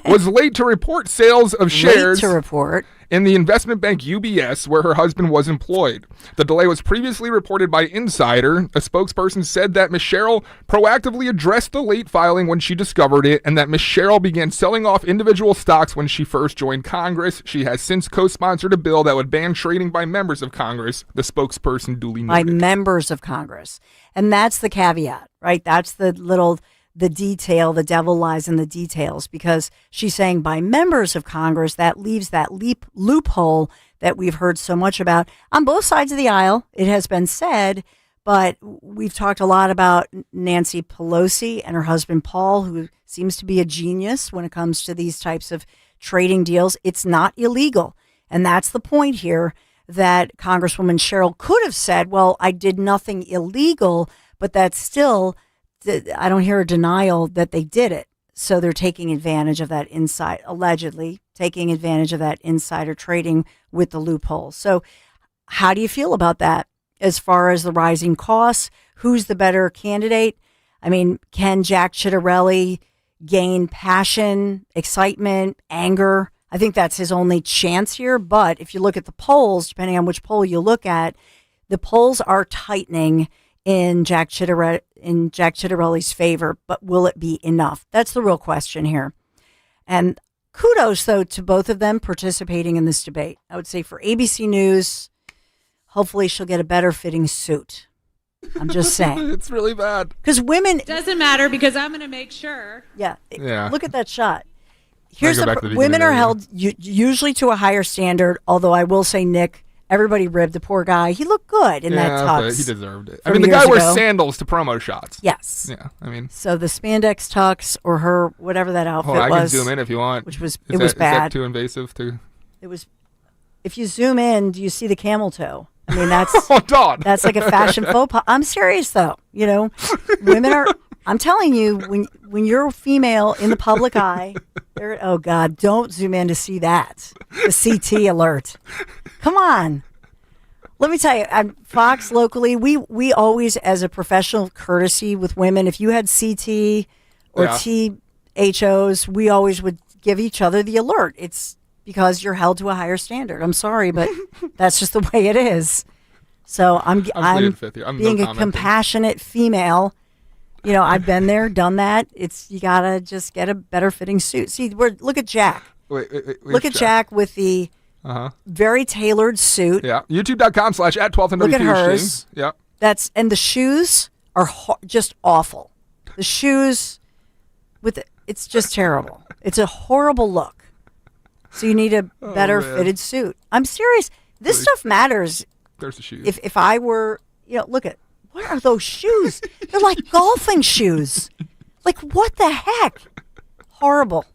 Was late to report sales of shares. Late to report. In the investment bank UBS, where her husband was employed. The delay was previously reported by Insider. A spokesperson said that Ms. Sherrill proactively addressed the late filing when she discovered it, and that Ms. Sherrill began selling off individual stocks when she first joined Congress. She has since co-sponsored a bill that would ban trading by members of Congress, the spokesperson duly noted. By members of Congress. And that's the caveat, right? That's the detail, the devil lies in the details, because she's saying by members of Congress, that leaves that loophole that we've heard so much about on both sides of the aisle. It has been said, but we've talked a lot about Nancy Pelosi and her husband, Paul, who seems to be a genius when it comes to these types of trading deals. It's not illegal. And that's the point here, that Congresswoman Sherrill could have said, well, I did nothing illegal, but that's still, I don't hear a denial that they did it. So they're taking advantage of that allegedly taking advantage of that insider trading with the loophole. So how do you feel about that as far as the rising costs? Who's the better candidate? I mean, can Jack Ciattarelli gain passion, excitement, anger? I think that's his only chance here. But if you look at the polls, depending on which poll you look at, the polls are tightening in Jack Ciattarelli's favor, but will it be enough? That's the real question here. And kudos, though, to both of them participating in this debate. I would say for ABC News, hopefully she'll get a better fitting suit. I'm just saying. It's really bad. Because women... Doesn't matter, because I'm going to make sure. Yeah. Yeah. Look at that shot. Here's women are held usually to a higher standard, although I will say, Nick, everybody ribbed the poor guy. He looked good in that tux. He deserved it. I mean, the guy wears sandals to promo shots. Yes. Yeah, I mean. So the spandex tux or her, whatever that outfit was. I can zoom in if you want. Which was, was bad. Is that too invasive? It was, if you zoom in, do you see the camel toe? I mean, that's, oh, God. That's like a fashion faux pas. I'm serious, though. You know, women are, I'm telling you, when you're a female in the public eye, oh, God, don't zoom in to see that. The CT alert. Come on. Let me tell you, at Fox locally, we always, as a professional courtesy with women, if you had CT or THOs, we always would give each other the alert. It's because you're held to a higher standard. I'm sorry, but that's just the way it is. So I'm being a compassionate female. You know, I've been there, done that. You gotta just get a better fitting suit. See, look at Jack. Wait, look at Jack with the very tailored suit. Yeah, YouTube.com/@1210WPHT. Look at hers. Yeah. And the shoes are just awful. The shoes it's just terrible. It's a horrible look. So you need a better fitted suit. I'm serious. This stuff matters. There's the shoes. If I were, look at, what are those shoes? They're like golfing shoes. Like, what the heck? Horrible.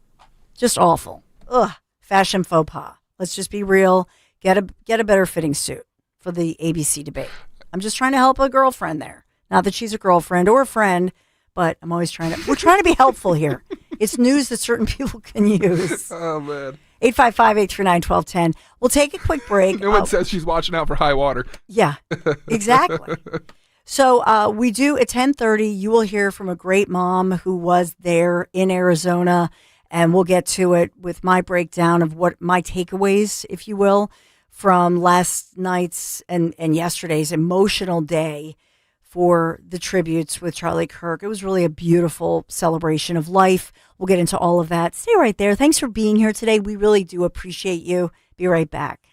Just awful. Ugh. Fashion faux pas. Let's just be real. Get a better fitting suit for the ABC debate. I'm just trying to help a girlfriend there. Not that she's a girlfriend or a friend, but I'm always we're trying to be helpful here. It's news that certain people can use. Oh, man. 855-839-1210. We'll take a quick break. No one says she's watching out for high water. Yeah, exactly. So we do at 10:30. You will hear from a great mom who was there in Arizona, and we'll get to it with my breakdown of what my takeaways, if you will, from last night's and yesterday's emotional day for the tributes with Charlie Kirk. It was really a beautiful celebration of life. We'll get into all of that. Stay right there. Thanks for being here today. We really do appreciate you. Be right back.